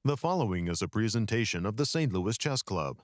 The following is a presentation of the St. Louis Chess Club.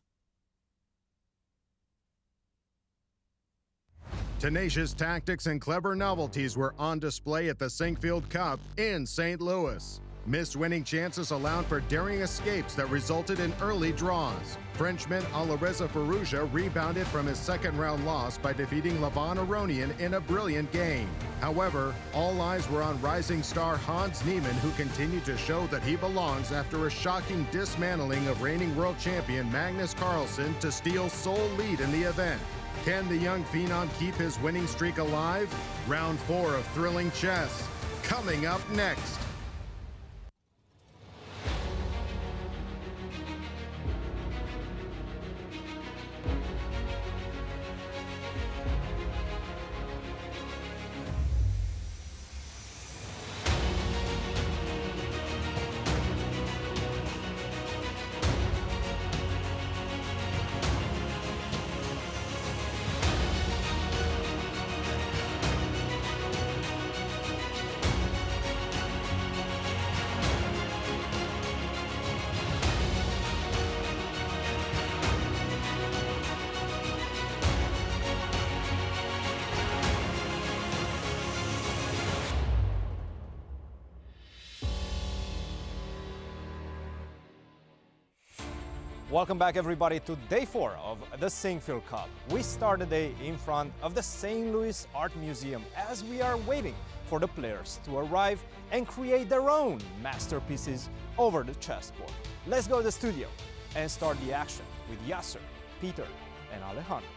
Tenacious tactics and clever novelties were on display at the Sinquefield Cup in St. Louis. Missed winning chances allowed for daring escapes that resulted in early draws. Frenchman Alireza Firouzja rebounded from his second-round loss by defeating Aronian in a brilliant game. However, all eyes were on rising star Hans Niemann, who continued to show that he belongs after a shocking dismantling of reigning world champion Magnus Carlsen to steal sole lead in the event. Can the young phenom keep his winning streak alive? Round 4 of thrilling chess, coming up next. Welcome back, everybody, to day 4 of the Sinquefield Cup. We start the day in front of the St. Louis Art Museum as we are waiting for the players to arrive and create their own masterpieces over the chessboard. Let's go to the studio and start the action with Yasser, Peter, and Alejandro.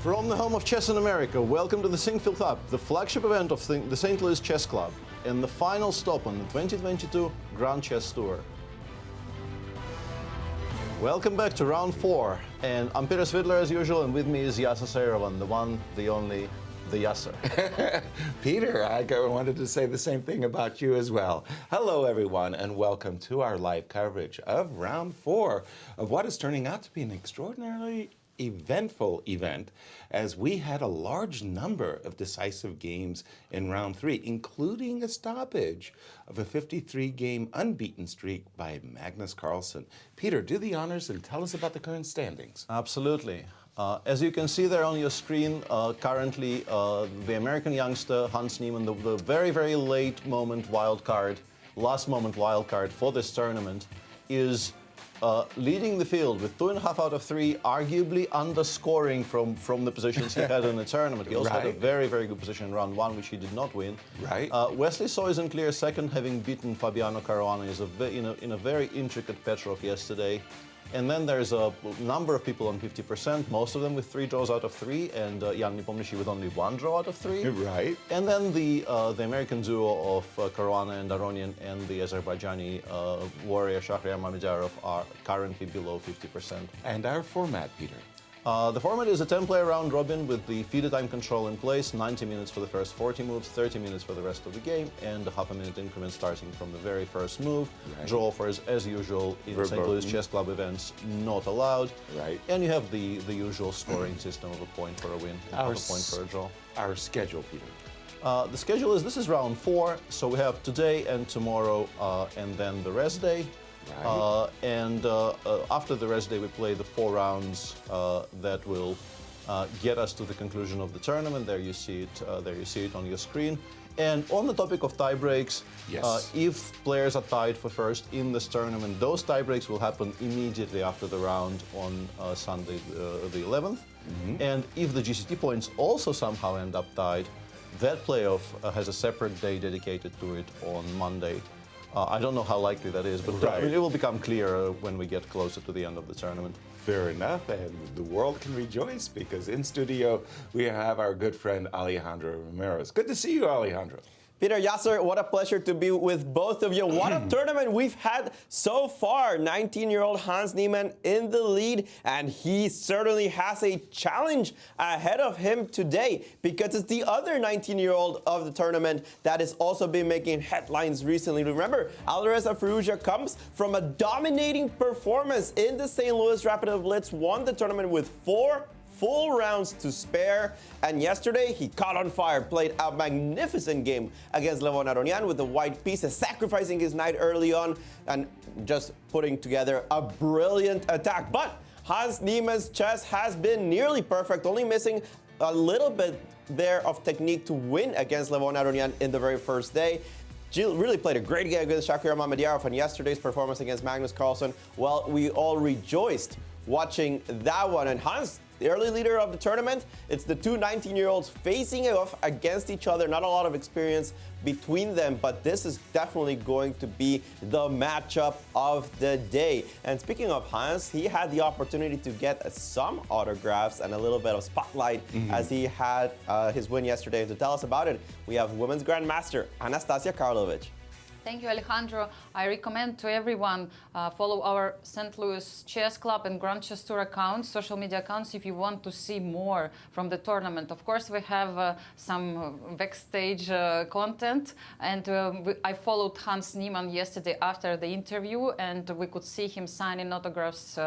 From the home of chess in America, welcome to the Sinquefield Cup, the flagship event of the St. Louis Chess Club, and the final stop on the 2022 Grand Chess Tour. Welcome back to round 4, and I'm Peter Svidler as usual, and with me is Yasser Seirawan, the one, the only, the Yasser. Peter, I wanted to say the same thing about you as well. Hello, everyone, and welcome to our live coverage of round 4 of what is turning out to be an extraordinarily eventful event, as we had a large number of decisive games in round 3, including a stoppage of a 53-game unbeaten streak by Magnus Carlsen. Peter, do the honors and tell us about the current standings. Absolutely. As you can see there on your screen, currently the American youngster Hans Niemann, the very, very late moment wild card, last moment wild card for this tournament, is leading the field with 2.5 out of 3, arguably underscoring from the positions he had in the tournament. He also had a very, very good position in round 1, which he did not win. Right. Wesley So is in clear second, having beaten Fabiano Caruana in a very intricate Petrov yesterday. And then there's a number of people on 50%, most of them with 3 draws out of 3, and Jan Nepomniachtchi with only 1 draw out of 3. Right. And then the American duo of Caruana and Aronian and the Azerbaijani warrior Shahryar Mamedyarov are currently below 50%. And our format, Peter? The format is a 10-player round robin with the feeder time control in place, 90 minutes for the first 40 moves, 30 minutes for the rest of the game, and a half-a-minute increment starting from the very first move. Right. Draw offers, as usual, in St. Louis Chess Club events, not allowed. Right. And you have the usual scoring system of a point for a win, and half a point for a draw. Our schedule, Peter? The schedule is, this is round 4, so we have today and tomorrow, and then the rest day. Right. After the rest day, we play the 4 rounds that will get us to the conclusion of the tournament. There you see it. There you see it on your screen. And on the topic of tie breaks, yes. If players are tied for first in this tournament, those tie breaks will happen immediately after the round on Sunday, the 11th. Mm-hmm. And if the GCT points also somehow end up tied, that playoff has a separate day dedicated to it on Monday. I don't know how likely that is, but right. I mean, it will become clearer when we get closer to the end of the tournament. Fair enough, and the world can rejoice because in studio we have our good friend Alejandro Ramirez. Good to see you, Alejandro. Peter, Yasser, what a pleasure to be with both of you. What a tournament we've had so far. 19-year-old Hans Niemann in the lead, and he certainly has a challenge ahead of him today because it's the other 19-year-old of the tournament that has also been making headlines recently. Remember, Alireza Firouzja comes from a dominating performance in the St. Louis Rapid Blitz, won the tournament with 4 full rounds to spare, and yesterday he caught on fire, played a magnificent game against Aronian with the white pieces, sacrificing his knight early on, and just putting together a brilliant attack. But Hans Niemann's chess has been nearly perfect, only missing a little bit there of technique to win against Levon Aronian in the very first day. Jill really played a great game against Shakir Mamedyarov, and yesterday's performance against Magnus Carlsen, well, we all rejoiced watching that one. And Hans, the early leader of the tournament, it's the two 19-year-olds facing off against each other. Not a lot of experience between them, but this is definitely going to be the matchup of the day. And speaking of Hans, he had the opportunity to get some autographs and a little bit of spotlight as he had his win yesterday. And to tell us about it, we have Women's Grandmaster Anastasiya Karlovich. Thank you, Alejandro. I recommend to everyone follow our St. Louis Chess Club and Grand Chess Tour accounts, social media accounts, if you want to see more from the tournament. Of course, we have some backstage content, and I followed Hans Niemann yesterday after the interview, and we could see him signing autographs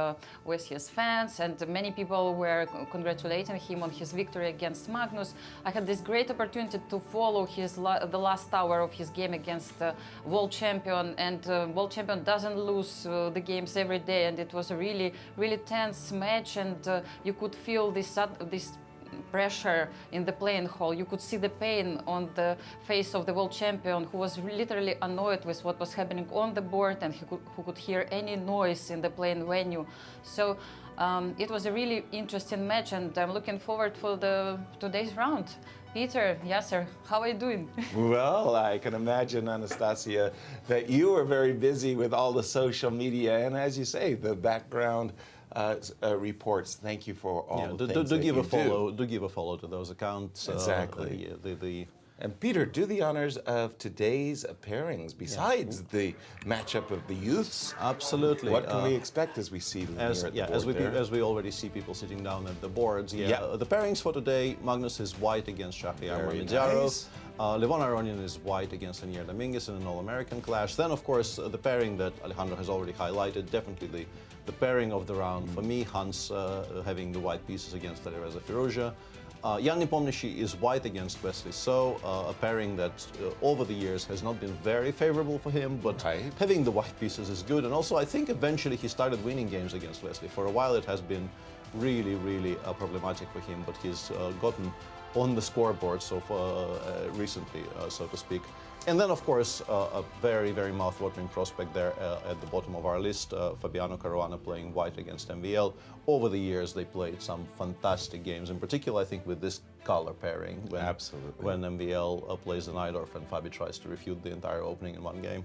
with his fans, and many people were congratulating him on his victory against Magnus. I had this great opportunity to follow the last hour of his game against world champion, and world champion doesn't lose the games every day, and it was a really tense match, and you could feel this pressure in the playing hall. You could see the pain on the face of the world champion, who was literally annoyed with what was happening on the board, and who could hear any noise in the playing venue. So it was a really interesting match, and I'm looking forward for today's round. Peter, Yasser, how are you doing? Well, I can imagine, Anastasia, that you were very busy with all the social media and, as you say, the background reports. Thank you for all the things that you do. Do give a follow to those accounts. Exactly. And Peter, do the honors of today's pairings, besides the matchup of the youths. Absolutely. What can we expect as we see them here at the board as we already see people sitting down at the boards. The pairings for today: Magnus is white against Shakir Mamedyarov. Nice. Levon Aronian is white against Dominguez in an All-American clash. Then, of course, the pairing that Alejandro has already highlighted, definitely the pairing of the round for me, Hans having the white pieces against Alireza Firouzja. Jan Nepomniachtchi is white against Wesley So, a pairing that over the years has not been very favorable for him, but having the white pieces is good. And also, I think eventually he started winning games against Wesley. For a while it has been really problematic for him, but he's gotten on the scoreboard so far recently, so to speak. And then, of course, a very mouth-watering prospect there at the bottom of our list, Fabiano Caruana playing white against MVL. Over the years, they played some fantastic games, in particular, I think, with this color pairing. When MVL plays the Najdorf and Fabi tries to refute the entire opening in one game.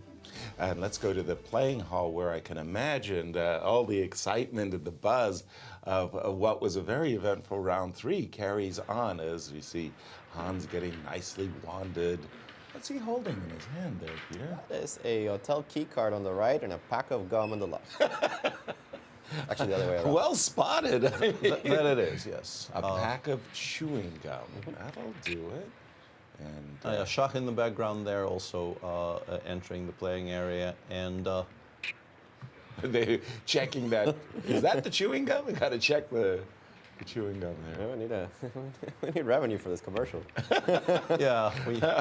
And let's go to the playing hall, where I can imagine all the excitement and the buzz of what was a very eventful round 3 carries on as we see Hans getting nicely wanded. What's he holding in his hand there, Peter? That is a hotel key card on the right and a pack of gum on the left. Actually, the other way around. Well spotted. That it is, yes. A pack of chewing gum. That'll do it. And Shach in the background there, also entering the playing area, and they're checking that. Is that the chewing gum? We got to check the chewing gum there. Yeah, we need revenue for this commercial.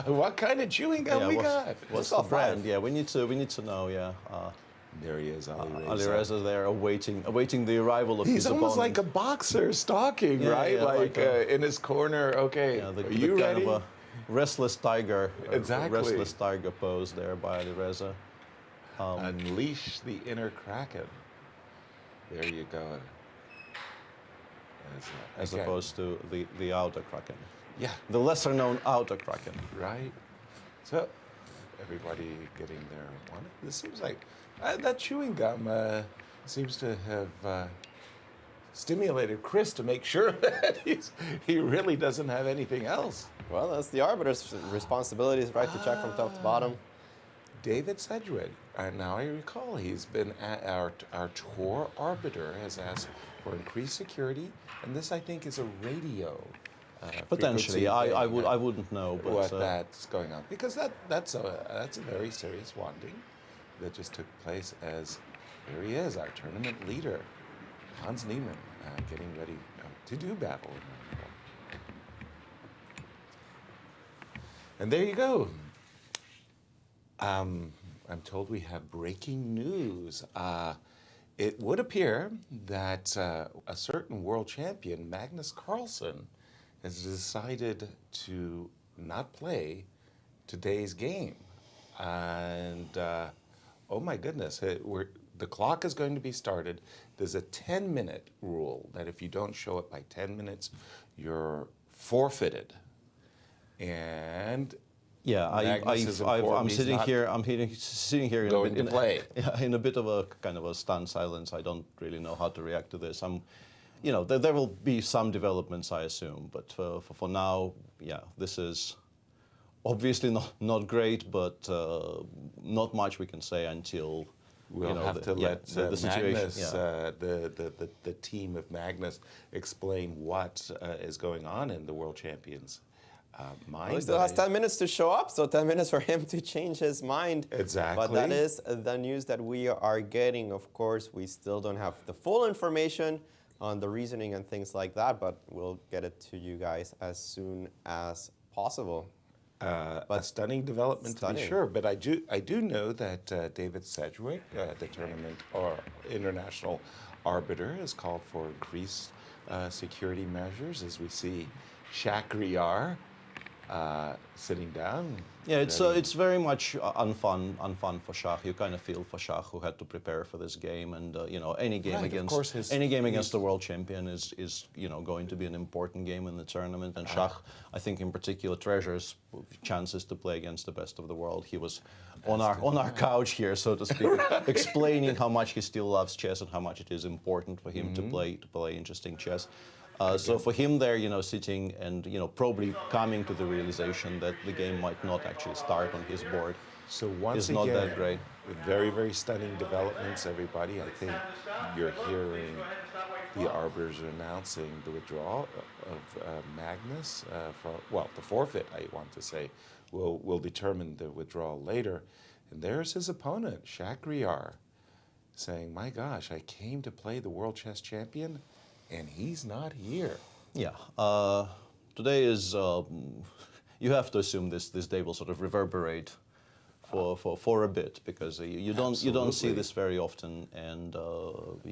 What kind of chewing gum we got? What's the brand? Yeah, we need to know. Yeah. There he is, Alireza there, awaiting the arrival of his opponent. He's almost like a boxer stalking, right? Yeah, like in his corner. Okay, are you ready? Kind of a restless tiger. Exactly. Restless tiger pose there by Alireza. Unleash the inner kraken. There you go. As opposed to the outer kraken. Yeah. The lesser known outer kraken. Right. So everybody getting their one. This seems like that chewing gum seems to have stimulated Chris to make sure that he really doesn't have anything else. Well, that's the arbiter's responsibility, right, to check from top to bottom. David Sedgwick, now I recall, he's been at our tour arbiter, has asked for increased security, and this I think is a radio. Potentially, I wouldn't know, but what that's going on, because that's a very serious wanding that just took place. As here he is, our tournament leader, Hans Niemann, getting ready to do battle. And there you go. I'm told we have breaking news. It would appear that a certain world champion, Magnus Carlsen, has decided to not play today's game. And oh my goodness, the clock is going to be started. There's a 10-minute rule that if you don't show up by 10 minutes, you're forfeited. And yeah, I'm sitting here. Sitting here in a bit of a kind of a stunned silence. I don't really know how to react to this. There will be some developments, I assume, but for now, yeah, this is obviously not great, but not much we can say until we'll have to let Magnus, the team of Magnus, explain what is going on in the World Champions. He still has 10 minutes to show up, so 10 minutes for him to change his mind. Exactly. But that is the news that we are getting. Of course, we still don't have the full information on the reasoning and things like that, but we'll get it to you guys as soon as possible. A stunning development, to be sure. But I do know that David Sedgwick, the tournament or international arbiter, has called for increased security measures as we see Shakhriyar sitting down. Yeah, it's very much unfun for Shach. You kind of feel for Shach, who had to prepare for this game, and any game against the world champion is going to be an important game in the tournament. And Shach, I think in particular, treasures chances to play against the best of the world. He was on our couch here, so to speak, explaining how much he still loves chess and how much it is important for him to play interesting chess. So for him there, sitting and, probably coming to the realization that the game might not actually start on his board is not that great. Very, very stunning developments, everybody. I think you're hearing the arbiters announcing the withdrawal of Magnus. The forfeit, I want to say, will determine the withdrawal later. And there's his opponent, Shakhriyar, saying, my gosh, I came to play the world chess champion, and he's not here. Yeah. Today is, you have to assume this day will sort of reverberate for a bit, because you don't see this very often, and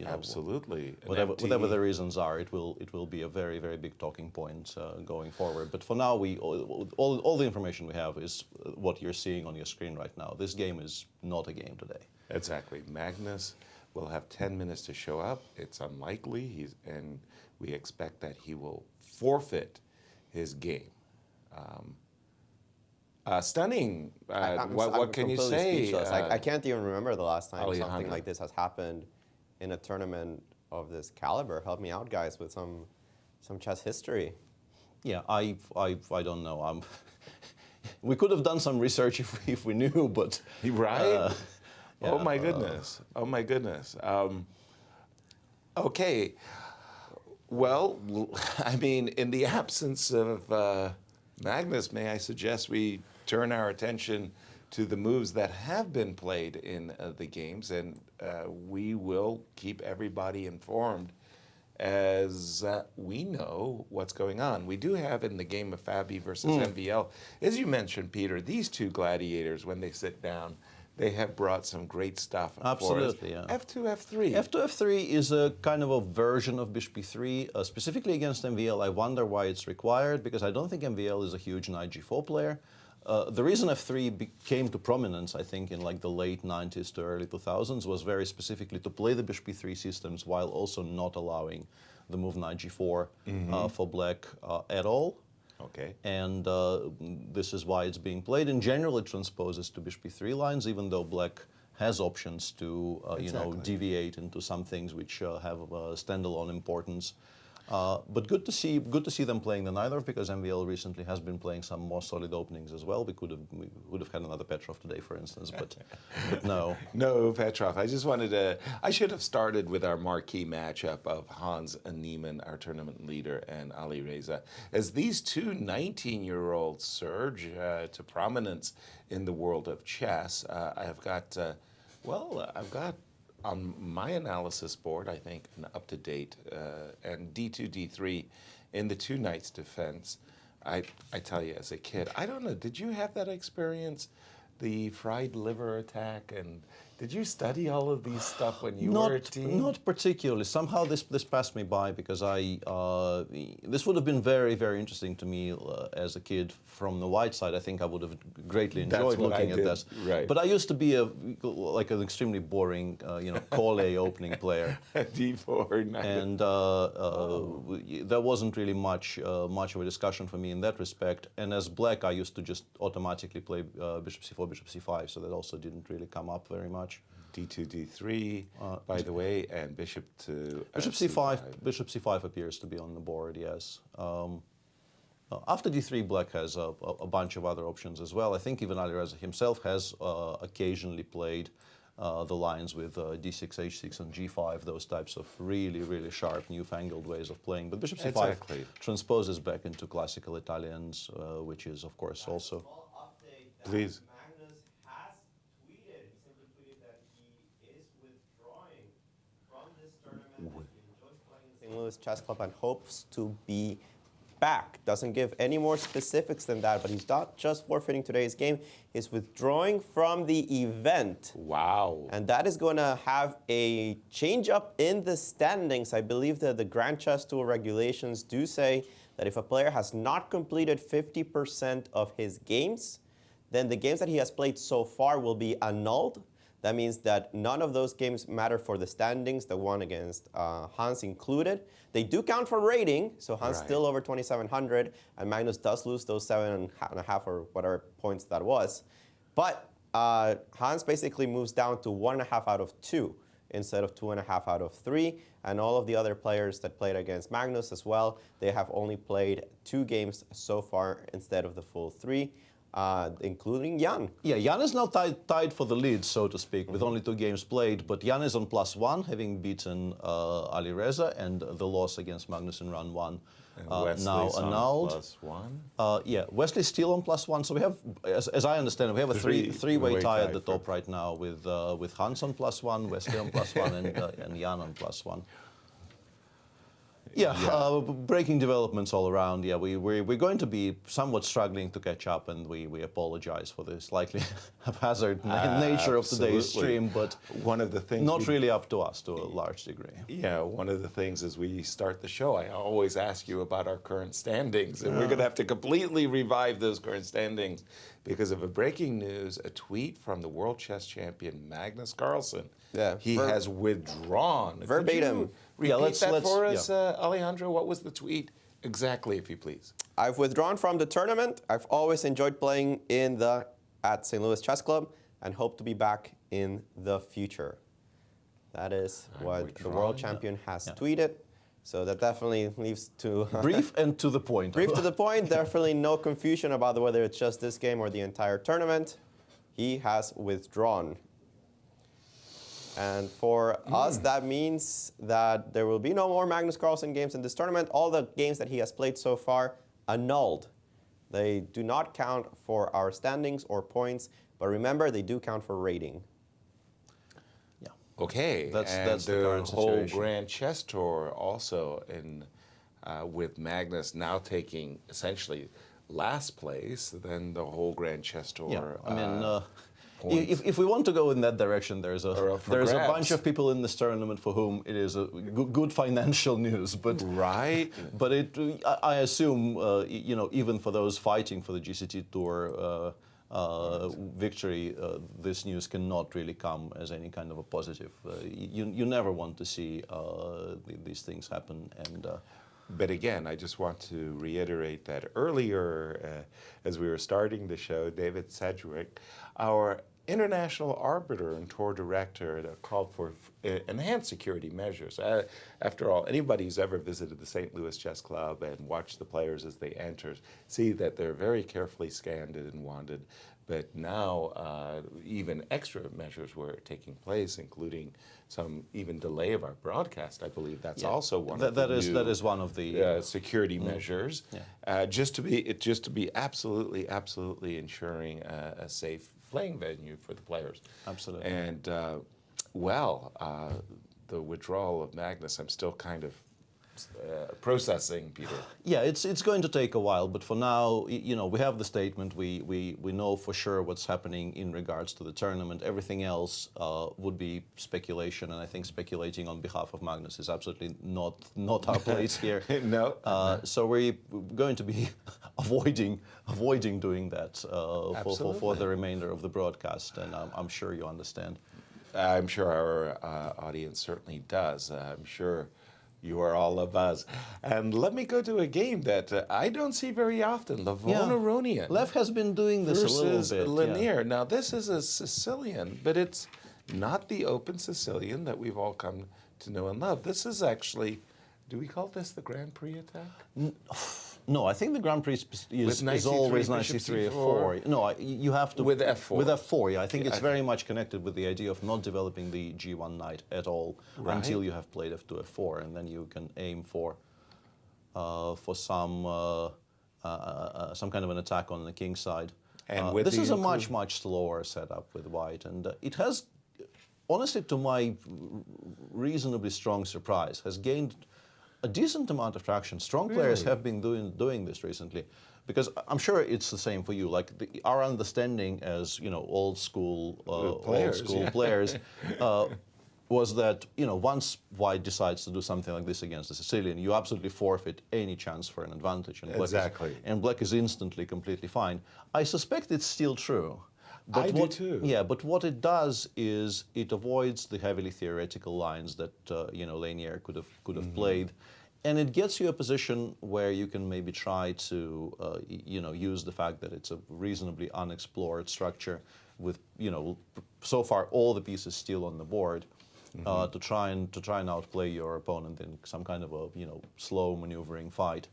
absolutely. Whatever the reasons are, it will be a very, very big talking point going forward. But for now, all the information we have is what you're seeing on your screen right now. This game is not a game today. Exactly. Magnus will have 10 minutes to show up. It's unlikely, and we expect that he will forfeit his game. Stunning. What can you say? I can't even remember the last time something like this has happened in a tournament of this caliber. Help me out, guys, with some chess history. Yeah, I don't know. We could have done some research if we knew, but right. Yeah, oh my goodness! Oh my goodness! Okay. Well, I mean, in the absence of Magnus, may I suggest we turn our attention to the moves that have been played in the games, and we will keep everybody informed as we know what's going on. We do have in the game of Fabi versus MVL, as you mentioned, Peter, these two gladiators, when they sit down, they have brought some great stuff. Absolutely, for us. Yeah. F2, F3. F2, F3 is a kind of a version of Bishop B3, specifically against MVL. I wonder why it's required, because I don't think MVL is a huge knight G4 player. The reason F3 came to prominence, I think, in like the late 90s to early 2000s was very specifically to play the Bishop B3 systems while also not allowing the move knight G4 for black at all. Okay. And this is why it's being played. In general, it transposes to Bishop B3 lines, even though black has options to deviate into some things which have standalone importance. But good to see them playing the Neither, because MVL recently has been playing some more solid openings as well. We would have had another Petrov today, for instance, but no. No Petrov. I should have started with our marquee matchup of Hans and Niemann, our tournament leader, and Ali Reza, as these two 19-year-olds surge to prominence in the world of chess. I've got on my analysis board, I think, an up-to-date, and D2, D3 in the two knights defense. I tell you, as a kid, I don't know, did you have that experience the fried liver attack, and did you study all of these stuff when you were a teen? Not particularly. Somehow this passed me by because this would have been very, very interesting to me as a kid. From the white side, I think I would have greatly enjoyed looking at this. Right. But I used to be like an extremely boring, call A opening player. D4. And there wasn't really much of a discussion for me in that respect. And as black, I used to just automatically play bishop c4, bishop c5, so that also didn't really come up very much. D2, D3, by the way, and bishop to bishop c5. Bishop c5 appears to be on the board, yes. After d3, black has a bunch of other options as well. I think even Alireza himself has occasionally played the lines with d6, h6, and g5, those types of really, really sharp, newfangled ways of playing. But bishop c5 transposes back into classical Italians, which is, of course, also... Please. Magnus has tweeted, he simply tweeted that he is withdrawing from this tournament. He enjoys playing in the St. Louis Chess Club and hopes to be back. Doesn't give any more specifics than that, but he's not just forfeiting today's game, he's withdrawing from the event. Wow. And that is going to have a change up in the standings. I believe that the Grand Chess Tour regulations do say that if a player has not completed 50% of his games, then the games that he has played so far will be annulled. That means that none of those games matter for the standings, the one against Hans included. They do count for rating, so Hans still over 2,700, and Magnus does lose those 7.5 or whatever points that was. But Hans basically moves down to 1.5 out of 2 instead of 2.5 out of 3, and all of the other players that played against Magnus as well, they have only played 2 games so far instead of the full 3. Including Jan. Yeah, Jan is now tied for the lead, so to speak, with only 2 games played. But Jan is on +1, having beaten Alireza, and the loss against Magnus in round 1 now annulled. +1. Yeah, Wesley's still on +1. So we have, as I understand it, we have a three-way tie at the top right now with Hans on +1, Wesley on +1, and Jan on +1. Yeah, breaking developments all around. Yeah, we're going to be somewhat struggling to catch up, and we apologize for the slightly haphazard nature of today's stream, but one of the things not really up to us to a large degree. Yeah, one of the things as we start the show, I always ask you about our current standings, and we're going to have to completely revive those current standings because of a breaking news, a tweet from the world chess champion Magnus Carlsen. Yeah, he has withdrawn. Verbatim. Repeat that for us, Alejandro. What was the tweet exactly, if you please? I've withdrawn from the tournament. I've always enjoyed playing at St. Louis Chess Club and hope to be back in the future. That is what the world champion has tweeted. So that definitely leaves to... brief and to the point. Brief to the point. Definitely no confusion about whether it's just this game or the entire tournament. He has withdrawn. And for us, that means that there will be no more Magnus Carlsen games in this tournament. All the games that he has played so far, annulled. They do not count for our standings or points, but remember, they do count for rating. Yeah. Okay, that's the current whole situation. Grand Chess Tour also with Magnus now taking essentially last place, then the whole Grand Chess Tour. Yeah, I mean... If we want to go in that direction, there's a bunch of people in this tournament for whom it is a good financial news. But but I assume even for those fighting for the GCT Tour victory, this news cannot really come as any kind of a positive. You never want to see these things happen, and. But again, I just want to reiterate that earlier, as we were starting the show, David Sedgwick, our international arbiter and tour director, called for enhanced security measures. After all, anybody who's ever visited the St. Louis Chess Club and watched the players as they enter see that they're very carefully scanned and wanted. But now even extra measures were taking place, including some even delay of our broadcast. I believe that's also one of the that is one of the security measures, just to be absolutely ensuring a safe playing venue for the players. Absolutely. And the withdrawal of Magnus, I'm still kind of processing, Peter? Yeah, it's going to take a while, but for now, we have the statement. We know for sure what's happening in regards to the tournament. Everything else would be speculation, and I think speculating on behalf of Magnus is absolutely not our place here. No. So we're going to be avoiding doing that for the remainder of the broadcast, and I'm sure you understand. I'm sure our audience certainly does. I'm sure you are all a buzz. And let me go to a game that I don't see very often. Aronian. Lev has been doing this versus a little bit. Lanier. Yeah. Now, this is a Sicilian, but it's not the open Sicilian that we've all come to know and love. This is actually, do we call this the Grand Prix attack? No, I think the Grand Prix is always knight c3 f4. No, you have to... With f4. With f4, yeah. I think it's very much connected with the idea of not developing the g1 knight at all until you have played f2, f4, and then you can aim for some kind of an attack on the king side. And this is a much slower setup with white, and it has, honestly, to my reasonably strong surprise, has gained a decent amount of traction. Strong players have been doing this recently, because I'm sure it's the same for you. Like our understanding as old school players was that once white decides to do something like this against the Sicilian, you absolutely forfeit any chance for an advantage, and black is instantly completely fine. I suspect it's still true. But I do too. Yeah, but what it does is it avoids the heavily theoretical lines that Lanier could have played, and it gets you a position where you can maybe try to use the fact that it's a reasonably unexplored structure with so far all the pieces still on the board, to try and outplay your opponent in some kind of a slow maneuvering fight.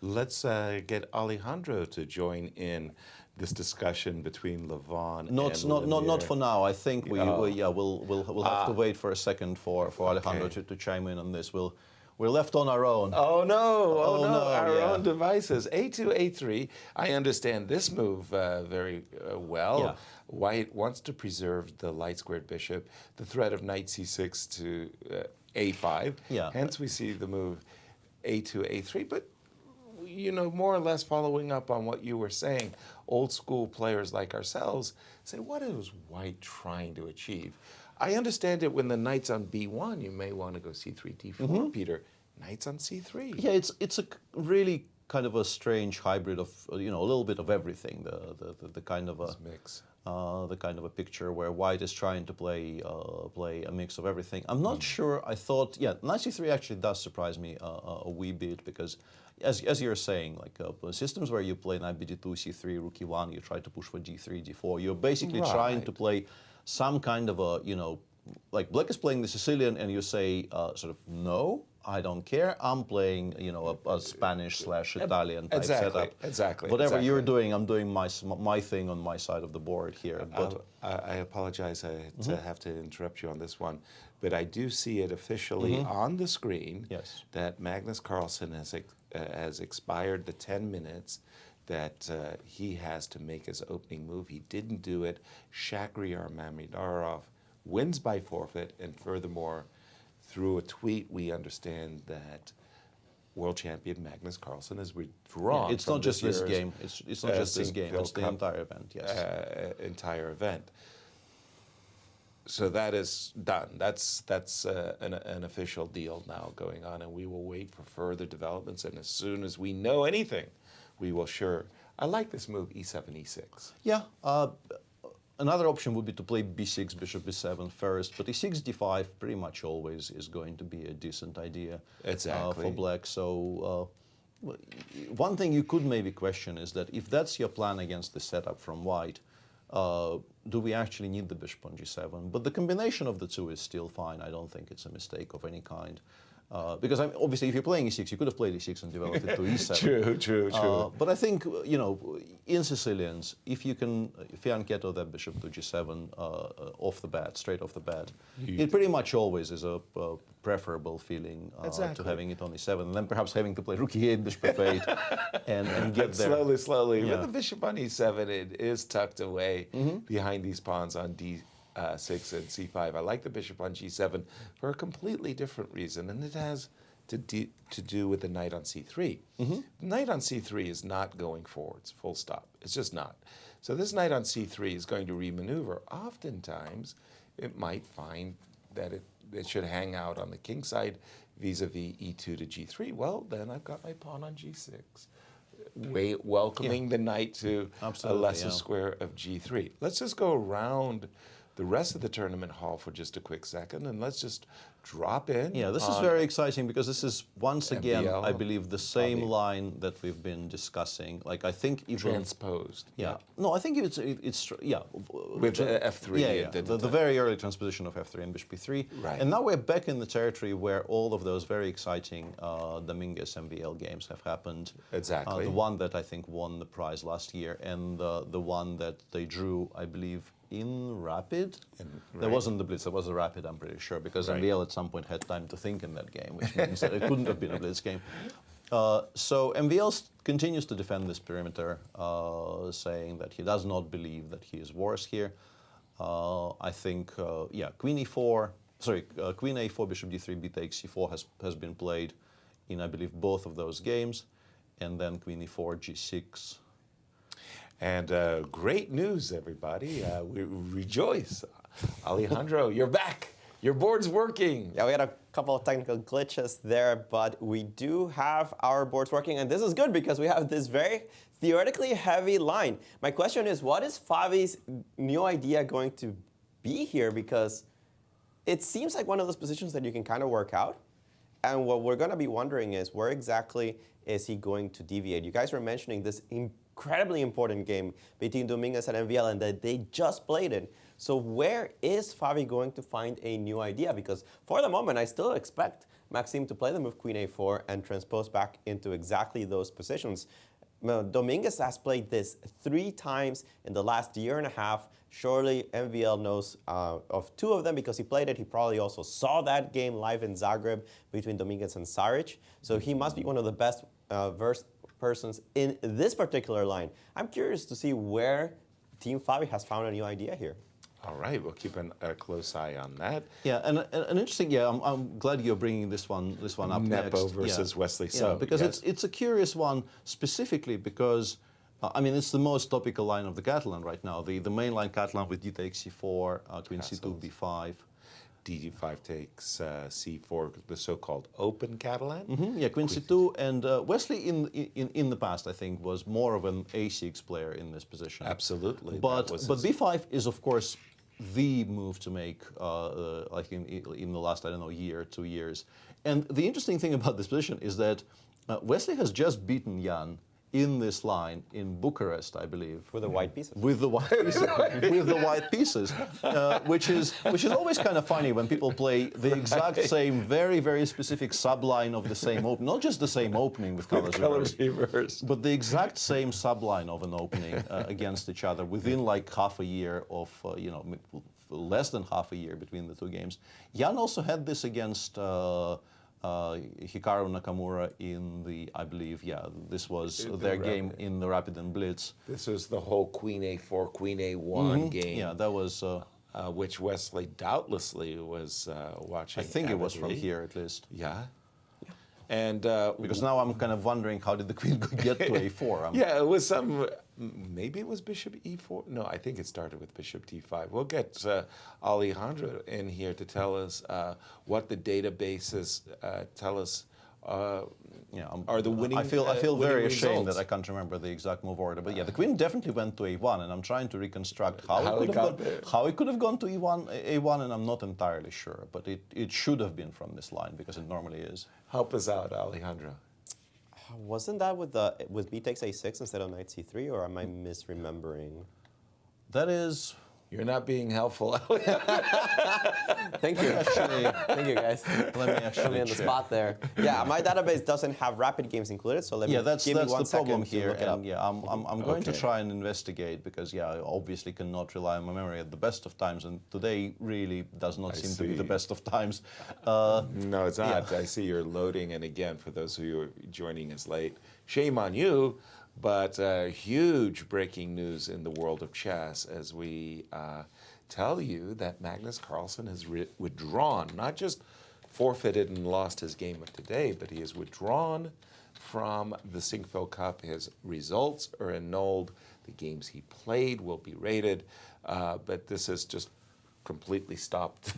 Let's get Alejandro to join in this discussion between Levon and not for now. I think we'll have to wait for a second for Alejandro to chime in on this. We're left on our own. Oh no! Our own devices. A2, A3. I understand this move very well. Yeah. White wants to preserve the light squared bishop, the threat of knight c6 to A5. Yeah. Hence we see the move A2, A3. But more or less following up on what you were saying, old school players like ourselves say, what is white trying to achieve? I understand it when the knight's on b1, you may want to go c3, d4, Peter. Knight's on c3. Yeah, it's a really kind of a strange hybrid of a little bit of everything. The kind of a mix. The kind of a picture where white is trying to play a mix of everything. I'm not sure. I thought, knight c3 actually does surprise me a wee bit, because as you're saying, like systems where you play knight bd2, c3, rook e1, you try to push for g3, d4. You're basically trying to play some kind of a, like black is playing the Sicilian, and you say sort of, no, I don't care. I'm playing, a Spanish/Italian type setup. Exactly. Whatever you're doing, I'm doing my thing on my side of the board here. But I apologize to have to interrupt you on this one, but I do see it officially on the screen that Magnus Carlsen has expired the 10 minutes that he has to make his opening move. He didn't do it. Shakhriyar Mamedyarov wins by forfeit, and furthermore, through a tweet, we understand that world champion Magnus Carlsen is withdrawn. It's not just this game. It's not just this game. It's the entire event. Yes. Entire event. So that is done. That's an official deal now going on, and we will wait for further developments. And as soon as we know anything, we will sure. I like this move, e7, e6. Yeah. Another option would be to play b6, bishop b7 first, but e6, d5 pretty much always is going to be a decent idea for black. So one thing you could maybe question is that if that's your plan against the setup from white, do we actually need the bishop on g7? But the combination of the two is still fine. I don't think it's a mistake of any kind. Because obviously, if you're playing e6, you could have played e6 and developed it to e7. True. But I think, in Sicilians, if you can fianchetto that bishop to g7 off the bat, straight off the bat, it pretty much always is a preferable feeling to having it on e7, and then perhaps having to play rook e8, bishop f8, and get there. Slowly. With the bishop on e7, it is tucked away behind these pawns on d6 and c5. I like the bishop on g7 for a completely different reason, and it has to do with the knight on c3. Knight on c3 is not going forwards, full stop. It's just not. So this knight on c3 is going to remaneuver. Oftentimes, it might find that it should hang out on the king side vis-a-vis e2 to g3. Well, then I've got my pawn on g6. Welcoming the knight to a lesser square of g3. Let's just go around the rest of the tournament hall for just a quick second, and let's just drop in. Yeah, this is very exciting because this is once again, MBL, I believe, the same line that we've been discussing. Like I think even transposed. Yeah. No, I think it's yeah. With f3. Yeah, the very early transposition of f3 and bishop e3. Right. And now we're back in the territory where all of those very exciting Dominguez MVL games have happened. Exactly. The one that I think won the prize last year, and the one that they drew, I believe, in Rapid. There wasn't the Blitz, there was a Rapid, I'm pretty sure, because MVL at some point had time to think in that game, which means that it couldn't have been a Blitz game. So MVL continues to defend this perimeter, saying that he does not believe that he is worse here. I think, Queen e4, Queen a4, Bishop d3, b takes c4 has been played in, I believe, both of those games, and then Queen e4, g6. And great news, everybody. We rejoice. Alejandro, you're back. Your board's working. Yeah, we had a couple of technical glitches there, but we do have our boards working, and this is good because we have this very theoretically heavy line. My question is, what is Favi's new idea going to be here? Because it seems like one of those positions that you can kind of work out, and what we're going to be wondering is, where exactly is he going to deviate? You guys were mentioning this incredibly important game between Dominguez and MVL, and that they just played it. So where is Favi going to find a new idea? Because for the moment, I still expect Maxime to play the move Queen a4 and transpose back into exactly those positions. Dominguez has played this 3 times in the last year and a half. Surely MVL knows of 2 of them because he played it. He probably also saw that game live in Zagreb between Dominguez and Saric. So he must be one of the best versed persons in this particular line. I'm curious to see where Team Favi has found a new idea here. All right, we'll keep a close eye on that. Yeah, and interesting. Yeah, I'm glad you're bringing this one up Nepo next. versus Wesley So. Yeah, because it's a curious one specifically because I mean it's the most topical line of the Catalan right now. The mainline Catalan with d takes c4, Queen c2, b5. d5 takes c4, the so-called open Catalan. Yeah, Queen c2, and Wesley in the past I think was more of an a6 player in this position. Absolutely. But b5 is of course the move to make like in the last, I don't know, year, 2 years. And the interesting thing about this position is that Wesley has just beaten Jan in this line in Bucharest, I believe. With the white pieces. With the white pieces, with the white pieces, which is always kind of funny when people play the exact same, very, very specific subline of the same opening, not just the same opening with colors reversed, but the exact same subline of an opening against each other within like half a year of, less than half a year between the 2 games. Jan also had this against Hikaru Nakamura in the, I believe, this was their game in the Rapid and Blitz. This was the whole Queen a4, Queen a1 game. Yeah, that was... which Wesley doubtlessly was watching. I think it was from here, at least. Yeah. And because now I'm kind of wondering, how did the queen get to a4? Yeah, it was some. Maybe it was bishop e4. No, I think it started with bishop d5. We'll get Alejandro in here to tell us what the databases tell us. Are the winning? I feel very ashamed results. that I can't remember the exact move order. But yeah, the queen definitely went to a1, and I'm trying to reconstruct how it could have gone to a1, and I'm not entirely sure. But it should have been from this line because it normally is. Help us out, Alejandro. Wasn't that with b takes a6 instead of knight c3, or am I misremembering? That is. You're not being helpful. Thank you. Thank you, guys. Let me actually put me on the spot there. Yeah, my database doesn't have rapid games included, so let me give me 1 the problem second here. to look it up. Yeah, I'm going to try and investigate because I obviously cannot rely on my memory at the best of times, and today really does not seem to be the best of times. No, it's not. I see you're loading, and again, for those of you who are joining us late, shame on you. But huge breaking news in the world of chess as we tell you that Magnus Carlsen has withdrawn, not just forfeited and lost his game of today, but he is withdrawn from the Sinquefield Cup. His results are annulled. The games he played will be rated, but this has just completely stopped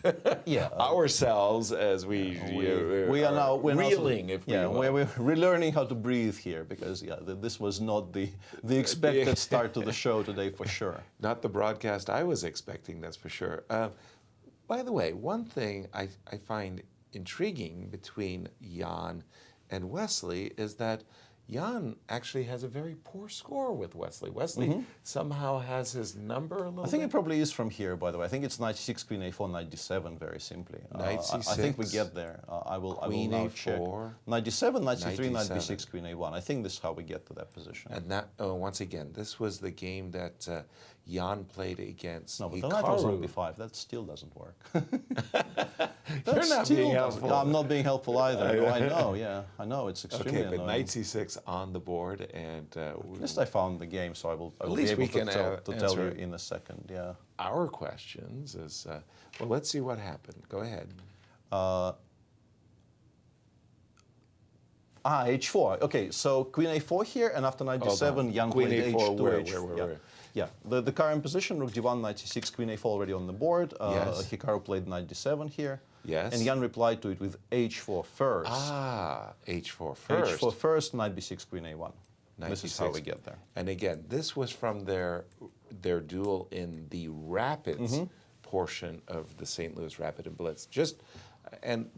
ourselves as we are now reeling, if we will. We're relearning how to breathe here, because this was not the expected start to the show today for sure. Not the broadcast I was expecting, that's for sure. By the way, one thing I find intriguing between Jan and Wesley is that Jan actually has a very poor score with Wesley. Wesley somehow has his number a little I think bit. it probably is from here, by the way. I think it's knight 6, queen a4, knight d7, very simply. Knight c6. I think we get there. I will now check. a4. Knight d7, knight c3, Knight knight d7. b6, queen a1. I think this is how we get to that position. And that, once again, this was the game that Jan played against No, but the knight was on Hikaru. b5. That still doesn't work. You're not being helpful. No, I'm not being helpful either. I know, I know, it's extremely Okay, but annoying. knight c6 on the board, and At least I found the game, so I will be least able we to can tell you answer in a second. Yeah. our questions is, well, let's see what happened. Go ahead. H4. Okay, so queen a4 here, and after knight d7, Jan Queen played a4, h2, where? Yeah, the current position, rook d1, knight c6, queen a4 already on the board. Yes. Hikaru played knight d7 here. Yes. And Jan replied to it with h4 first. H4 first. h4 first, knight b6, queen a1. Knight This is how b6. we get there. And again, this was from their duel in the Rapids portion of the St. Louis Rapid and Blitz. And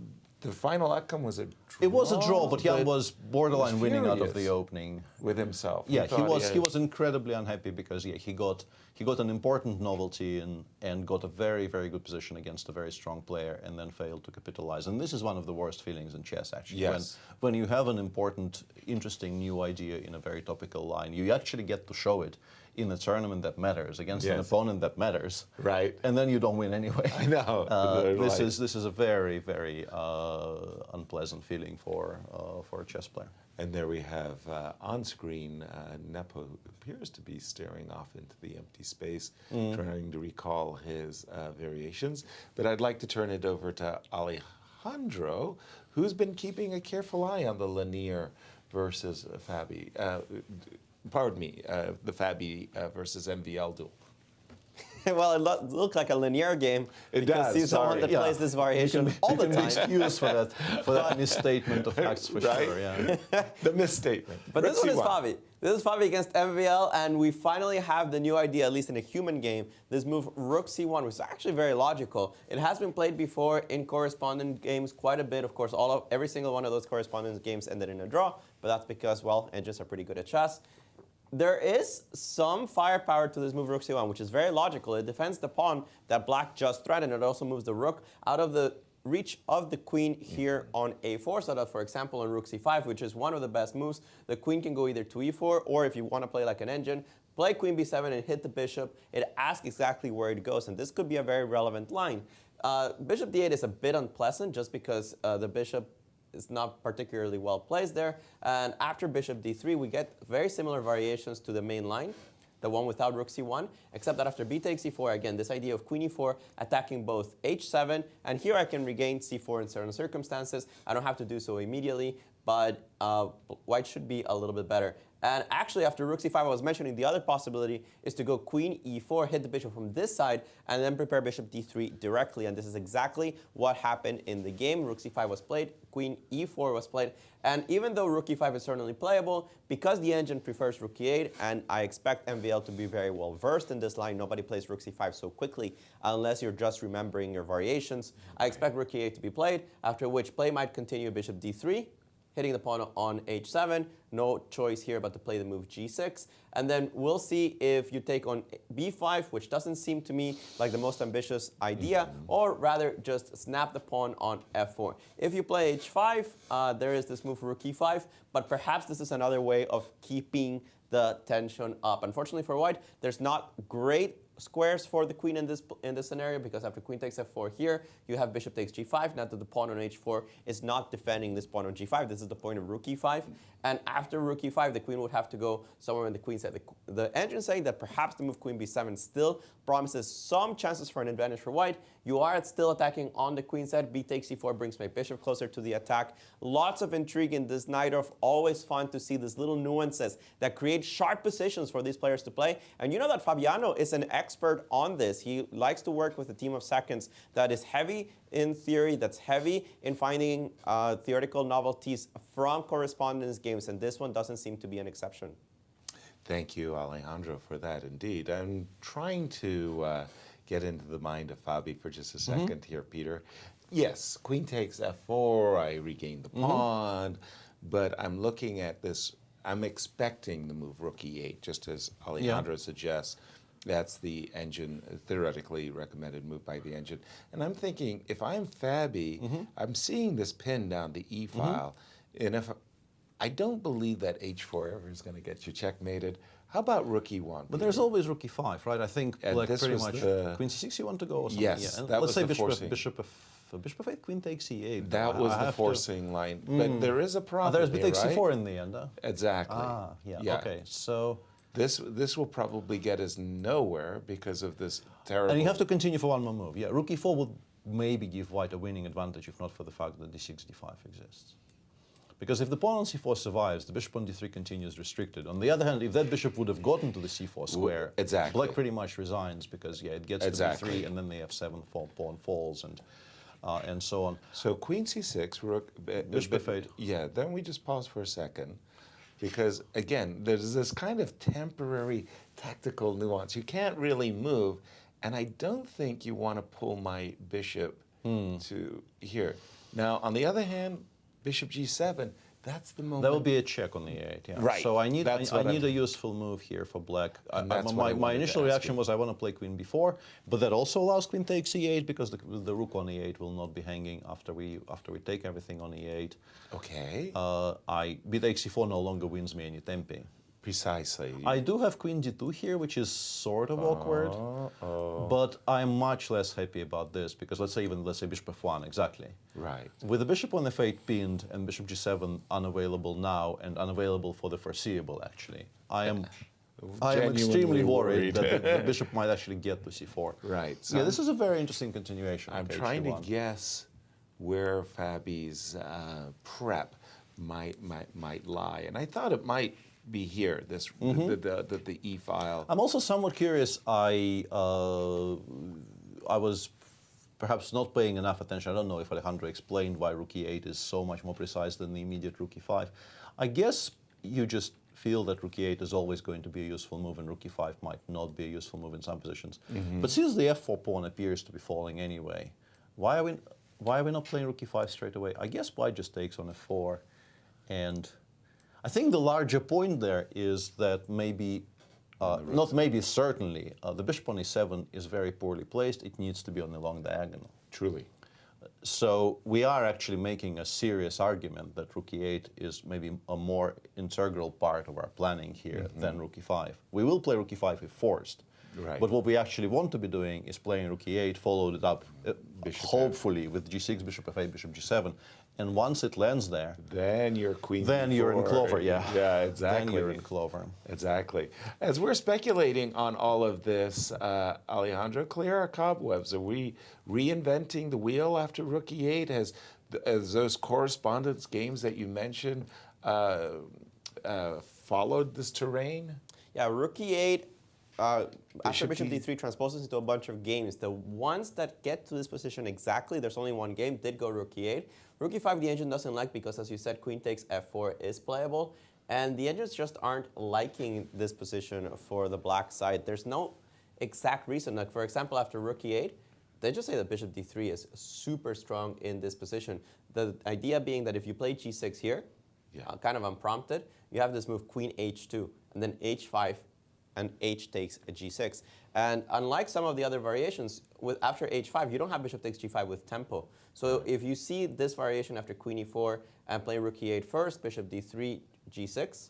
the final outcome was a draw. It was a draw, but Jan was borderline winning out of furious the opening. with himself. Yeah, he thought was incredibly unhappy because he got an important novelty and got a very, very good position against a very strong player and then failed to capitalize. And this is one of the worst feelings in chess, actually. Yes. When you have an important, interesting new idea in a very topical line, you actually get to show it in a tournament that matters against an Yes. opponent that matters. Right. And then you don't win anyway. I know. This is a very, very unpleasant feeling for a chess player. And there we have on screen, Nepo appears to be staring off into the empty space, trying to recall his variations. But I'd like to turn it over to Alejandro, who's been keeping a careful eye on the Lanier versus Fabi. Pardon me, the Fabi versus MVL duel. Well, it looked like a linear game. It because does, he's the one that plays this variation all the You can be time. excused for that misstatement of facts for Right? sure. Yeah. The misstatement. But this one is Ritzy won. Fabi. This is Fabi against MVL, and we finally have the new idea, at least in a human game, this move Rook C1, which is actually very logical. It has been played before in correspondent games quite a bit. Of course, every single one of those correspondence games ended in a draw, but that's because, well, engines are pretty good at chess. There is some firepower to this move Rook C1, which is very logical. It defends the pawn that black just threatened. It also moves the rook out of the reach of the queen here on a4, so that, for example, on Rook C5, which is one of the best moves, the queen can go either to e4, or if you want to play like an engine, play queen b7 and hit the bishop. It asks exactly where it goes, and this could be a very relevant line. Bishop d8 is a bit unpleasant just because the bishop is not particularly well placed there. And after bishop d3, we get very similar variations to the main line, the one without rook c1, except that after b takes e4, again, this idea of queen e4 attacking both h7, and here I can regain c4 in certain circumstances. I don't have to do so immediately, but white should be a little bit better. And actually, after rook c5, I was mentioning the other possibility is to go queen e4, hit the bishop from this side, and then prepare bishop d3 directly. And this is exactly what happened in the game. Rook c5 was played, queen e4 was played. And even though rook e5 is certainly playable, because the engine prefers rook e8, and I expect MVL to be very well versed in this line, nobody plays rook c5 so quickly unless you're just remembering your variations. I expect rook e8 to be played, after which play might continue bishop d3, hitting the pawn on h7, no choice here but to play the move g6. And then we'll see if you take on b5, which doesn't seem to me like the most ambitious idea, or rather just snap the pawn on f4. If you play h5, there is this move rook e5, but perhaps this is another way of keeping the tension up. Unfortunately for white, there's not great squares for the queen in this scenario, because after queen takes f4 here, you have bishop takes g5. Now that the pawn on h4 is not defending this pawn on g5, this is the point of rook e5. And after rook e5, the queen would have to go somewhere on the queen side. The engine saying that perhaps the move queen b7 still promises some chances for an advantage for white, You are still attacking on the queen side. B takes c4 brings my bishop closer to the attack. Lots of intrigue in this knight off. Always fun to see these little nuances that create sharp positions for these players to play. And you know that Fabiano is an expert on this. He likes to work with a team of seconds that is heavy in theory, that's heavy in finding theoretical novelties from correspondence games, and this one doesn't seem to be an exception. Thank you, Alejandro, for that indeed. I'm trying to get into the mind of Fabi for just a second here, Peter. Yes, queen takes f4, I regain the pawn, but I'm looking at this, I'm expecting the move rook e8, just as Alejandro suggests. That's the engine, theoretically recommended move by the engine. And I'm thinking, if I'm Fabi, I'm seeing this pin down the e file, and if I don't believe that h4 ever is going to get you checkmated. How about rook e1? But there's always rook e5, right? I think like pretty much queen c6 you want to go or something. Yes, yeah. that let's was say the forcing. bishop f8, queen takes e8. That was the forcing line. But there is a problem there's bishop takes right? c4 in the end, huh? Exactly. Ah, yeah. Okay, so... This will probably get us nowhere because of this terrible... And you have to continue for one more move. Yeah, rook e4 would maybe give white a winning advantage if not for the fact that d6, d5 exists. Because if the pawn on c4 survives, the bishop on d3 continues restricted. On the other hand, if that bishop would have gotten to the c4 square, black pretty much resigns because, it gets to d3 and then the f7 pawn falls and so on. So queen c6, rook... bishop f8. Yeah, then we just pause for a second. Because, again, there's this kind of temporary tactical nuance. You can't really move, and I don't think you want to pull my bishop to here. Now, on the other hand, bishop g7, that's the moment. That will be a check on the 8, yeah. Right. So I need a useful move here for black. My initial reaction was I want to play queen b4, but that also allows queen takes e8 because the rook on e8 will not be hanging after we take everything on e8. Okay. B takes e4 no longer wins me any tempi. Precisely. I do have queen d2 here, which is sort of awkward, but I'm much less happy about this because let's say bishop f1, exactly. Right. With the bishop on f8 pinned and bishop g7 unavailable now and unavailable for the foreseeable, actually, I am extremely worried that the bishop might actually get to c4. Right. So yeah, this is a very interesting continuation. I'm trying to guess where Fabi's prep might lie, and I thought it might be here, the E file. I'm also somewhat curious. I was perhaps not paying enough attention. I don't know if Alejandro explained why rook e8 is so much more precise than the immediate rook e5. I guess you just feel that rook e8 is always going to be a useful move and rook e5 might not be a useful move in some positions. But since the f4 pawn appears to be falling anyway, why are we not playing rook e5 straight away? I guess white just takes on f4, and I think the larger point there is that maybe, certainly, the bishop on e7 is very poorly placed. It needs to be on the long diagonal. Truly. So we are actually making a serious argument that rook e8 is maybe a more integral part of our planning here than rook e5. We will play rook e5 if forced. Right. But what we actually want to be doing is playing rook e8, followed it up, hopefully, with g6, bishop f8, bishop g7. And once it lands there, then you're queen. Then you're in clover, yeah. Yeah, exactly. Then you're in clover. Exactly. As we're speculating on all of this, Alejandro, clear our cobwebs. Are we reinventing the wheel after rook e8? As those correspondence games that you mentioned followed this terrain? Yeah, rook e8. After bishop d3 transposes into a bunch of games. The ones that get to this position exactly, there's only one game, did go rook e8. Rook e5 the engine doesn't like because, as you said, queen takes f4 is playable. And the engines just aren't liking this position for the black side. There's no exact reason. Like, for example, after rook e8, they just say that bishop d3 is super strong in this position. The idea being that if you play g6 here, kind of unprompted, you have this move queen h2, and then h5, and h takes a g6. And unlike some of the other variations, after h5, you don't have bishop takes g5 with tempo. So if you see this variation after queen e4 and play rook e8 first, bishop d3, g6,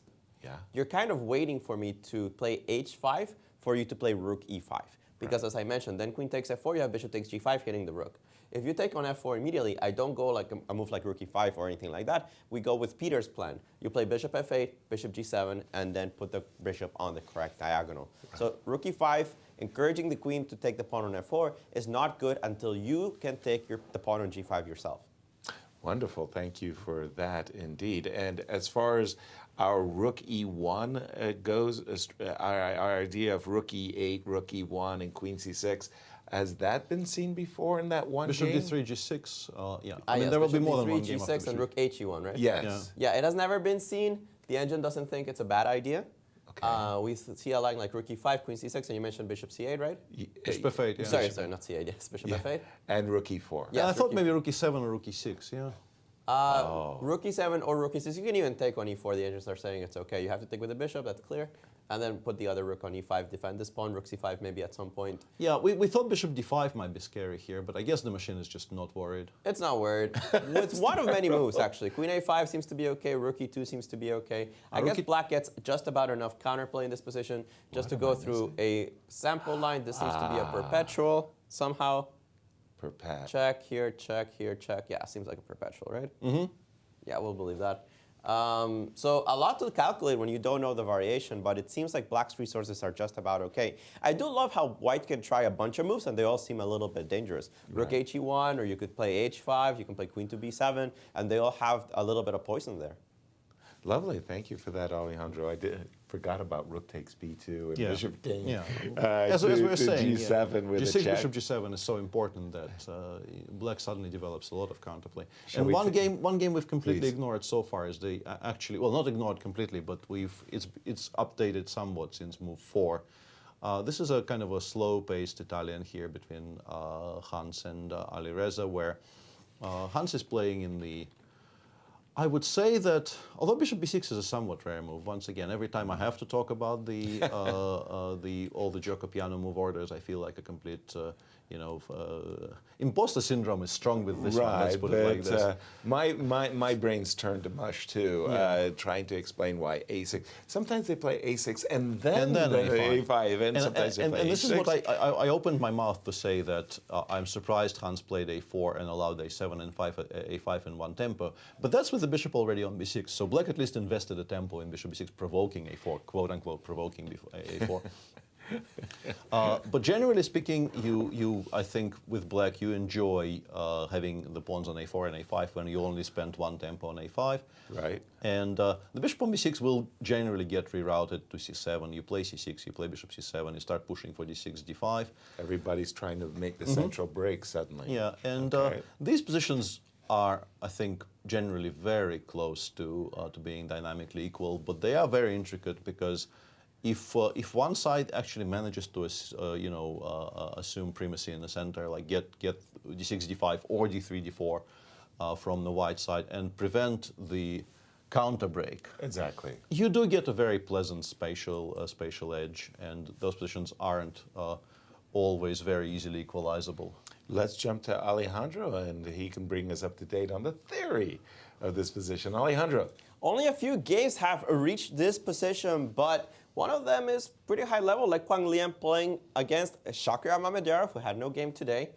you're kind of waiting for me to play h5 for you to play rook e5. Because as I mentioned, then queen takes f4, you have bishop takes g5 hitting the rook. If you take on f4 immediately, I don't go like a move like rook e5 or anything like that. We go with Peter's plan. You play bishop f8, bishop g7, and then put the bishop on the correct diagonal. So rook e5 encouraging the queen to take the pawn on f4 is not good until you can take the pawn on g5 yourself. Wonderful. Thank you for that indeed. And as far as our rook e1 goes, our idea of rook e8, rook e1, and queen c6, has that been seen before in that one Bishop game? d3, g6. Yeah. I mean, there will be bishop more than d3, one game. g6, after and g6. rook h1, right? Yes. Yeah, it has never been seen. The engine doesn't think it's a bad idea. Okay. We see a line like rook e5, queen c6, and you mentioned bishop c8, right? Bishop f8, yeah. Sorry, not c8, yes, bishop f8. And rook e4. Yeah. I Yes, thought rook maybe rook e7 or rook e6, yeah. Rook e7 or rook e6. You can even take on e4. The engines are saying it's okay. You have to take with the bishop, that's clear. And then put the other rook on e5, defend this pawn, rook c5 maybe at some point. Yeah, we thought bishop d5 might be scary here, but I guess the machine is just not worried. It's not worried. With one of many moves, actually. Queen a5 seems to be okay. Rook e2 seems to be okay. I guess black gets just about enough counterplay in this position just to go through a sample line. This seems to be a perpetual somehow. Check here, check here, check. Yeah, seems like a perpetual, right? Mm-hmm. Yeah, we'll believe that. So a lot to calculate when you don't know the variation, but it seems like black's resources are just about okay. I do love how white can try a bunch of moves, and they all seem a little bit dangerous. Rook he1, or you could play h5, you can play queen to b7, and they all have a little bit of poison there. Lovely. Thank you for that, Alejandro. I forgot about rook takes b2 and bishop king As we were saying, g7 with g6, a check. bishop g7 is so important that black suddenly develops a lot of counterplay. Shall And we one game we've completely Please. ignored so far is the actually, well, not ignored completely, but it's updated somewhat since move 4. This is a kind of a slow-paced Italian here between Hans and Alireza, where Hans is playing in the. I would say that, although bishop b6 is a somewhat rare move, once again, every time I have to talk about the all the Giocopiano move orders, I feel like a complete, imposter syndrome is strong with this one. Let's put it like this. My brain's turned to mush too, trying to explain why a6. Sometimes they play a6 and then a5, and sometimes they play and a6. this is what I opened my mouth to say that I'm surprised Hans played a4 and allowed a7 and a5 in one tempo, but that's with the bishop already on b6. So black at least invested a tempo in bishop b6, provoking a4, quote unquote, provoking a4. But generally speaking, I think with black you enjoy having the pawns on a4 and a5 when you only spend one tempo on a5. Right. And the bishop on b6 will generally get rerouted to c7. You play c6, you play bishop c7, you start pushing for d6, d5. Everybody's trying to make the central break suddenly. Yeah, and these positions are, I think, generally very close to being dynamically equal, but they are very intricate because if one side actually manages to assume primacy in the center, like get d6, d5 or d3, d4 from the white side and prevent the counter break. Exactly. You do get a very pleasant spatial edge, and those positions aren't always very easily equalizable. Let's jump to Alejandro, and he can bring us up to date on the theory of this position. Alejandro. Only a few games have reached this position, but one of them is pretty high level, like Quang Lian playing against Shakir Mamedyarov, who had no game today.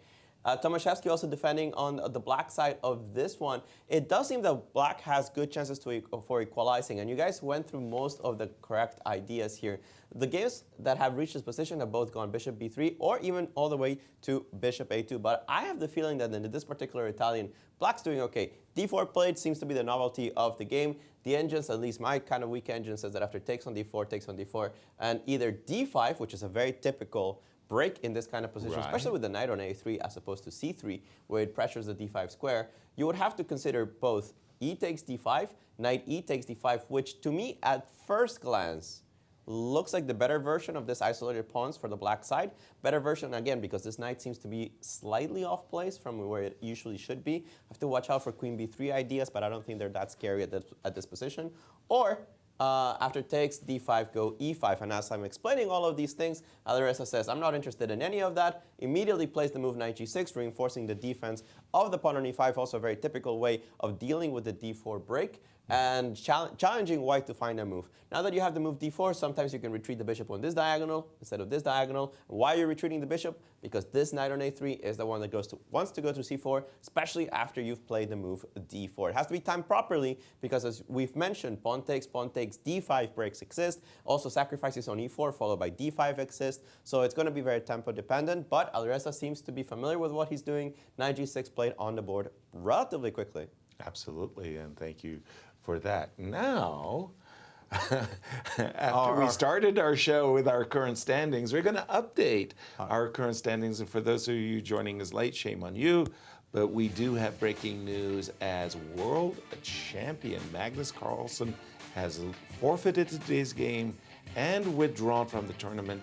Tomaszewski also defending on the black side of this one. It does seem that black has good chances for equalizing, and you guys went through most of the correct ideas here. The games that have reached this position have both gone bishop b3 or even all the way to bishop a2, but I have the feeling that in this particular Italian, black's doing okay. d4 played seems to be the novelty of the game. The engines, at least my kind of weak engine, says that after takes on d4, and either d5, which is a very typical break in this kind of position, especially with the knight on a3 as opposed to c3, where it pressures the d5 square, you would have to consider both e takes d5, knight e takes d5, which to me at first glance looks like the better version of this isolated pawns for the black side. Better version, again, because this knight seems to be slightly off place from where it usually should be. Have to watch out for queen b3 ideas, but I don't think they're that scary at this position. Or after takes, d5, go e5. And as I'm explaining all of these things, Alireza says, I'm not interested in any of that. Immediately plays the move knight g6, reinforcing the defense of the pawn on e5, also a very typical way of dealing with the d4 break and challenging white to find a move. Now that you have the move d4, sometimes you can retreat the bishop on this diagonal instead of this diagonal. Why are you retreating the bishop? Because this knight on a3 is the one that wants to go to c4, especially after you've played the move d4. It has to be timed properly because, as we've mentioned, pawn takes, d5 breaks exist. Also, sacrifices on e4 followed by d5 exist. So it's going to be very tempo dependent, but Alireza seems to be familiar with what he's doing. Knight g6 played on the board relatively quickly. Absolutely, and thank you for that. Now, after we started our show with our current standings, we're going to update our current standings. And for those of you joining us late, shame on you. But we do have breaking news as world champion Magnus Carlsen has forfeited today's game and withdrawn from the tournament.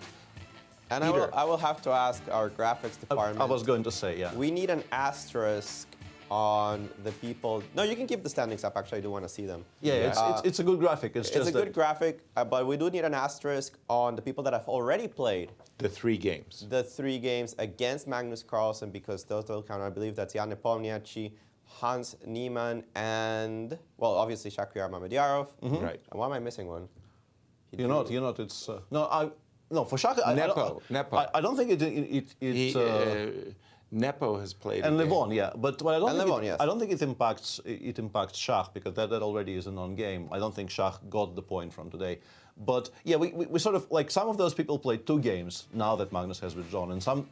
And Peter. I will have to ask our graphics department. I was going to say, yeah. We need an asterisk on the people. No, you can keep the standings up. Actually, I do want to see them. Yeah, it's a good graphic. It's a good graphic, but we do need an asterisk on the people that have already played The 3 games. the 3 games against Magnus Carlsen, because those will count. I believe that's Jan Nepomniachtchi, Hans Niemann, and, well, obviously Shakhriar Mamedyarov. Right. And why am I missing one? You're not. It's no for Shaka. Nepo. I don't think it Nepo has played and a game. Levon, yeah, but I don't And think Levon, yes. I don't think it impacts Shach, because that already is a non-game. I don't think Shach got the point from today. But yeah, we sort of, like, some of those people played 2 games now that Magnus has withdrawn, and some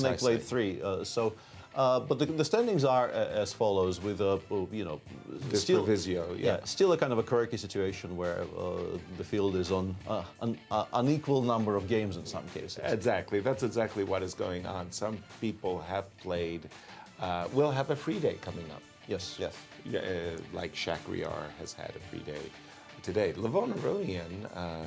they played 3. But the standings are as follows, with still Firouzja, still a kind of a quirky situation where the field is on an unequal number of games in some cases. Exactly. That's exactly what is going on. Some people have played, will have a free day coming up. Yes. Yes. Like Shakhriar has had a free day today. Levon Aronian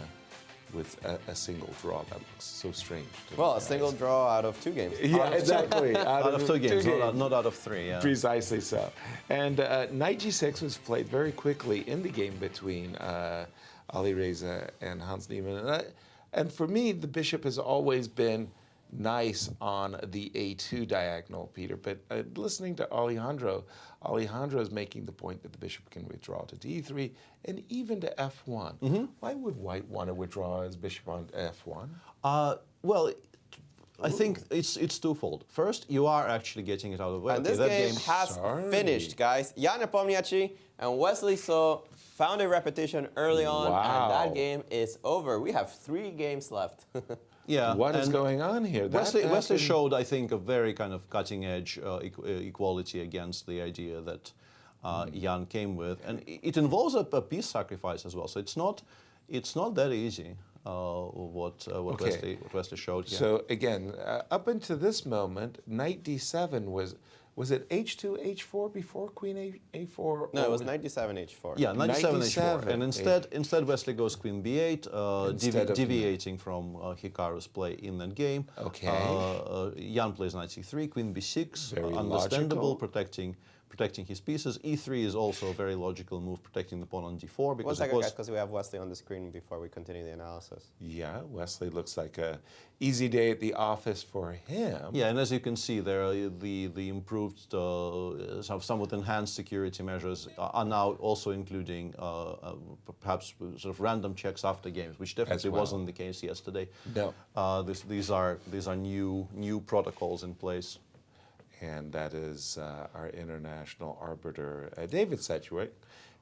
with a single draw. That looks so strange. Well, a single draw out of 2 games. Yeah, exactly. Out of 2 games, not out of 3. Yeah. Precisely so. And knight g6 was played very quickly in the game between Alireza and Hans Niemann. And for me, the bishop has always been nice on the a2 diagonal, Peter. But listening to Alejandro is making the point that the bishop can withdraw to d3 and even to f1. Why would white want to withdraw his bishop on f1? Well, I think it's twofold. First, you are actually getting it out of the way. And this game has finished, guys. Jan Nepomniachtchi and Wesley So found a repetition early on, and that game is over. We have 3 games left. Yeah. What is going on here? Wesley showed, I think, a very kind of cutting-edge equality against the idea that Jan came with, and it involves a piece sacrifice as well. So it's not that easy. What Wesley showed here. So again, up until this moment, knight d7 was it h2, h4 before queen a4? No, it was knight d7, h4. Yeah, knight d7, h4. And instead Wesley goes queen b8, deviating from Hikaru's play in that game. Okay. Jan plays knight c3, queen b6, Very understandable, logical. protecting his pieces. e3 is also a very logical move, protecting the pawn on d4. Because 1 second, guys, because we have Wesley on the screen before we continue the analysis. Yeah, Wesley looks like a easy day at the office for him. Yeah, and as you can see there, the improved, somewhat enhanced security measures are now also including perhaps sort of random checks after games, which definitely wasn't the case yesterday. No. These are new protocols in place. And that is our international arbiter, David Sedgwick,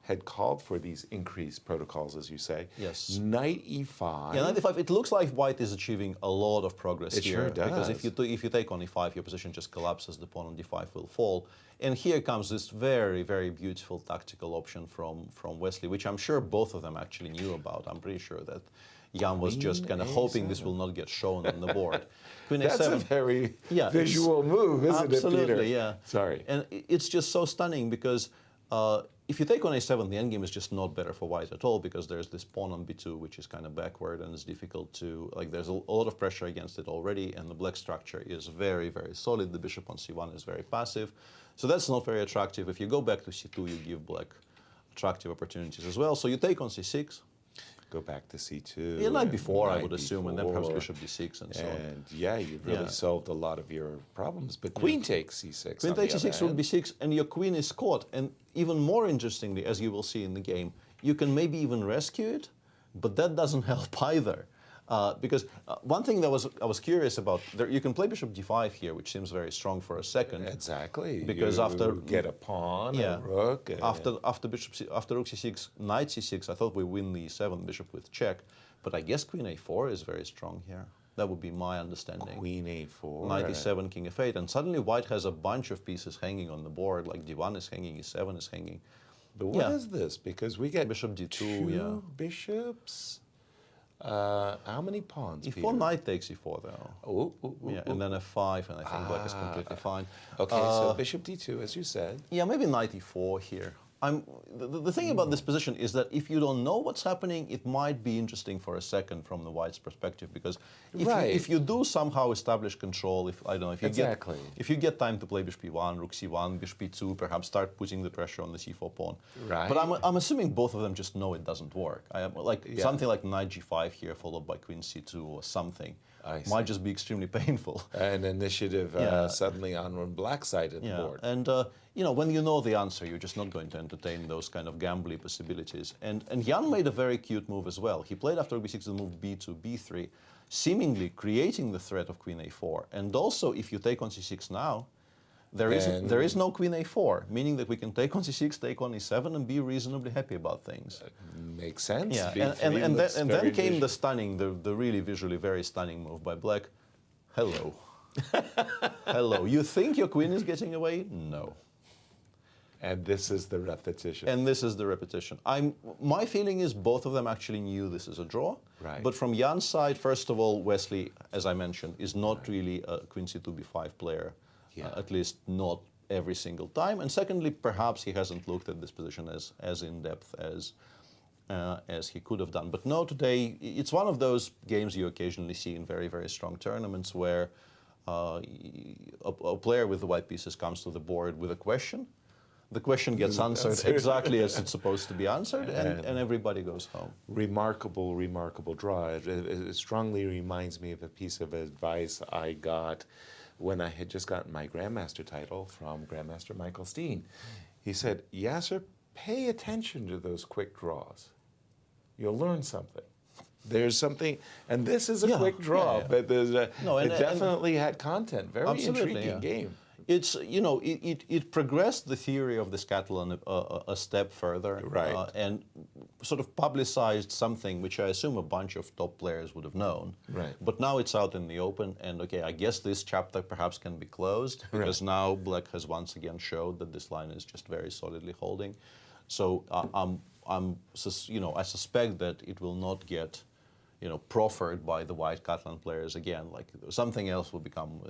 had called for these increased protocols, as you say. Yes. Knight e5. Yeah, knight e5. It looks like white is achieving a lot of progress It here. sure does. Because if you take on e5, your position just collapses. The pawn on d5 will fall. And here comes this very, very beautiful tactical option from Wesley, which I'm sure both of them actually knew about. I'm pretty sure that Jan was just kind of hoping this will not get shown on the board. Queen That's a7. a very visual move, isn't it, Peter? Absolutely, yeah. Sorry. And it's just so stunning because if you take on a7, the endgame is just not better for white at all, because there's this pawn on b2, which is kind of backward, and it's difficult to, like, there's a lot of pressure against it already, and the black structure is very, very solid. The bishop on c1 is very passive. So that's not very attractive. If you go back to c2, you give black attractive opportunities as well. So you take on c6. Go back to c2. Yeah, night before, I night would assume, and then perhaps before. bishop d6 and so on. And yeah, you've really Yeah. solved a lot of your problems. But queen takes c6. Queen on the takes other c6, rook hand. b6, and your queen is caught. And even more interestingly, as you will see in the game, you can maybe even rescue it, but that doesn't help either. Because one thing that I was curious about, you can play bishop d5 here, which seems very strong for a second. Exactly. Because you after get a pawn, yeah, a rook. after rook c6, knight c6, I thought we win the e7 bishop with check, but I guess queen a4 is very strong here. That would be my understanding. Queen a4. Knight e7, king f8, and suddenly white has a bunch of pieces hanging on the board, like d1 is hanging, e7 is hanging. But what is this? Because we get Bishop d2, two yeah. bishops. How many pawns? E4 Peter? knight takes e4 though. Yeah, and then f5, and I think black is completely fine. Okay, so bishop d2, as you said. Yeah, maybe knight e4 here. The thing about this position is that if you don't know what's happening, it might be interesting for a second from the white's perspective, because if you do somehow establish control, if you get time to play bishop e1, rook c1, bishop e2, perhaps start putting the pressure on the c4 pawn. Right. But I'm assuming both of them just know it doesn't work. Something like knight g5 here followed by queen c2 or something might just be extremely painful. An initiative suddenly on black side of the board. And when you know the answer, you're just not going to entertain those kind of gambly possibilities. And Jan made a very cute move as well. He played after b6 the move b2, b3, seemingly creating the threat of queen a4. And also, if you take on c6 now, there is no queen a4, meaning that we can take on c6, take on e7, and be reasonably happy about things. Makes sense. Yeah, and then came the stunning, the really visually very stunning move by black. Hello. Hello. You think your queen is getting away? No. And this is the repetition. And this is the repetition. My feeling is both of them actually knew this is a draw. Right. But from Jan's side, first of all, Wesley, as I mentioned, is not really a queen c2 b5 player. At least not every single time. And secondly, perhaps he hasn't looked at this position as in depth as he could have done. But no, today it's one of those games you occasionally see in very, very strong tournaments where a player with the white pieces comes to the board with a question. The question gets answered exactly as it's supposed to be answered, and everybody goes home. Remarkable, remarkable draw. It strongly reminds me of a piece of advice I got when I had just gotten my Grandmaster title from Grandmaster Michael Steen. He said, Yasser, pay attention to those quick draws. You'll learn something. There's something, and this is a quick draw, but it definitely had content. Very intriguing game. It's, it progressed the theory of this Catalan a step further. Right. And sort of publicized something which I assume a bunch of top players would have known. Right. But now it's out in the open, and okay, I guess this chapter perhaps can be closed, because now black has once again showed that this line is just very solidly holding. So I suspect that it will not get proffered by the white Catalan players again. Like something else will become,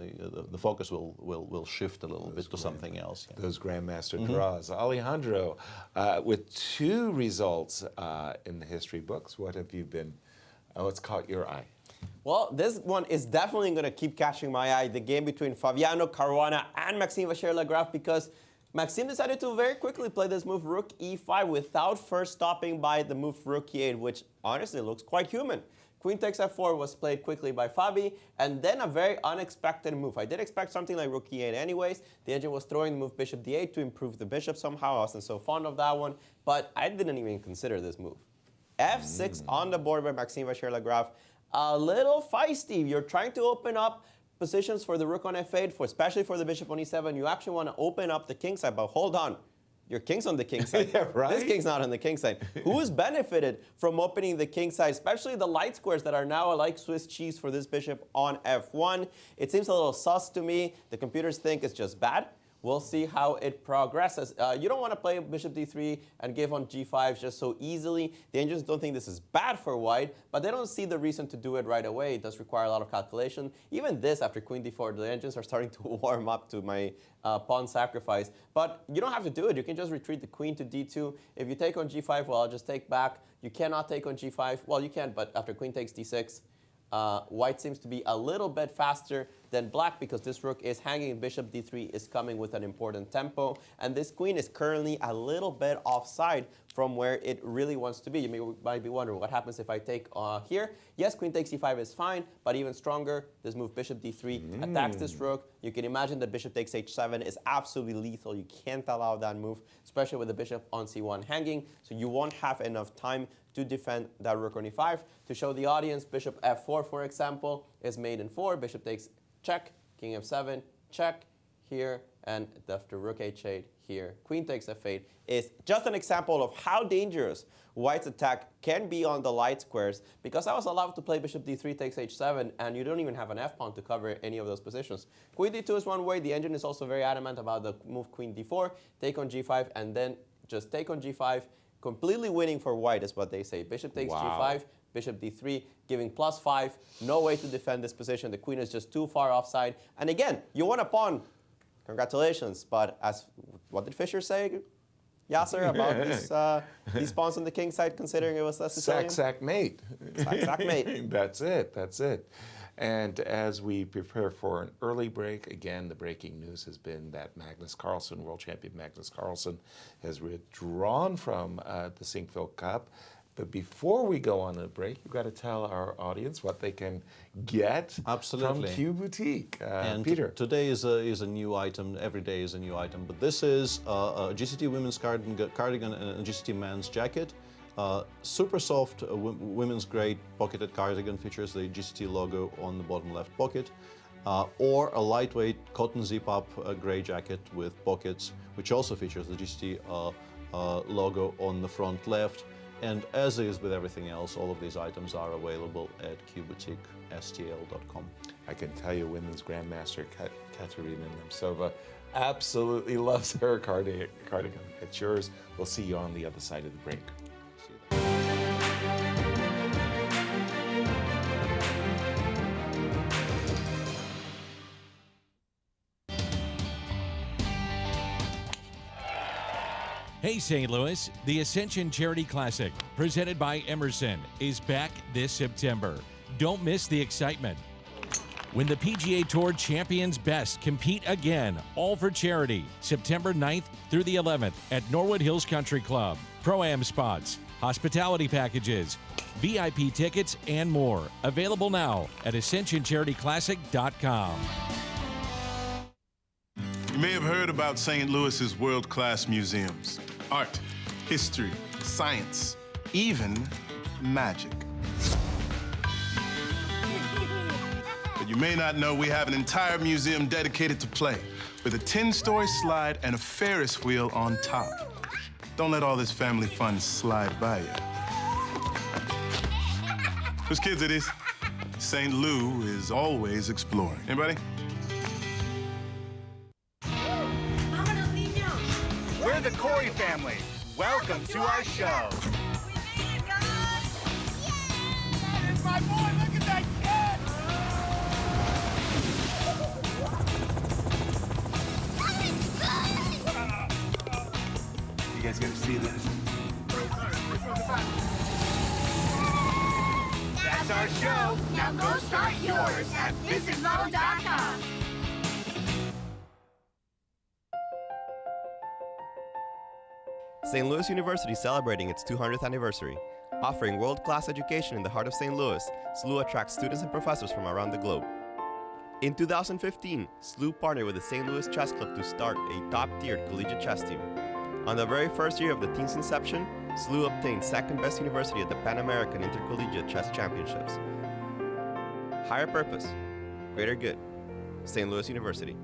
the focus will shift a little bit to something else. Yeah. Those Grandmaster draws. Alejandro, with two results in the history books, what have you been, what's caught your eye? Well, this one is definitely going to keep catching my eye. The game between Fabiano Caruana and Maxime Vachier-Lagrave, because Maxime decided to very quickly play this move rook e5 without first stopping by the move rook e8, which honestly looks quite human. Queen takes f4 was played quickly by Fabi, and then a very unexpected move. I did expect something like rook e8 anyways. The engine was throwing the move bishop d8 to improve the bishop somehow. I wasn't so fond of that one, but I didn't even consider this move. f6 on the board by Maxime Vachier-Lagrave. A little feisty. You're trying to open up positions for the rook on f8, especially for the bishop on e7. You actually want to open up the king side, but hold on. Your king's on the king side. Yeah, right? This king's not on the king side. Who's benefited from opening the king side, especially the light squares that are now like Swiss cheese for this bishop on f1? It seems a little sus to me. The computers think it's just bad. We'll see how it progresses. You don't want to play bishop d3 and give on g5 just so easily. The engines don't think this is bad for white, but they don't see the reason to do it right away. It does require a lot of calculation. Even this, after queen d4, the engines are starting to warm up to my pawn sacrifice. But you don't have to do it. You can just retreat the queen to d2. If you take on g5, well, I'll just take back. You cannot take on g5. Well, you can, but after queen takes d6, white seems to be a little bit faster. than black because this rook is hanging. Bishop d3 is coming with an important tempo, and this queen is currently a little bit offside from where it really wants to be. You might be wondering, what happens if I take here? Yes, queen takes e5 is fine, but even stronger, this move bishop d3 attacks this rook. You can imagine that bishop takes h7 is absolutely lethal. You can't allow that move, especially with the bishop on c1 hanging, so you won't have enough time to defend that rook on e5. To show the audience, bishop f4, for example, is made in 4. Bishop takes check, king f7, check, here, and after rook h8 here, queen takes f8 is just an example of how dangerous white's attack can be on the light squares, because I was allowed to play bishop d3 takes h7, and you don't even have an f-pawn to cover any of those positions. Queen d2 is one way. The engine is also very adamant about the move queen d4, take on g5, and then just take on g5, completely winning for white is what they say. Bishop takes g5, bishop d3, giving +5, no way to defend this position. The queen is just too far offside. And again, you won a pawn. Congratulations. But as what did Fischer say, Yasser, about these pawns on the king side, considering it was a Sicilian? Sack, mate. Sack, mate. That's it. And as we prepare for an early break, again, the breaking news has been that Magnus Carlsen, world champion Magnus Carlsen, has withdrawn from the Sinquefield Cup. But before we go on a break, you've got to tell our audience what they can get Absolutely. from Q Boutique. And Peter. Today is a new item. Every day is a new item. But this is a GCT women's cardigan and a GCT men's jacket. Super soft women's grade pocketed cardigan, features the GCT logo on the bottom left pocket, or a lightweight cotton zip-up gray jacket with pockets, which also features the GCT logo on the front left. And as is with everything else, all of these items are available at qboutiquestl.com. I can tell you women's grandmaster Katerina Nemtsova absolutely loves her cardigan. It's yours. We'll see you on the other side of the break. Hey St. Louis, the Ascension Charity Classic, presented by Emerson, is back this September. Don't miss the excitement. When the PGA Tour Champions Best compete again, all for charity, September 9th through the 11th at Norwood Hills Country Club. Pro-Am spots, hospitality packages, VIP tickets, and more. Available now at ascensioncharityclassic.com. You may have heard about St. Louis's world-class museums. Art, history, science, even magic. But you may not know we have an entire museum dedicated to play, with a 10-story slide and a Ferris wheel on top. Don't let all this family fun slide by you. Whose kids it is? St. Lou is always exploring. Anybody? We're the Corey family. Welcome to our show. There's my boy. Look at that kid. You guys gotta see this. That's our show. Now go start yours at visitmo.com. St. Louis University is celebrating its 200th anniversary. Offering world-class education in the heart of St. Louis, SLU attracts students and professors from around the globe. In 2015, SLU partnered with the St. Louis Chess Club to start a top-tiered collegiate chess team. On the very first year of the team's inception, SLU obtained second-best university at the Pan American Intercollegiate Chess Championships. Higher purpose, greater good. St. Louis University.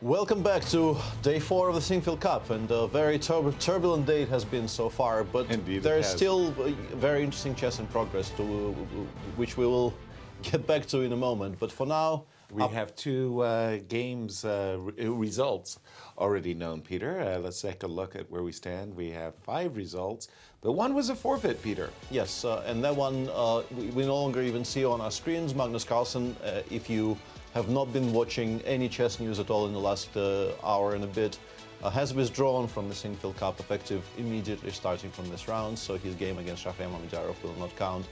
Welcome back to day 4 of the Sinquefield Cup, and a very turbulent day it has been so far, but Indeed, there's it has. still very interesting chess in progress, which we will get back to in a moment. But for now, We have two games results already known, Peter. Let's take a look at where we stand. We have 5 results, but one was a forfeit, Peter. yes, and that one we no longer even see on our screens. Magnus Carlsen, if you have not been watching any chess news at all in the last hour and a bit, has withdrawn from the Sinquefield Cup, effective immediately starting from this round, so his game against Mamedyarov will not count,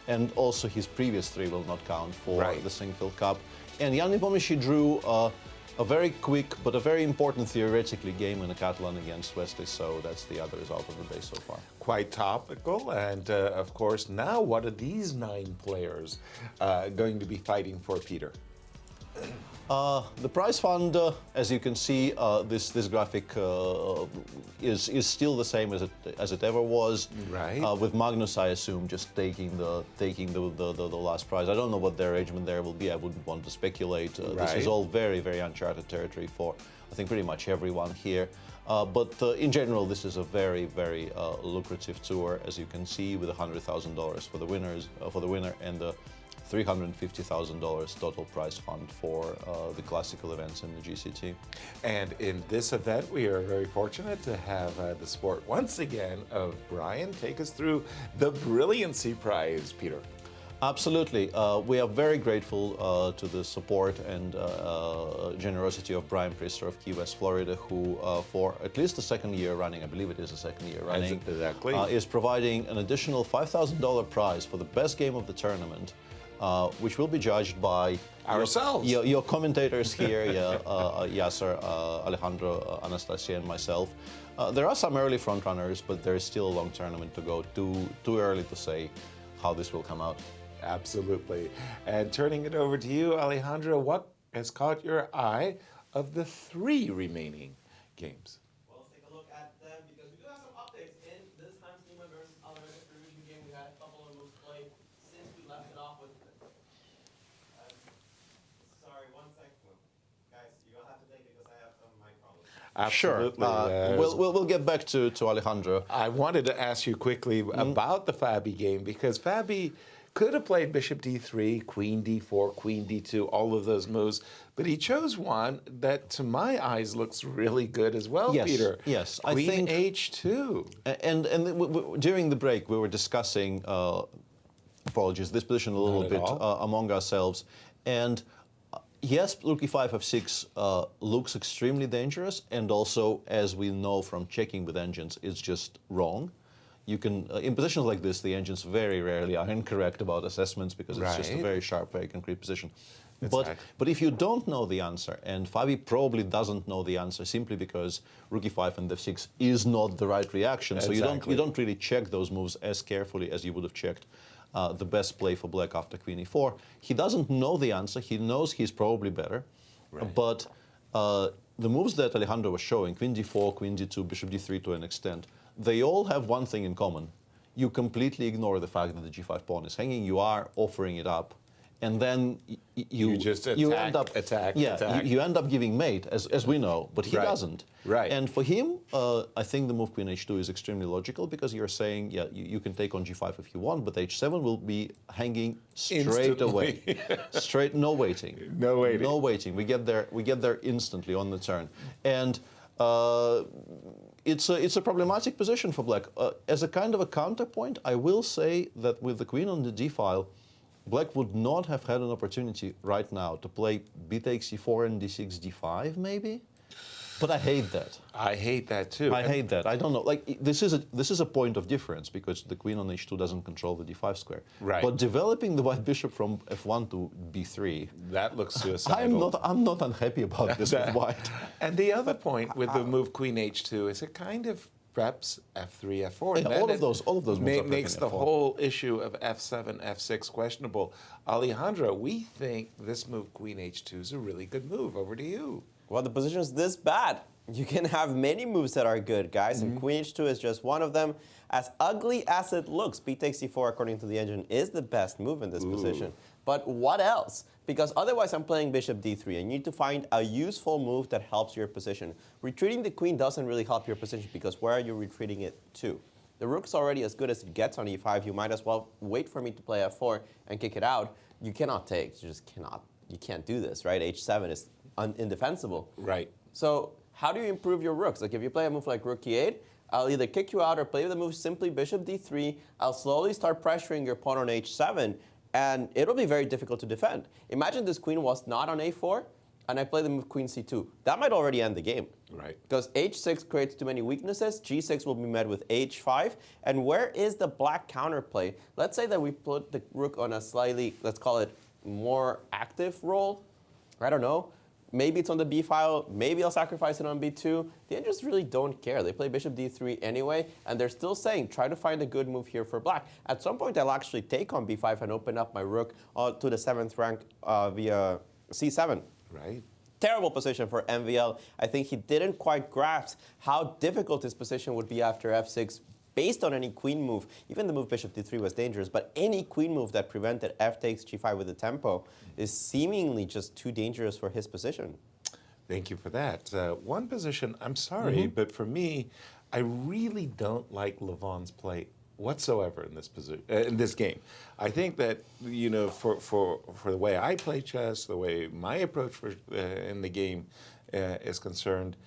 and also his previous 3 will not count for the Sinquefield Cup. And Jan Nepomniachtchi drew a very quick but a very important theoretically game in a Catalan against Wesley So. That's the other result of the day so far. Quite topical, and of course, now what are these 9 players going to be fighting for, Peter? The prize fund, as you can see, this graphic is still the same as it ever was. Right. With Magnus, I assume, just taking the last prize. I don't know what their arrangement there will be. I wouldn't want to speculate. This is all very, very uncharted territory for, I think, pretty much everyone here. But in general, this is a very, very lucrative tour, as you can see, with $100,000 for the winner and the $350,000 total prize fund for the classical events in the GCT. And in this event, we are very fortunate to have the sport once again of Brian take us through the Brilliancy Prize, Peter. Absolutely. We are very grateful to the support and generosity of Brian Priester of Key West, Florida, who for at least the second year running, I believe it is the second year running, Exactly. is providing an additional $5,000 prize for the best game of the tournament, which will be judged by ourselves, your commentators here, Yasser, Alejandro, Anastasiya, and myself. There are some early front runners, but there is still a long tournament to go. Too early to say how this will come out. Absolutely. And turning it over to you, Alejandro, what has caught your eye of the 3 remaining games? Well, let's take a look at them because we do have some updates in this Hans Niemann versus Alejandro game. We had a couple of moves played since we left it off with. Sorry, 1 second, guys. You'll have to take it because I have some mic problems. Absolutely. Sure. We'll get back to Alejandro. I wanted to ask you quickly about the Fabi game, because Fabi could have played bishop d3, queen d4, queen d2, all of those moves, but he chose one that, to my eyes, looks really good as well, Yes, Peter. yes. Queen I think h2. And during the break, we were discussing, apologies, this position a little bit among ourselves, and yes, rook e5, f6 looks extremely dangerous, and also, as we know from checking with engines, it's just wrong. You can, in positions like this, the engines very rarely are incorrect about assessments because it's just a very sharp, very concrete position. But if you don't know the answer, and Fabi probably doesn't know the answer simply because rook e5 and f6 is not the right reaction, so you don't really check those moves as carefully as you would have checked the best play for black after queen e4. He doesn't know the answer. He knows he's probably better, but the moves that Alejandro was showing, queen d4, queen d2, bishop d3 to an extent, they all have one thing in common. You completely ignore the fact that the g5 pawn is hanging. You are offering it up, and then you just end up attack. You end up giving mate, as we know, but he doesn't. Right. And for him, I think the move queen h2 is extremely logical because you're saying, you can take on g5 if you want, but h7 will be hanging straight away. Straight, no waiting. No waiting. No waiting. We get there instantly on the turn. And it's a problematic position for black. As a kind of a counterpoint, I will say that with the queen on the d file, black would not have had an opportunity right now to play b takes e4 and d6, d5 maybe. But I hate that. I hate that too. I hate that. I don't know. Like this is a point of difference because the queen on h2 doesn't control the d5 square. Right. But developing the white bishop from f1 to b3. That looks suicidal. I'm not unhappy about this with white. And the other point with the move queen h2 is it kind of preps f3, f4. Yeah, all of those moves makes the f4. whole issue of f7, f6 questionable. Alejandro, we think this move queen h2 is a really good move. Over to you. Well, the position is this bad. You can have many moves that are good, guys, and queen h2 is just one of them. As ugly as it looks, b takes c4, according to the engine, is the best move in this position. But what else? Because otherwise I'm playing bishop d3. I need to find a useful move that helps your position. Retreating the queen doesn't really help your position because where are you retreating it to? The rook's already as good as it gets on e5. You might as well wait for me to play f4 and kick it out. You cannot take. You just cannot. You can't do this, right? h7 is indefensible. Right. So how do you improve your rooks? Like if you play a move like rook e8, I'll either kick you out or play the move simply bishop d3. I'll slowly start pressuring your pawn on h7, and it'll be very difficult to defend. Imagine this queen was not on a4, and I play the move queen c2. That might already end the game. Right. Because h6 creates too many weaknesses, g6 will be met with h5, and where is the black counterplay? Let's say that we put the rook on a slightly, let's call it, more active role. I don't know. Maybe it's on the b file, maybe I'll sacrifice it on b2. The Indians really don't care. They play bishop d3 anyway, and they're still saying, try to find a good move here for black. At some point, I'll actually take on b5 and open up my rook to the 7th rank via c7. Right. Terrible position for MVL. I think he didn't quite grasp how difficult his position would be after f6 based on any queen move. Even the move bishop d3 was dangerous, but any queen move that prevented f takes g5 with the tempo is seemingly just too dangerous for his position. Thank you for that. One position, I'm sorry, but for me, I really don't like Levon's play whatsoever in this position, in this game. I think that, you know, for the way I play chess, the way my approach in the game is concerned,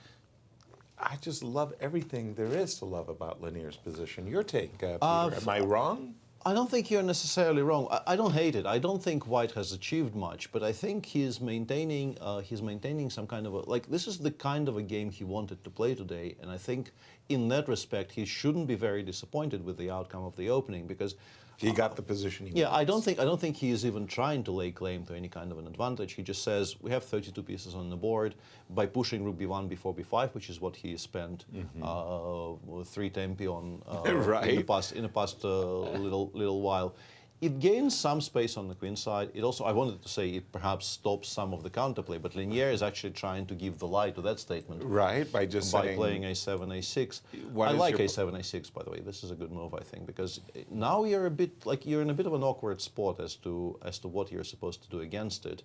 I just love everything there is to love about Lanier's position. Your take, Peter. Am I wrong? I don't think you're necessarily wrong. I don't hate it. I don't think White has achieved much, but I think he's maintaining some kind of a, like, this is the kind of a game he wanted to play today, and I think in that respect he shouldn't be very disappointed with the outcome of the opening, because he got the position he yeah, wants. I don't think he is even trying to lay claim to any kind of an advantage. He just says we have 32 pieces on the board. By pushing rook b1 before b5, which is what he spent 3 tempi on right. in the past little while. It gains some space on the queen side. It also, I wanted to say, it perhaps stops some of the counterplay, but Lanier is actually trying to give the lie to that statement. Right, by just saying, playing a7, a6. I like a7, a6, by the way. This is a good move, I think, because now you're a bit, like, you're in a bit of an awkward spot as to what you're supposed to do against it.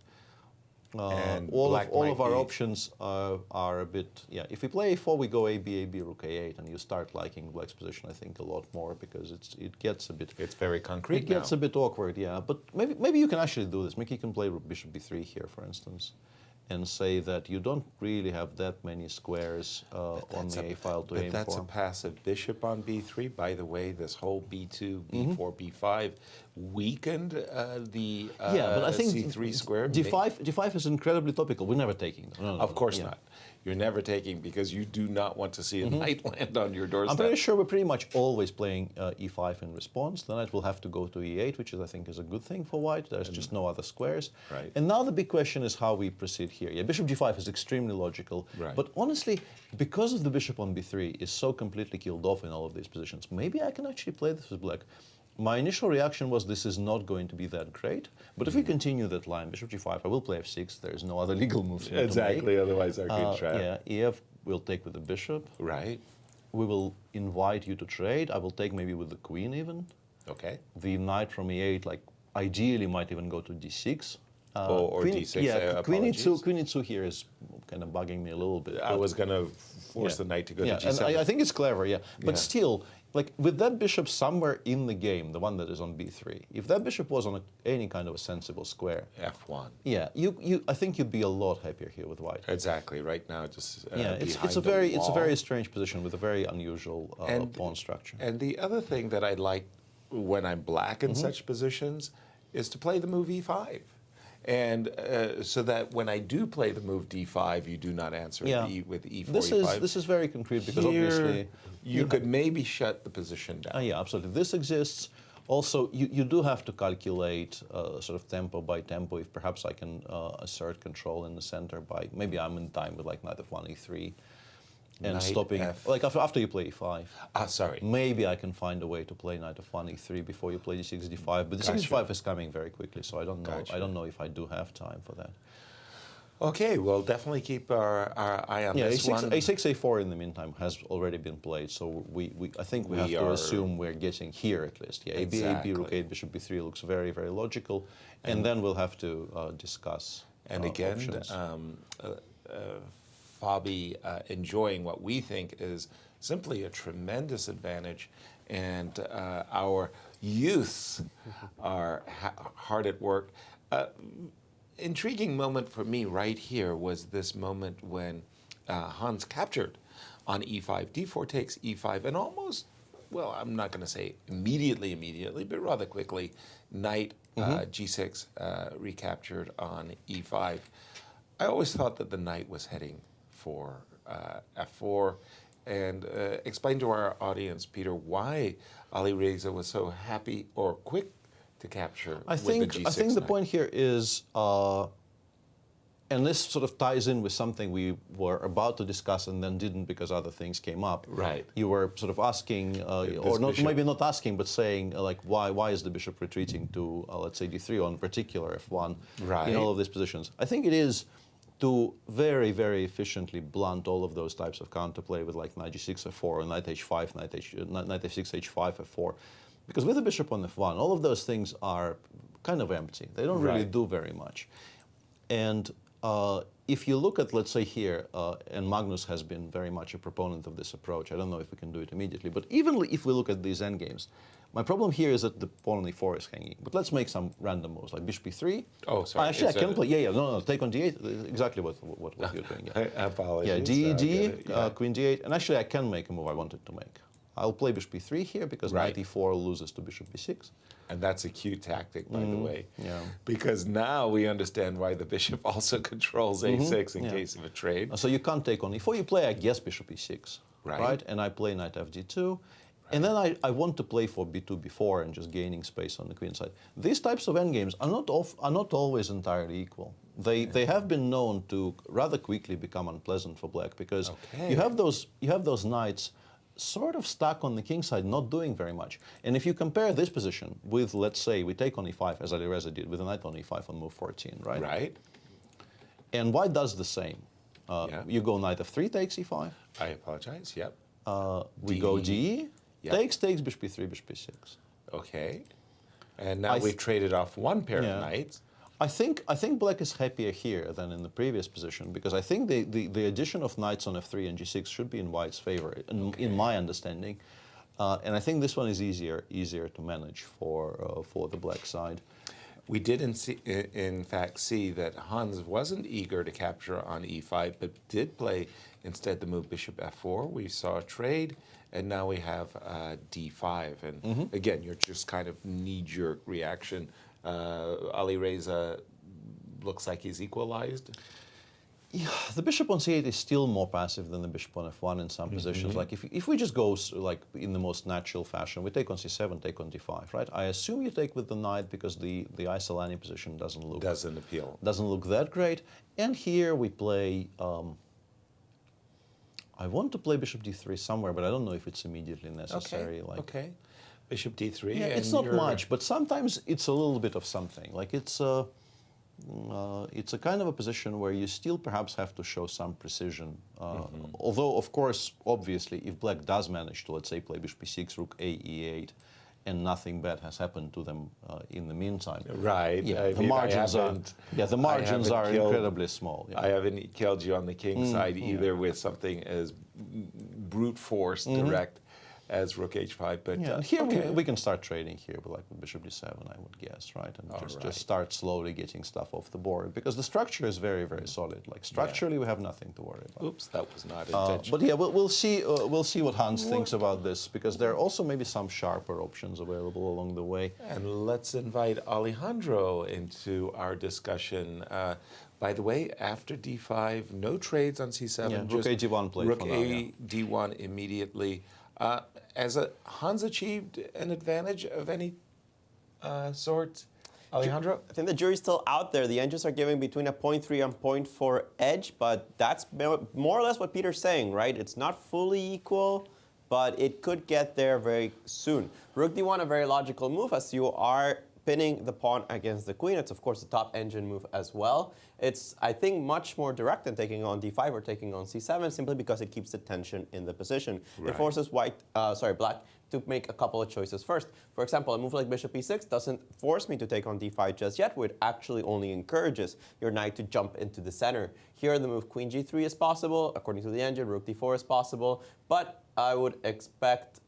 And all of our options are a bit, yeah. If we play a4, we go a-b, rook a8, and you start liking black's position, I think, a lot more, because it gets a bit... It's very concrete It gets a bit awkward, yeah. But maybe you can actually do this. Maybe you can play rook bishop b3 here, for instance, and say that you don't really have that many squares on the a file to aim for. That's a passive bishop on b3. By the way, this whole b2, b4, b5 weakened the yeah, but I think c3 square. d5 is incredibly topical. We're never taking them. No, of course not. You're never taking, because you do not want to see a knight land on your doorstep. I'm pretty sure we're pretty much always playing e5 in response. The knight will have to go to e8, which I think is a good thing for White. There's just no other squares. Right. And now the big question is how we proceed here. Yeah, bishop g5 is extremely logical. Right. But honestly, because of the bishop on b3 is so completely killed off in all of these positions, maybe I can actually play this with black. My initial reaction was this is not going to be that great, but if we continue that line, bishop g5, I will play f6. There's no other legal moves to make. Otherwise our queen trap. Yeah, ef will take with the bishop. Right. We will invite you to trade. I will take maybe with the queen even. Okay. The knight from e8, like, ideally might even go to d6. Or queen, d6, yeah, queen e2 here is kind of bugging me a little bit. I was going to force the knight to go to g7. And I think it's clever, yeah. But still, like, with that bishop somewhere in the game, the one that is on b3, if that bishop was on any kind of a sensible square, f1. Yeah, I think you'd be a lot happier here with White. Exactly. Right now, just yeah, it's a very strange position with a very unusual pawn structure. And the other thing that I like when I'm black in such positions is to play the move e5. And so that when I do play the move d5, you do not answer with e4, e5. This is very concrete, because here, obviously you could maybe shut the position down. Yeah, absolutely. This exists. Also, you do have to calculate sort of tempo by tempo. If perhaps I can assert control in the center by, maybe I'm in time with like knight f1, e3. And Knight stopping, like after you play e5. Sorry. Maybe I can find a way to play knight f1, e3 before you play d6, d5. But the d6, d5 is coming very quickly, so I don't know. I don't know if I do have time for that. Okay, we'll definitely keep our eye on this A6, one. A6, A4 in the meantime has already been played, so I think we have to assume we're getting here at least. Yeah, AB, AB, Rook 8, Bishop B3 looks very, very logical, and then we'll have to discuss And again, options. Fabi enjoying what we think is simply a tremendous advantage, and our youths are hard at work. Intriguing moment for me right here was this moment when Hans captured on e5, d4 takes e5, and almost, well, I'm not going to say immediately, but rather quickly, knight g6 recaptured on e5. I always thought that the knight was heading for f4, and explain to our audience, Peter, why Alireza was so happy or quick to capture with the g6 I think the knight. point here is, and this sort of ties in with something we were about to discuss and then didn't because other things came up. Right. You were sort of asking, or not, maybe not asking, but saying like, why is the bishop retreating to, let's say, d3 on particular f1 in all of these positions? I think it is to very, very efficiently blunt all of those types of counterplay with like knight g6, f4, or knight h5, knight f6, h5, f4. Because with the bishop on f1, all of those things are kind of empty. They don't really do very much. And if you look at, let's say here, and Magnus has been very much a proponent of this approach. I don't know if we can do it immediately, but even if we look at these endgames, my problem here is that the pawn on e4 is hanging. But let's make some random moves, like bishop b3. Oh, sorry. Actually, I can play. No, take on d8. Exactly what you're doing. Yeah, Apologies. Yeah, d, queen d8, and actually I can make a move I wanted to make. I'll play bishop b3 here because knight e4 loses to bishop b6. And that's a cute tactic, by the way. Yeah. Because now we understand why the bishop also controls a6 in case of a trade. So you can't take on e4. You play, I guess, bishop e6. Right. And I play knight fd2. And then I want to play for b2, b4 and just gaining space on the queen side. These types of endgames are not always entirely equal. They have been known to rather quickly become unpleasant for black because you have those knights sort of stuck on the king side, not doing very much. And if you compare this position with, let's say, we take on e5, as Alireza did, with a knight on e5 on move 14, right? Right. And white does the same. You go knight f3 takes e5. I apologize, yep. We go de, takes, bishop b3, bishop b6. Okay. And now we've traded off one pair of knights. I think black is happier here than in the previous position because I think the addition of knights on f3 and g6 should be in white's favor, in my understanding. And I think this one is easier to manage for the black side. We did in fact see that Hans wasn't eager to capture on e5, but did play instead the move bishop f4. We saw a trade, and now we have d5. And again, you're just kind of knee-jerk reaction. Alireza looks like he's equalized. Yeah, the bishop on c8 is still more passive than the bishop on f1 in some positions. Like if we just go like in the most natural fashion, we take on c7, take on d5, right? I assume you take with the knight because the Isolani position doesn't appeal. Doesn't look that great. And here we play. I want to play bishop d3 somewhere, but I don't know if it's immediately necessary. Okay. Bishop d3. Yeah, it's not much, but sometimes it's a little bit of something. Like it's a kind of a position where you still perhaps have to show some precision. Although, of course, obviously, if black does manage to, let's say, play bishop b6, rook a, e8, and nothing bad has happened to them in the meantime. Right. Yeah, the margins are incredibly small. Yeah. I haven't killed you on the king side either with something as brute force direct as rook h5, but here we can start trading here with like bishop d7, I would guess, right? And just start slowly getting stuff off the board because the structure is very, very solid. Like structurally, we have nothing to worry about. Oops, that was not intentional. But yeah, we'll see what Hans thinks about this because there are also maybe some sharper options available along the way. And let's invite Alejandro into our discussion. By the way, after d5, no trades on c7. Yeah, rook a d1 play. Rook a d1 immediately. Has Hans achieved an advantage of any sort, Alejandro? I think the jury's still out there. The engines are giving between a 0.3 and 0.4 edge, but that's more or less what Peter's saying, right? It's not fully equal, but it could get there very soon. Rook d1, a very logical move, as you are pinning the pawn against the queen. It's, of course, the top engine move as well. It's, I think, much more direct than taking on d5 or taking on c7, simply because it keeps the tension in the position. It forces black to make a couple of choices first. For example, a move like bishop e6 doesn't force me to take on d5 just yet, which actually only encourages your knight to jump into the center. Here, the move queen g3 is possible. According to the engine, rook d4 is possible. But I would expect,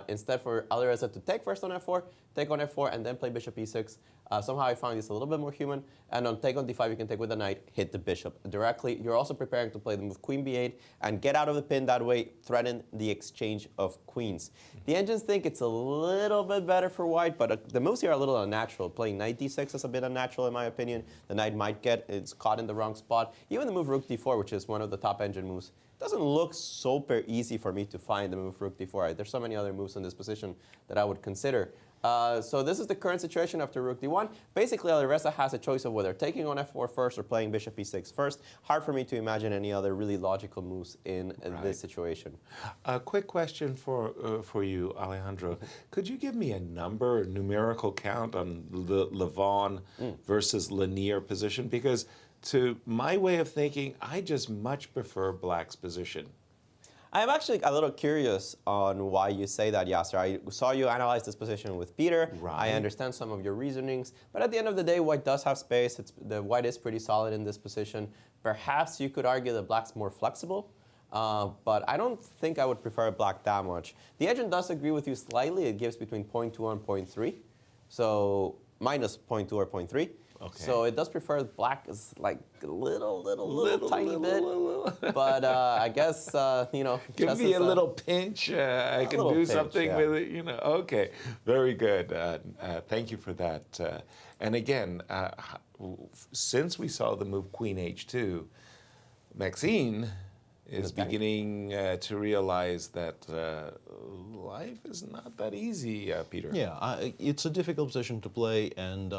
instead for Alireza to take first on f4, take on f4, and then play bishop e6. Somehow I found this a little bit more human. And on take on d5, you can take with the knight, hit the bishop directly. You're also preparing to play the move queen b8 and get out of the pin that way, threaten the exchange of queens. The engines think it's a little bit better for white, but the moves here are a little unnatural. Playing knight d6 is a bit unnatural in my opinion. The knight might get, it's caught in the wrong spot. Even the move rook d4, which is one of the top engine moves, doesn't look super easy for me to find the move rook d4. There's so many other moves in this position that I would consider. So this is the current situation after rook d1. Basically, Alireza has a choice of whether taking on f4 first or playing bishop e6 first. Hard for me to imagine any other really logical moves in this situation. A quick question for you, Alejandro. Could you give me a number, a numerical count on the Levon versus linear position? Because to my way of thinking, I just much prefer black's position. I'm actually a little curious on why you say that, Yasser. I saw you analyze this position with Peter. I understand some of your reasonings. But at the end of the day, white does have space. The white is pretty solid in this position. Perhaps you could argue that black's more flexible. But I don't think I would prefer black that much. The engine does agree with you slightly. It gives between 0.2 and 0.3. So minus 0.2 or 0.3. Okay. So it does prefer black is like a little tiny bit. But I guess, you know. Give me a little pinch. I can do something with it, you know. Okay, very good. Thank you for that. And again, since we saw the move queen h2, Maxine is beginning to realize that life is not that easy, Peter. Yeah, it's a difficult position to play, and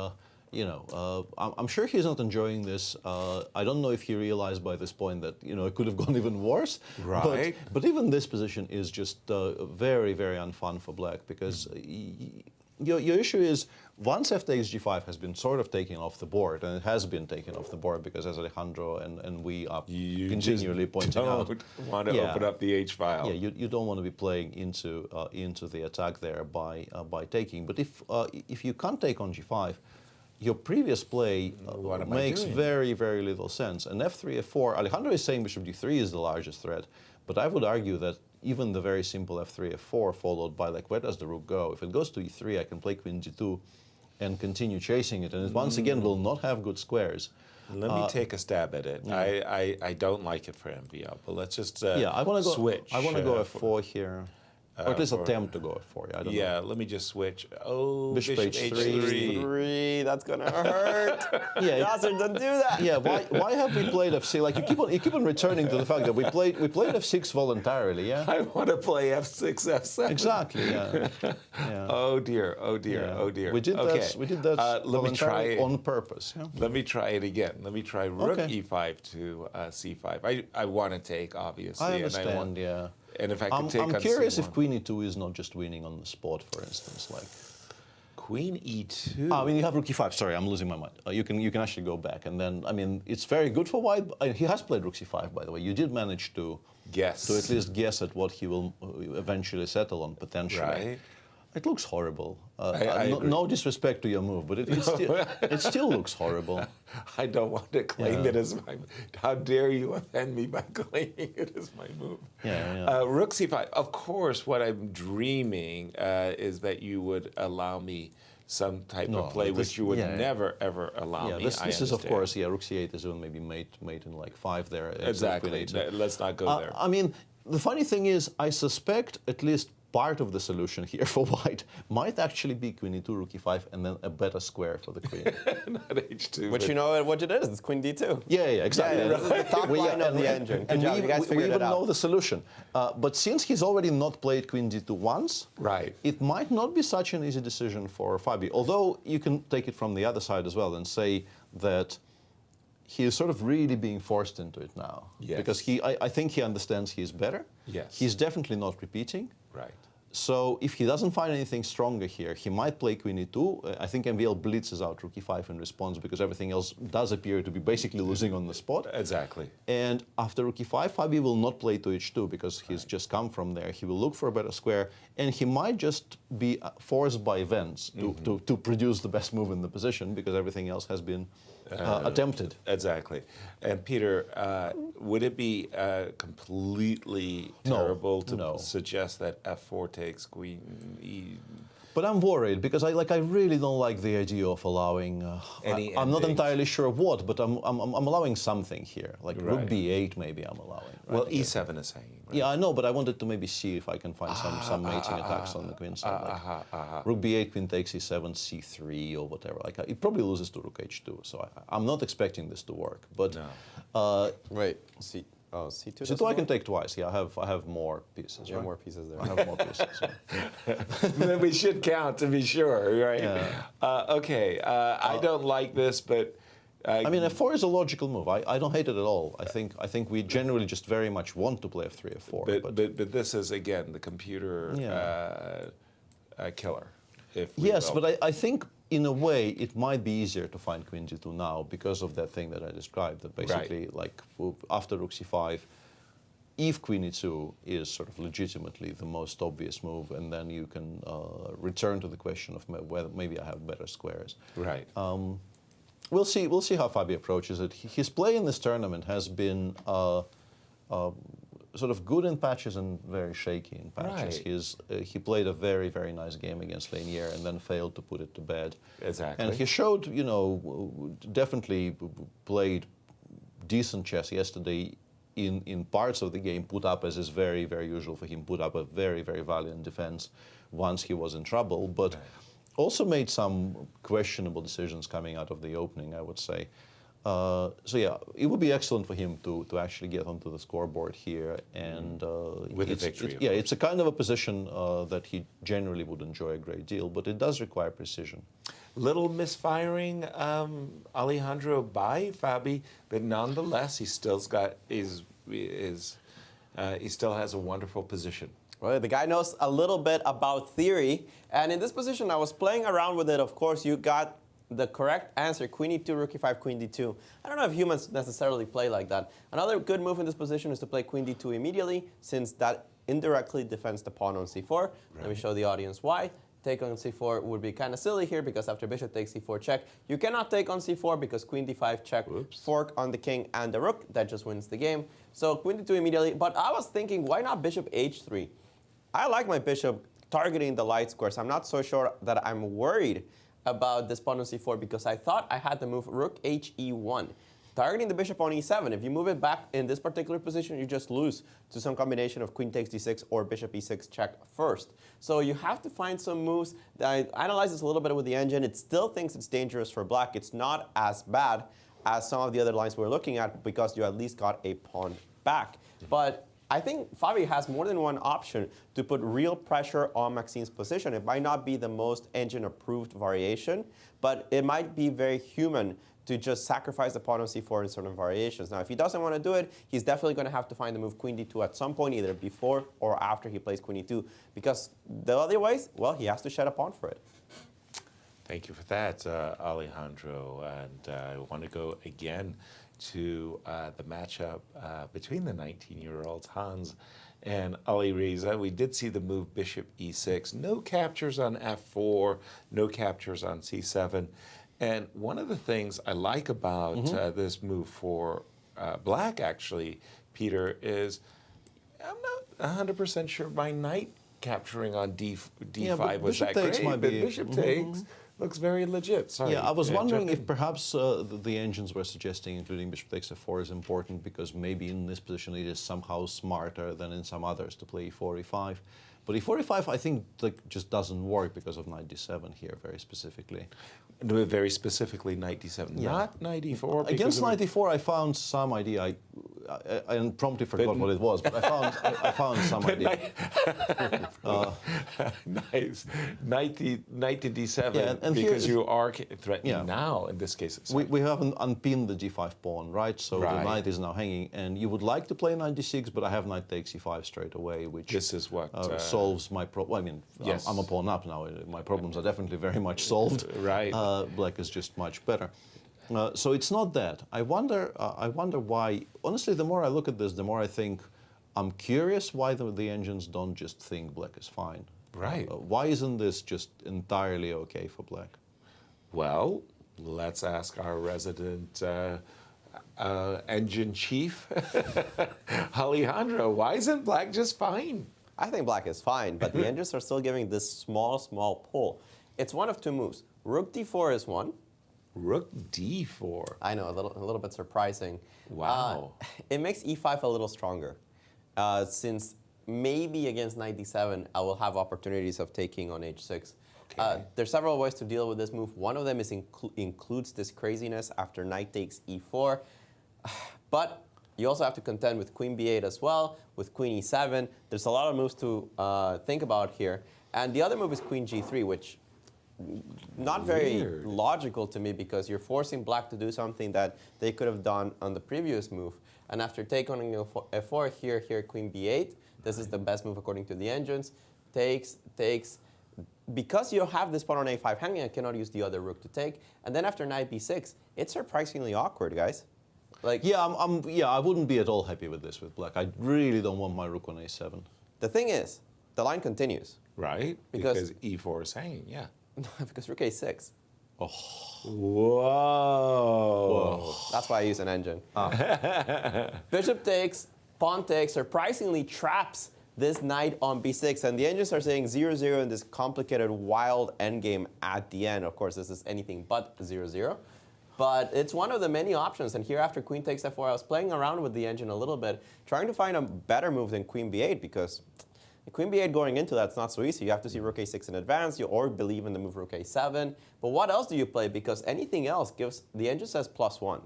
you know, I'm sure he's not enjoying this. I don't know if he realized by this point that, you know, it could have gone even worse. Right. But even this position is just very, very unfun for black, because your issue is once f takes g5 has been sort of taken off the board, and it has been taken off the board because, as Alejandro and we are continually pointing out, you don't want to open up the h file. Yeah, you don't want to be playing into the attack there by taking. But if you can't take on g5, your previous play makes very, very little sense. And f3, f4, Alejandro is saying bishop d3 is the largest threat, but I would argue that even the very simple f3, f4, followed by, like, where does the rook go? If it goes to e3, I can play queen g2 and continue chasing it, and it once again will not have good squares. Let me take a stab at it. I don't like it for MVL, but let's just I want to go switch. I want to go f4 here. Or at least attempt to go f4. I don't know. Let me just switch. Oh, bishop h3. That's gonna hurt. Yasser, don't do that. Yeah, why have we played f6? Like, you keep on returning to the fact that we played f6 voluntarily. Yeah. I want to play f6, f7. Exactly. Yeah. Oh dear. Oh dear. Yeah. Oh dear. We did that. We did that. Let me try it on purpose. Yeah? Let me try it again. Let me try rook e5 to c5. I want to take, obviously. I understand. And if I could take I'm curious if queen e2 is not just winning on the spot, for instance, like queen e2. I mean, you have rook e5. Sorry, I'm losing my mind. You can actually go back, and then, I mean, it's very good for white. He has played rook c5, by the way. You did manage to guess, to at least guess at what he will eventually settle on potentially. Right. It looks horrible. I agree. No disrespect to your move, but it still looks horrible. I don't want to claim it as my. How dare you offend me by claiming it as my move? Rook c5. Of course, what I'm dreaming is that you would allow me some type of play which you would never ever allow me. This is, of course, rook c8 is maybe mate in like 5 there. Exactly. Let's not go there. I mean, the funny thing is, I suspect at least part of the solution here for white might actually be queen e2, rook e5, and then a better square for the queen. Not h2. Which you know what it is. It's queen d2. Yeah, exactly. This is the top line of the engine. Good job. You guys figured it out. We even know the solution. But since he's already not played queen d2 once, it might not be such an easy decision for Fabi. Although you can take it from the other side as well and say that he is sort of really being forced into it now. Yes. Because I think he understands he is better. Yes. He's definitely not repeating. Right. So if he doesn't find anything stronger here, he might play queen e2. I think MVL blitzes out rook e5 in response because everything else does appear to be basically losing on the spot. Exactly. And after rook e5, Fabi will not play to h2 because he's just come from there. He will look for a better square, and he might just be forced by events to produce the best move in the position because everything else has been attempted. Exactly. And Peter, would it be completely terrible to suggest that f4 takes queen e? But I'm worried because I really don't like the idea of allowing. I'm not entirely sure what, but I'm allowing something here, like rook b8 maybe I'm allowing. Right? Well, e7 is hanging. Right? Yeah, I know, but I wanted to maybe see if I can find some mating attacks on the queen side. Rook b8, queen takes e7, c3 or whatever. Like it probably loses to rook h2, so I'm not expecting this to work. But wait, see. Oh, c2. C2 I can take twice. Yeah, I have more pieces. You have more pieces there. I have more pieces. Yeah. Then we should count to be sure, right? Yeah. Okay. I don't like this, but I mean, f4 is a logical move. I don't hate it at all. I think we generally just very much want to play f3, f4. But this is again the computer killer. Yes, but I think in a way it might be easier to find queen g2 now because of that thing that I described. That basically, like after rook c5, if queen e2 is sort of legitimately the most obvious move, and then you can return to the question of whether maybe I have better squares. Right. We'll see how Fabi approaches it. His play in this tournament has been sort of good in patches and very shaky in patches. Right. He played a very, very nice game against Lanier and then failed to put it to bed. Exactly. And he showed, definitely played decent chess yesterday in parts of the game, put up, as is very, very usual for him, put up a very, very valiant defense once he was in trouble, but also made some questionable decisions coming out of the opening, I would say. So yeah, it would be excellent for him to actually get onto the scoreboard here, and with a victory. It's a kind of a position that he generally would enjoy a great deal, but it does require precision. Little misfiring, Alejandro by Fabi, but nonetheless, he still has a wonderful position. Well, the guy knows a little bit about theory, and in this position, I was playing around with it. Of course, you got the correct answer, queen e2, rook e5, queen d2. I don't know if humans necessarily play like that. Another good move in this position is to play queen d2 immediately, since that indirectly defends the pawn on c4. Right. Let me show the audience why. Take on c4 would be kind of silly here, because after bishop takes c4 check, you cannot take on c4 because queen d5 check, fork on the king and the rook. That just wins the game. So queen d2 immediately, but I was thinking, why not bishop h3? I like my bishop targeting the light squares. I'm not so sure that I'm worried about this pawn on c4 because I thought I had the move rook he1. Targeting the bishop on e7, if you move it back in this particular position, you just lose to some combination of queen takes d6 or bishop e6 check first. So you have to find some moves. I analyzed this a little bit with the engine. It still thinks it's dangerous for black. It's not as bad as some of the other lines we're looking at because you at least got a pawn back. But I think Fabi has more than one option to put real pressure on Maxime's position. It might not be the most engine-approved variation, but it might be very human to just sacrifice the pawn on c4 in certain variations. Now, if he doesn't want to do it, he's definitely going to have to find the move queen d2 at some point, either before or after he plays queen e2, because the other ways, well, he has to shed a pawn for it. Thank you for that, Alejandro. And I want to go again to the matchup between the 19-year-olds, Hans and Alireza. We did see the move bishop e6. No captures on f4, no captures on c7. And one of the things I like about this move for black, actually, Peter, is I'm not 100% sure my knight capturing on d5 was that great, but bishop takes looks very legit. Sorry. Yeah, I was wondering if perhaps the engines were suggesting including bishop takes f4 is important because maybe in this position it is somehow smarter than in some others to play e4, e5. But e4, e5 I think just doesn't work because of knight d7 here very specifically. Very specifically knight d7, not knight e4. Against knight e4 I found some idea. I promptly forgot what it was, but I found some idea. Nice. Knight to d7, Yeah, and because here you are threatening now, in this case. We haven't unpinned the g5 pawn, right? So the knight is now hanging, and you would like to play knight d6, but I have knight takes e5 straight away, which This is what solves my problem. I mean, Yes. I'm a pawn up now. My problems are definitely very much solved. Right. Black is just much better. So it's not that. I wonder why. Honestly, the more I look at this, the more I think I'm curious why the engines don't just think black is fine. Right. Why isn't this just entirely okay for black? Well, let's ask our resident engine chief, Alejandro. Why isn't black just fine? I think black is fine, but the engines are still giving this small pull. It's one of two moves. Rook d4 is one. Rook d4. I know, a little bit surprising. Wow. It makes e5 a little stronger, since maybe against knight d7, I will have opportunities of taking on h6. Okay. There's several ways to deal with this move. One of them is includes this craziness after knight takes e4, but you also have to contend with queen b8 as well, with queen e7. There's a lot of moves to think about here. And the other move is queen g3, which not very logical to me, because you're forcing black to do something that they could have done on the previous move. And after taking on f4, here, queen b8, this is the best move according to the engines. Takes. Because you have this pawn on a5 hanging, I cannot use the other rook to take. And then after knight b6, it's surprisingly awkward, guys. Like, yeah, I wouldn't be at all happy with this with black. I really don't want my rook on a7. The thing is, the line continues. Right, because e4 is hanging, yeah. Because rook a6. Oh. Whoa. That's why I use an engine. Bishop takes, pawn takes, surprisingly traps this knight on b6. And the engines are saying 0-0 in this complicated, wild endgame at the end. Of course, this is anything but 0-0. But it's one of the many options. And here after queen takes f4, I was playing around with the engine a little bit, trying to find a better move than queen b8, because queen b8 going into that's not so easy. You have to see rook a6 in advance, or believe in the move rook a7. But what else do you play? Because anything else gives, the engine says +1.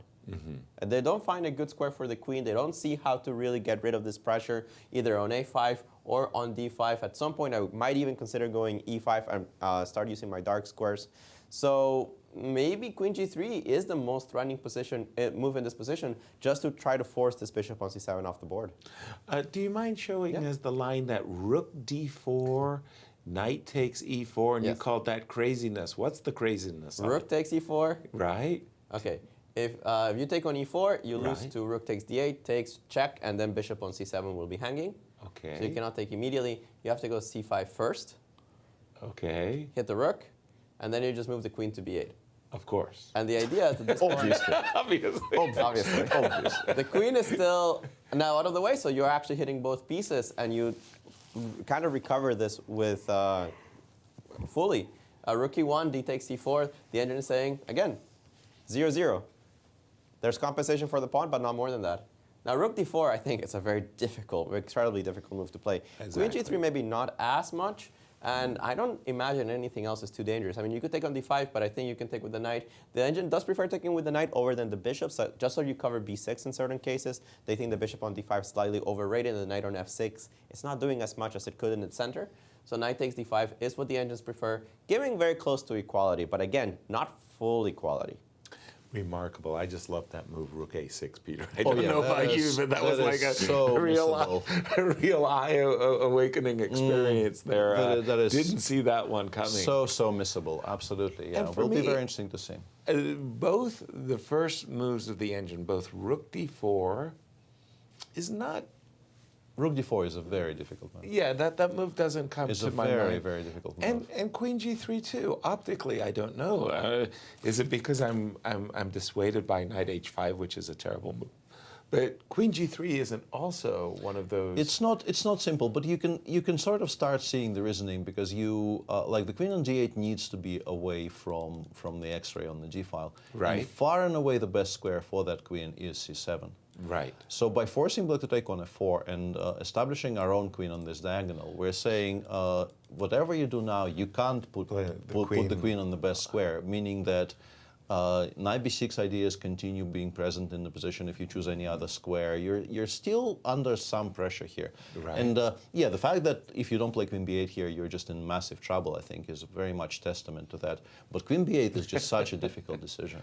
And they don't find a good square for the queen. They don't see how to really get rid of this pressure, either on a5 or on d5. At some point, I might even consider going e5 and start using my dark squares. So maybe queen g3 is the most threatening position, move in this position, just to try to force this bishop on c7 off the board. Do you mind showing us the line that rook d4, knight takes e4, and you called that craziness? What's the craziness? Rook takes e4. Right. Okay. If you take on e4, you lose to rook takes d8, takes, check, and then bishop on c7 will be hanging. Okay. So you cannot take immediately. You have to go c5 first. Okay. Hit the rook, and then you just move the queen to b8. Of course. And the idea is that this Obviously. obviously. The queen is still now out of the way, so you're actually hitting both pieces, and you kind of recover this with fully. Rook e1, d takes c4. The engine is saying, again, 0-0. There's compensation for the pawn, but not more than that. Now, rook d4, I think it's a very difficult, incredibly difficult move to play. Exactly. Queen g3, maybe not as much. And I don't imagine anything else is too dangerous. I mean, you could take on d5, but I think you can take with the knight. The engine does prefer taking with the knight over than the bishop, so just so you cover b6 in certain cases. They think the bishop on d5 is slightly overrated, and the knight on f6, it's not doing as much as it could in its center. So knight takes d5 is what the engines prefer, giving very close to equality, but again, not full equality. Remarkable. I just love that move, rook a6, Peter. I don't know about you, but that was like a real eye-awakening experience there. Didn't see that one coming. So missable, absolutely. Yeah, will be very interesting to see. Both the first moves of the engine, both rook d4, is not... Rook d4 is a very difficult move. Yeah, that move doesn't come to my mind. It's a very, very difficult move. And queen g3 too. Optically, I don't know. Is it because I'm dissuaded by knight h5, which is a terrible move? But queen g3 isn't also one of those. It's not simple, but you can sort of start seeing the reasoning, because you like the queen on g8 needs to be away from the X-ray on the g file. Right. And far and away the best square for that queen is c7. Right. So by forcing black to take on f4 and establishing our own queen on this diagonal, we're saying whatever you do now, you can't put the queen on the best square, meaning that Knight b6 ideas continue being present in the position if you choose any other square. You're still under some pressure here. Right. And yeah, the fact that if you don't play queen b8 here, you're just in massive trouble, I think, is very much testament to that. But queen b8 is just such a difficult decision.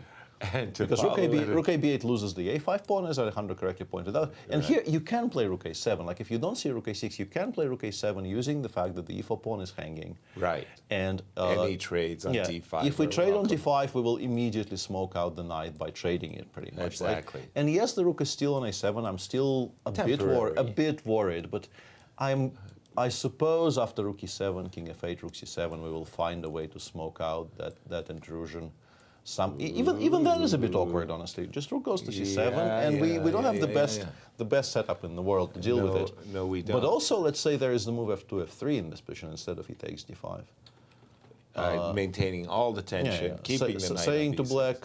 And to Because follow rook a8 loses the a5 pawn, as Alejandro correctly pointed out. And here you can play rook a7. Like if you don't see rook a6, you can play rook a7 using the fact that the e4 pawn is hanging. Right. And any trades on yeah, d5. if we are trade on welcome. d5, we will immediately smoke out the knight by trading it pretty much. right? Exactly. And yes, the rook is still on a7. I'm still a bit worried, but I suppose after rook e7, king f8, rook c7, we will find a way to smoke out that intrusion. Even that is a bit awkward, honestly. Just rook goes to c7, and we don't have the best setup in the world to deal with it. No, we don't. But also, let's say there is the move f2, f3 in this position instead of he takes d5. Maintaining all the tension, keeping the knight saying on to b6. black,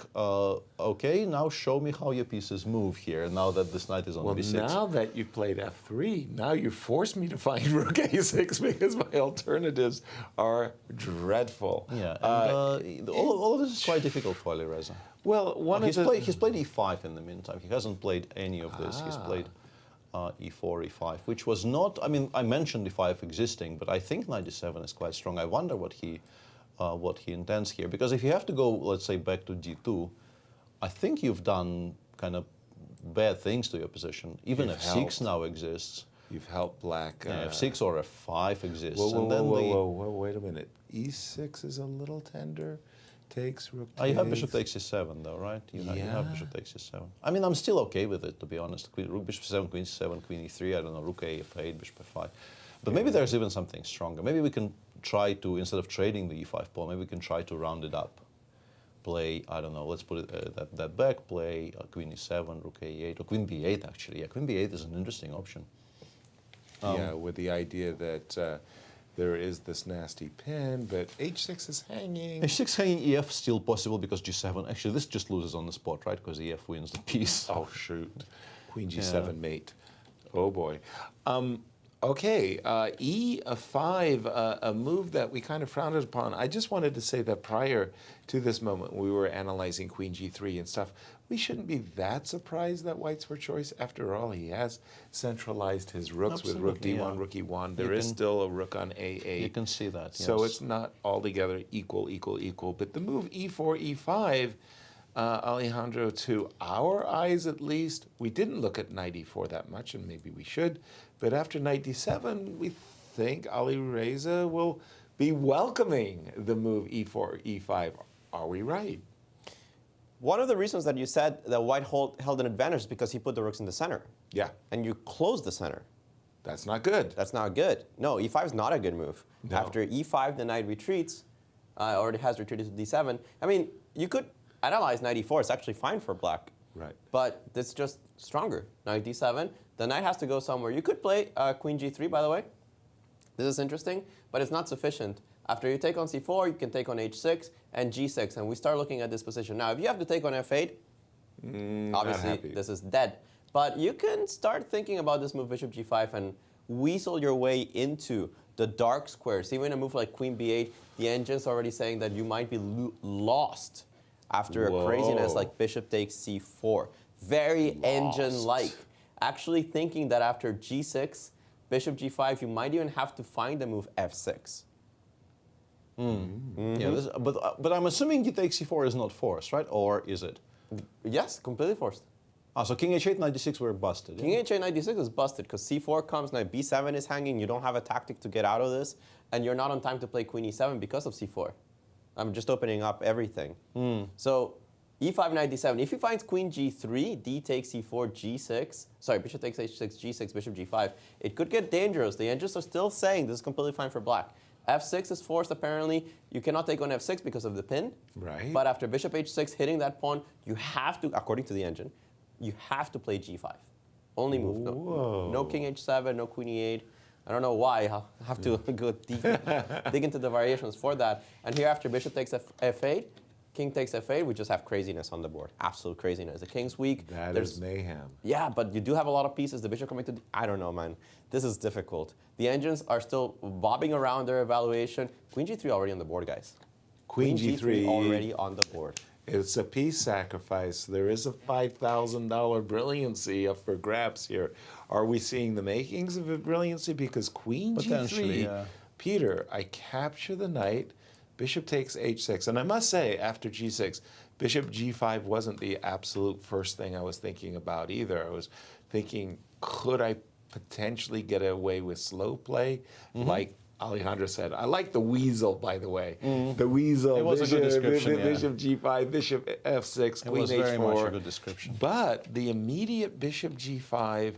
okay, now show me how your pieces move here, now that this knight is on Well, b6. now that you've played f3, now you force me to find rook a6 because my alternatives are dreadful. Yeah, and all of this is quite difficult for Alireza. Well, He's played e5 in the meantime. He hasn't played any of this. He's played e4, e5, which was not, I mean, I mentioned e5 existing, but I think knight e7 is quite strong. I wonder what he intends here. Because if you have to go, let's say, back to d2, I think you've done kind of bad things to your position. Even You've f6 helped. now exists. You've helped black. Yeah, f6 or f5 exists. Whoa, wait a minute. e6 is a little tender. Takes rook You have takes. bishop takes c7 though, right? You have Yeah. bishop takes c7. I mean, I'm still okay with it, to be honest. Rook bishop c7, queen c7, queen e3, I don't know, rook a f8, bishop f5. But maybe there's even something stronger. Maybe we can try to, instead of trading the e5 pawn, maybe we can try to round it up. Play, I don't know, let's put it that back, play queen e7, rook a8, or queen b8 actually. Yeah, queen b8 is an interesting option. Yeah, with the idea that there is this nasty pin, but h6 is hanging. h6 hanging, ef still possible because g7. Actually, this just loses on the spot, right? Because ef wins the piece. Oh, shoot. Queen g7 mate. Oh, boy. Okay, e5, a move that we kind of frowned upon. I just wanted to say that prior to this moment, we were analyzing queen g3 and stuff. We shouldn't be that surprised that white's for choice. After all, he has centralized his rooks with rook d1, yeah. rook e1. There is still a rook on a8. You can see that, yes. So it's not altogether equal. But the move e4, e5, Alejandro, to our eyes at least, we didn't look at knight e4 that much, and maybe we should. But after knight d7, we think Alireza will be welcoming the move e4, e5. Are we right? One of the reasons that you said that white held an advantage is because he put the rooks in the center. Yeah. And you closed the center. That's not good. That's not good. No, e5 is not a good move. No. After e5, the knight retreats, already has retreated to d7. I mean, you could analyze knight e4. It's actually fine for black. Right. But it's just stronger. Knight d7. The knight has to go somewhere. You could play queen g3, by the way. This is interesting, but it's not sufficient. After you take on c4, you can take on h6 and g6, and we start looking at this position. Now, if you have to take on f8, obviously this is dead. But you can start thinking about this move, bishop g5, and weasel your way into the dark squares. Even a move like queen b8, the engine's already saying that you might be lost after a craziness like bishop takes c4. Very engine-like. Actually thinking that after g6, bishop g5, you might even have to find the move f6. Yeah, but I'm assuming he takes c4 is not forced, right? Or is it? Yes, completely forced. So king h8, knight d6 were busted. King h8, knight d6 is busted because c4 comes, knight b7 is hanging. You don't have a tactic to get out of this, and you're not on time to play queen e7 because of c4. I'm just opening up everything. So e5, knight d7. If he finds queen g3, d takes c4, g6. Sorry, bishop takes h6, g6, bishop g5. It could get dangerous. The engines are still saying this is completely fine for black. f6 is forced, apparently. You cannot take on f6 because of the pin. Right. But after bishop h6 hitting that pawn, you have to, according to the engine, you have to play g5. Only move. No king h7, no queen e8. I don't know why. I'll have to go dig into the variations for that. And here after bishop takes f8, king takes f8, we just have craziness on the board. Absolute craziness. The king's weak. There's mayhem. Yeah, but you do have a lot of pieces. The bishop coming to... I don't know, man. This is difficult. The engines are still bobbing around their evaluation. Queen g3 already on the board, guys. Queen g3 already on the board. It's a piece sacrifice. There is a $5,000 brilliancy up for grabs here. Are we seeing the makings of a brilliancy? Because Queen Potentially, G3, yeah. Peter, I capture the knight, bishop takes h6. And I must say, after g6, bishop g5 wasn't the absolute first thing I was thinking about either. I was thinking, could I potentially get away with slow play, like Alejandro said? I like the weasel, by the way. The weasel. It was a good description, yeah. Bishop g5, bishop f6, queen was h4. very much a good description. But the immediate bishop g5,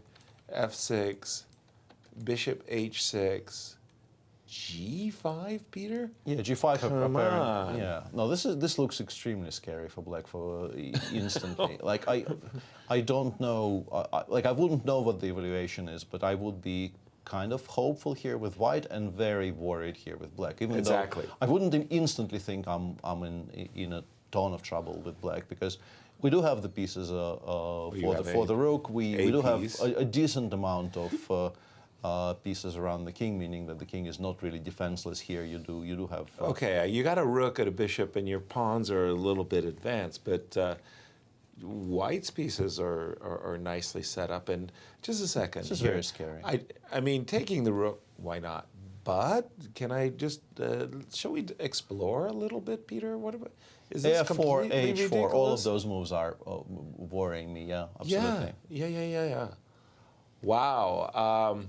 f6, bishop h6, g5, Peter? Yeah, g5 Come on. Yeah, no, this looks extremely scary for black for instantly. Like I don't know. Like I wouldn't know what the evaluation is, but I would be kind of hopeful here with white and very worried here with black. Even Exactly. though I wouldn't instantly think I'm in a ton of trouble with black, because we do have the pieces for the rook. We do have a decent amount of pieces around the king, meaning that the king is not really defenseless here. You do have Okay, you got a rook and a bishop, and your pawns are a little bit advanced, but white's pieces are nicely set up. And just a second, This is very scary. I mean, taking the rook, why not? But can I just shall we explore a little bit, Peter? What about is this A4, completely H4, ridiculous? all of those moves are worrying me. Yeah, absolutely. Yeah. Wow.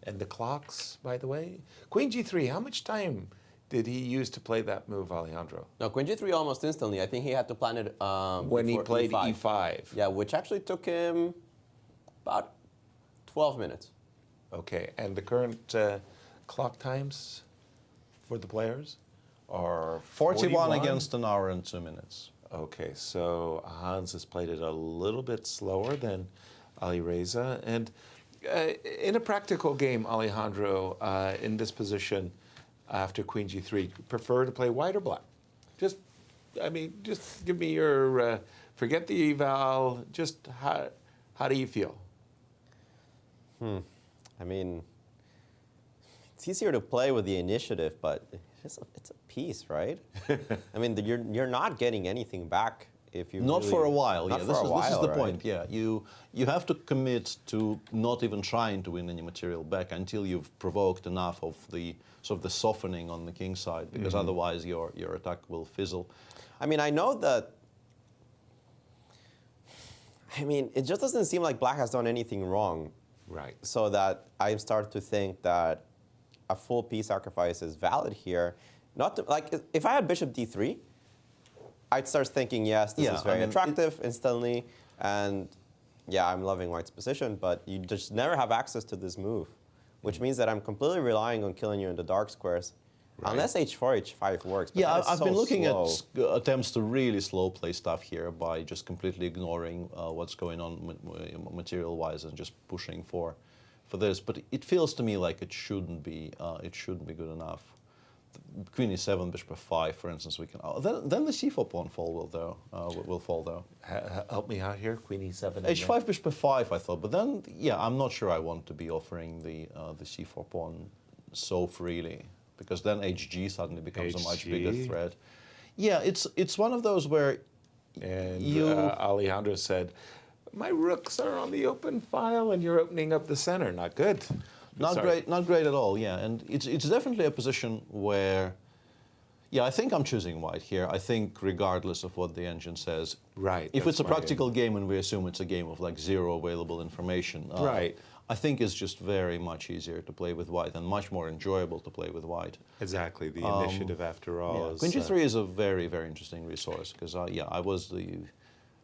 And the clocks, by the way. Queen g3, how much time did he use to play that move, Alejandro? No, Queen G3 almost instantly. I think he had to plan it When he before played e5. Yeah, which actually took him about 12 minutes. Okay, and the current clock times for the players are 41 against an hour and 2 minutes. Okay, so Hans has played it a little bit slower than Alireza. And in a practical game, Alejandro, in this position after Queen G3, prefer to play white or black? Just give me your, forget the eval, just how do you feel? I mean, it's easier to play with the initiative, but it's a piece, right? I mean, you're not getting anything back if you Not for a while. Not Yeah, for this is the right? point. Yeah, you have to commit to not even trying to win any material back until you've provoked enough of the sort of the softening on the king side, because otherwise your attack will fizzle. I mean, I know that. I mean, it just doesn't seem like black has done anything wrong. Right. So that I start to think that a full piece sacrifice is valid here. Not to, like, if I had bishop d3, I'd start thinking, yes, this is very attractive instantly, and yeah, I'm loving white's position, but you just never have access to this move, which means that I'm completely relying on killing you in the dark squares, unless h4, h5 works. But Yeah, I've so been looking slow. at attempts to really slow play stuff here by just completely ignoring what's going on material-wise and just pushing for this. But it feels to me like it shouldn't be good enough. Queen e7, bishop f5, for instance, we can. Then the c4 pawn will fall though. Help me out here, Queen e7. h5, bishop f5, I thought, but then yeah, I'm not sure I want to be offering the c4 pawn so freely, because then hg suddenly becomes a much bigger threat. Yeah, it's one of those where Alejandro said, my rooks are on the open file and you're opening up the center. Not good. Not great at all, yeah. And it's definitely a position where, yeah, I think I'm choosing white here. I think regardless of what the engine says. Right. If it's a practical game and we assume it's a game of like zero available information. Right. I think it's just very much easier to play with white and much more enjoyable to play with white. Exactly, the initiative after all. Yeah. Is, Queen G3 is a very, very interesting resource because, yeah, I was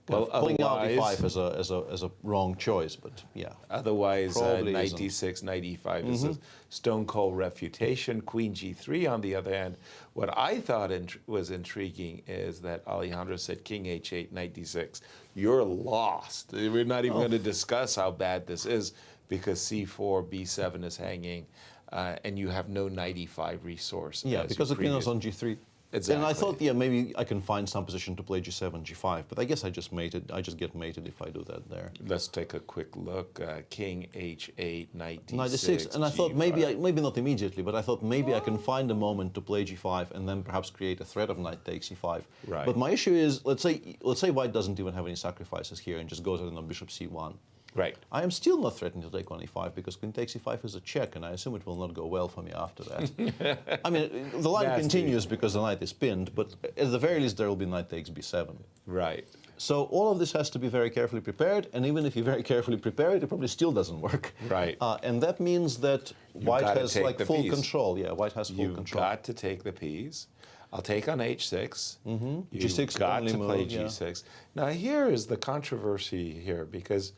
pulling out e5 as a wrong choice, but yeah. Otherwise, knight isn't. d6, knight e5 is a stone cold refutation. Queen g3, on the other hand, what I thought was intriguing is that Alejandro said king h8, knight d6. You're lost. We're not even going to discuss how bad this is because c4, b7 is hanging, and you have no knight e5 resource. Yeah, because the queen is on g3. Exactly. And I thought, yeah, maybe I can find some position to play G7, G5, but I guess I just mated. I just get mated if I do that there. Let's take a quick look. King H8, Knight D6. Knight D6, and I thought maybe not immediately, but I thought maybe I can find a moment to play G5 and then perhaps create a threat of Knight takes E5. Right. But my issue is, let's say White doesn't even have any sacrifices here and just goes out on Bishop C1. Right. I am still not threatening to take on E5 because Queen takes E5 is a check, and I assume it will not go well for me after that. I mean, the line continues because the knight is pinned, but at the very least there will be Knight takes B7. Right. So all of this has to be very carefully prepared, and even if you very carefully prepare it, it probably still doesn't work. Right. And that means that White has like full control. Yeah, White has full control. You've got to take the piece. I'll take on H6. You've G6 got only to play move, G6. Now here is the controversy here, because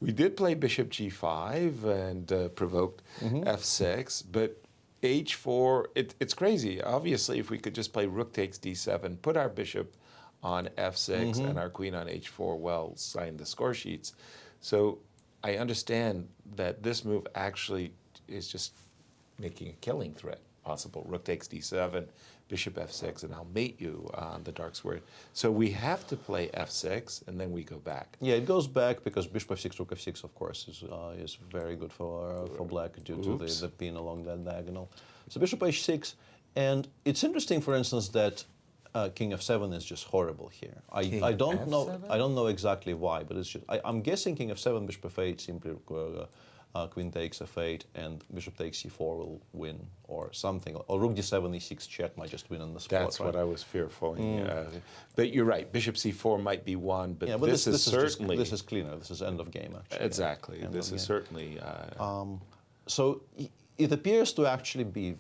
we did play Bishop G5 and provoked F6, but H4, it's crazy. Obviously, if we could just play Rook takes D7, put our bishop on F6 and our queen on H4, well, sign the score sheets. So I understand that this move actually is just making a killing threat possible. Rook takes D7, Bishop F6, and I'll mate you on the dark square. So we have to play F6, and then we go back. Yeah, it goes back because Bishop F6, Rook F6, of course, is very good for Black due to the pin along that diagonal. So Bishop H6, and it's interesting, for instance, that King F7 is just horrible here. I don't know exactly why, but it's just I'm guessing King F7, Bishop F8, simply Queen takes F8, and Bishop takes C4 will win, or something. Or Rook D7, E6 check might just win on the spot. That's what I was fearful. But you're right. Bishop C4 might be one, but, yeah, but this is certainly this is cleaner. This is end of game, actually. Exactly. Yeah, this is certainly. So it appears to actually be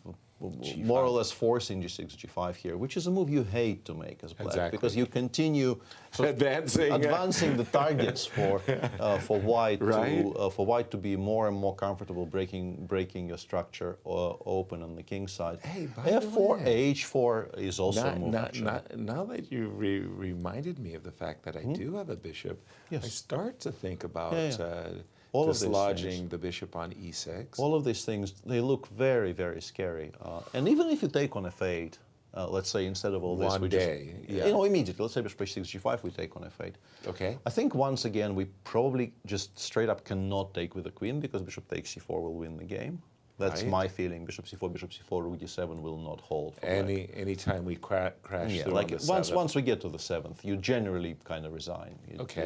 more or less forcing G6, G5 here, which is a move you hate to make as Black, because you continue advancing the targets for White, for White to be more and more comfortable breaking your structure open on the king side. Hey, F4, H4 is also a move. Now that you reminded me of the fact that I do have a bishop, I start to think about dislodging the bishop on E6. All of these things, they look very, very scary. And even if you take on F8, let's say instead of all this, immediately, let's say Bishop H6, G5, we take on F8. Okay. I think once again, we probably just straight up cannot take with the queen because Bishop takes C4 will win the game. That's my feeling. Bishop C4, Rook D7 will not hold. Anytime we crash through like on the once we get to the 7th, you generally kind of resign.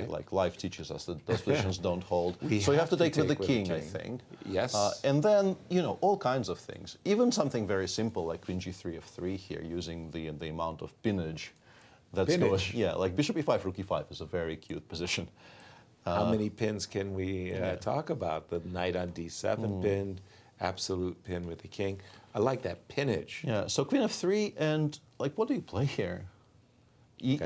Like life teaches us that those positions don't hold. So you have to take with the king, I think. Yes. And then, all kinds of things. Even something very simple like Queen G3, F3 here, using the amount of pinnage. Like Bishop E5, Rook E5 is a very cute position. How many pins can we talk about? The knight on D7 pinned. Absolute pin with the king. I like that pinnage. Yeah, so Queen F3, and what do you play here? E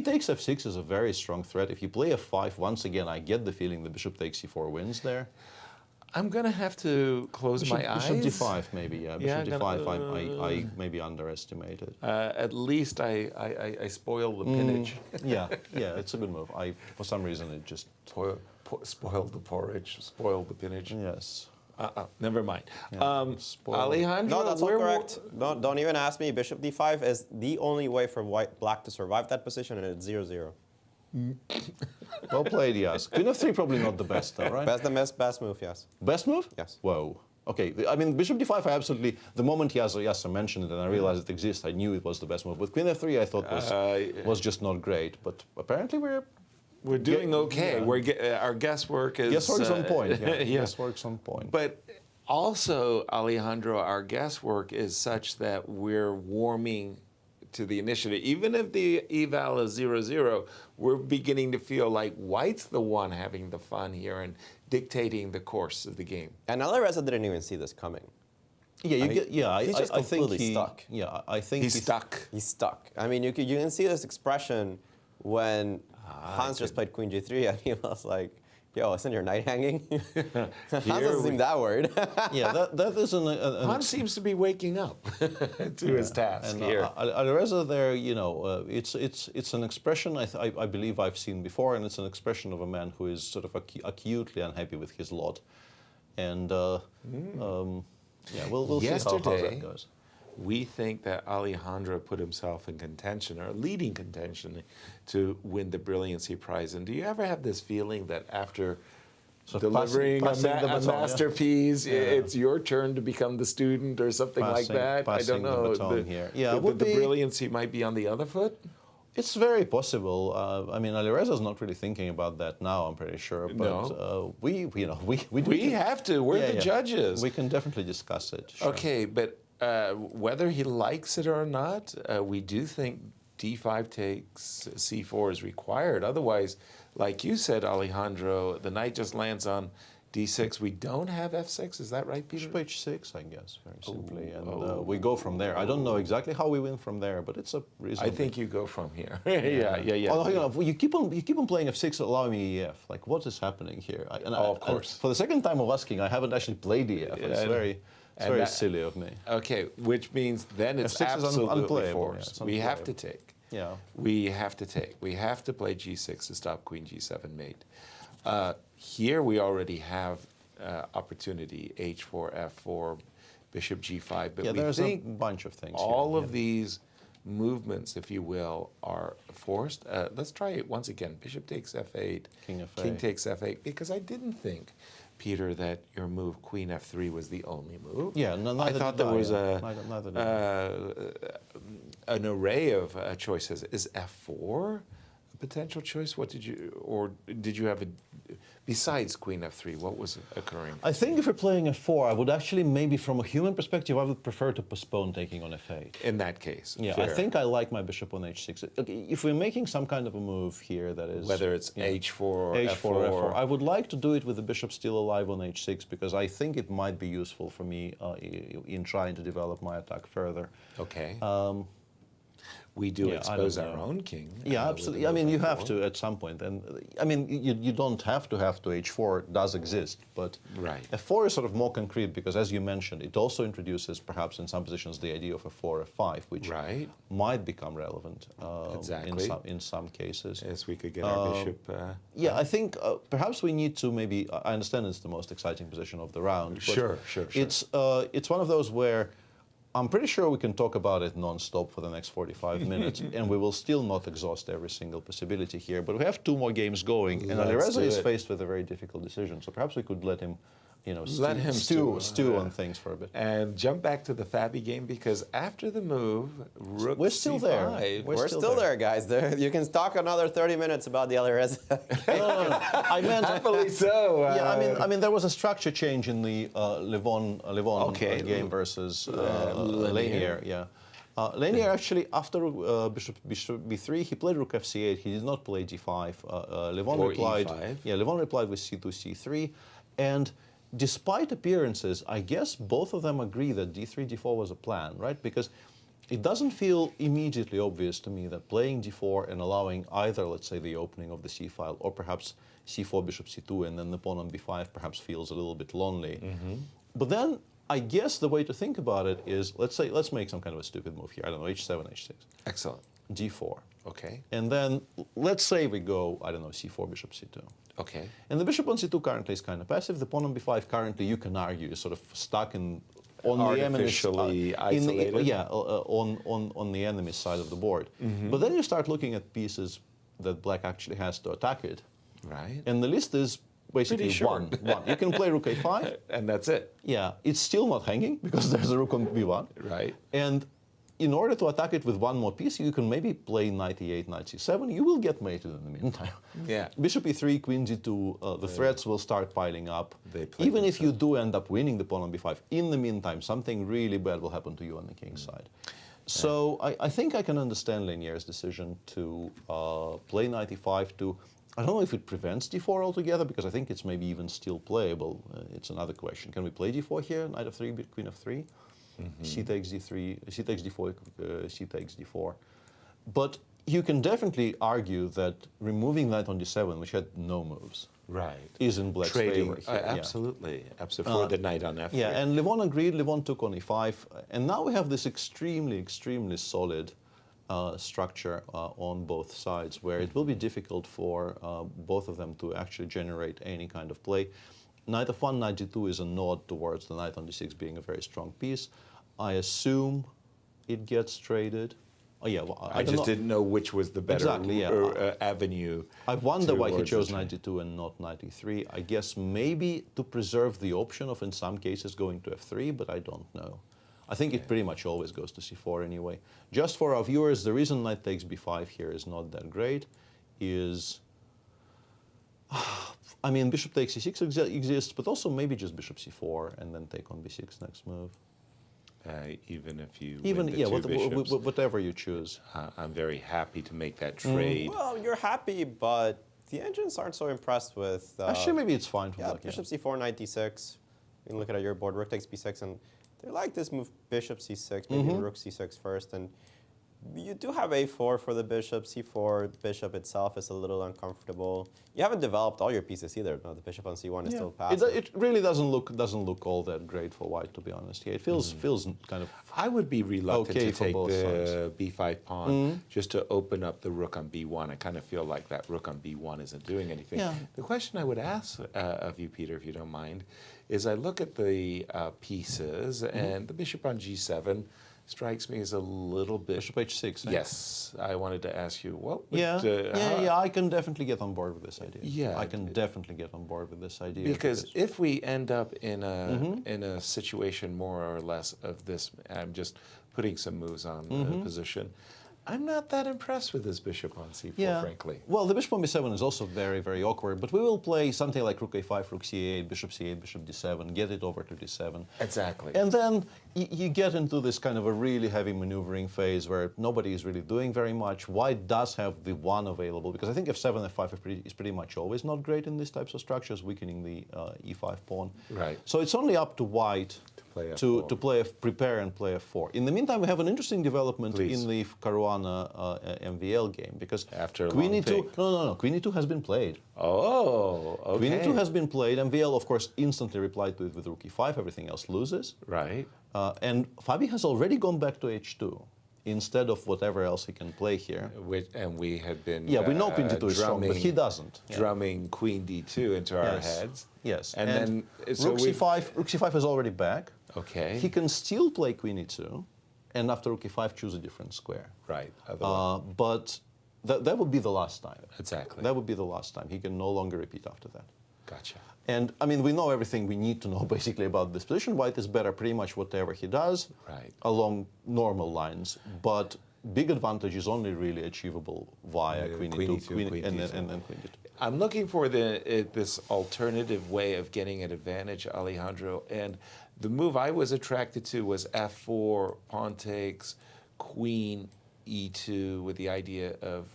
takes F6 is a very strong threat. If you play F5, once again, I get the feeling the Bishop takes C4 wins there. I'm going to have to close my eyes. Bishop D5, maybe, yeah. Bishop D5, I maybe underestimated. At least I spoil the pinnage. yeah, it's a good move. For some reason, it just... Spoiled the porridge, spoiled the pinnage. Yes. Never mind. Alejandro, no, that's not correct. Don't even ask me. Bishop D5 is the only way for Black to survive that position, and it's 0-0. Well played, yes. Queen F3 probably not the best, though, right? Best move, yes. Best move? Yes. Whoa. Okay, I mean, Bishop D5, I absolutely, the moment Yasser mentioned it and I realized it exists, I knew it was the best move. But Queen F3 I thought was just not great, but apparently we're doing okay. Our guesswork is... Guesswork's on point, Guesswork's on point. But also, Alejandro, our guesswork is such that we're warming to the initiative. Even if the eval is 0-0, we're beginning to feel like White's the one having the fun here and dictating the course of the game. And Alireza didn't even see this coming. Yeah, he's just completely stuck. Yeah, I think he's stuck. He's stuck. I mean, you can see this expression when Hans just played Queen G3 and he was like, yo, isn't your knight hanging? Hans doesn't seem that worried. Yeah, that is Hans seems to be waking up to his task here. Alireza there, it's an expression I believe I've seen before, and it's an expression of a man who is sort of acutely unhappy with his lot. And we'll see how that goes. we think that Alejandro put himself in contention, or leading contention, to win the Brilliancy Prize. And do you ever have this feeling that after delivering passing the a baton, masterpiece, it's your turn to become the student or something like that? I don't know. The baton here. The brilliancy might be on the other foot? It's very possible. I mean, Alireza's not really thinking about that now, I'm pretty sure. But we have to. We're the judges. We can definitely discuss it. Sure. Okay, but whether he likes it or not, we do think d5 takes c4 is required. Otherwise, like you said, Alejandro, the knight just lands on d6. We don't have f6. Is that right, Peter? Bishop h6, I guess, very simply. And we go from there. I don't know exactly how we win from there, but it's a reasonable... I think you go from here. yeah. Although, you know, you keep on playing f6, allowing me ef. Like, what is happening here? Of course. For the second time of asking, I haven't actually played ef. It's very silly of me. Okay, which means then it's f6 absolutely is unplayable. forced. We have to take. Yeah. We have to take. We have to play g6 to stop queen g7 mate. Here we already have opportunity, h4, f4, bishop g5. But we there's think a bunch of things all here. of these movements, if you will, are forced. Let's try it once again. Bishop takes f8, King f8. king takes f8, because I didn't think, Peter, that your move queen f3 was the only move. Yeah, I thought there was neither an array of choices. Is f4 a potential choice? What did you have besides queen f3? What was occurring? I think if you're playing f4, I would actually, maybe from a human perspective, I would prefer to postpone taking on f8. In that case, yeah, fair. I think I like my bishop on h6. Okay, if we're making some kind of a move here that is... Whether it's h4 or f4, I would like to do it with the bishop still alive on h6, because I think it might be useful for me in trying to develop my attack further. Okay. We do expose our own king. Yeah, absolutely. I mean, you have to at some point. And I mean, you don't have to h4 does exist, but f4 is sort of more concrete because, as you mentioned, it also introduces perhaps in some positions the idea of f4, f5, which might become relevant in some cases. Yes, we could get our bishop. Yeah, I think perhaps we need to maybe, I understand it's the most exciting position of the round. But sure. It's one of those where I'm pretty sure we can talk about it non-stop for the next 45 minutes, and we will still not exhaust every single possibility here. But we have 2 more games going, and Alireza is faced with a very difficult decision. So perhaps we could let him, you know, stew on things for a bit. And jump back to the Fabi game, because after the move, rook we're still c5, there. We're still there, guys. You can talk another 30 minutes about the Alireza. No. I meant happily so. Yeah, I mean, there was a structure change in the Levon game versus Lanier. Yeah. Lanier actually, after bishop b3, he played rook fc8. He did not play d5. Levon replied. e5. Yeah, Levon replied with c2, c3, and despite appearances, I guess both of them agree that d3, d4 was a plan, right? Because it doesn't feel immediately obvious to me that playing d4 and allowing either, let's say, the opening of the c file, or perhaps c4, bishop c2, and then the pawn on b5 perhaps feels a little bit lonely. But then I guess the way to think about it is, let's make some kind of a stupid move here. I don't know, h7, h6. Excellent. d4. Okay. And then let's say we go, I don't know, c4, bishop c2. Okay. And the bishop on c2 currently is kind of passive. The pawn on b5 currently, you can argue, is sort of stuck on the enemy's isolated. On the enemy's side of the board. But then you start looking at pieces that black actually has to attack it. Right. And the list is basically one. You can play rook a5. And that's it. Yeah, it's still not hanging because there's a rook on b1. Right. And in order to attack it with one more piece, you can maybe play knight e8, knight c7. You will get mated in the meantime. Yeah. Bishop e3, queen g2, the threats will start piling up. Even if you do end up winning the pawn on b5, in the meantime, something really bad will happen to you on the king's side. So I think I can understand Lanier's decision to play knight e5 to... I don't know if it prevents d4 altogether, because I think it's maybe even still playable. It's another question. Can we play d4 here? Knight f3, queen f3? C takes d3, c takes d4, c takes d4. But you can definitely argue that removing knight on d7, which had no moves, is in black's favor here. Absolutely. For the knight on f3. Yeah, and Levon agreed. Levon took on e5. And now we have this extremely solid structure on both sides, where it will be difficult for both of them to actually generate any kind of play. Knight f1, knight g2 is a nod towards the knight on d6 being a very strong piece. I assume it gets traded. Oh yeah, well, I just didn't know which was the better Exactly, yeah. avenue. I wonder why he towards chose the change. 92 and not 93. I guess maybe to preserve the option of, in some cases, going to f3, but I don't know. I think it pretty much always goes to c4 anyway. Just for our viewers, the reason knight takes b5 here is not that great is, I mean, bishop takes c6 exists, but also maybe just bishop c4 and then take on b6 next move. Even if you Even, win the yeah, two bishops, whatever you choose. I'm very happy to make that trade. Well, you're happy, but the engines aren't so impressed with. Actually, maybe it's fine for Yeah, black. bishop c4, knight d6. You can look at your board, rook takes b6, and they like this move, bishop c6, maybe rook c6 first, and you do have a4 for the bishop, c4, bishop itself is a little uncomfortable. You haven't developed all your pieces either. No, the bishop on c1 is still passive. It really doesn't look all that great for white, to be honest. Yeah, it feels kind of. I would be reluctant Okay to for take both the b5 pawn just to open up the rook on b1. I kind of feel like that rook on b1 isn't doing anything. Yeah. The question I would ask of you, Peter, if you don't mind, is I look at the pieces and the bishop on g7 strikes me as a little bit. Bishop h6. Eh? Yes, I wanted to ask you what. Would, Yeah, I can definitely get on board with this idea. Yeah, I can definitely get on board with this idea. Because if we end up in a situation more or less of this, I'm just putting some moves on the position. I'm not that impressed with this bishop on c4, frankly. Well, the bishop on b7 is also very, very awkward, but we will play something like rook a5, rook c8, bishop c8, bishop d7, get it over to d7. Exactly. And then you get into this kind of a really heavy maneuvering phase where nobody is really doing very much. White does have the one available, because I think f7, f5 is pretty much always not great in these types of structures, weakening the e5 pawn. Right. So it's only up to white to prepare and play f4. In the meantime, we have an interesting development in the Caruana MVL game, because After a Queen long e2, pick. no, Queen e2 has been played. Oh, okay. Queen e2 has been played. MVL, of course, instantly replied to it with rook e5. Everything else loses. Right. And Fabi has already gone back to h2 instead of whatever else he can play here. And we had been Yeah, we know Queen d2 is strong, but he doesn't. Drumming Queen d2 into our heads. Yes. And then so rook c5 is already back. Okay. He can still play Queen e2, and after rook e5 choose a different square. Right. But that would be the last time. Exactly. That would be the last time. He can no longer repeat after that. Gotcha. And I mean, we know everything we need to know basically about this position. White is better pretty much whatever he does along normal lines, but big advantage is only really achievable via Queen e2, and then Queen d2. I'm looking for this alternative way of getting an advantage, Alejandro, and the move I was attracted to was f4, pawn takes, Queen e2, with the idea of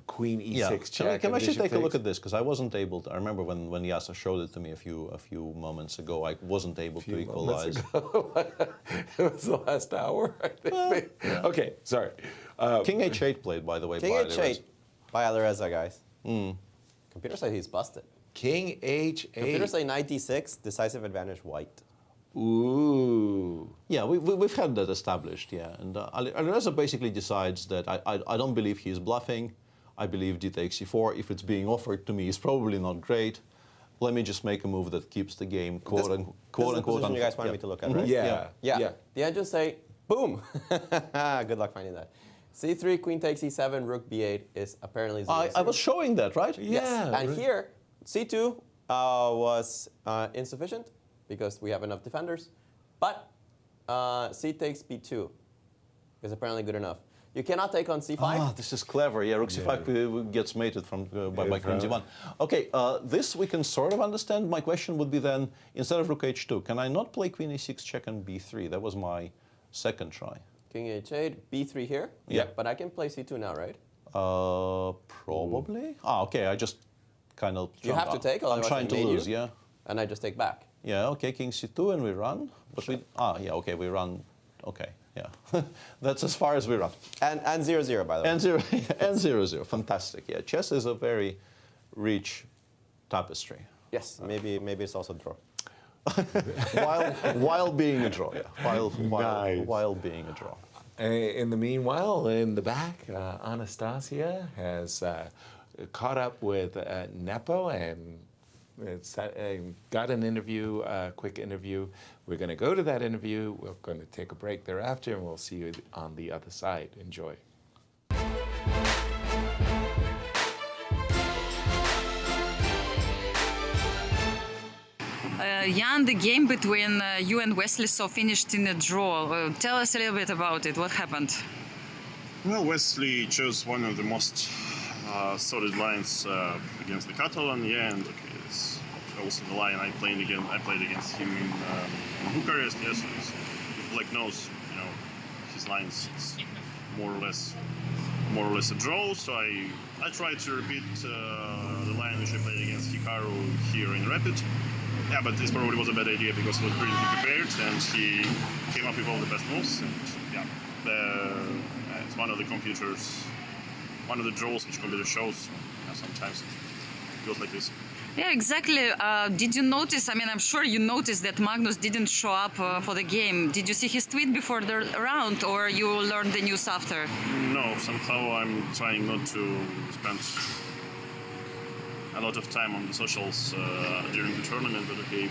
Queen e6 check. Can we actually take a look at this? Because I wasn't able to. I remember when Yasser showed it to me a few moments ago. I wasn't able to equalize. It was the last hour, I think. Okay, sorry. King h8 played, by the way. King h8 by Alireza, guys. Computer say he's busted. King h8. Computer say knight d6, decisive advantage white. Ooh. Yeah, we've had that established, yeah. And Alireza basically decides that I don't believe he's bluffing. I believe d takes c4. If it's being offered to me, it's probably not great. Let me just make a move that keeps the game quote unquote. This is the position you guys wanted me to look at, right? Yeah. The engines say, boom. Good luck finding that. c3, queen takes e7, rook b8 is apparently 0-0. I was showing that, right? Yes. And here, c2 was insufficient because we have enough defenders. But c takes b2 is apparently good enough. You cannot take on c5. Ah, this is clever. Yeah, rook c5 gets mated by queen g1. Okay, this we can sort of understand. My question would be then, instead of rook h2, can I not play queen e6 check on b3? That was my second try. King h8, b3 here. Yeah. But I can play c2 now, right? Probably. Okay, I just kind of... You have to take, I'm trying to lose, yeah. And I just take back. Yeah, okay, king c2 and we run. But we run, okay. Yeah, that's as far as we run. And 0-0, by the way. And 0-0, fantastic. Yeah, chess is a very rich tapestry. Yes, maybe it's also a draw. while being a draw, yeah. While being a draw. In the meanwhile, in the back, Anastasiya has caught up with Nepo, and It's, got an interview, quick interview. We're going to go to that interview. We're going to take a break thereafter, and we'll see you on the other side. Enjoy. Jan, the game between you and Wesley So finished in a draw. Tell us a little bit about it. What happened? Well, Wesley chose one of the most solid lines against the Catalan, and it's also the line I played against him in Bucharest. Yes, it's Black knows, his lines. It's more or less a draw. So I tried to repeat the line which I played against Hikaru here in Rapid. Yeah, but this probably was a bad idea because he was brilliantly prepared and he came up with all the best moves. And it's one of the draws which computer shows. Sometimes it goes like this. Yeah, exactly. Did you notice, I'm sure you noticed that Magnus didn't show up for the game. Did you see his tweet before the round or you learned the news after? No, somehow I'm trying not to spend a lot of time on the socials during the tournament, but okay,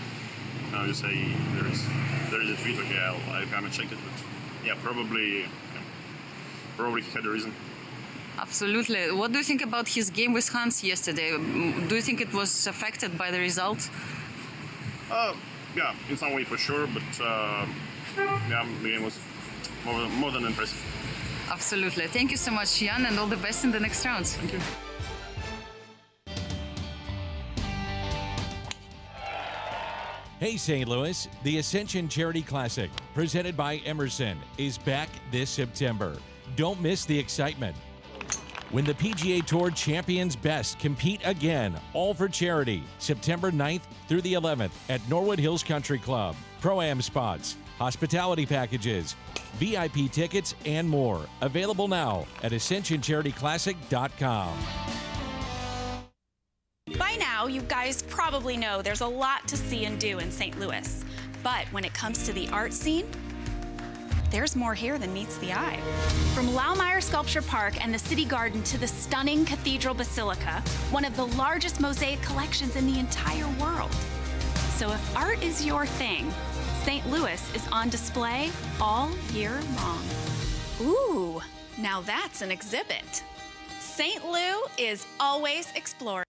now you say there is a tweet, okay, I'll come and check it, but yeah, probably he had a reason. Absolutely. What do you think about his game with Hans yesterday? Do you think it was affected by the result? Yeah, in some way for sure, but the game was more than impressive. Absolutely. Thank you so much, Jan, and all the best in the next rounds. Thank you. Hey St. Louis, the Ascension Charity Classic, presented by Emerson, is back this September. Don't miss the excitement. When the PGA Tour champions best compete again, all for charity, September 9th through the 11th at Norwood Hills Country Club. Pro-Am spots, hospitality packages, VIP tickets, and more. Available now at ascensioncharityclassic.com. By now, you guys probably know there's a lot to see and do in St. Louis. But when it comes to the art scene, there's more here than meets the eye. From Laumeier Sculpture Park and the City Garden to the stunning Cathedral Basilica, one of the largest mosaic collections in the entire world. So if art is your thing, St. Louis is on display all year long. Ooh, now that's an exhibit. St. Lou is always exploring.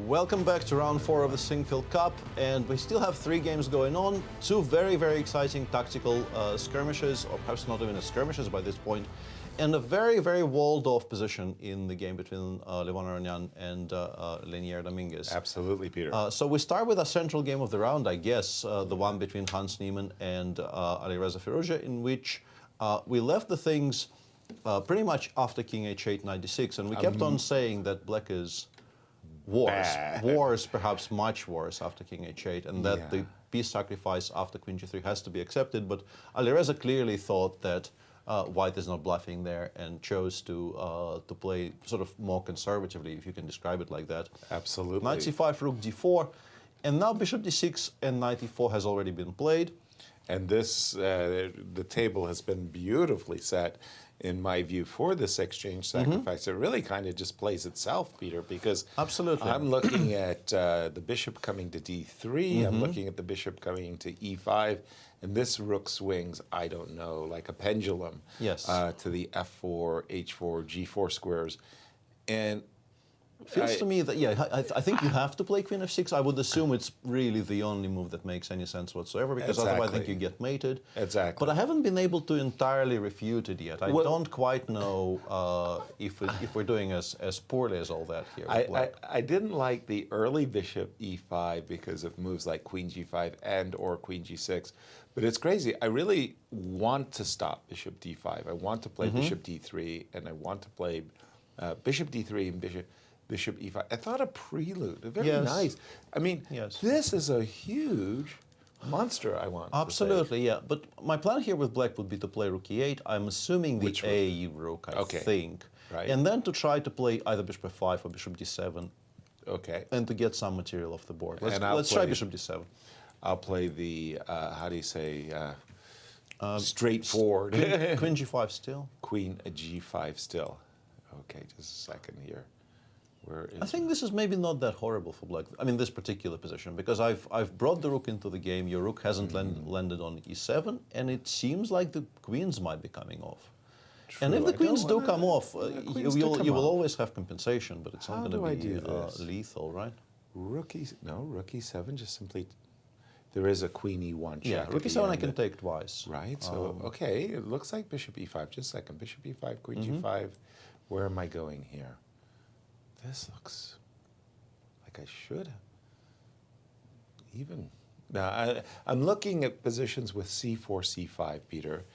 Welcome back to round 4 of the Sinquefield Cup, and we still have 3 games going on. 2 very, very exciting tactical skirmishes, or perhaps not even skirmishes by this point, and a very, very walled-off position in the game between Levon Aronian and Lenier Dominguez. Absolutely, Peter. So we start with a central game of the round, I guess, the one between Hans Niemann and Alireza Firouzja, in which we left the things pretty much after King H8 96, and we kept on saying that black is worse, perhaps much worse after King H8, and that the piece sacrifice after Queen G3 has to be accepted. But Alireza clearly thought that white is not bluffing there and chose to play sort of more conservatively, if you can describe it like that. Absolutely. Knight C5, Rook D4, and now Bishop D6 and Knight E4 has already been played. And this, the table has been beautifully set, in my view, for this exchange sacrifice. It really kind of just plays itself, Peter, because absolutely, I'm looking at the bishop coming to D3, I'm looking at the bishop coming to E5, and this rook swings, I don't know, like a pendulum to the F4, H4, G4 squares. And feels to me that, I think you have to play Queen F6. I would assume it's really the only move that makes any sense whatsoever, because otherwise I think you get mated. Exactly. But I haven't been able to entirely refute it yet. I don't quite know if we're doing as poorly as all that here. I didn't like the early bishop E5 because of moves like Queen G5 and or Queen G6. But it's crazy. I really want to stop Bishop D5. I want to play Bishop D3, and I want to play Bishop D3 and Bishop E5. I thought a prelude, very nice. I mean, this is a huge monster I want Absolutely, yeah. But my plan here with black would be to play Rook E8. I'm assuming the A rook, I think. Right. And then to try to play either Bishop F5 or Bishop D7. Okay. And to get some material off the board. Let's try Bishop D7. I'll play the, how do you say, straightforward. Queen G5 still. Queen G5 still. Okay, just a second here. I think this is maybe not that horrible for black. I mean, this particular position, because I've brought the rook into the game. Your rook hasn't landed on E7, and it seems like the queens might be coming off. True. And if the queens do come off, you will always have compensation, but it's not going to be lethal, right? Rook E7 just simply. There is a Queen E1 check. Yeah, Rook E7 I can take twice. Right. So okay, it looks like Bishop E5. Just a second. Bishop E5, Queen G5. Where am I going here? This looks like I should even. Now, I'm looking at positions with C4, C5, Peter,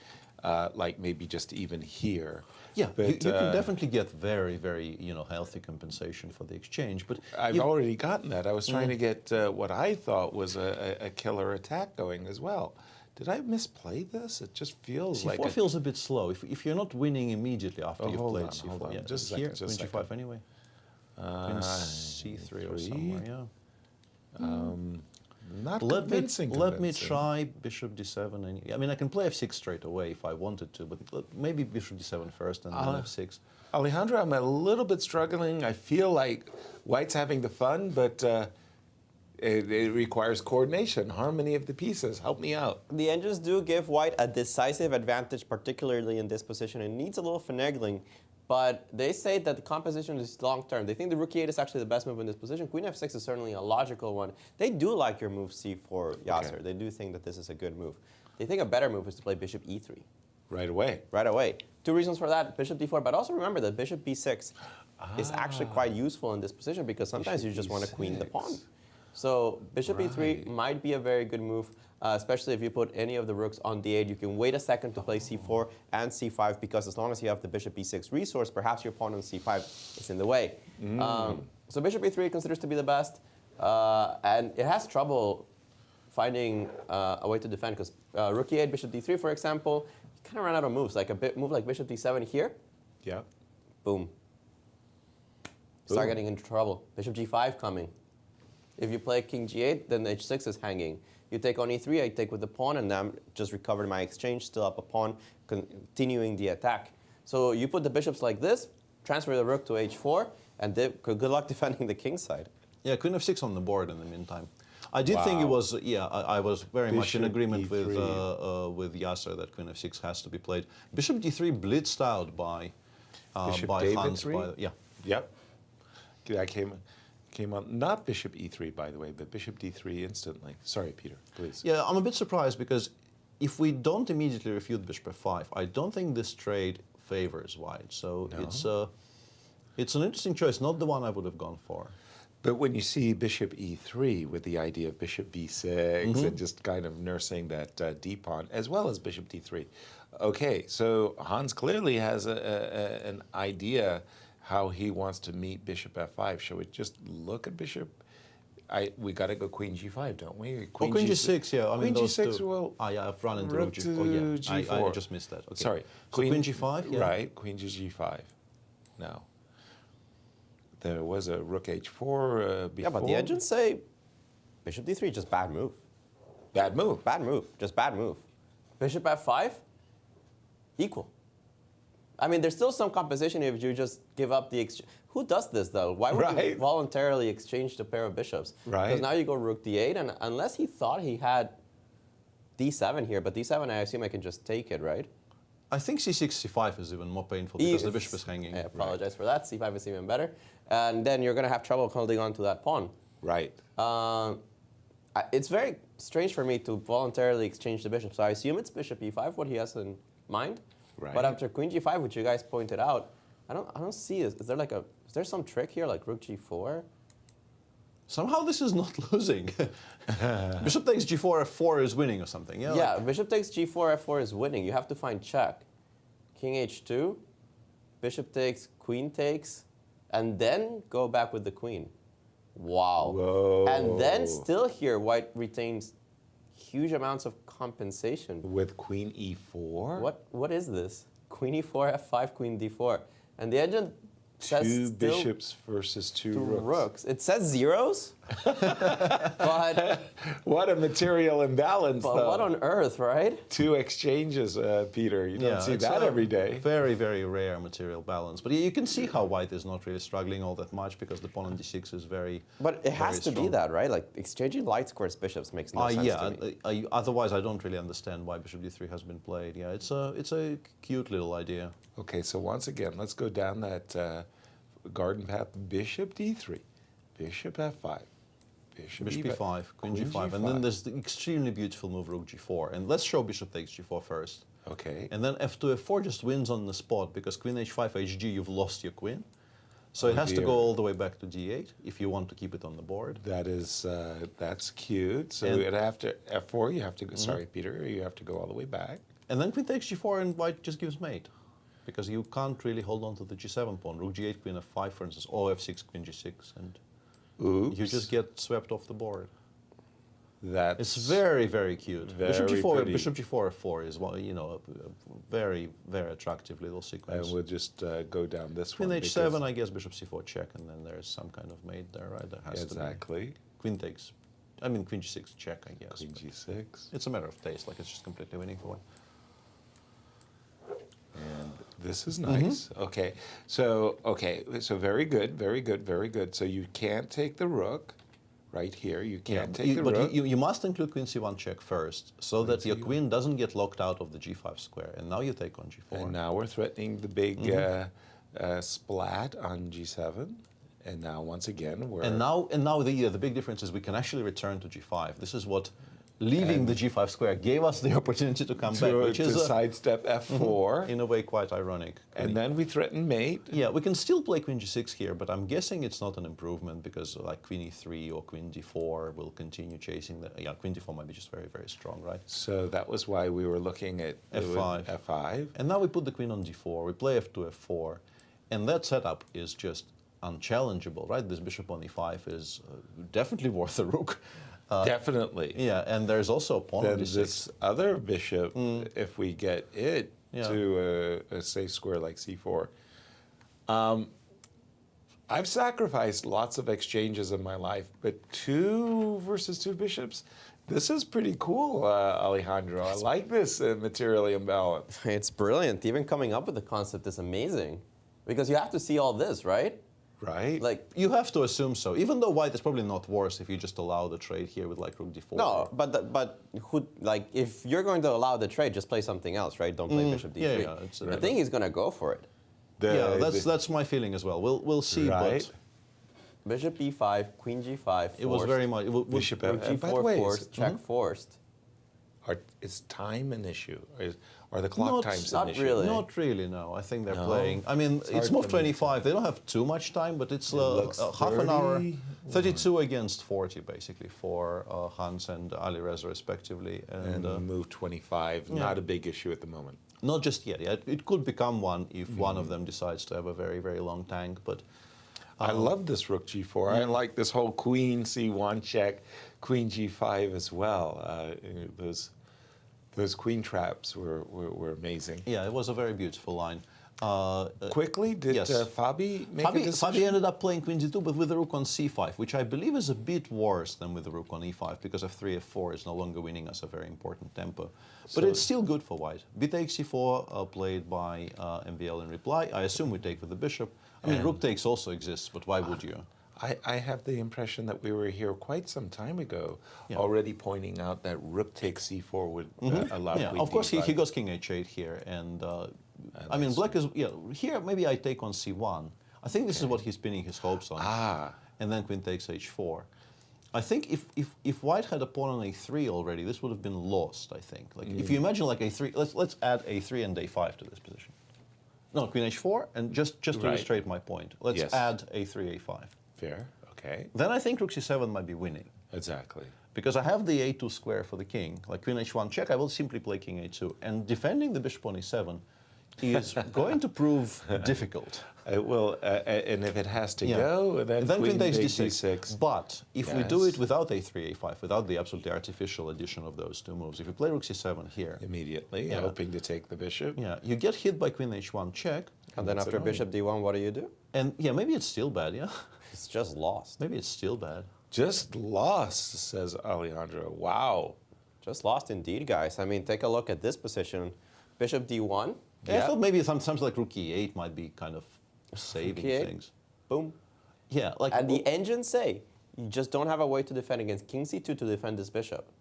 like maybe just even here. Yeah, but you can definitely get very, very healthy compensation for the exchange. But I've already gotten that. I was trying to get what I thought was a killer attack going as well. Did I misplay this? It just feels like C4 feels a bit slow. If you're not winning immediately after you've played C4, hold on. Just a here, second, just Queen G5 anyway. Queen C3 or somewhere, Not convincing. Let me try Bishop D7. I mean, I can play F6 straight away if I wanted to, but maybe Bishop D7 first and then F6. Alejandro, I'm a little bit struggling. I feel like white's having the fun, but it requires coordination, harmony of the pieces. Help me out. The engines do give white a decisive advantage, particularly in this position. It needs a little finagling, but they say that the composition is long-term. They think the Rook E8 is actually the best move in this position. Queen F6 is certainly a logical one. They do like your move C4, Yasser. Okay. They do think that this is a good move. They think a better move is to play Bishop E3. Right away. Right away. 2 reasons for that, Bishop D4, but also remember that Bishop B6 is actually quite useful in this position because sometimes you just want to queen the pawn. So Bishop E3 might be a very good move, especially if you put any of the rooks on D8. You can wait a second to play C4 and C5 because as long as you have the Bishop B6 resource, perhaps your pawn on C5 is in the way. So Bishop E3 considers to be the best, and it has trouble finding a way to defend because Rook E8, Bishop D3, for example, you kind of run out of moves. Like a move like Bishop D7 here. Yeah. Boom. Start getting into trouble. Bishop G5 coming. If you play King G8, then H6 is hanging. You take on E3, I take with the pawn, and now I'm just recovered my exchange, still up a pawn, continuing the attack. So you put the bishops like this, transfer the rook to H4, and good luck defending the king side. Yeah, Queen F6 on the board in the meantime. I did think it was, I was very much in agreement with Yasser that Queen F6 has to be played. Bishop D3 blitzed out by Hans. Yep. That came on, not bishop e3, by the way, but bishop d3 instantly. Sorry, Peter, please. Yeah, I'm a bit surprised because if we don't immediately refute bishop f5, I don't think this trade favors white. So it's an interesting choice, not the one I would have gone for. But when you see bishop e3 with the idea of bishop b6 and just kind of nursing that d pawn, as well as bishop d3. Okay, so Hans clearly has an idea how he wants to meet bishop f5. Shall we just look at bishop? We got to go queen g5, don't we? Queen g6, yeah. I mean, queen those g6, two. well, yeah, I've run into rook g4. to Oh, yeah, g4. I just missed that. Okay. Sorry. So queen g5, yeah. Right, queen to g5. Now, there was a rook h4 before. Yeah, but the engines say bishop d3, just bad move. Bad move. Bad move, just bad move. Bishop f5, equal. I mean, there's still some compensation if you just give up the exchange. Who does this, though? Why would you voluntarily exchange the pair of bishops? Right. Because now you go rook d8, and unless he thought he had d7 here, but d7, I assume I can just take it, right? I think c6, c5 is even more painful because the bishop is hanging. I apologize for that. c5 is even better. And then you're going to have trouble holding on to that pawn. Right. It's very strange for me to voluntarily exchange the bishop. So I assume it's bishop e5, what he has in mind. Right. But after queen g5, which you guys pointed out, I don't see is there some trick here like rook g4? Somehow this is not losing. Bishop takes g4, f4 is winning or something. Yeah, Yeah, bishop takes g4, f4 is winning. You have to find check. King h2, bishop takes, queen takes, and then go back with the queen. Wow. Whoa. And then still here, white retains huge amounts of compensation. With queen e4? What is this? Queen e4, f5, queen d4. And the engine says Two still bishops versus two rooks. rooks. It says zeros, but What a material imbalance, though. what on earth, right? Two exchanges, Peter. You don't see it's that a every day. Very, very rare material balance. But you can see how white is not really struggling all that much because the pawn on d6 is very But it has to strong. be that, right? Like exchanging light squares bishops makes no sense to me. Otherwise I don't really understand why bishop d3 has been played. Yeah, it's a cute little idea. Okay, so once again, let's go down that garden path. Bishop d3, bishop f5, bishop b5, queen g5, and then there's the extremely beautiful move rook g4. And let's show bishop takes g4 first. Okay. And then f2, f4 just wins on the spot because queen h5, hg, you've lost your queen. So it has to dear. go all the way back to d8 if you want to keep it on the board. That is, that's cute. So And- after f4, you have to go, sorry, Peter, you have to go all the way back. And then queen takes g4 and white just gives mate. Because you can't really hold on to the g7 pawn. Rook g8, queen f5, for instance, or f6, queen g6, and Oops. you just get swept off the board. That's It's very, very cute. bishop very g4, pretty. bishop g4, f4 is a very, very attractive little sequence. And we'll just go down this Queen one. h7, I guess bishop c4 check, and then there's some kind of mate there, right? There has to be. Exactly. Queen takes, queen g6 check, I guess. Queen but g6. It's a matter of taste, like it's just completely winning for one. And this is nice. Okay. So very good, very good, very good. So you can't take the rook right here. You can't take the but rook. you must include queen c1 check first, so that your queen doesn't get locked out of the g5 square. And now you take on g4. And now we're threatening the big splat on g7. And now once again we're And now the big difference is we can actually return to g5. This is what leaving the g5 square gave us the opportunity to come back, which is sidestep f4. in a way quite ironic. And then we threaten mate. Yeah, we can still play queen g6 here, but I'm guessing it's not an improvement because like queen e3 or queen d4 will continue chasing the. Yeah, queen d4 might be just very, very strong, right? So that was why we were looking at f5. F5. And now we put the queen on d4. We play f2, f4, and that setup is just unchallengeable, right? This bishop on e5 is definitely worth a rook. Definitely. Yeah, and there's also a pawn on Then d6. this other bishop, if we get it Yeah. to a safe square like c4. I've sacrificed lots of exchanges in my life, but 2 versus 2 bishops, this is pretty cool, Alejandro. I like this materially imbalanced. It's brilliant. Even coming up with the concept is amazing. Because you have to see all this, right? Right? Like, You have to assume so, even though white is probably not worse if you just allow the trade here with like rook d4. no, but who, like, if you're going to allow the trade, just play something else, right? Don't play bishop d3. yeah, I think he's going to go for it. Yeah, that's my feeling as well. We'll see, Right. Bishop e5, queen g5. Forced. It was very much. Bishop Rook by the g4 way, forced, check forced. Is time an issue? Or the clock Not- time's not an issue? really. Not really, no. I think they're No? playing. I mean, it's hard move for me 25. They don't have too much time, but it's looks half an hour, 30. 32 against 40, basically, for Hans and Alireza, respectively. And move 25, not a big issue at the moment. Not just yet. Yeah, it could become one if one of them decides to have a very, very long tank, but. I love this rook g4. I like this whole queen c1 check, queen g5 as well. Those queen traps were amazing. Yeah, it was a very beautiful line. Quickly, did yes. Fabi make a decision? Fabi ended up playing queen g2, but with the rook on c5, which I believe is a bit worse than with the rook on e5, because f3, f4 is no longer winning us a very important tempo. But it's still good for white. B takes c4, played by MVL in reply. I assume we take with the bishop. I mean, rook takes also exists, but why would you? I have the impression that we were here quite some time ago, already pointing out that rook takes c4 would allow queen of course, d5. he goes king h8 here, and I mean, black is, here maybe I take on c1. I think this is what he's pinning his hopes on. And then queen takes h4. I think if white had a pawn on a3 already, this would have been lost, I think. Like, if you imagine like a3, let's add a3 and a5 to this position. No, queen h4, and just to illustrate my point, let's add a3, a5. Fair, okay. Then I think rook c7 might be winning. Exactly. Because I have the a2 square for the king. Like queen h1 check, I will simply play king a2. And defending the bishop on e7 is going to prove difficult. It will, and if it has to go, then queen takes d6. d6. But if we do it without a3, a5, without the absolutely artificial addition of those two moves, if you play rook c7 here, immediately, hoping to take the bishop. Yeah, you get hit by queen h1 check. And then after bishop d1, what do? And yeah, maybe it's still bad, yeah? It's just lost. Maybe it's still bad. Just lost, says Alejandro. Wow. Just lost indeed, guys. I mean, take a look at this position. Bishop d1. Yeah, I thought maybe sometimes like rook e8 might be kind of saving things. Boom. Yeah, like. And the engines say you just don't have a way to defend against king c2 to defend this bishop,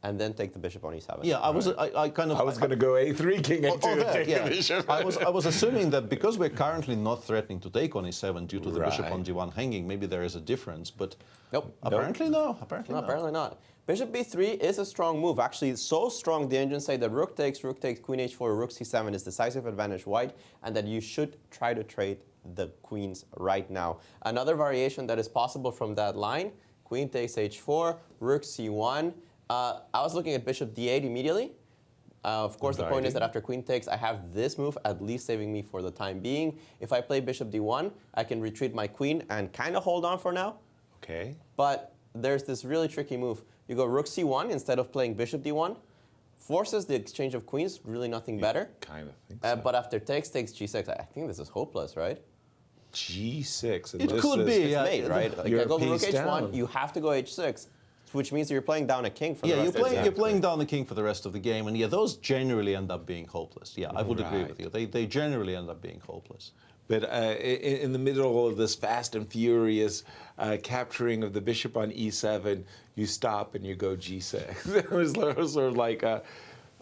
and then take the bishop on e7. Yeah, I was going to go a3, king a2, take the bishop. I was assuming that because we're currently not threatening to take on e7 due to the bishop on d1 hanging, maybe there is a difference, but nope. Apparently no. Apparently not. Bishop b3 is a strong move. Actually, so strong the engines say that rook takes, queen h4, rook c7 is decisive advantage white, and that you should try to trade the queens right now. Another variation that is possible from that line, queen takes h4, rook c1. I was looking at bishop d8 immediately. Of course, the point is that after queen takes, I have this move at least saving me for the time being. If I play bishop d1, I can retreat my queen and kind of hold on for now. Okay. But there's this really tricky move. You go rook c1 instead of playing bishop d1. Forces the exchange of queens, really nothing better. Kind of think so. But after takes g6, I think this is hopeless, right? g6. It could be, it's made, right? Like I go rook h1, down. you have to go h6. Which means you're playing down a king for the rest of the game. You're playing down the king for the rest of the game, and those generally end up being hopeless. Yeah, I would agree with you. They generally end up being hopeless. But in the middle of this fast and furious capturing of the bishop on e7, you stop and you go g6. It was sort of like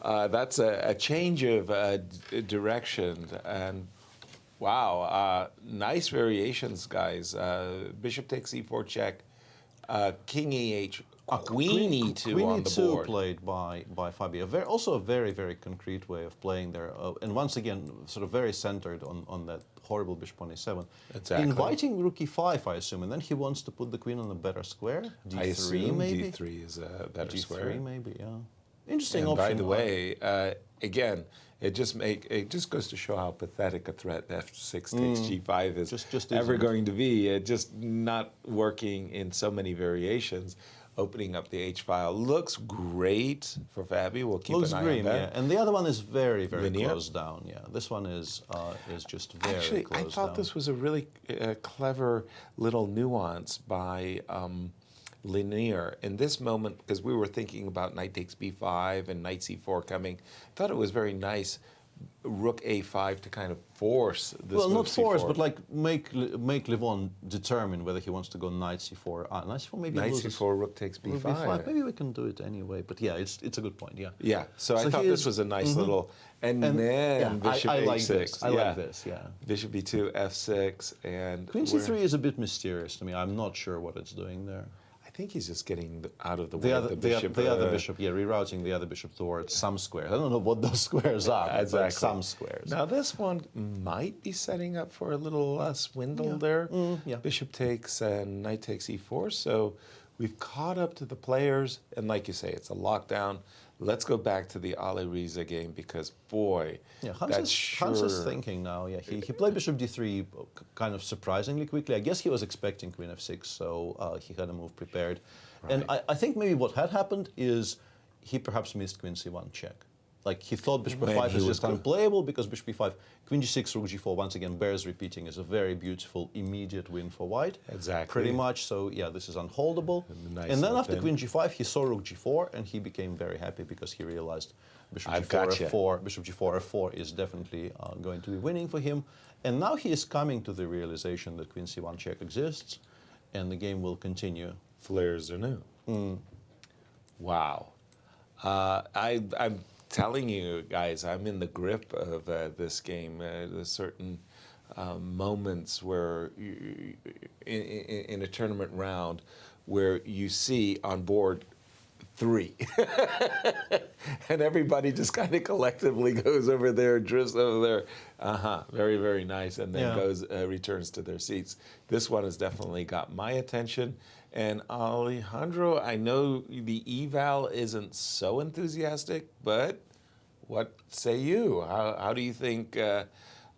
that's a change of direction. And wow, nice variations, guys. Bishop takes e4 check, king e8. Queen e2 on the board. Played by Fabi. Also a very, very concrete way of playing there. And once again, sort of very centered on that horrible bishop on e7. Exactly. Inviting rook e5, I assume, and then he wants to put the queen on a better square. D3 I assume maybe? d3 is a better D3 square. D3 maybe, yeah. Interesting and option. By the way, again, it just goes to show how pathetic a threat f6 takes g5 is just ever going to be. Just not working in so many variations. Opening up the H file looks great for Fabi. We'll keep an eye on that. Yeah. And the other one is very, very closed down. Yeah, this one is just very Actually, closed down. I thought this was a really clever little nuance by Linear in this moment, because we were thinking about knight takes b5 and knight c4 coming. Thought it was very nice rook a5 to kind of force this well, move not force, c4. but like make Levon determine whether he wants to go knight c4. Knight c4 maybe Knight loses. c4, rook takes b5. Rook b5. Maybe we can do it anyway. But yeah, it's a good point. Yeah. Yeah. So I thought this was a nice little, and then yeah, bishop I like h6. this. I like this. Yeah. Bishop b2, f6, and Queen c3 is a bit mysterious to me. I'm not sure what it's doing there. I think he's just getting out of the way The of other, the bishop. the other bishop, yeah, rerouting the other bishop towards some squares. I don't know what those squares are, Exactly. but some squares. Now this one might be setting up for a little swindle there. Yeah. Bishop takes and knight takes e4. So we've caught up to the players, and like you say, it's a lockdown. Let's go back to the Ale Riza game because boy, Yeah, Hans is thinking now. Yeah, he played bishop d3 kind of surprisingly quickly. I guess he was expecting queen f6, so he had a move prepared. Right. And I think maybe what had happened is he perhaps missed queen c1 check. Like he thought bishop f5 is just unplayable because bishop b5, queen g6, rook g4 once again bears repeating is a very beautiful immediate win for white. Exactly. Pretty much. So yeah, this is unholdable. Nice and then after queen g5, he saw rook g4 and he became very happy because he realized bishop g4 f4, bishop g4 f4 is definitely going to be winning for him. And now he is coming to the realization that queen c1 check exists, and the game will continue. Flares are new. Wow. I'm telling you guys, I'm in the grip of this game. There's certain moments where in a tournament round where you see on board 3. And everybody just kind of collectively goes over there, drifts over there. Very, very nice. And then returns to their seats. This one has definitely got my attention. And Alejandro, I know the eval isn't so enthusiastic, but what say you? How do you think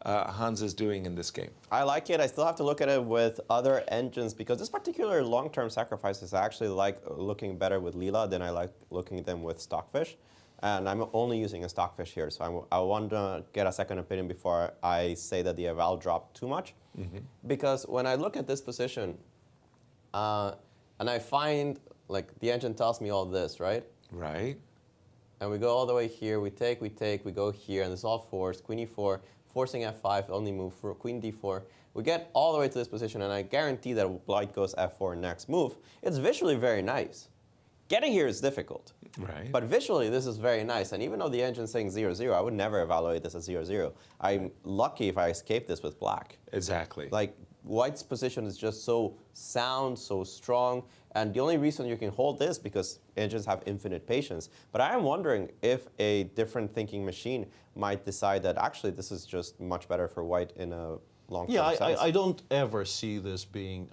Hans is doing in this game? I like it. I still have to look at it with other engines because this particular long-term sacrifices I actually like looking better with Lila than I like looking at them with Stockfish. And I'm only using a Stockfish here, so I want to get a second opinion before I say that the eval dropped too much. Because when I look at this position, and I find, like, the engine tells me all this, right? Right. And we go all the way here, we take, we go here, and it's all forced, queen e4, forcing f5, only move for queen d4. We get all the way to this position, and I guarantee that white goes f4 next move. It's visually very nice. Getting here is difficult. Right. But visually, this is very nice. And even though the engine's saying 0-0, I would never evaluate this as 0-0. I'm lucky if I escape this with black. Exactly. Like, white's position is just so sound, so strong. And the only reason you can hold this because engines have infinite patience. But I am wondering if a different thinking machine might decide that actually this is just much better for white in a long-term sense. I don't ever see this being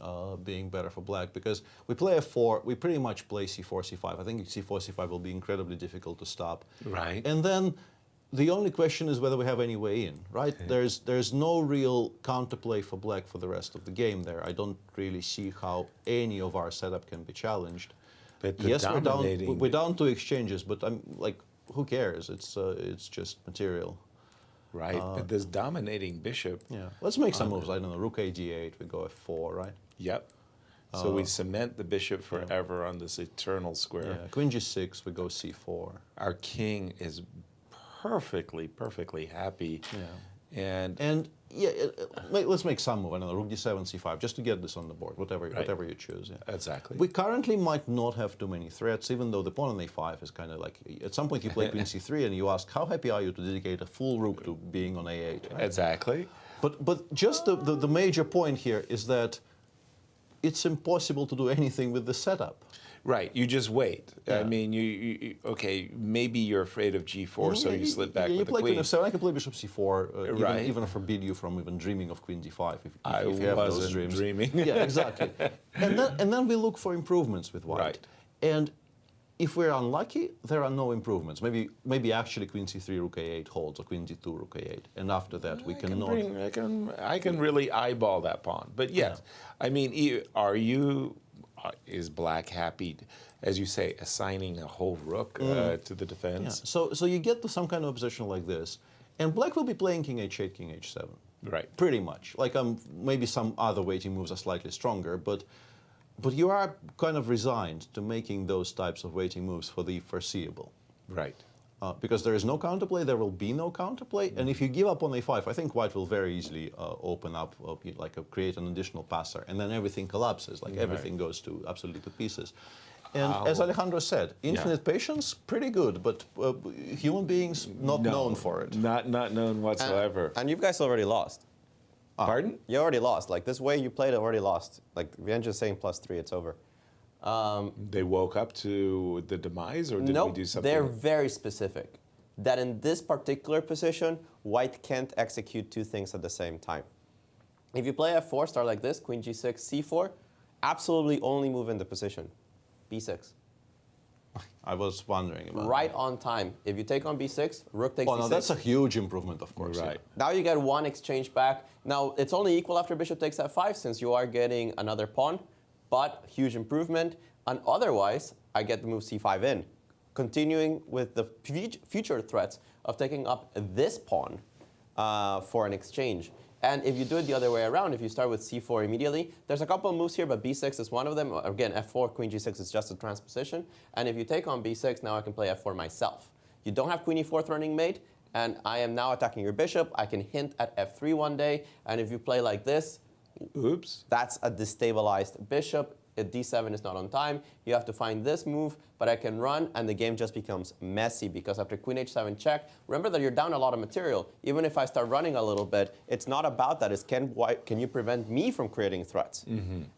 better for black because we play f4, we pretty much play c4, c5. I think c4, c5 will be incredibly difficult to stop. Right. And then the only question is whether we have any way in, right? There's no real counterplay for black for the rest of the game there. I don't really see how any of our setup can be challenged. But yes, we're down 2 exchanges, but I'm like, who cares? It's just material. Right, but this dominating bishop. Yeah, let's make some moves. I don't know, rook a d8, we go f4, right? Yep. So we cement the bishop forever on this eternal square. Yeah, queen g6, we go c4. Our king is perfectly happy. Yeah. And yeah, let's make some move. I don't know, rook d7, c5, just to get this on the board, whatever you choose. Yeah. Exactly. We currently might not have too many threats, even though the pawn on a5 is kind of like, at some point you play queen c3 and you ask, how happy are you to dedicate a full rook to being on a8? Right? Exactly. But just the major point here is that it's impossible to do anything with the setup. Right, you just wait. Yeah. I mean, okay, maybe you're afraid of g4, so you slip back with the queen. Queen f7. I can play bishop c4, right. even forbid you from even dreaming of queen d5 if I you have those dreams. dreaming. Yeah, exactly. And then we look for improvements with white. Right. And if we're unlucky, there are no improvements. Maybe actually queen c3, rook a8 holds, or queen d2, rook a8, and after that we cannot. I can really eyeball that pawn. But yes, I mean, is black happy, as you say, assigning a whole rook to the defense? Yeah. So you get to some kind of position like this, and black will be playing king h8, king h7. Right. Pretty much. Like maybe some other waiting moves are slightly stronger, but you are kind of resigned to making those types of waiting moves for the foreseeable. Right. Because there is no counterplay, there will be no counterplay. And if you give up on a5, I think white will very easily open up, create an additional passer, and then everything collapses, everything goes to absolutely to pieces. And as Alejandro said, infinite patience, pretty good, but human beings not known for it. Not known whatsoever. And you guys already lost. Pardon? You already lost. Like this way you played it, already lost. Like Vienja's saying +3, it's over. They woke up to the demise, or did we do something? They're very specific. That in this particular position, white can't execute two things at the same time. If you play f4, start like this, queen g6, c4, absolutely only move in the position. b6. I was wondering about Right on time. If you take on b6, rook takes no, d6. that's a huge improvement, of course. Right. Now you get one exchange back. Now, it's only equal after bishop takes f5, since you are getting another pawn, but huge improvement. And otherwise, I get the move c5 in, continuing with the future threats of taking up this pawn for an exchange. And if you do it the other way around, if you start with c4 immediately, there's a couple of moves here, but b6 is one of them. Again, f4, queen g6 is just a transposition. And if you take on b6, now I can play f4 myself. You don't have queen e4 running mate, and I am now attacking your bishop. I can hint at f3 one day, and if you play like this, oops, that's a destabilized bishop. D7 is not on time. You have to find this move, but I can run, and the game just becomes messy because after queen h7 check, remember that you're down a lot of material. Even if I start running a little bit, it's not about that. It's can you prevent me from creating threats?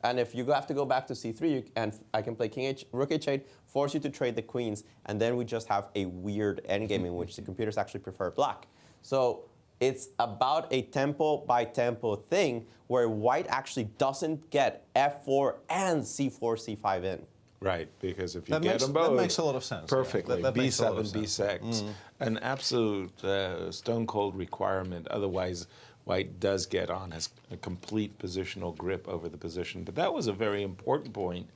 And if you have to go back to c3, and I can play rook h8, force you to trade the queens, and then we just have a weird endgame in which the computers actually prefer black. So it's about a tempo by tempo thing where white actually doesn't get f4 and c4, c5 in. Right, because if you get them both, that makes a lot of sense. Perfectly. That makes a lot B7, of sense. B6, an absolute stone cold requirement. Otherwise, white does get on, has a complete positional grip over the position. But that was a very important point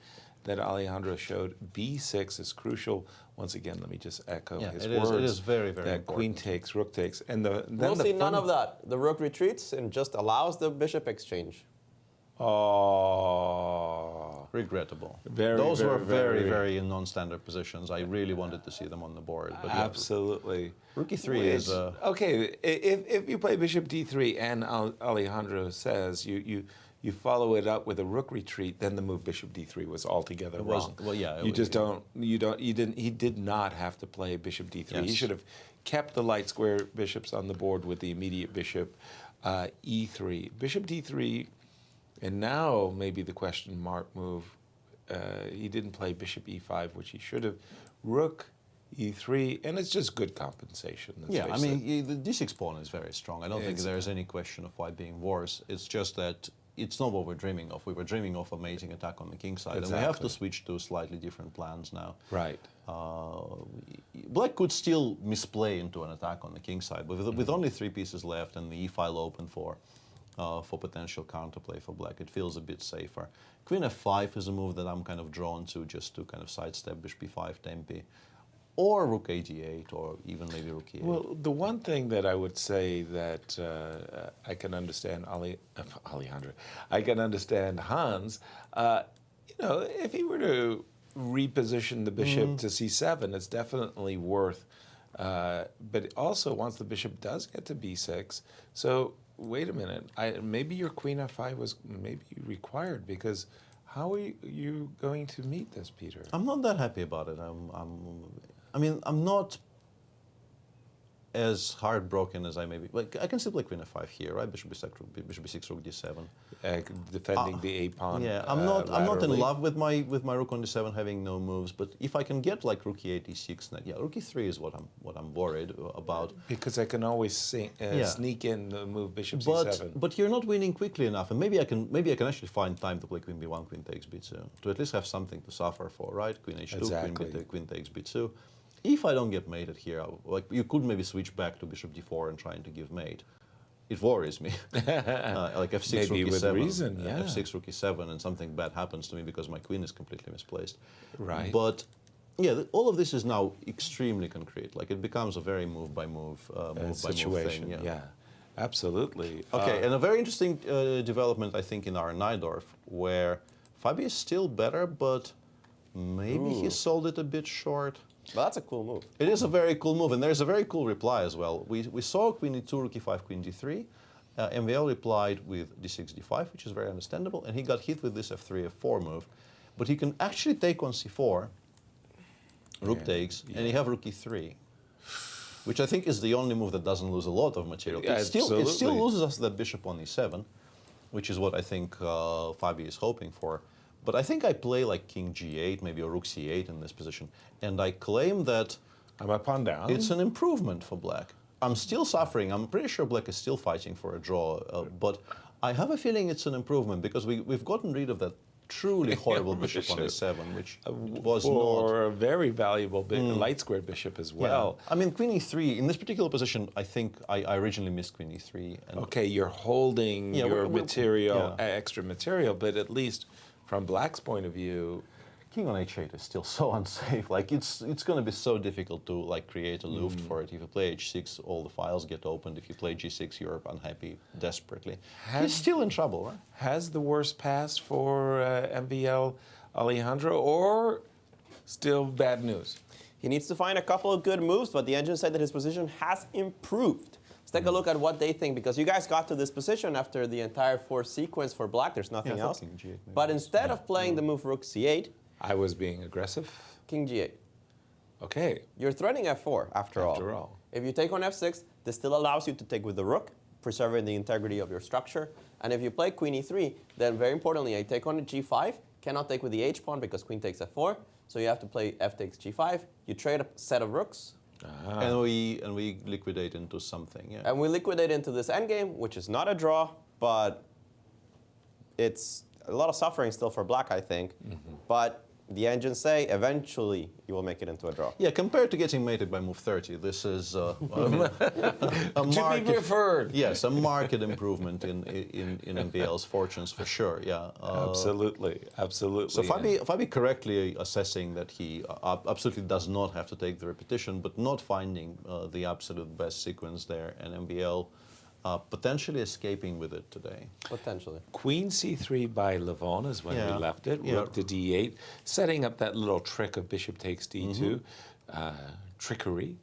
that Alejandro showed. B6 is crucial. Once again, let me just echo his words. It is very, very that important. queen takes, rook takes, and We'll see none of that. The rook retreats and just allows the bishop exchange. Oh, regrettable. Those were very non-standard positions. I really wanted to see them on the board. But absolutely. Rook e3 is okay. If you play bishop d3, and Alejandro says you follow it up with a rook retreat, then the move bishop d3 was altogether wrong. Well, yeah. He did not have to play bishop d3. Yes. He should have kept the light square bishops on the board with the immediate bishop e3. Bishop d3, and now maybe the question mark move. He didn't play bishop e5, which he should have. Rook e3, and it's just good compensation. I mean, the d6 pawn is very strong. I don't think there's any question of white being worse. It's just that it's not what we're dreaming of. We were dreaming of amazing attack on the king side, and we have to switch to slightly different plans now. Right. Black could still misplay into an attack on the king side, but with only 3 pieces left and the e-file open for potential counterplay for black, it feels a bit safer. Queen f5 is a move that I'm kind of drawn to, just to kind of sidestep bishop b5 tempi. Or rook a8, or even maybe rook e8. Well, the one thing that I would say that I can understand Alejandro, I can understand Hans, if he were to reposition the bishop to c7, it's definitely worth, but also once the bishop does get to b6, so wait a minute, maybe your queen f5 was maybe required, because how are you going to meet this, Peter? I'm not that happy about it. I'm not as heartbroken as I may be. Like, I can still play queen f5 here, right? Bishop b6, rook d7. Defending the a pawn. Yeah, I'm not in love with my rook on d7 having no moves. But if I can get like rook e8, e6, rook e3 is what I'm worried about. Because I can always sneak in the move bishop c7. But you're not winning quickly enough, and maybe I can actually find time to play queen b1, queen takes b2, to at least have something to suffer for, right? Queen h2, exactly. queen takes b2. If I don't get mated here, like, you could maybe switch back to bishop d4 and trying to give mate. It worries me. Like f6, maybe rook with e7, reason, yeah. f6, rook e7, and something bad happens to me because my queen is completely misplaced. Right. But yeah, all of this is now extremely concrete. Like, it becomes a very move by move situation. Thing. Yeah, absolutely. Okay, and a very interesting development, I think, in our Najdorf, where Fabi is still better, but maybe he sold it a bit short. Well, that's a cool move. It is a very cool move, and there's a very cool reply as well. We saw queen e2, rook e5, queen d3. MVL replied with d6, d5, which is very understandable, and he got hit with this f3, f4 move. But he can actually take on c4, rook takes, and you have rook e3, which I think is the only move that doesn't lose a lot of material. It still loses us the bishop on e7, which is what I think Fabi is hoping for. But I think I play like king g8, maybe a rook c8 in this position, and I claim that I'm a pawn down. It's an improvement for black. I'm still suffering. I'm pretty sure black is still fighting for a draw, but I have a feeling it's an improvement because we've gotten rid of that truly horrible bishop on e7, which was or a very valuable light squared bishop as well. Yeah. I mean, queen e3, in this particular position, I think I originally missed queen e3. And okay, you're holding your material, extra material, but at least from black's point of view, king on h8 is still so unsafe. Like it's going to be so difficult to like create a loop for it. If you play h6, all the files get opened. If you play g6, you're unhappy desperately. He's still in trouble, right? Has the worst passed for MVL Alejandro, or still bad news? He needs to find a couple of good moves, but the engine said that his position has improved. Let's take a look at what they think, because you guys got to this position after the entire 4 sequence for black. There's nothing else. King G8, but instead of playing the move rook c8, I was being aggressive. king g8. Okay. You're threatening f4 after all. If you take on f6, this still allows you to take with the rook, preserving the integrity of your structure. And if you play queen e3, then very importantly, I take on a g5, cannot take with the h-pawn because queen takes f4, so you have to play f takes g5. You trade a set of rooks. And we liquidate into something, yeah. And we liquidate into this endgame, which is not a draw, but it's a lot of suffering still for black, I think. But the engines say eventually you will make it into a draw. Yeah, compared to getting mated by move 30, this is a marked, to be preferred. Yes, a marked improvement in MVL's fortunes for sure. Yeah, absolutely. So Fabi correctly assessing that he absolutely does not have to take the repetition, but not finding the absolute best sequence there, and MVL potentially escaping with it today. Potentially. Queen c3 by Levon is when we left it. Rook to d8, setting up that little trick of bishop takes d2, trickery.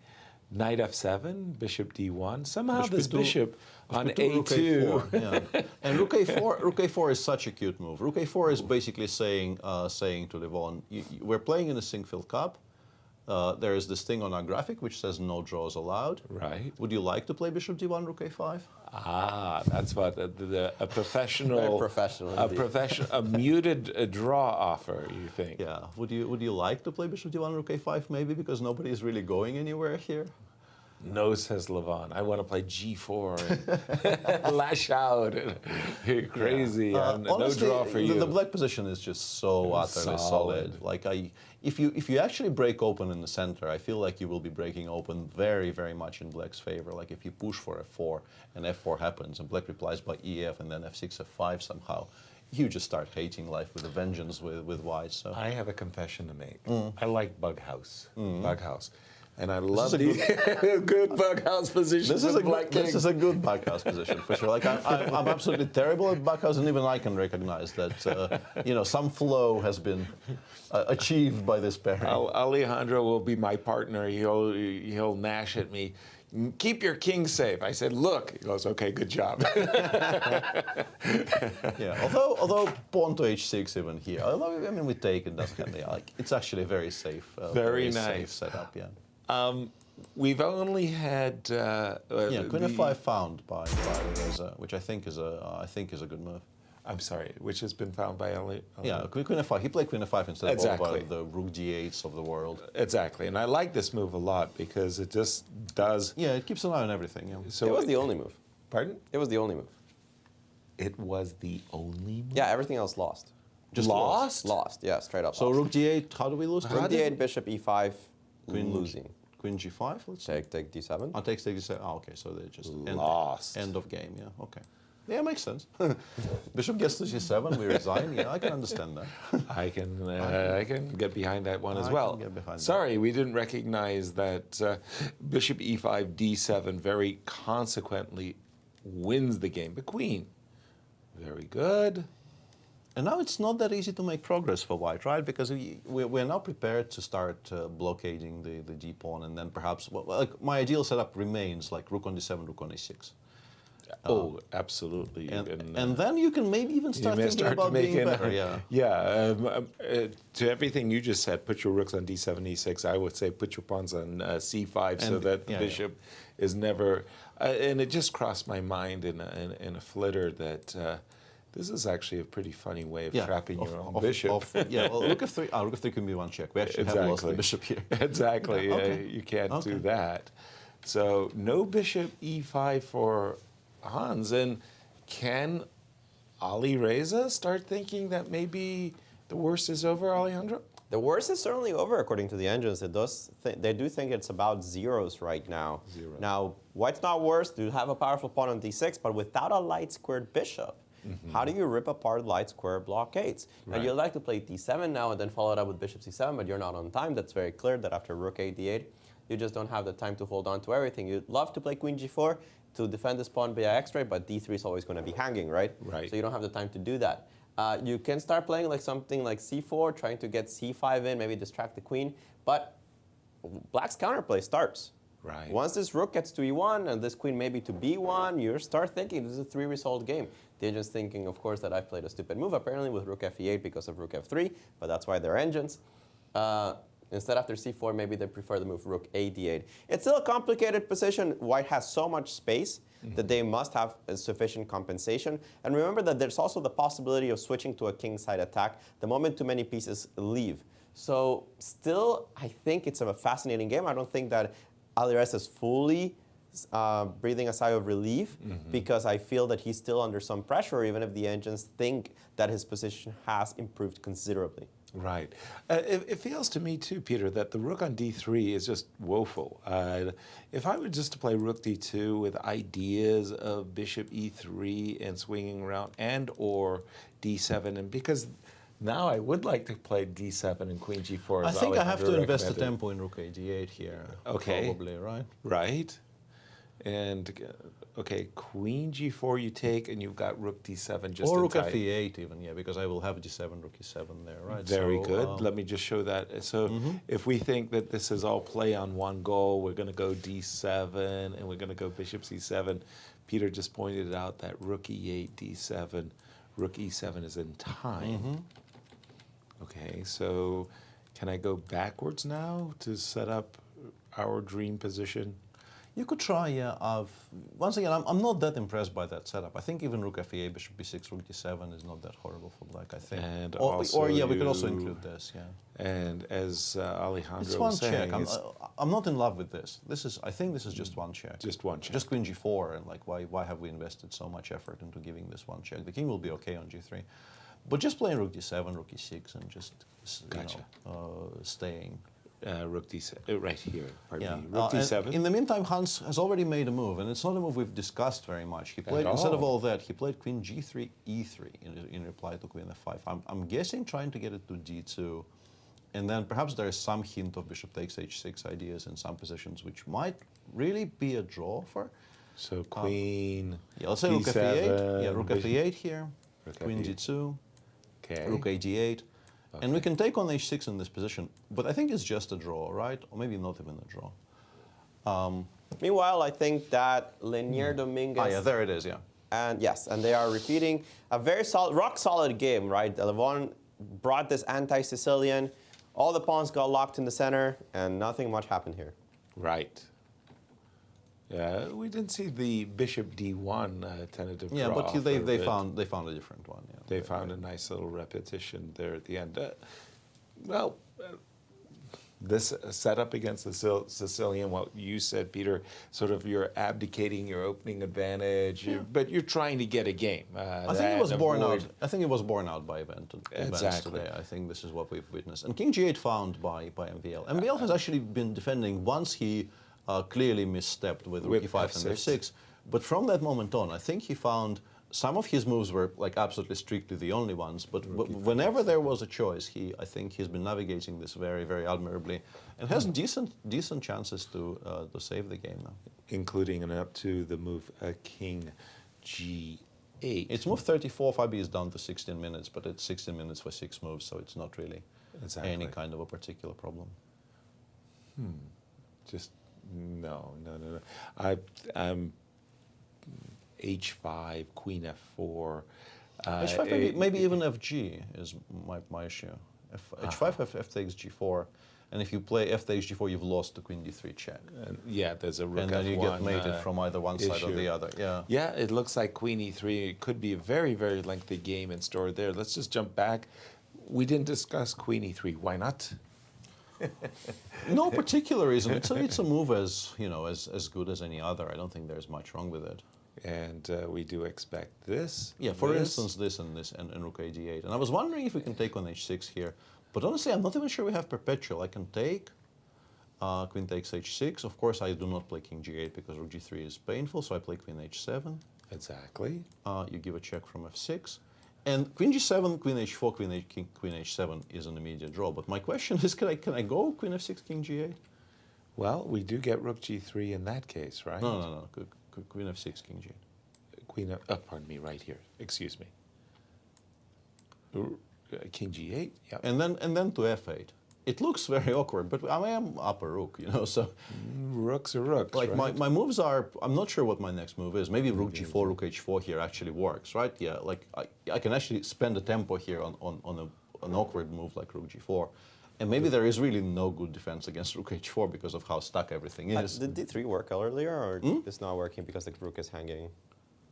Knight f7, bishop d1. Somehow this bishop on a2. And rook a4 is such a cute move. Rook a4 is basically saying to Levon, we're playing in the Sinquefield Cup. There is this thing on our graphic which says no draws allowed. Right. Would you like to play bishop d1, rook a5? Ah, that's what a professional, very professional, a muted draw offer. You think? Yeah. Would you like to play bishop d1, rook a5 maybe because nobody is really going anywhere here? No, says Levon. I want to play g4 and lash out. You're crazy. Honestly, no draw for you. The black position is just so utterly solid. Like if you actually break open in the center, I feel like you will be breaking open very, very much in black's favor. Like if you push for f4 and f4 happens and black replies by ef and then f6, f5 somehow, you just start hating life with a vengeance with white. So I have a confession to make. I like bug house. Bug house. And I love these good bug house positions. This is a good bug house position for sure. Like I'm absolutely terrible at bug house, and even I can recognize that some flow has been achieved by this pairing. Alejandro will be my partner. He'll gnash at me. Keep your king safe. I said, look. He goes, okay, good job. Yeah. Although pawn to h6 even here. Although I mean we take it doesn't like it's actually a very safe. Very nice safe setup. Yeah. We've only had queen f5 found by Firouzja, which I think is a good move. I'm sorry, which has been found by Ali. Yeah, queen f5. He played queen f5 instead of all the rook d8s of the world. Exactly, and I like this move a lot because it just does. Yeah, it keeps an eye on everything. Yeah. So it was the only move. Pardon? It was the only move. It was the only move. Yeah, everything else lost. Just lost? Lost. Yeah, straight up. So lost. rook d8. How do we lose? Rook d8, bishop e5. Queen losing. Queen g5. Let's take d7. I'll take d7. Oh, okay. So they just lost. End of game. Yeah. Okay. Yeah, makes sense. Bishop gets to g7, we resign. Yeah, I can understand that. I can get behind that one as well. Can get behind Sorry, we didn't recognize that bishop e5, d7 very consequently wins the game. But queen, very good. And now it's not that easy to make progress for white, right? Because we're now prepared to start blockading the d pawn, and then perhaps, well, like my ideal setup remains like rook on d7, rook on a6. Oh, absolutely. And then you can maybe even start thinking about being better. To everything you just said, put your rooks on d7, e6. I would say put your pawns on c5 so that the bishop is never. And it just crossed my mind in a flitter that this is actually a pretty funny way of trapping your own bishop. Well, rook f3 can be one check. We actually have lost the bishop here. Exactly. You can't do that. So no bishop e5 for Hans. And can Ali Reza start thinking that maybe the worst is over, Alejandro? The worst is certainly over, according to the engines. They do think it's about zeros right now. Now, white's not worse. They have a powerful pawn on d6, but without a light-squared bishop, how do you rip apart light-square blockades? Right. And you'd like to play d7 now and then follow it up with bishop c7, but you're not on time. That's very clear that after rook a d8, you just don't have the time to hold on to everything. You'd love to play queen g4 to defend this pawn via x-ray, but d3 is always going to be hanging, right? So you don't have the time to do that. You can start playing like something like c4, trying to get c5 in, maybe distract the queen, but black's counterplay starts. Right. Once this rook gets to e1 and this queen maybe to b1, you start thinking this is a 3-result game. The engine's thinking, of course, that I've played a stupid move, apparently with rook f8 because of rook f3, but that's why they're engines. Instead, after c4, maybe they prefer the move rook a d8. It's still a complicated position. White has so much space that they must have a sufficient compensation. And remember that there's also the possibility of switching to a kingside attack the moment too many pieces leave. So still, I think it's a fascinating game. I don't think that Ali Reza is fully breathing a sigh of relief because I feel that he's still under some pressure, even if the engines think that his position has improved considerably. Right. It feels to me too, Peter, that the rook on d3 is just woeful. If I were just to play rook d2 with ideas of bishop e3 and swinging around and or d7, and because now I would like to play d7 and queen g4. I think I have to invest the tempo in rook a d8 here. Okay. Probably, right? Right. And okay, queen g4 you take, and you've got rook d7 just or in rook time. f8 even, because I will have d7, rook e7 there, right? Very good. Let me just show that. So if we think that this is all play on one goal, we're going to go d7, and we're going to go bishop c7. Peter just pointed out that rook e8, d7, rook e7 is in time. Okay, so can I go backwards now to set up our dream position? You could try, once again, I'm not that impressed by that setup. I think even rook f8, bishop b6, rook d7 is not that horrible for black, I think. And or we could also include this, And as Alejandro it's one was saying, check. I'm not in love with this. I think this is just one check. Just one check. Just queen g4, and like, why have we invested so much effort into giving this one check? The king will be okay on g3. But just playing rook d7, rook e6, and just staying. Rook d7, right here, pardon me. Rook d7. In the meantime, Hans has already made a move, and it's not a move we've discussed very much. He played, instead of all that, he played queen g3, e3 in reply to queen f5. I'm guessing trying to get it to d2, and then perhaps there is some hint of bishop takes h6 ideas in some positions, which might really be a draw for. So queen let's say rook f8. Rook f8 here, queen g2, rook a d8. Okay. And we can take on h6 in this position, but I think it's just a draw, right? Or maybe not even a draw. Meanwhile, I think that Linier Dominguez... there it is, And yes, and they are repeating a very solid, rock-solid game, right? Levon brought this anti-Sicilian. All the pawns got locked in the center, and nothing much happened here. Right. Yeah, we didn't see the bishop d1 tentative draw. But they found a different one. They found a nice little repetition there at the end. This setup against the Sicilian, what you said, Peter, sort of you're abdicating your opening advantage, but you're trying to get a game. I think it was borne out. I think it was borne out by events today. I think this is what we've witnessed. And king g8 found by MVL. MVL has actually been defending once he clearly misstepped with rook e5 and f6. But from that moment on, I think he found some of his moves were like absolutely strictly the only ones. But whenever there was a choice, I think he's been navigating this very, very admirably, and has decent chances to save the game now, including and up to the move king g8. 8. It's move 34, 5B is down to 16 minutes, but it's 16 minutes for 6 moves, so it's not really any kind of a particular problem. Just, no. I'm H5, Queen F4. H5, maybe even FG is my issue. H5, F takes G4. And if you play F takes G4, you've lost the Queen D3 check. Yeah, there's a rook and then F1 you get mated from either one side or the other. Yeah. Yeah, it looks like Queen E3. It could be a very, very lengthy game in store there. Let's just jump back. We didn't discuss Queen E3. Why not? No particular reason. It's a move as good as any other. I don't think there's much wrong with it. And we do expect this. Yeah, for instance, this and rook A8. And I was wondering if we can take on H6 here. But honestly, I'm not even sure we have perpetual. I can take Queen takes H6. Of course, I do not play King G8 because rook G3 is painful, so I play Queen H7. Exactly. You give a check from F6. And Queen G7, Queen H4, Queen H7 is an immediate draw. But my question is, can I go Queen F6, King G8? Well, we do get rook G3 in that case, right? No. Queen F6, King G8. Pardon me, right here. Excuse me. King G8, yeah. And then to F8. It looks very awkward, but I am up a rook, so... Rooks are rooks, like right? my moves are, I'm not sure what my next move is. Maybe rook G4, rook H4 here actually works, right? Yeah, like I can actually spend a tempo here on an awkward move like rook G4. And maybe there is really no good defense against rook H4 because of how stuck everything is. Did D3 work earlier, or it's not working because the rook is hanging?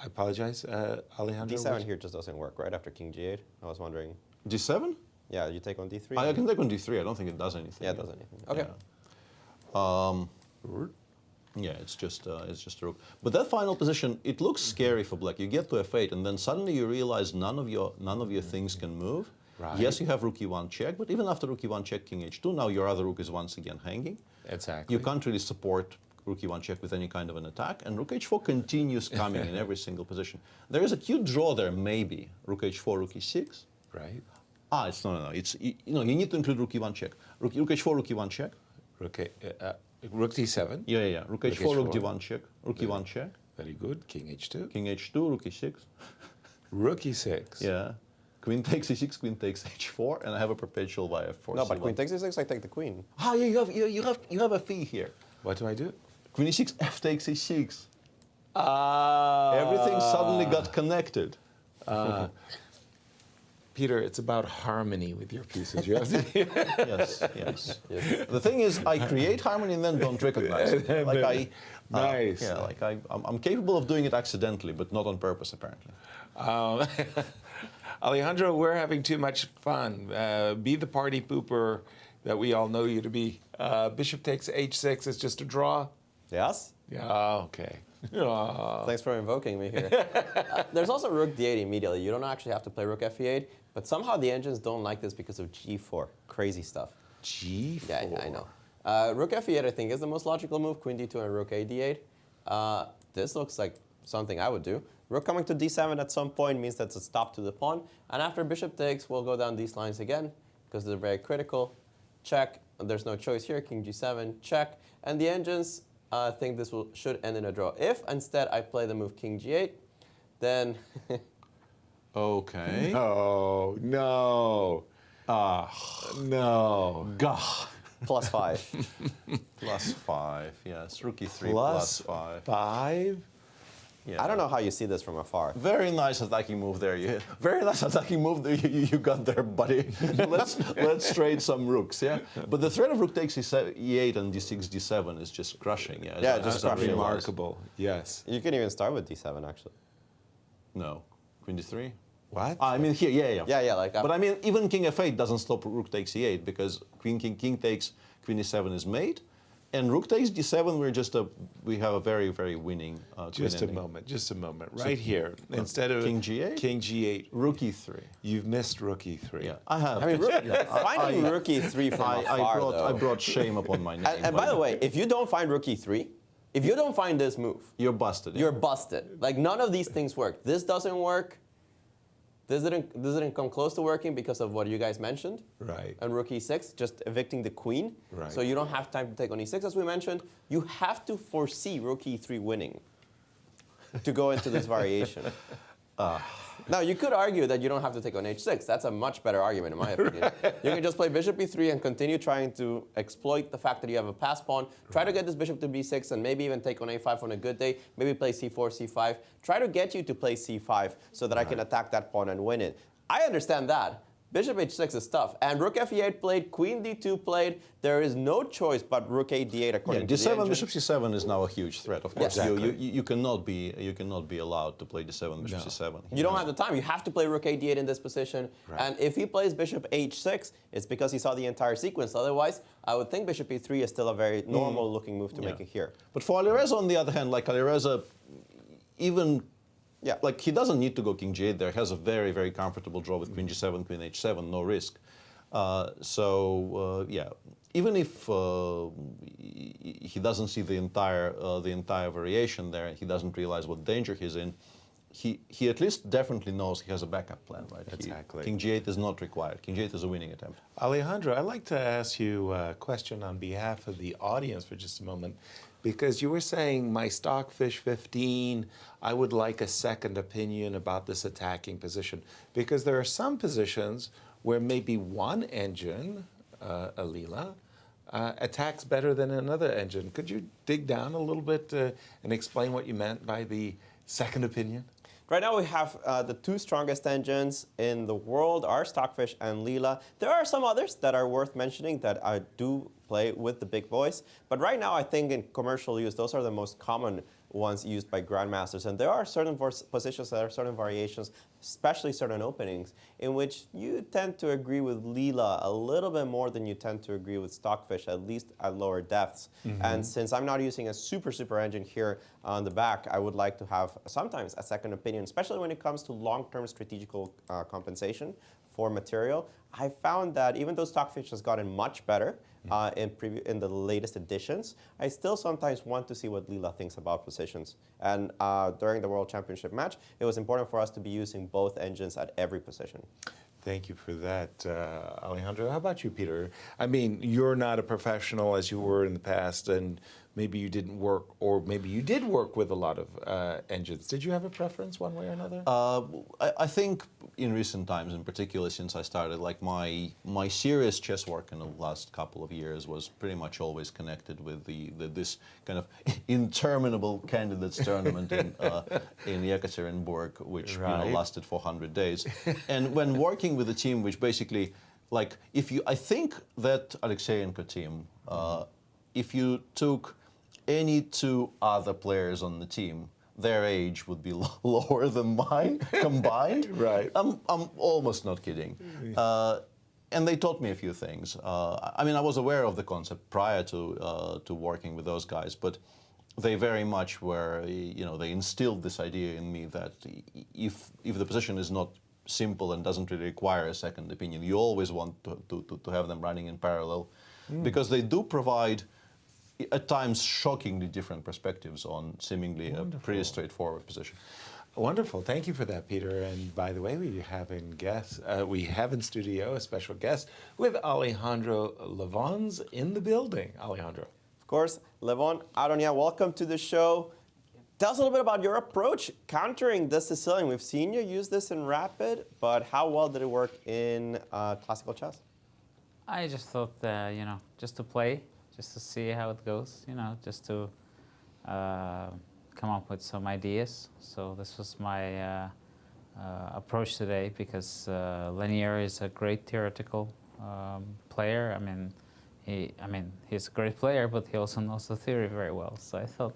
I apologize, Alejandro. D7 here just doesn't work, right, after King G8? I was wondering. D7? Yeah, you take on D3? I can take on D3. I don't think it does anything. Yeah, it does anything. Okay. Yeah, it's just a rook. But that final position, it looks scary for black. You get to F8, and then suddenly you realize none of your things can move. Right. Yes, you have rook E1 check, but even after rook E1 check, King H2, now your other rook is once again hanging. Exactly. You can't really support rook E1 check with any kind of an attack, and rook H4 continues coming in every single position. There is a cute draw there, maybe. Rook H4, rook E6. Right. It's no. It's you need to include rook E1 check. Rook H4, rook E1 check. Rook D7. Yeah. Rook H4, rook D1 check. Rook E1 check. Very good. King H2. King H2, rook E6. Rook E6. Yeah. Queen takes E6, Queen takes H4, and I have a perpetual via F4. No, but Queen takes E6, I take the Queen. Yeah, you have a fee here. What do I do? Queen E6, F takes E6. Everything suddenly got connected. Peter, it's about harmony with your pieces. You have to yes. The thing is, I create harmony and then don't recognize it. Like nice. I'm capable of doing it accidentally, but not on purpose, apparently. Alejandro, we're having too much fun. Be the party pooper that we all know you to be. Bishop takes H6 is just a draw. Yes. Yeah. Okay. Thanks for invoking me here. There's also rook D8 immediately. You don't actually have to play rook F8, but somehow the engines don't like this because of G4. Crazy stuff. G4. Yeah, I know. Rook F8, I think, is the most logical move. Queen D2 and rook A D8. This looks like something I would do. Rook coming to D7 at some point means that's a stop to the pawn. And after bishop takes, we'll go down these lines again because they're very critical. Check. There's no choice here. King G7, check. And the engines think this should end in a draw. If instead I play the move King G8, then... Okay. No. No. Gah. +5. +5, yes. Rook E3 +5. 5? Yeah. I don't know how you see this from afar. Very nice attacking move there. Very nice attacking move you got there, buddy. let's trade some rooks, yeah? But the threat of rook takes E8 and D6, D7 is just crushing, yeah? Yeah, just crushing. Remarkable, yes. You can even start with D7, actually. No. Queen D3? What? I mean, here, yeah. Yeah, like... But I mean, even King F8 doesn't stop rook takes E8 because King takes, Queen E7 is mate. And rook takes D7, we have a very, very winning just a moment. Right here. Instead of King G8? Rook E3. You've missed rook E3. Yeah, I have. I mean, finding rook E3 from afar, though. I brought shame upon my name. And by the way, if you don't find rook E3, if you don't find this move... You're busted. You're busted. Like, none of these things work. This doesn't work. This didn't come close to working because of what you guys mentioned. Right. And rook E6, just evicting the queen. Right. So you don't have time to take on E6, as we mentioned. You have to foresee rook E3 winning to go into this variation. Now, you could argue that you don't have to take on h6. That's a much better argument, in my opinion. You can just play bishop e3 and continue trying to exploit the fact that you have a pass pawn. Try to get this bishop to b6 and maybe even take on a5 on a good day. Maybe play c4, c5. Try to get you to play c5 so that I can attack that pawn and win it. I understand that. Bishop h6 is tough. And rook f8 played, queen d2 played. There is no choice but rook a d8 according to the d7, engine. bishop c7 is now a huge threat. Of course, Exactly. you cannot be allowed to play d7, bishop c7. You don't have the time. You have to play rook a d8 in this position. Right. And if he plays bishop h6, it's because he saw the entire sequence. Otherwise, I would think bishop e3 is still a very normal looking move to make it here. But for Alireza, on the other hand, like Alireza, even like he doesn't need to go king g8 there. He has a very, very comfortable draw with queen g7, queen h7, no risk. Even if he doesn't see the entire variation there, he doesn't realize what danger he's in. He at least definitely knows he has a backup plan, right? Exactly. King g8 is not required. King g8 is a winning attempt. Alejandro, I'd like to ask you a question on behalf of the audience for just a moment, because you were saying my Stockfish 15, I would like a second opinion about this attacking position, because there are some positions where maybe one engine, Alila, attacks better than another engine. Could you dig down a little bit and explain what you meant by the second opinion? Right now we have the two strongest engines in the world are Stockfish and Leela. There are some others that are worth mentioning that I do play with the big boys. But right now I think in commercial use, those are the most common ones used by grandmasters. And there are certain positions, there are certain variations, especially certain openings, in which you tend to agree with Leela a little bit more than you tend to agree with Stockfish, at least at lower depths. And since I'm not using a super engine here on the back, I would like to have sometimes a second opinion, especially when it comes to long-term strategical compensation for material. I found that even though Stockfish has gotten much better in the latest editions, I still sometimes want to see what Leela thinks about positions. And during the World Championship match, it was important for us to be using both engines at every position. Thank you for that, Alejandro. How about you, Peter? I mean, you're not a professional as you were in the past, and maybe you didn't work, or maybe you did work with a lot of engines. Did you have a preference one way or another? I think in recent times, in particular since I started, like my serious chess work in the last couple of years was pretty much always connected with this kind of interminable candidates tournament in Yekaterinburg, which lasted for 100 days. And when working with a team which basically, like, I think that Alexeyenko team, if you took any two other players on the team, their age would be lower than mine combined. Right. I'm almost not kidding. And they taught me a few things. I mean, I was aware of the concept prior to working with those guys, but they very much were, they instilled this idea in me that if the position is not simple and doesn't really require a second opinion, you always want to have them running in parallel, because they do provide at times shockingly different perspectives on seemingly a pretty straightforward position. Wonderful. Thank you for that, Peter. And by the way, we have in studio a special guest with Alejandro Levons in the building. Alejandro. Of course, Levon, Aronian, welcome to the show. Tell us a little bit about your approach countering the Sicilian. We've seen you use this in Rapid, but how well did it work in classical chess? I just thought, just to play, just to see how it goes, just to come up with some ideas. So this was my approach today, because Lanier is a great theoretical player. He's a great player, but he also knows the theory very well. So I thought,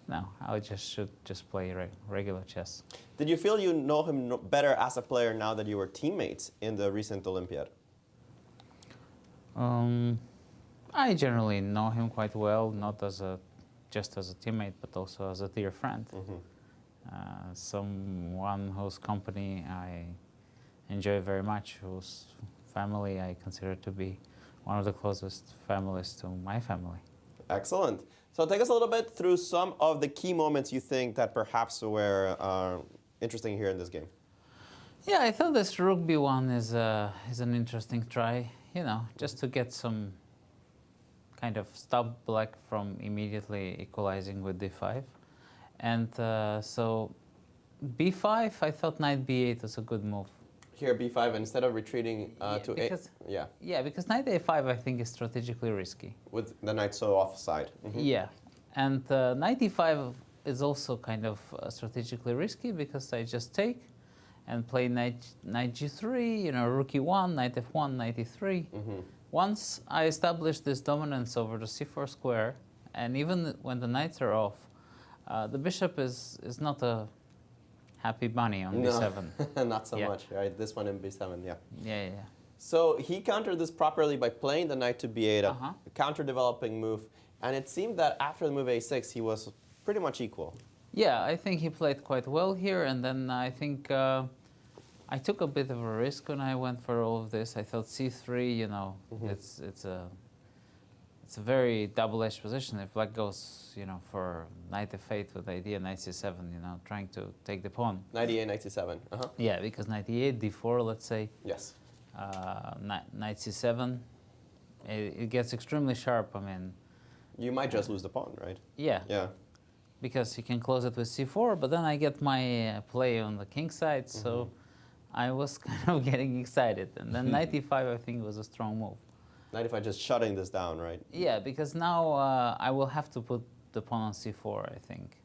no, I should just play regular chess. Did you feel you know him better as a player now that you were teammates in the recent Olympiad? I generally know him quite well, not just as a teammate, but also as a dear friend. Someone whose company I enjoy very much, whose family I consider to be one of the closest families to my family. Excellent. So take us a little bit through some of the key moments you think that perhaps were interesting here in this game. Yeah, I thought this rook b1 is an interesting try, just to get some kind of stop black from immediately equalizing with d5. And so b5, I thought knight b8 was a good move. Here, b5, instead of retreating to because, a... Yeah. Yeah, because knight a5 I think is strategically risky. With the knight so offside. Yeah, and knight e5 is also kind of strategically risky because I just take and play knight g3, you know, rook e1, knight f1, knight e3. Once I establish this dominance over the c4 square, and even when the knights are off, the bishop is not a happy bunny on b7. Not so much, right? This one in b7, yeah. Yeah. So he countered this properly by playing the knight to b8, a counter-developing move, and it seemed that after the move a6, he was pretty much equal. Yeah, I think he played quite well here, and then I think I took a bit of a risk when I went for all of this. I thought c3, you know, it's a very double-edged position. If black goes, you know, for knight f8 with idea knight c7, you know, trying to take the pawn. Knight e8, knight c7. Yeah, because knight e8, d4, let's say. Yes. Knight c7, it gets extremely sharp. I mean, you might just lose the pawn, right? Yeah. Yeah. Because he can close it with c4, but then I get my play on the king side, so I was kind of getting excited. And then knight e5, I think, was a strong move. Knight e5 just shutting this down, right? Yeah, because now I will have to put the pawn on c4, I think.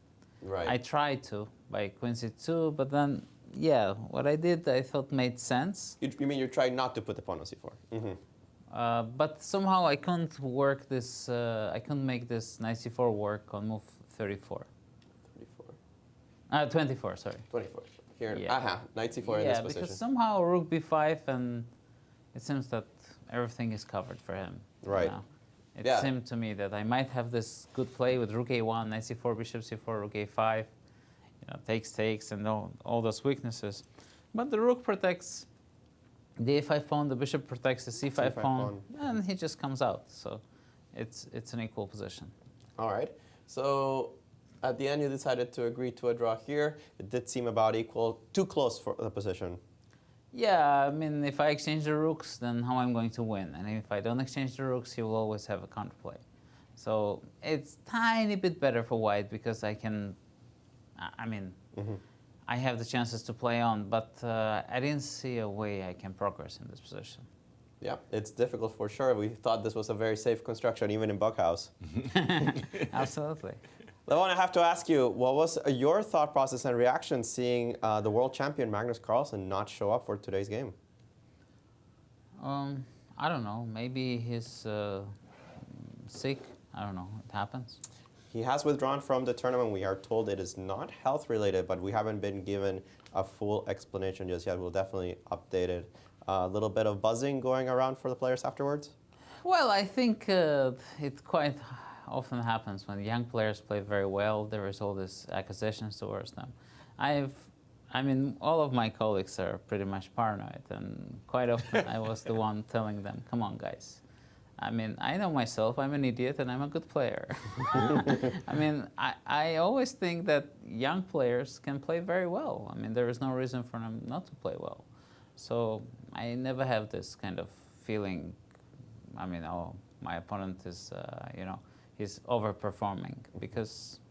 Right. I tried to by queen c2, but then, yeah, what I did I thought made sense. You mean you're trying not to put the pawn on c4? But somehow I couldn't work this, I couldn't make this knight c4 work on move 34. 24, sorry. 24. Here, Yeah. knight c4 in this position. Because somehow rook b5, and it seems that everything is covered for him. Right. Now. It seemed to me that I might have this good play with rook a1, knight c4, bishop c4, rook a5, you know, takes, and all those weaknesses. But the rook protects the a5 pawn, the bishop protects the c5 pawn, and he just comes out. So it's an equal position. All right. So at the end, you decided to agree to a draw here. It did seem about equal, too close for the position. Yeah, I mean, if I exchange the rooks, then how I'm going to win? And if I don't exchange the rooks, he will always have a counterplay. So it's tiny bit better for white because I can, I mean, I have the chances to play on, but I didn't see a way I can progress in this position. Yeah, it's difficult for sure. We thought this was a very safe construction, even in Buckhouse. Absolutely. Levon, I have to ask you, what was your thought process and reaction seeing the world champion Magnus Carlsen not show up for today's game? I don't know. Maybe he's sick. I don't know. It happens. He has withdrawn from the tournament. We are told it is not health related, but we haven't been given a full explanation just yet. We'll definitely update it. A little bit of buzzing going around for the players afterwards? Well, I think it quite often happens when young players play very well. There is all these accusations towards them. I mean, all of my colleagues are pretty much paranoid, and quite often I was the one telling them, come on, guys. I mean, I know myself, I'm an idiot, and I'm a good player. I mean, I always think that young players can play very well. I mean, there is no reason for them not to play well. So I never have this kind of feeling, I mean, oh, my opponent is, you know, he's overperforming. Because,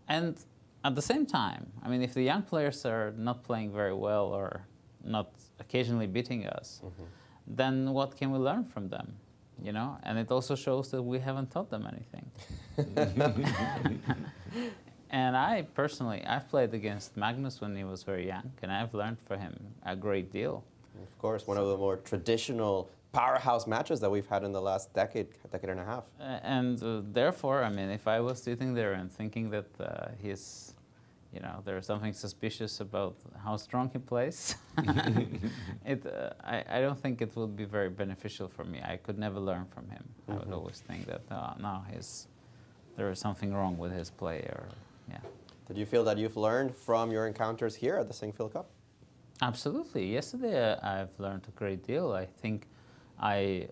and at the same time, I mean, if the young players are not playing very well or not occasionally beating us, then what can we learn from them? You know, and it also shows that we haven't taught them anything. And I personally, I've played against Magnus when he was very young, and I've learned from him a great deal. Of course, one of the more traditional powerhouse matches that we've had in the last decade and a half. And therefore, I mean, if I was sitting there and thinking that he's, you know, there's something suspicious about how strong he plays, I don't think it would be very beneficial for me. I could never learn from him. I would always think that, no, there is something wrong with his play, or, yeah. Did you feel that you've learned from your encounters here at the Sinquefield Cup? Absolutely. Yesterday I've learned a great deal. I think I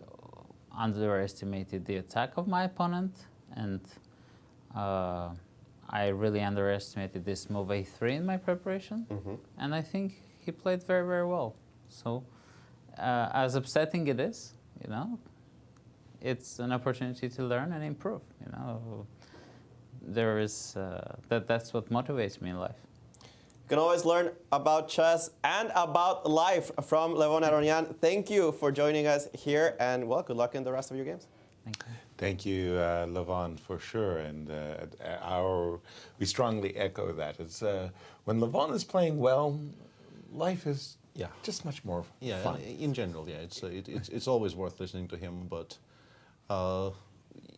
underestimated the attack of my opponent, and I really underestimated this move a3 in my preparation, and I think he played very, very well. So as upsetting it is, you know, it's an opportunity to learn and improve, you know. There is, that's what motivates me in life. You can always learn about chess and about life from Levon Aronian. Thank you for joining us here, and well, good luck in the rest of your games. Thank you. Thank you, Levon, for sure. And we strongly echo that. It's when Levon is playing well, life is just much more fun. In general, it's always worth listening to him, but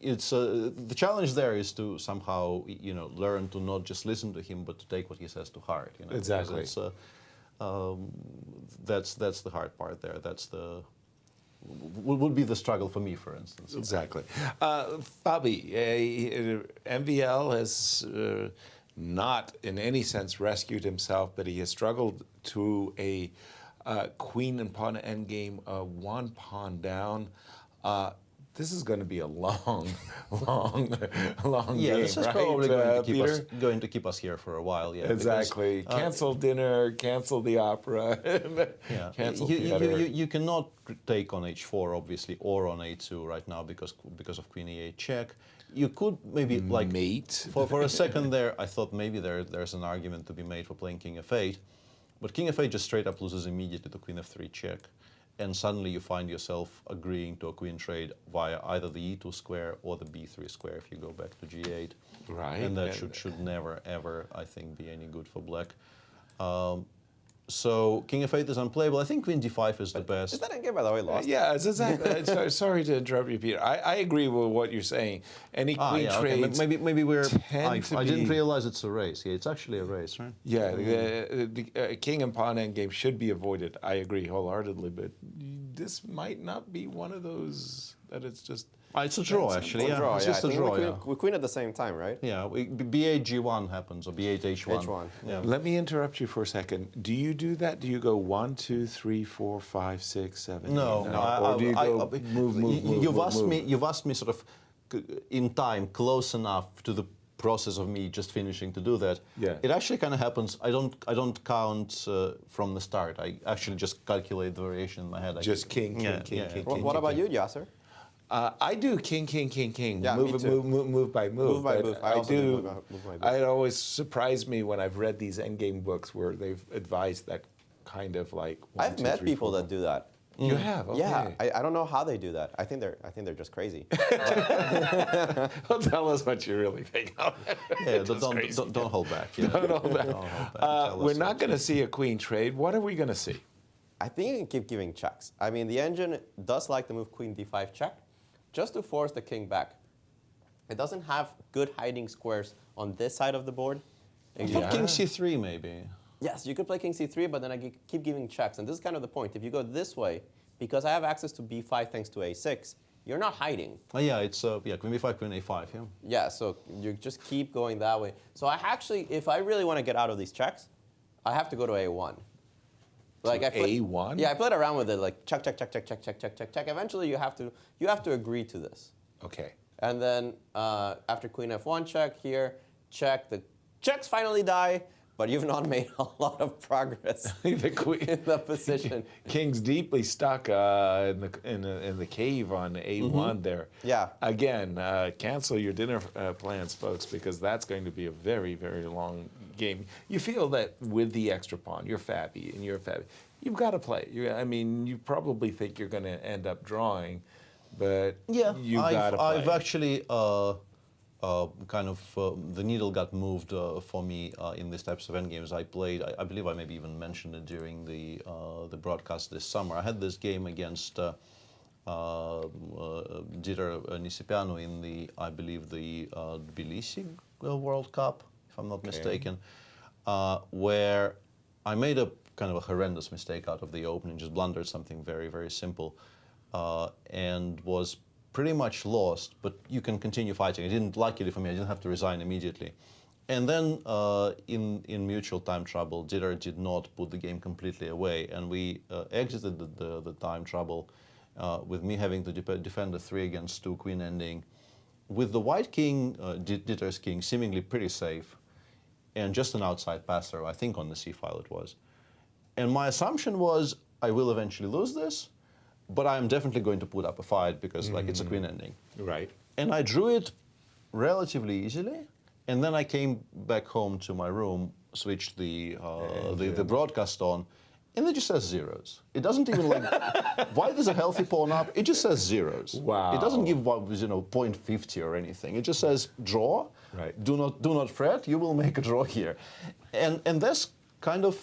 it's the challenge there is to somehow learn to not just listen to him, but to take what he says to heart. Exactly. That's the hard part there. Would be the struggle for me, for instance. Exactly. Fabi, MVL has not in any sense rescued himself, but he has struggled to a queen and pawn endgame, one pawn down. This is going to be a long game, this is right, probably going to keep Peter? us here for a while. Yeah, exactly. Because, cancel dinner, cancel the opera. Cancel theater. You cannot take on h4, obviously, or on a2 right now because of queen e8 check. You could maybe mate. For a second there, I thought maybe there's an argument to be made for playing king f8, but king f8 just straight up loses immediately to queen f3 check. And suddenly you find yourself agreeing to a queen trade via either the e2 square or the b3 square if you go back to g8. Right. And that should never, ever, I think, be any good for black. So king f8 is unplayable. I think queen d5 is the best. Is that endgame, by the way, lost? Yeah, it's exactly. sorry to interrupt you, Peter. I agree with what you're saying. Any queen trades. Okay. Maybe we're. I I didn't realize it's a race. Yeah, it's actually a race, right? Yeah, the king and pawn endgame should be avoided. I agree wholeheartedly, but this might not be one of those that it's just. It's a draw, actually. Yeah, it's just a draw. We queen at the same time, right? Yeah, b8 g1 happens, or b8 h1. h1. Yeah. Let me interrupt you for a second. Do you do that? Do you go 1, 2, 3, 4, 5, 6, 7? No, or do you go move? You've asked me sort of in time close enough to the process of me just finishing to do that. Yeah. It actually kind of happens. I don't count from the start. I actually just calculate the variation in my head. Just king. What about you, Yasser? I do king. Yeah, move by move. Move by move. I also do move by move. It always surprised me when I've read these endgame books where they've advised that kind of like. I've met people that do that. You have? Okay. Yeah, I don't know how they do that. I think they're just crazy. Well, tell us what you really think. Don't hold back. Yeah. Don't hold back. We're not going to see a queen trade. What are we going to see? I think you can keep giving checks. I mean, the engine does like to move queen d5 check, just to force the king back. It doesn't have good hiding squares on this side of the board. King c3 maybe. Yes, you could play king c3, but then I keep giving checks. And this is kind of the point. If you go this way, because I have access to b5 thanks to a6, you're not hiding. Oh yeah, it's queen b5, queen a5, yeah. Yeah, so you just keep going that way. So I actually, if I really want to get out of these checks, I have to go to a1. Like a1? Yeah, I played around with it, like check. Eventually, you have to agree to this. Okay. And then after queen f1 check here, check. The checks finally die, but you've not made a lot of progress the queen in the position. King's deeply stuck in the cave on a1 there. Yeah. Again, cancel your dinner plans, folks, because that's going to be a very, very long game. You feel that with the extra pawn, you're Fabi, and you're Fabi. You've got to play. You probably think you're going to end up drawing, but you've got to play. I've actually the needle got moved for me in these types of endgames. I played. I believe I maybe even mentioned it during the broadcast this summer. I had this game against Dieter Nisipianu in the Tbilisi World Cup, if I'm not mistaken, where I made a kind of a horrendous mistake out of the open and just blundered something very, very simple, and was pretty much lost, but you can continue fighting. It didn't, luckily for me, I didn't have to resign immediately. And then in mutual time trouble, Dieter did not put the game completely away, and we exited the time trouble with me having to defend a 3 against 2 queen ending, with the white king, Dieter's king, seemingly pretty safe, and just an outside passer, I think on the c file it was. And my assumption was, I will eventually lose this, but I'm definitely going to put up a fight because it's a queen ending. Right. And I drew it relatively easily, and then I came back home to my room switched the broadcast on, and it just says zeros. It doesn't even like white is a healthy pawn up. It just says zeros. Wow. It doesn't give 0.50 or anything. It just says draw. Right. Do not fret. You will make a draw here, and that's kind of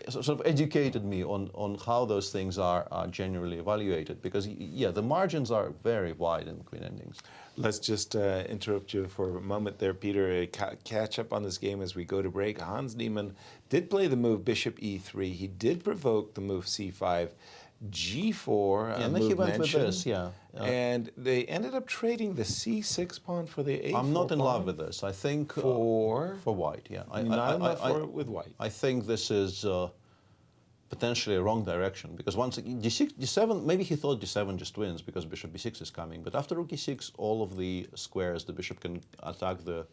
sort of educated me on how those things are generally evaluated, because yeah, the margins are very wide in queen endings. Let's just interrupt you for a moment there, Peter. Catch up on this game as we go to break. Hans Niemann did play the move bishop e3. He did provoke the move c5, g4. And then he went with this, yeah. And they ended up trading the c6 pawn for the a4 I'm not in pawn. love with this. I think For white, yeah. Not enough with white. I think this is potentially a wrong direction, because once d6, d7, maybe he thought d7 just wins because bishop b6 is coming, but after rook e6, all of the squares the bishop can attack the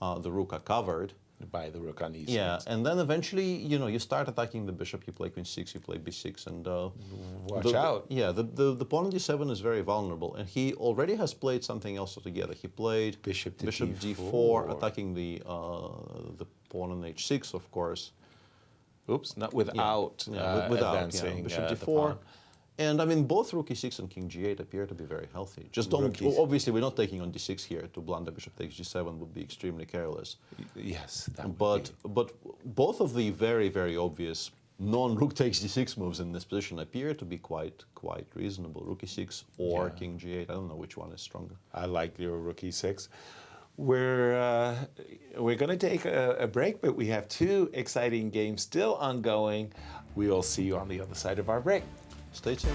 rook are covered. By the rook on e6. Yeah, and then eventually, you start attacking the bishop, you play queen 6, you play b6, and watch out. Yeah, the pawn on d7 is very vulnerable, and he already has played something else altogether. He played bishop d4, attacking the pawn on h6, of course. Oops, not without advancing bishop the d4. pawn. And I mean, both rook e6 and king g8 appear to be very healthy. Just don't, obviously we're not taking on d6 here. To blunder bishop takes g7 would be extremely careless. Yes, that would but both of the very, very obvious non-rook takes d6 moves in this position appear to be quite reasonable. Rook e6 or king g8. I don't know which one is stronger. I like your rook e6. We're going to take a break, but we have two exciting games still ongoing. We will see you on the other side of our break. Stay tuned.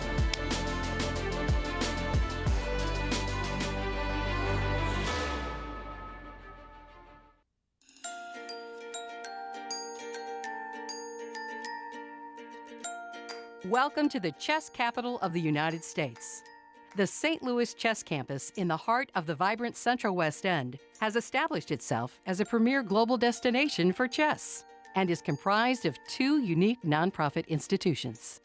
Welcome to the chess capital of the United States. The St. Louis Chess Campus in the heart of the vibrant Central West End has established itself as a premier global destination for chess and is comprised of two unique nonprofit institutions.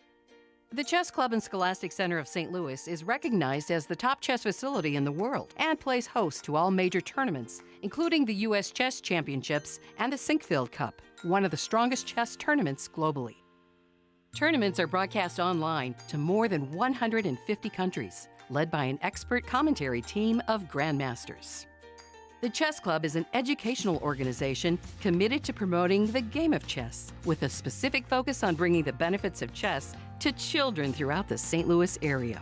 The Chess Club and Scholastic Center of St. Louis is recognized as the top chess facility in the world and plays host to all major tournaments, including the U.S. Chess Championships and the Sinquefield Cup, one of the strongest chess tournaments globally. Tournaments are broadcast online to more than 150 countries, led by an expert commentary team of grandmasters. The Chess Club is an educational organization committed to promoting the game of chess, with a specific focus on bringing the benefits of chess to children throughout the St. Louis area.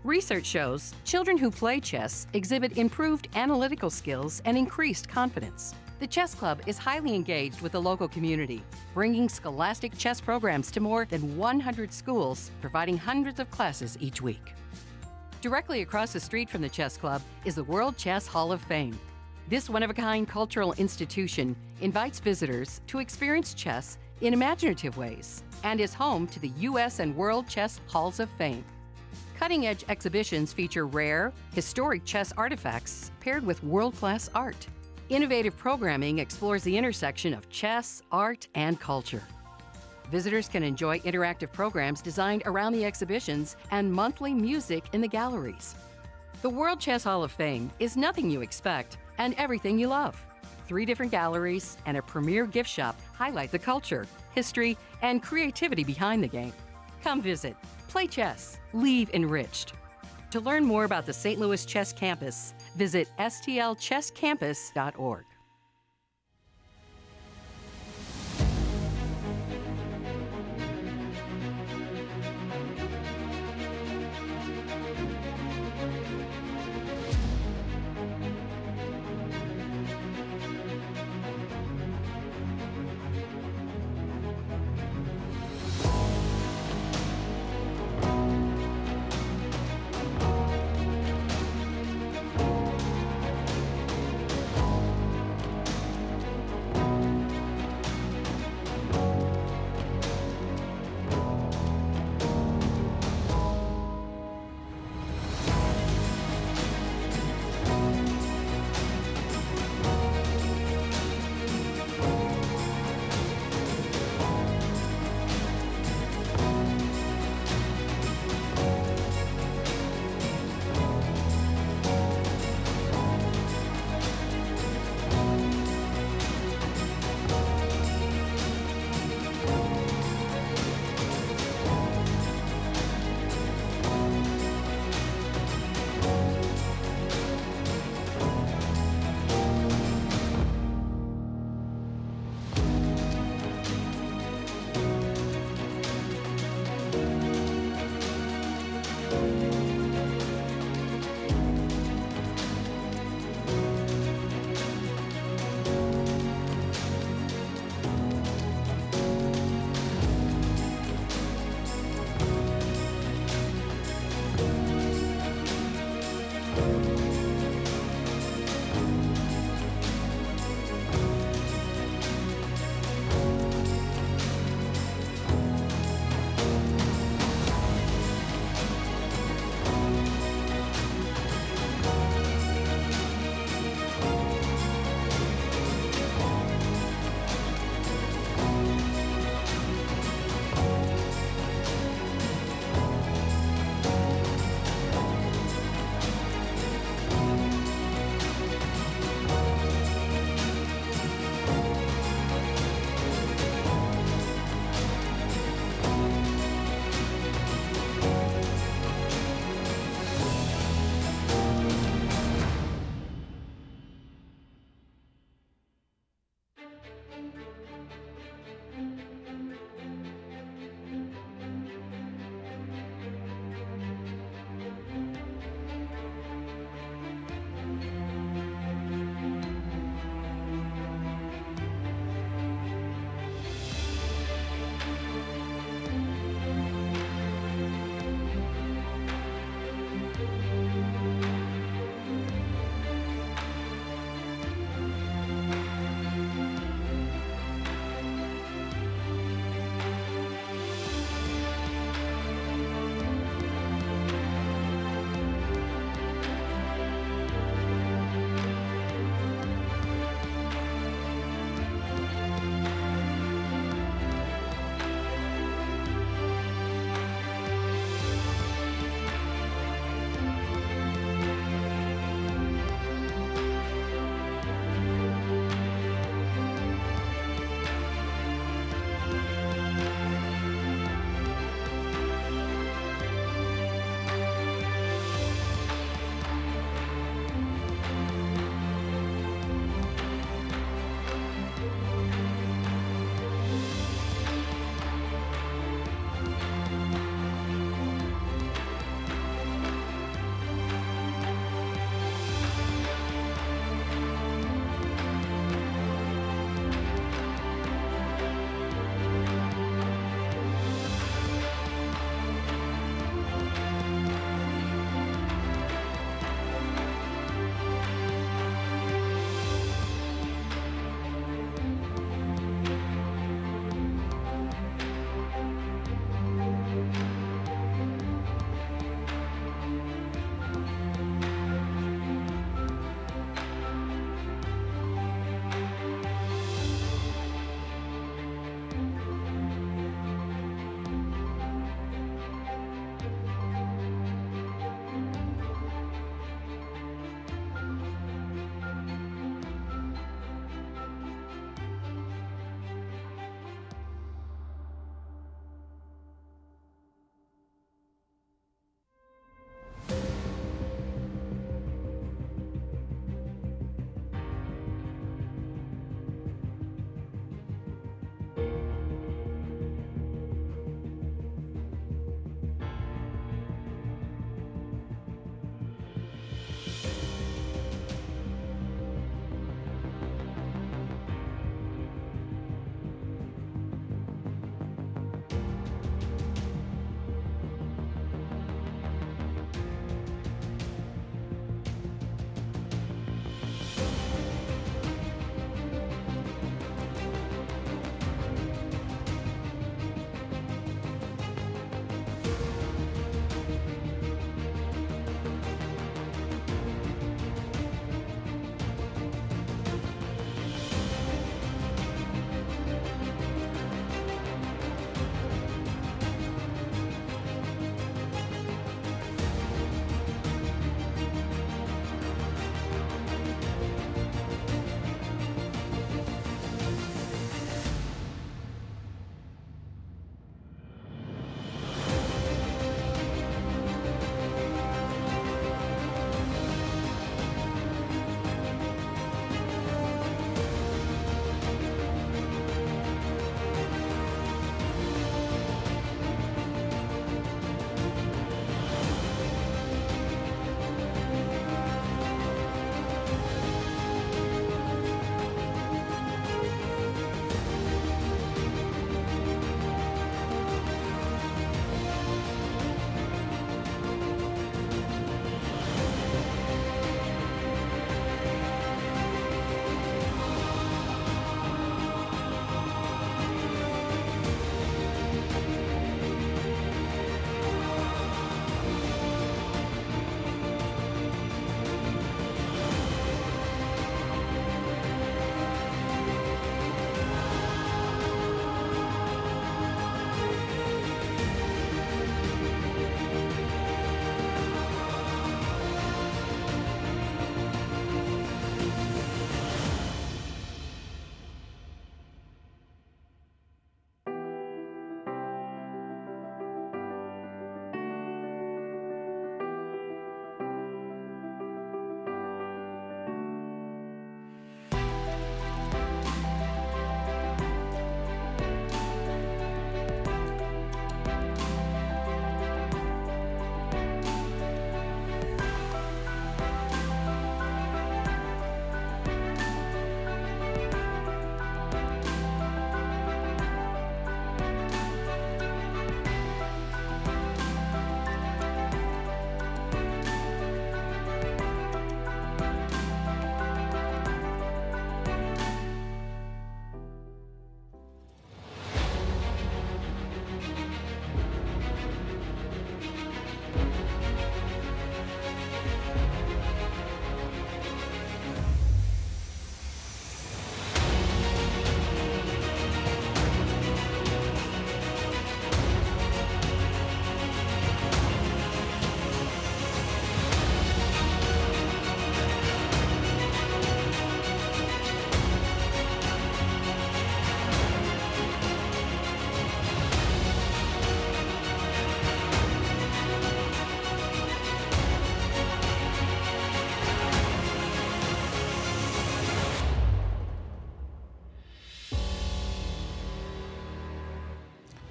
Research shows children who play chess exhibit improved analytical skills and increased confidence. The Chess Club is highly engaged with the local community, bringing scholastic chess programs to more than 100 schools, providing hundreds of classes each week. Directly across the street from the Chess Club is the World Chess Hall of Fame. This one-of-a-kind cultural institution invites visitors to experience chess in imaginative ways and is home to the U.S. and World Chess Halls of Fame. Cutting-edge exhibitions feature rare, historic chess artifacts paired with world-class art. Innovative programming explores the intersection of chess, art, and culture. Visitors can enjoy interactive programs designed around the exhibitions and monthly music in the galleries. The World Chess Hall of Fame is nothing you expect and everything you love. 3 different galleries and a premier gift shop highlight the culture, history, and creativity behind the game. Come visit, play chess, leave enriched. To learn more about the St. Louis Chess Campus, visit stlchesscampus.org.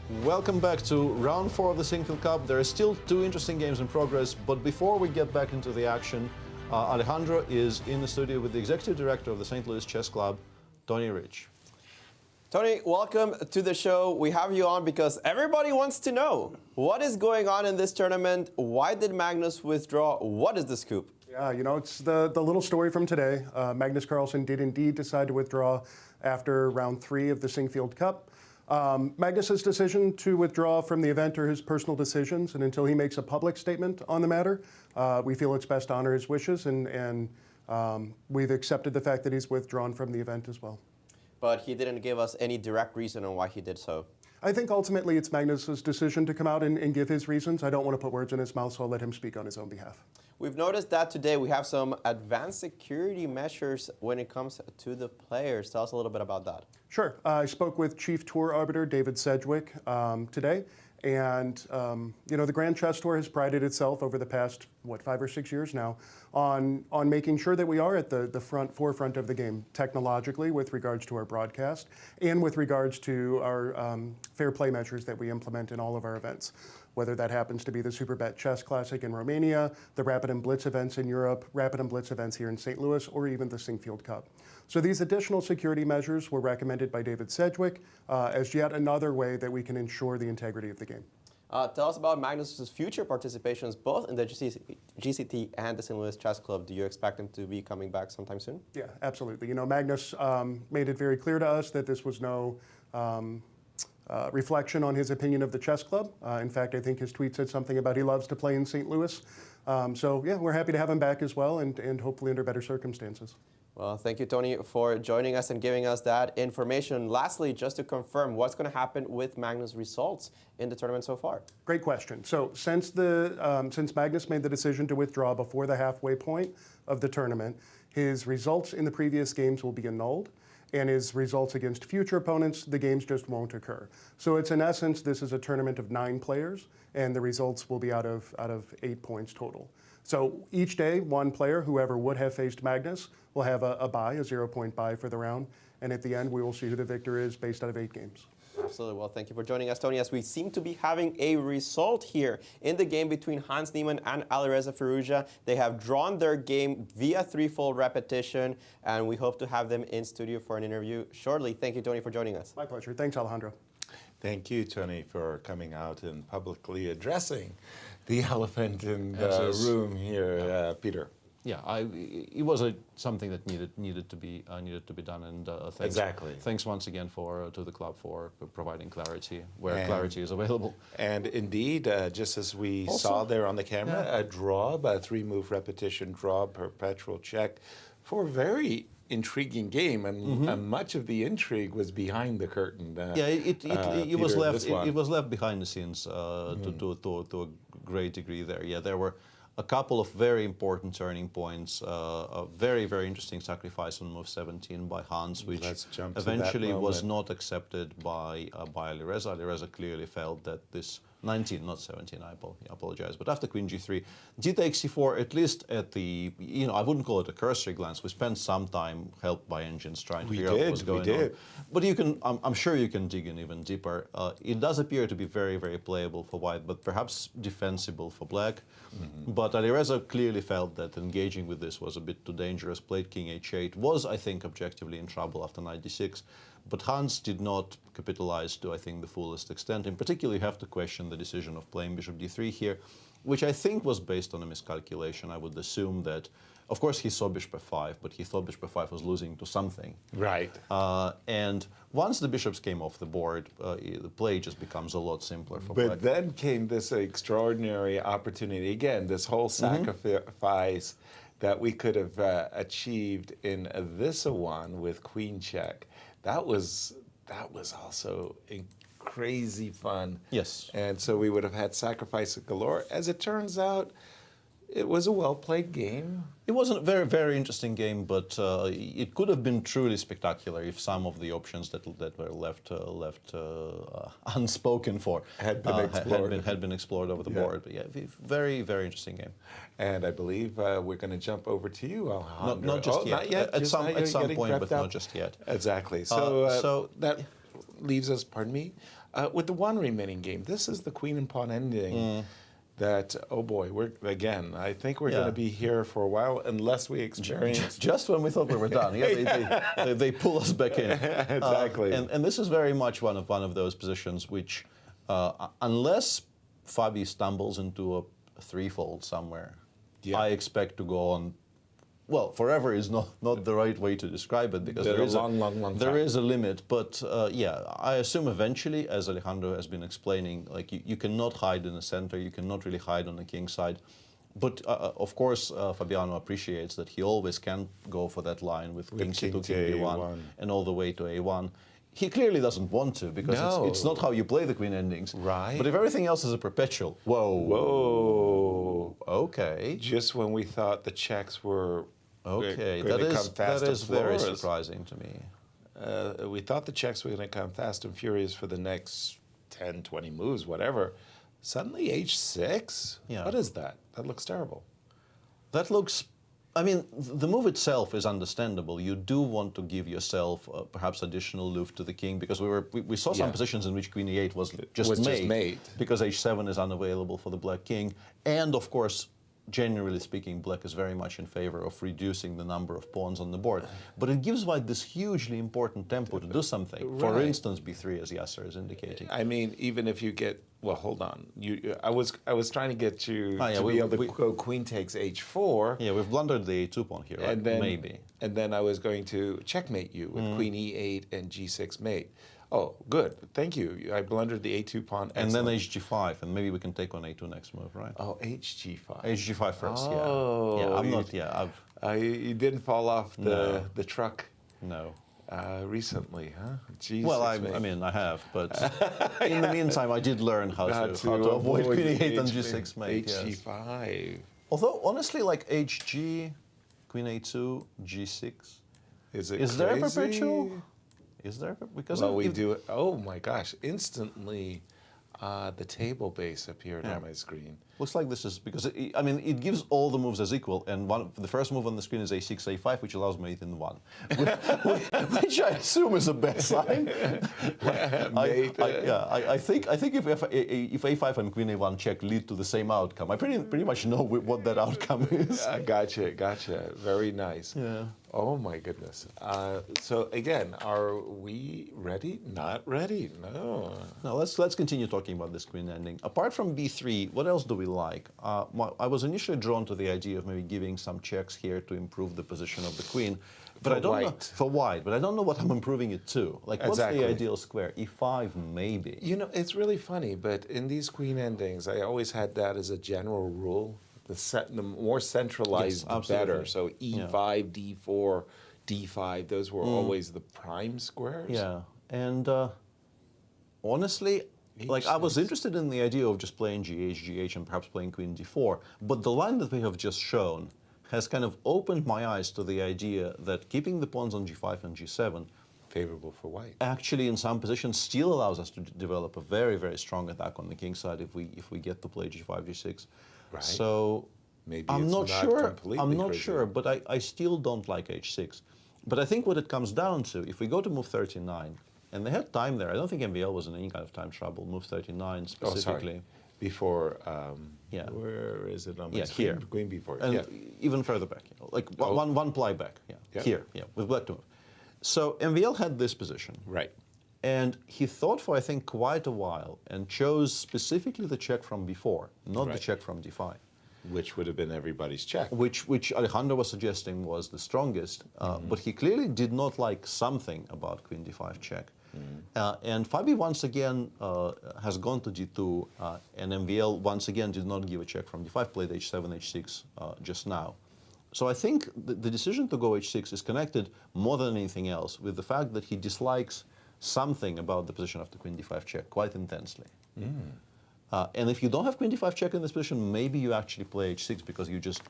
Welcome back to round 4 of the Sinquefield Cup. There are still 2 interesting games in progress, but before we get back into the action, Alejandro is in the studio with the executive director of the St. Louis Chess Club, Tony Rich. Tony, welcome to the show. We have you on because everybody wants to know what is going on in this tournament. Why did Magnus withdraw? What is the scoop? Yeah, you know, it's the little story from today. Magnus Carlsen did indeed decide to withdraw after round 3 of the Sinquefield Cup. Magnus's decision to withdraw from the event are his personal decisions, and until he makes a public statement on the matter, we feel it's best to honor his wishes, and we've accepted the fact that he's withdrawn from the event as well. But he didn't give us any direct reason on why he did so. I think ultimately it's Magnus's decision to come out and give his reasons. I don't want to put words in his mouth, so I'll let him speak on his own behalf. We've noticed that today we have some advanced security measures when it comes to the players. Tell us a little bit about that. Sure. I spoke with Chief Tour Arbiter David Sedgwick today, and you know, the Grand Chess Tour has prided itself over the past, 5 or 6 years now, on making sure that we are at the forefront of the game technologically with regards to our broadcast and with regards to our fair play measures that we implement in all of our events. Whether that happens to be the Superbet Chess Classic in Romania, the Rapid and Blitz events in Europe, Rapid and Blitz events here in St. Louis, or even the Sinquefield Cup. So these additional security measures were recommended by David Sedgwick as yet another way that we can ensure the integrity of the game. Tell us about Magnus's future participations both in the GCT and the St. Louis Chess Club. Do you expect him to be coming back sometime soon? Yeah, absolutely. You know, Magnus made it very clear to us that this was no reflection on his opinion of the chess club. In fact, I think his tweet said something about he loves to play in St. Louis. So yeah, we're happy to have him back as well, and hopefully under better circumstances. Well, thank you, Tony, for joining us and giving us that information. Lastly, just to confirm, what's going to happen with Magnus' results in the tournament so far? Great question. So since Magnus made the decision to withdraw before the halfway point of the tournament, his results in the previous games will be annulled, and his results against future opponents, the games just won't occur. So it's in essence, this is a tournament of 9 players, and the results will be out of 8 points total. So each day, one player, whoever would have faced Magnus, will have a bye, a 0-point bye for the round, and at the end, we will see who the victor is based out of 8 games. Absolutely. Well, thank you for joining us, Tony, as we seem to be having a result here in the game between Hans Niemann and Alireza Firouzja. They have drawn their game via 3-fold repetition, and we hope to have them in studio for an interview shortly. Thank you, Tony, for joining us. My pleasure. Thanks, Alejandro. Thank you, Tony, for coming out and publicly addressing the elephant in the room here, Peter. Yeah, it was something that needed to be done, and thanks, exactly. Thanks once again to the club for providing clarity where clarity is available. And indeed, just as we saw there on the camera, a draw, a 3-move repetition draw, perpetual check, for a very intriguing game, and much of the intrigue was behind the curtain. It was left behind the scenes to a great degree there. Yeah, there were a couple of very important turning points. A very, very interesting sacrifice on move 17 by Hans, which eventually was not accepted by Alireza. Alireza clearly felt that this 19, not 17, I apologize. But after Queen G3, G takes C4, at least at the, I wouldn't call it a cursory glance. We spent some time helped by engines trying to figure out what was going on. But you can, I'm sure you can dig in even deeper. It does appear to be very, very playable for white, but perhaps defensible for black. But Alireza clearly felt that engaging with this was a bit too dangerous. Played King H8, was, I think, objectively in trouble after Knight D6. But Hans did not capitalize to, I think, the fullest extent. In particular, you have to question the decision of playing Bishop D3 here, which I think was based on a miscalculation. I would assume that, of course, he saw Bishop F5, but he thought Bishop F5 was losing to something. Right. And once the bishops came off the board, the play just becomes a lot simpler for black. But then came this extraordinary opportunity. Again, this whole sacrifice that we could have achieved in this one with queen check. That was also crazy fun. Yes. And so we would have had sacrifice galore. As it turns out, it was a well-played game. It was a very, very interesting game, but it could have been truly spectacular if some of the options that were left unspoken for had been explored over the board. But yeah, very, very interesting game. And I believe we're going to jump over to you, Alejandro. Not just yet. Not yet. At some point, but not just yet. Exactly. So that leaves us, With the one remaining game, this is the queen and pawn ending. That, oh boy, I think we're going to be here for a while unless we experience. Just when we thought we were done, they pull us back in. Exactly. And this is very much one of those positions which, unless Fabi stumbles into a threefold somewhere, I expect to go on. Well, forever is not the right way to describe it, because there is a long there is a limit. But I assume eventually, as Alejandro has been explaining, like you cannot hide in the center, you cannot really hide on the king side. But of course, Fabiano appreciates that he always can go for that line with king c2, king b1, and all the way to a1. He clearly doesn't want to, because it's not how you play the queen endings. Right. But if everything else is a perpetual, whoa, okay. Just when we thought the checks were that is very surprising to me. We thought the checks were going to come fast and furious for the next 10, 20 moves, whatever. Suddenly h6? Yeah. What is that? That looks terrible. That looks, I mean, the move itself is understandable. You do want to give yourself perhaps additional loof to the king, because we saw some positions in which queen e8 was just made, because h7 is unavailable for the black king. And of course, generally speaking, black is very much in favor of reducing the number of pawns on the board. But it gives white this hugely important tempo to do something. Right. For instance, b3, as Yasser is indicating. I mean, even if you get, well, hold on. I was trying to get you to be able to go queen takes h4. Yeah, we've blundered the a2 pawn here, right? And then, maybe. And then I was going to checkmate you with queen e8 and g6 mate. Oh, good. Thank you. I blundered the a2 pawn. And then hg5, and maybe we can take on a2 next move, right? Oh, hg5. hg5 first, you didn't fall off the truck. No. Recently, huh? Jesus, well, I mean, I have, but in the meantime, I did learn how to avoid queen e8 and g6 mate. hg5. Although, honestly, like hg, queen a2, g6. Is there a perpetual? Is there? Because we do it. Oh my gosh! Instantly, the table base appeared on my screen. Looks like this is because it gives all the moves as equal, and the first move on the screen is a6, a5, which allows mate in one, which I assume is a bad sign. I think if a5 and queen a1 check lead to the same outcome, I pretty much know what that outcome is. Gotcha. Very nice. Yeah. Oh my goodness. So again, are we ready? Not ready. No. Now let's continue talking about this queen ending. Apart from b3, what else do we like? I was initially drawn to the idea of maybe giving some checks here to improve the position of the queen, but I don't know for white. But I don't know what I'm improving it to. Like, what's the ideal square? e5 maybe. You know, it's really funny, but in these queen endings, I always had that as a general rule. The more centralized, the better. So e5, d4, d5, those were always the prime squares. Yeah, and honestly, like I was interested in the idea of just playing gh, and perhaps playing queen d4, but the line that we have just shown has kind of opened my eyes to the idea that keeping the pawns on g5 and g7 favorable for white. Actually, in some positions, still allows us to develop a very, very strong attack on the king side if we get to play g5, g6. Right. So maybe I'm not sure, but I still don't like h6. But I think what it comes down to, if we go to move 39, and they had time there, I don't think MVL was in any kind of time trouble, move 39 specifically. Oh, sorry. Before, where is it on my screen? Here. Queen b4. And even further back, like one ply back, here, with black to move. So MVL had this position. Right. And he thought for, I think, quite a while and chose specifically the check from b4, not the check from d5. Which would have been everybody's check. Which Alejandro was suggesting was the strongest, but he clearly did not like something about queen d5 check. And Fabi once again has gone to d2, and MVL once again did not give a check from d5, played h7, h6 just now. So I think the decision to go h6 is connected more than anything else with the fact that he dislikes something about the position of the queen d5 check quite intensely. And if you don't have queen d5 check in this position, maybe you actually play h6 because you just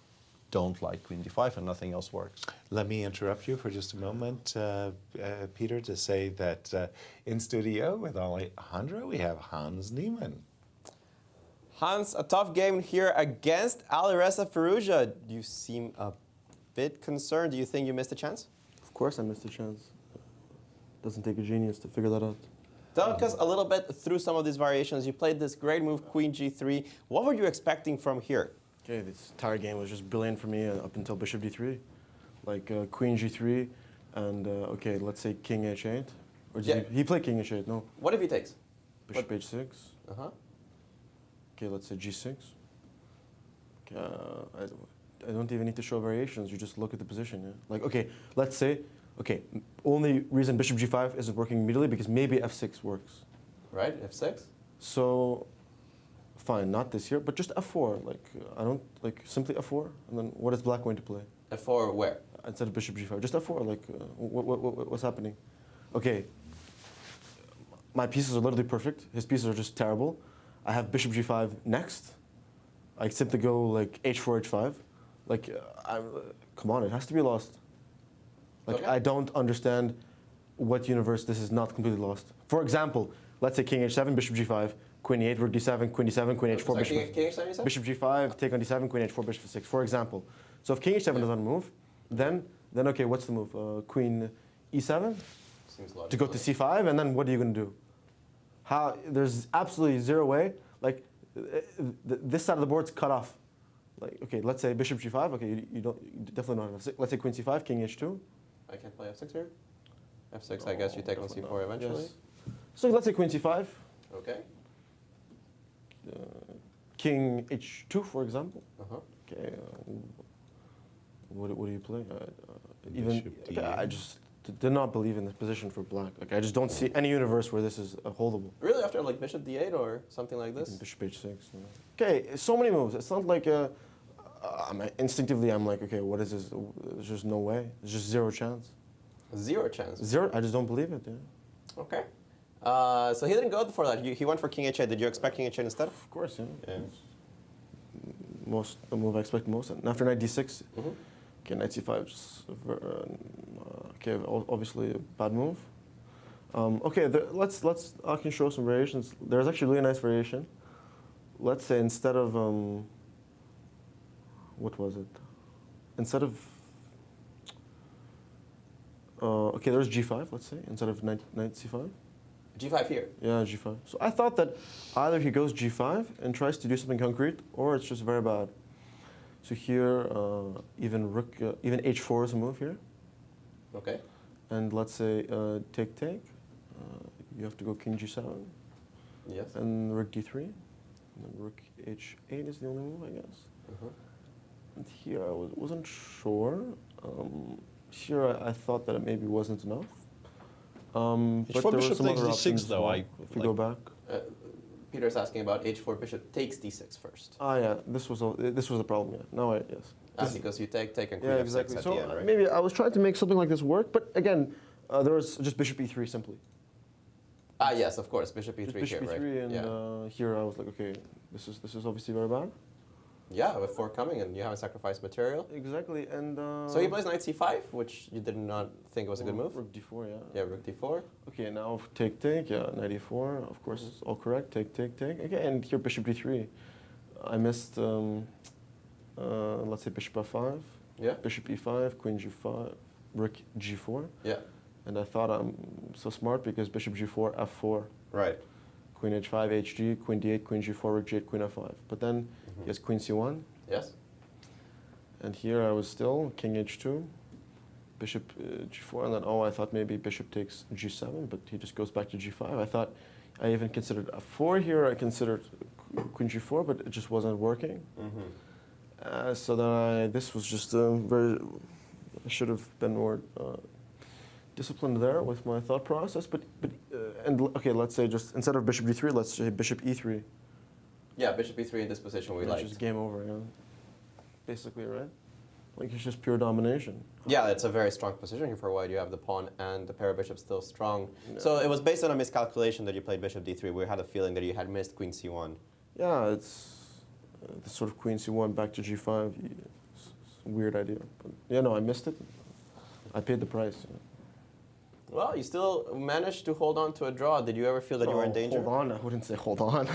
don't like queen d5 and nothing else works. Let me interrupt you for just a moment, Peter, to say that in studio with Alejandro, we have Hans Niemann. Hans, a tough game here against Alireza Firouzja. You seem a bit concerned. Do you think you missed a chance? Of course I missed a chance. Doesn't take a genius to figure that out. Talk us a little bit through some of these variations. You played this great move, Queen G3. What were you expecting from here? Okay, this entire game was just brilliant for me up until Bishop D3. Like Queen G3 and, okay, let's say King H8. Or did he played King H8, no. What if he takes? Bishop H6. Uh-huh. Okay, let's say G6. Okay, I don't even need to show variations. You just look at the position. Yeah? Like, okay, let's say, okay, only reason Bishop G5 isn't working immediately because maybe F6 works. Right, F6. So, fine, not this here, but just F4. Like, I don't, like, simply F4. And then what is black going to play? F4 where? Instead of Bishop G5. Just F4, like, what's happening? Okay, my pieces are literally perfect. His pieces are just terrible. I have Bishop G5 next. I simply go, like, H4, H5. Like, come on, it has to be lost. Like, okay. I don't understand what universe this is not completely lost. For example, let's say King H7, Bishop G5, Queen E8, Rook D7, Queen D7, Queen H4, Sorry, Bishop. King H7, you said? Bishop G5, take on D7, Queen H4, Bishop 6, for example. So if King H7 doesn't move, then okay, what's the move? Queen E7 to go to C5, and then what are you going to do? There's absolutely zero way. Like, this side of the board's cut off. Like, okay, let's say Bishop G5. Okay, you definitely don't have F6. Let's say Queen C5, King H2. I can't play F6 here. F6, I guess you take on C4 eventually. Yes. So let's say Queen C5. Okay. King H2, for example. Uh-huh. Okay. What do you play? I just did not believe in this position for black. Like, I just don't see any universe where this is holdable. Really, after like Bishop D8 or something like this? Bishop H6. Yeah. Okay, so many moves. It's not like instinctively I'm like, okay, what is this? There's just no way. There's just zero chance. Zero chance? Zero. I just don't believe it. Yeah. Okay. So he didn't go for that. He went for King H8. Did you expect King H8 instead? Of course, yeah. The move I expect most. And after knight D6, okay, knight C5, just, okay, obviously a bad move. Okay, I can show some variations. There's actually a really nice variation. Let's say instead of, what was it? Instead of, okay, there's G5, let's say, instead of knight C5. G5 here? Yeah, G5. So I thought that either he goes G5 and tries to do something concrete, or it's just very bad. So here, even H4 is a move here. Okay. And let's say take. You have to go King G7. Yes. And Rook D3. And then Rook H8 is the only move, I guess. And here I wasn't sure. Here I thought that it maybe wasn't enough. But there were some other options though. If we go back. Peter's asking about H4 bishop takes D6 first. Ah, yeah, this was the problem. Yeah, now yes. Because you take and Queen yeah, F6 exactly. at So the end, right? maybe I was trying to make something like this work, but again, there was just Bishop E3 simply. Ah, yes, of course, Bishop E3 just Bishop here, E3 right? And here I was like, okay, this is obviously very bad. Yeah, with 4 coming and you haven't sacrificed material. Exactly, and so he plays knight C5, which you did not think was a good move. Rook D4, yeah. Yeah, Rook D4. Okay, now take, yeah, knight E4, of course, it's all correct. Take. Okay, and here Bishop D3. I missed, let's say Bishop F5. Yeah. Bishop E5, Queen G5, Rook G4. Yeah. And I thought I'm so smart because Bishop G4, F4. Right. Queen H5, HG, Queen D8, Queen G4, Rook G8, Queen F5. But then he has Queen C1. Yes. And here I was still King H2, Bishop G4, and then I thought maybe Bishop takes G7, but he just goes back to G5. I thought I even considered F4 here. I considered Queen G4, but it just wasn't working. So then this was just I should have been more disciplined there with my thought process. But okay, let's say just instead of Bishop D3, let's say Bishop E3. Yeah, Bishop E3 in this position we like. It's just game over, yeah. Basically, right? Like it's just pure domination. Yeah, it's a very strong position here for white. You have the pawn and the pair of bishops still strong. Yeah. So it was based on a miscalculation that you played Bishop D3. We had a feeling that you had missed Queen C1. Yeah, it's the sort of Queen C1 back to G5. It's a weird idea. But yeah, no, I missed it. I paid the price. Yeah. Well, you still managed to hold on to a draw. Did you ever feel that you were in danger? Hold on. I wouldn't say hold on.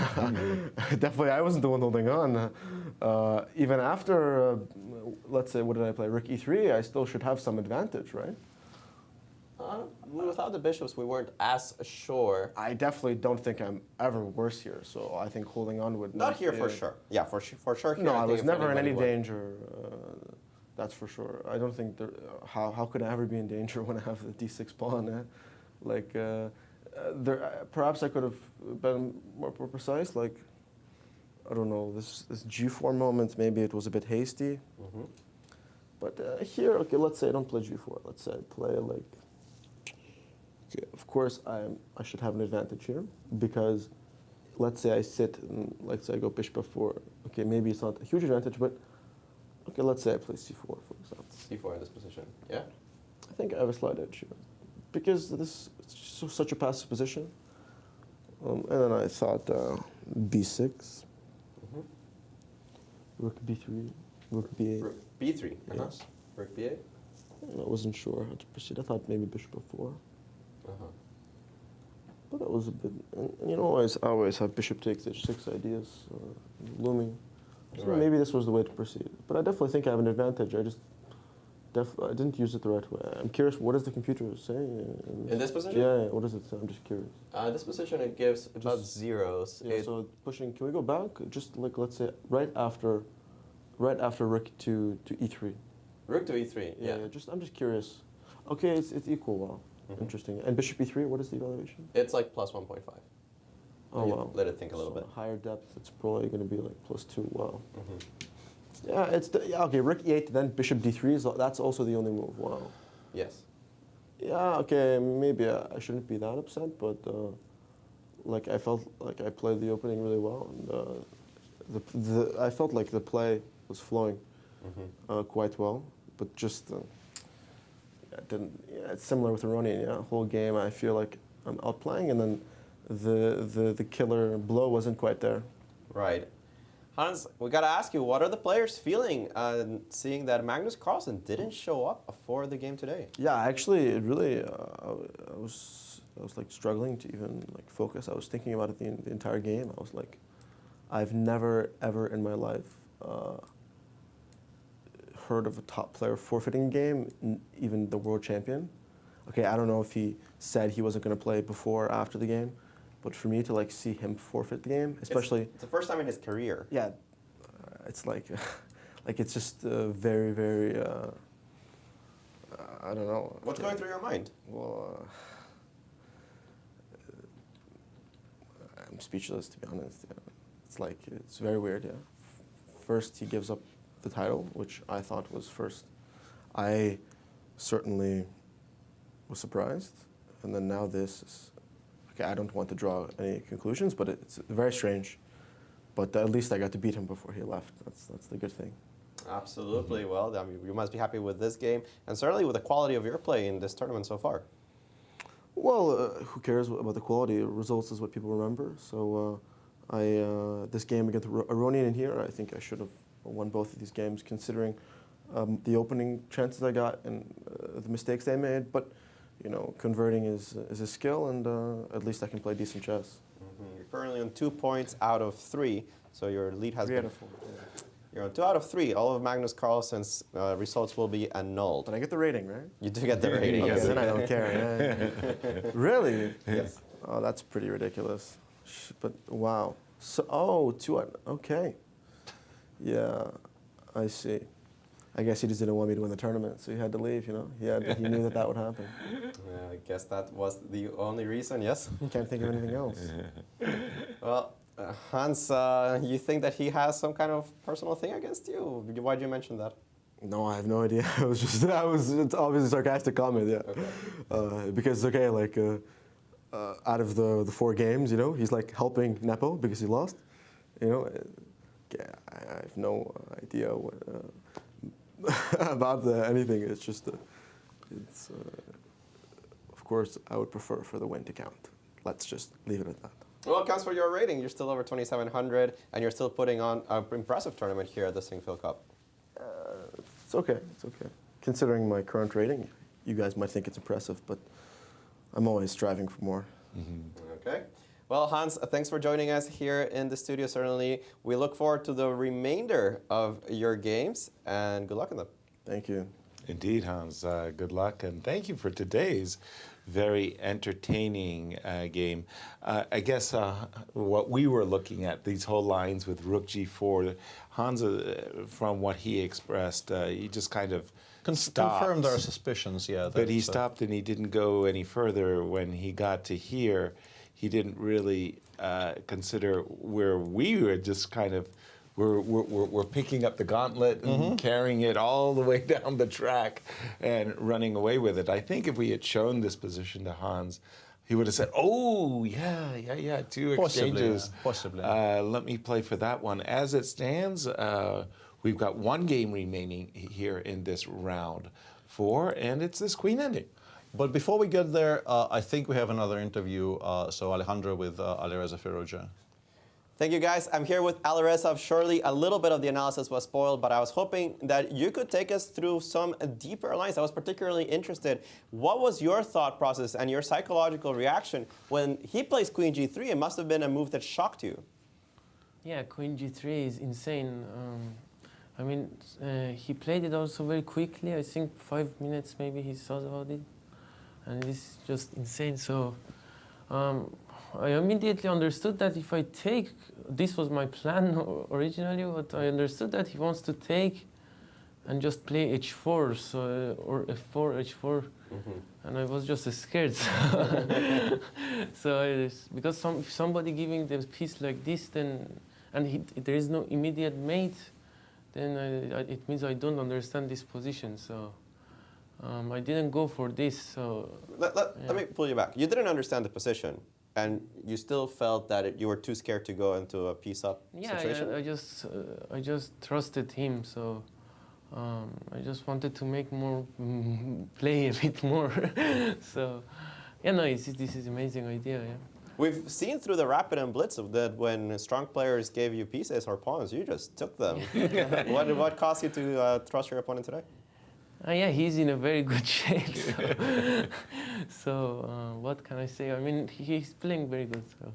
Definitely, I wasn't the one holding on. Even after, let's say, what did I play? Rook E3, I still should have some advantage, right? without the bishops, we weren't as sure. I definitely don't think I'm ever worse here, so I think holding on would Not here for sure. Yeah, for sure. Here, No, I think was if never in any anybody would. danger. That's for sure. I don't think there, how could I ever be in danger when I have the d6 pawn? Like perhaps I could have been more precise. Like I don't know, this g4 moment, maybe it was a bit hasty. But here, okay, let's say I don't play g4. Let's say I play like. Okay, of course, I should have an advantage here because, let's say I sit and let's say I go bishop f4. Okay, maybe it's not a huge advantage, but okay, let's say I play c4, for example. c4 in this position, yeah. I think I have a slight edge here because this is such a passive position. And then I thought b6, rook b3, rook b8. Rook b3, yes. Rook b8. I wasn't sure how to proceed. I thought maybe bishop f4. But that was a bit, and you know, I always have bishop takes h6 ideas looming. So maybe this was the way to proceed. But I definitely think I have an advantage. I just I didn't use it the right way. I'm curious, what does the computer say? In this position? Yeah, what does it say? I'm just curious. This position, it gives about zeros. Yeah, so pushing, can we go back? Just like, let's say, right after rook to e3. Rook to e3, yeah. I'm just curious. Okay, it's equal, wow. Interesting. And bishop e3, what is the evaluation? It's like plus 1.5. Oh, wow. Let it think a little bit. Higher depth, it's probably going to be like +2, wow. Yeah, okay, rook e8, then bishop d3, that's also the only move, wow. Yes. Yeah, okay, maybe I shouldn't be that upset, but like I felt like I played the opening really well, and I felt like the play was flowing quite well, but just it's similar with Aronian, yeah. Whole game I feel like I'm outplaying, and then the killer blow wasn't quite there. Right. Hans, we got to ask you, what are the players feeling seeing that Magnus Carlsen didn't show up for the game today? Yeah, actually, it really, I was like struggling to even like focus. I was thinking about it the entire game. I was like, I've never ever in my life heard of a top player forfeiting a game, even the world champion. Okay, I don't know if he said he wasn't going to play before or after the game, but for me to like see him forfeit the game, especially it's the first time in his career. Yeah, it's like, like it's just very, very. I don't know. What's going through your mind? Well, I'm speechless, to be honest. Yeah. It's like it's very weird. Yeah. First, he gives up the title, which I thought was first. I certainly was surprised, and then now this is. Okay, I don't want to draw any conclusions, but it's very strange. But at least I got to beat him before he left. That's the good thing. Absolutely. Well, I mean, you must be happy with this game, and certainly with the quality of your play in this tournament so far. Well, who cares about the quality? Results is what people remember. So this game against Aronian in here, I think I should have won both of these games, considering the opening chances I got and the mistakes they made. But you know, converting is a skill, and at least I can play decent chess. You're currently on 2 points out of 3, so your lead has 3 been. out of 4. Yeah. You're on 2 out of 3. All of Magnus Carlsen's results will be annulled. But I get the rating, right? You do get the rating. Okay, Yes. then I don't care. Yeah. Really? Yes. Oh, that's pretty ridiculous. But wow. So, 2 out. Okay. Yeah, I see. I guess he just didn't want me to win the tournament, so he had to leave, you know? He knew that would happen. I guess that was the only reason, yes? Can't think of anything else. Well, Hans, you think that he has some kind of personal thing against you? Why did you mention that? No, I have no idea. It's obviously a sarcastic comment, yeah. Okay. Because, okay, like, out of the 4 games, you know, he's like helping Nepo because he lost. You know, I have no idea what... about anything. It's just, of course, I would prefer for the win to count. Let's just leave it at that. Well, it counts for your rating. You're still over 2,700, and you're still putting on an impressive tournament here at the Sinquefield Cup. It's okay. It's okay. Considering my current rating, you guys might think it's impressive, but I'm always striving for more. Okay. Well, Hans, thanks for joining us here in the studio, certainly. We look forward to the remainder of your games, and good luck in them. Thank you. Indeed, Hans. Good luck, and thank you for today's very entertaining game. I guess what we were looking at, these whole lines with Rook G4, Hans, from what he expressed, he just kind of stopped. Confirmed our suspicions, yeah. But he stopped and he didn't go any further. When he got to here, he didn't really consider where we were just kind of, we're picking up the gauntlet and carrying it all the way down the track and running away with it. I think if we had shown this position to Hans, he would have said, oh, yeah, two exchanges. Possibly. Let me play for that one. As it stands, we've got one game remaining here in this round 4, and it's this queen ending. But before we get there, I think we have another interview. So Alejandro with Alireza Firouzja. Thank you, guys. I'm here with Alireza. Surely a little bit of the analysis was spoiled, but I was hoping that you could take us through some deeper lines. I was particularly interested. What was your thought process and your psychological reaction when he plays Queen G3? It must have been a move that shocked you. Yeah, Queen G3 is insane. I mean, he played it also very quickly. I think 5 minutes maybe he thought about it. And it's just insane. So I immediately understood that if I take, this was my plan originally, but I understood that he wants to take and just play H4, so, or F4, H4, and I was just scared. So because if somebody giving the piece like this, then, and there is no immediate mate, then it means I don't understand this position. So I didn't go for this. So let me pull you back. You didn't understand the position, and you still felt that you were too scared to go into a piece-up situation? Yeah, I just trusted him, so I just wanted to make more, play a bit more. So, yeah, no, this is an amazing idea, yeah. We've seen through the rapid and blitz that when strong players gave you pieces or pawns, you just took them. What caused you to trust your opponent today? Yeah, he's in a very good shape. So, what can I say? I mean, he's playing very good. So.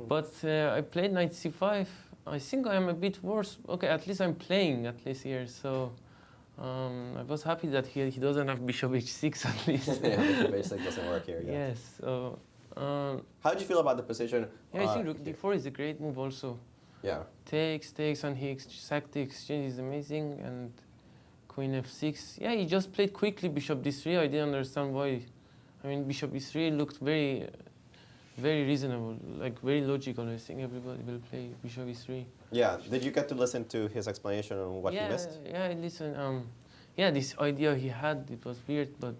But I played knight c5. I think I am a bit worse. Okay, at least I'm playing at least here. So I was happy that he doesn't have bishop h6 at least. Yeah, bishop h6 doesn't work here. Yeah. Yes. So, how did you feel about the position? Yeah, I think rook d4 is a great move also. Yeah. Takes, and he sacked the exchange is amazing, and queen f6. Yeah, he just played quickly bishop d3. I didn't understand why. I mean, bishop e3 looked very, very reasonable, like very logical. I think everybody will play bishop e3. Yeah. Did you get to listen to his explanation on what he missed? Yeah, I listened. Yeah, this idea he had, it was weird, but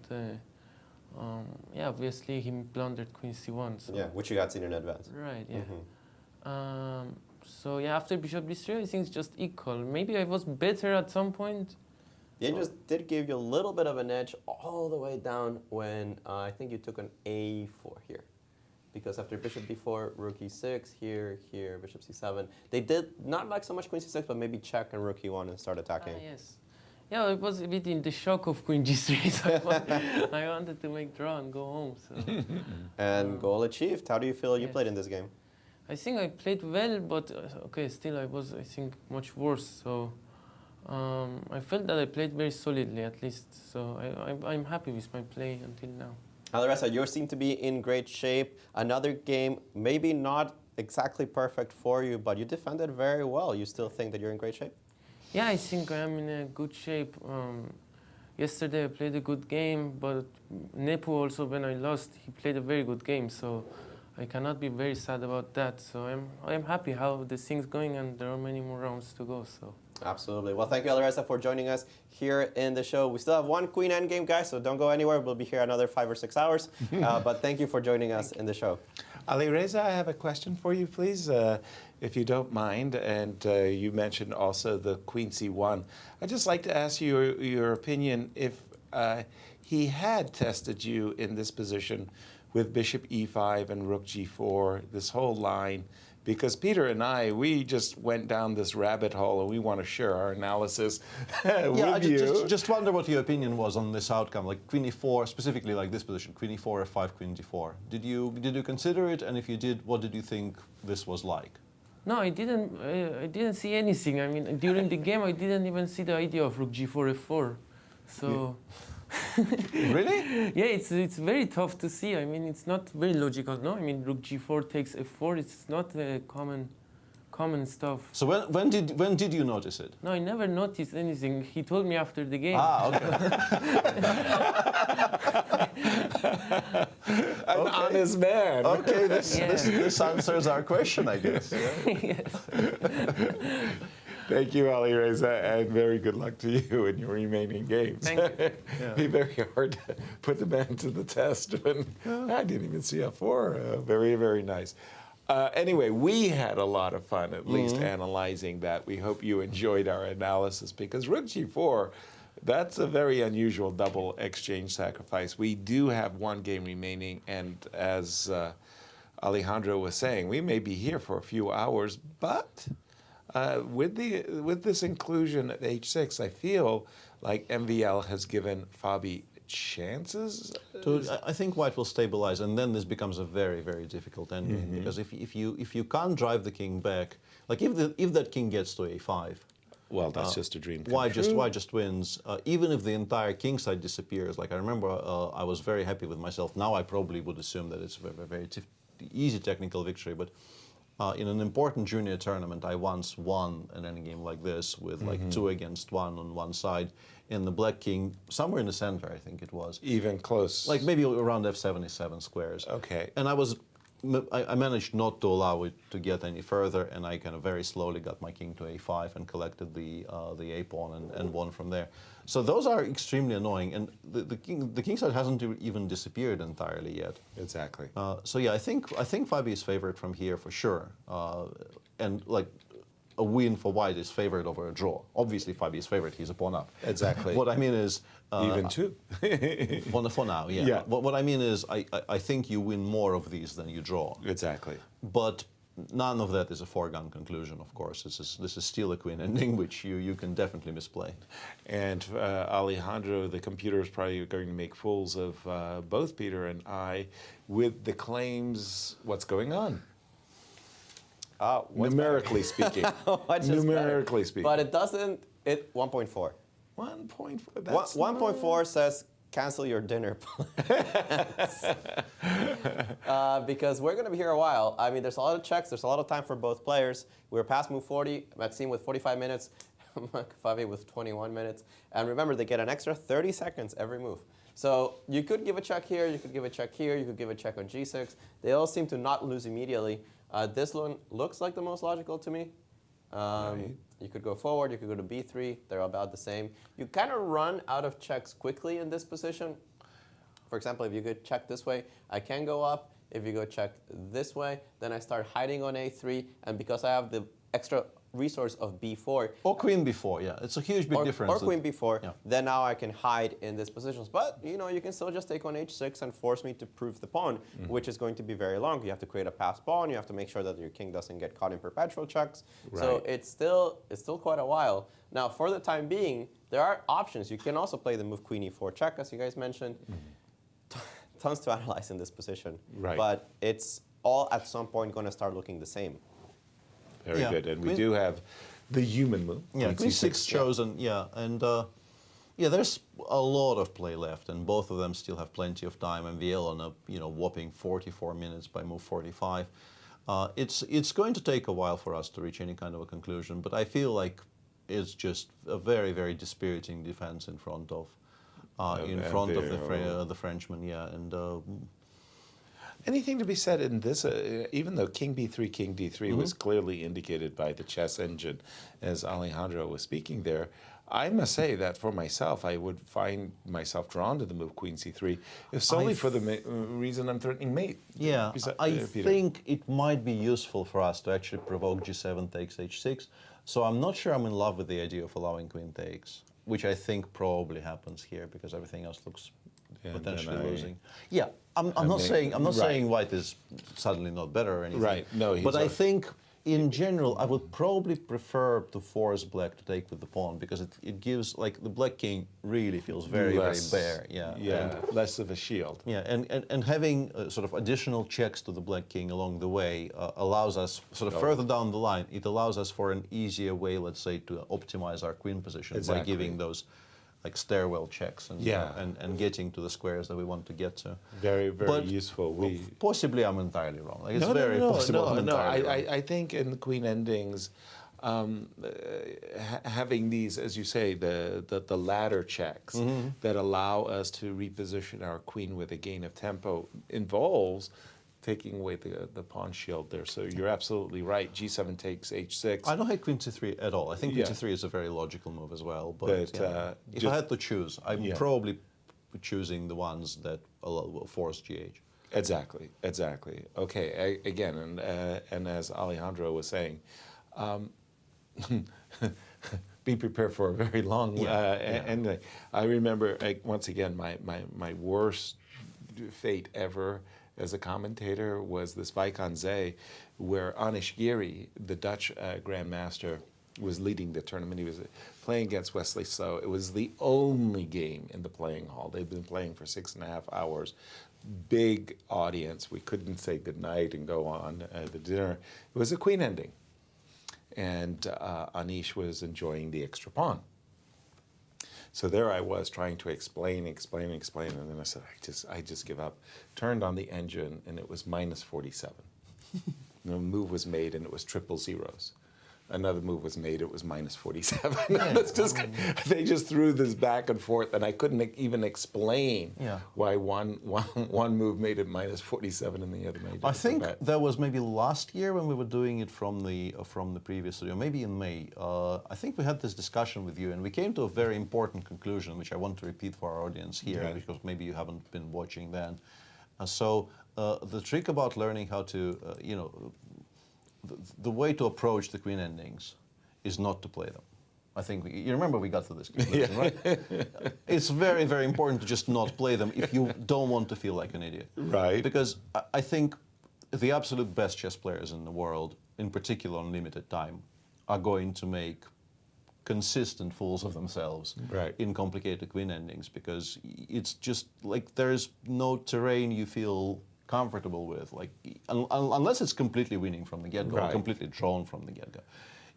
yeah, obviously he blundered queen c1. So. Yeah, which you had seen in advance. Right. Yeah. So yeah, after bishop d3, I think it's just equal. Maybe I was better at some point. The angels did give you a little bit of an edge all the way down when I think you took an a4 here. Because after bishop d4, rook e6, here, bishop c7. They did not like so much queen c6, but maybe check and rook e1 and start attacking. Yes. Yeah, I was a bit in the shock of queen g3, so I wanted to make draw and go home. So. And goal achieved. How do you feel you played in this game? I think I played well, but okay, still I was, I think, much worse. So. I felt that I played very solidly, at least, so I'm happy with my play until now. Alireza, you seem to be in great shape. Another game, maybe not exactly perfect for you, but you defended very well. You still think that you're in great shape? Yeah, I think I am in a good shape. Yesterday I played a good game, but Nepo also, when I lost, he played a very good game, so I cannot be very sad about that. So I'm happy how the thing's going, and there are many more rounds to go. So. Absolutely. Well, thank you, Alireza, for joining us here in the show. We still have one queen endgame, guys, so don't go anywhere. We'll be here another 5 or 6 hours. But thank you for joining us in the show. Alireza, I have a question for you, please, if you don't mind. And you mentioned also the queen c1. I'd just like to ask you your opinion if he had tested you in this position with bishop e5 and rook g4, this whole line. Because Peter and I, we just went down this rabbit hole and we want to share our analysis with you. Just wonder what your opinion was on this outcome, like queen e4, specifically like this position, queen e4, f5, queen d4. Did you consider it? And if you did, what did you think this was like? No, I didn't see anything. I mean, during the game, I didn't even see the idea of rook g4, f4. So. Really? Yeah, it's very tough to see. I mean, it's not very logical, no? I mean, rook g4 takes f4. It's not common stuff. So when did you notice it? No, I never noticed anything. He told me after the game. Ah, okay. An honest man. Okay, this answers our question, I guess. Yes. Thank you, Alireza, and very good luck to you in your remaining games. Thank you. Be very hard to put the man to the test. I didn't even see f4. Very, very nice. Anyway, we had a lot of fun, at least, analyzing that. We hope you enjoyed our analysis, because rook g4, that's a very unusual double exchange sacrifice. We do have one game remaining, and as Alejandro was saying, we may be here for a few hours, but with this inclusion at h6, I feel like MVL has given Fabi chances. I think white will stabilize, and then this becomes a very, very difficult endgame, because if you can't drive the king back, like if that king gets to a5, well, that's just a dream come white true. just wins. Even if the entire king side disappears, like I remember, I was very happy with myself. Now I probably would assume that it's a very, very easy technical victory, but in an important junior tournament, I once won an endgame like this with like 2 against 1 on one side, and the black king somewhere in the center, I think it was. Even close. Like maybe around f77 squares. Okay. And I managed not to allow it to get any further, and I kind of very slowly got my king to a5 and collected the a pawn and won from there. So those are extremely annoying, and the king side hasn't even disappeared entirely yet. Exactly. So yeah, I think Fabi is favored from here for sure, and like a win for white is favored over a draw. Obviously, Fabi is favored; he's a pawn up. Exactly. What I mean is even two. for now, yeah. Yeah. What I mean is, I think you win more of these than you draw. Exactly. But none of that is a foregone conclusion, of course. This is still a queen ending, which you can definitely misplay. And Alejandro, the computer is probably going to make fools of both Peter and I with the claims. What's going on? Numerically speaking. Numerically speaking. But it doesn't. 1.4. 1.4. 1.4 says cancel your dinner plans. Because we're going to be here a while. I mean, there's a lot of checks. There's a lot of time for both players. We're past move 40. Maxime with 45 minutes. Fabi with 21 minutes. And remember, they get an extra 30 seconds every move. So you could give a check here. You could give a check here. You could give a check on g6. They all seem to not lose immediately. This one looks like the most logical to me. Right. You could go forward, you could go to b3, they're about the same. You kind of run out of checks quickly in this position. For example, if you go check this way, I can go up. If you go check this way, then I start hiding on a3, and because I have the extra resource of b4. Or queen b4, yeah. It's a huge big difference. Or queen b4, then now I can hide in these positions. But, you know, you can still just take on h6 and force me to prove the pawn, which is going to be very long. You have to create a passed pawn. You have to make sure that your king doesn't get caught in perpetual checks. Right. So it's still quite a while. Now, for the time being, there are options. You can also play the move queen e4 check, as you guys mentioned. Tons to analyze in this position. Right. But it's all at some point going to start looking the same. Very good, and we do have the human move. Yeah, queen 6 chosen, and there's a lot of play left, and both of them still have plenty of time. MVL on a whopping 44 minutes by move 45. It's going to take a while for us to reach any kind of a conclusion, but I feel like it's just a very, very dispiriting defense in front of the Frenchman, and. Anything to be said in this, even though king b3, king d3 was clearly indicated by the chess engine, as Alejandro was speaking there, I must say that for myself, I would find myself drawn to the move queen c3, if solely for the reason I'm threatening mate. Yeah, I think it might be useful for us to actually provoke g7 takes h6, so I'm not sure I'm in love with the idea of allowing queen takes, which I think probably happens here, because everything else looks potentially losing. Yeah, I'm not saying white is suddenly not better or anything. Right. No, but I think in general I would probably prefer to force black to take with the pawn, because it gives, like, the black king really feels very very bare. Yeah. Yeah. And less of a shield. Yeah, and having sort of additional checks to the black king along the way allows us sort of further down the line. It allows us for an easier way, let's say, to optimize our queen position by giving those like stairwell checks and and getting to the squares that we want to get to. Very, very But useful. Possibly I'm entirely wrong. Like, it's No, very possible I'm no. entirely wrong. I think in the queen endings, having these, as you say, the ladder checks that allow us to reposition our queen with a gain of tempo involves taking away the pawn shield there. So you're absolutely right. G7 takes H6. I don't hate Queen C3 at all. I think Queen C3 is a very logical move as well. But if I had to choose, I'm probably choosing the ones that will force GH. Exactly, exactly. Okay, again, and as Alejandro was saying, be prepared for a very long ending. I remember, once again, my worst fate ever as a commentator was this Vachier-Lagrave, where Anish Giri, the Dutch grandmaster, was leading the tournament. He was playing against Wesley So. It was the only game in the playing hall. They'd been playing for 6.5 hours. Big audience. We couldn't say goodnight and go on the dinner. It was a queen ending. And Anish was enjoying the extra pawn. So there I was trying to explain, and then I said, I just give up. Turned on the engine, and it was -47. The move was made, and it was triple zeros. Another move was made, it was -47. It's just, they just threw this back and forth, and I couldn't even explain why one move made it -47 and the other made it. I think that was maybe last year when we were doing it from the previous studio, maybe in May. I think we had this discussion with you, and we came to a very important conclusion, which I want to repeat for our audience here, because maybe you haven't been watching then. The trick about learning how to, the way to approach the queen endings is not to play them. I think you remember we got to this conclusion, right? It's very, very important to just not play them if you don't want to feel like an idiot. Right. Because I think the absolute best chess players in the world, in particular on limited time, are going to make consistent fools of themselves in complicated queen endings, because it's just like there's no terrain you feel comfortable with, like unless it's completely winning from the get-go, or completely drawn from the get-go.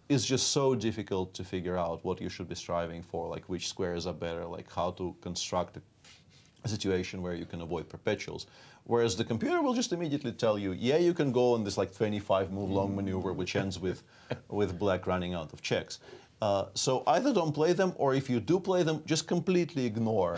It's just so difficult to figure out what you should be striving for, like which squares are better, like how to construct a situation where you can avoid perpetuals. Whereas the computer will just immediately tell you, yeah, you can go on this like 25 move long maneuver, which ends with black running out of checks. So either don't play them, or if you do play them, just completely ignore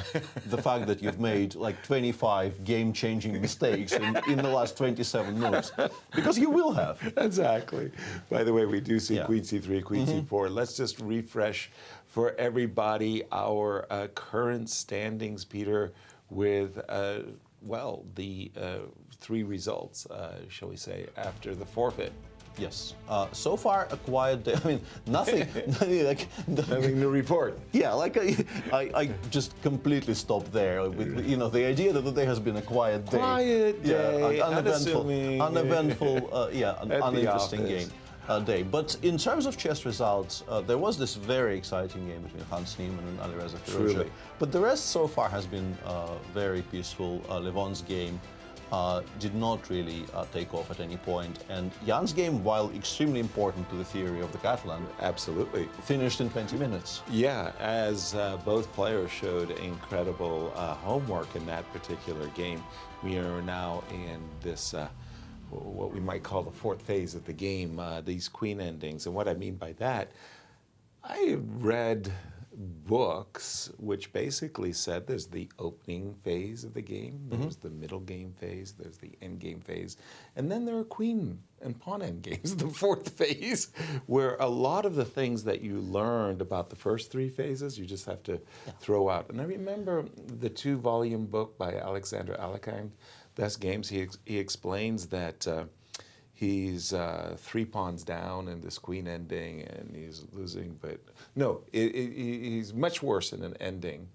the fact that you've made like 25 game-changing mistakes in the last 27 moves, because you will have. Exactly. By the way, we do see Queen C3, Queen C4. Let's just refresh for everybody our current standings, Peter, with, well, the 3 results, shall we say, after the forfeit. Yes. So far, a quiet day. I mean, nothing nothing to report. Yeah, like I just completely stopped there. With, the idea that today has been a quiet day. Quiet day. Uneventful, uninteresting game. Day. But in terms of chess results, there was this very exciting game between Hans Niemann and Alireza Firouzja. But the rest so far has been very peaceful. Levon's game did not really take off at any point. And Jan's game, while extremely important to the theory of the Catalan, absolutely finished in 20 minutes. Yeah, as both players showed incredible homework in that particular game. We are now in this, what we might call the 4th phase of the game, these queen endings. And what I mean by that, I read books which basically said there's the opening phase of the game, there's the middle game phase, there's the end game phase, and then there are queen and pawn end games, the 4th phase, where a lot of the things that you learned about the first 3 phases, you just have to throw out. And I remember the 2-volume book by Alexander Alekhine, Best Games. He explains that he's 3 pawns down in this queen ending, and he's losing. But no, he's much worse in an ending,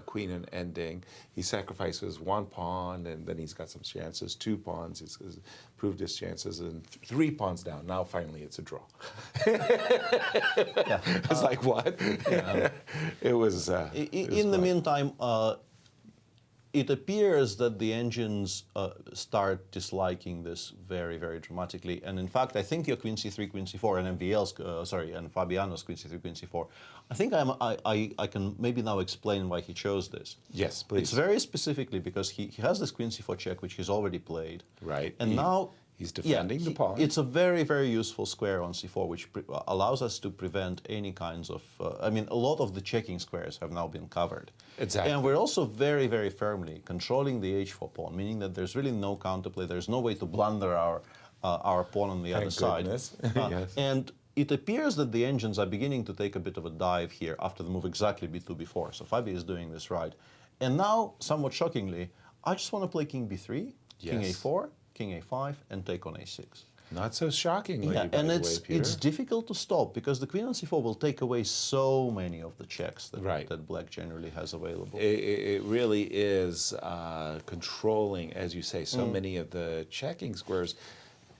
queen and ending. He sacrifices 1 pawn, and then he's got some chances. 2 pawns, he's proved his chances, and 3 pawns down. Now finally, it's a draw. It's like what? It was. In the meantime. it appears that the engines start disliking this very, very dramatically. And in fact, I think your queen c3, queen c4, and MVL's, and Fabiano's queen c3, queen c4, I think I can maybe now explain why he chose this. Yes, please. It's very specifically because he has this queen c4 check, which he's already played. Right. And now... He's defending the pawn. It's a very, very useful square on c4, which allows us to prevent any kinds of... I mean, a lot of the checking squares have now been covered. Exactly. And we're also very, very firmly controlling the h4 pawn, meaning that there's really no counterplay. There's no way to blunder our pawn on the other side. Yes. And it appears that the engines are beginning to take a bit of a dive here after the move exactly b2, b4. So Fabi is doing this right. And now, somewhat shockingly, I just want to play king b3, king a4, king a5, and take on a6. Not so shockingly, yeah, by and the it's way, Peter. it's difficult to stop because the queen on c4 will take away so many of the checks that black generally has available. It really is controlling, as you say, so many of the checking squares,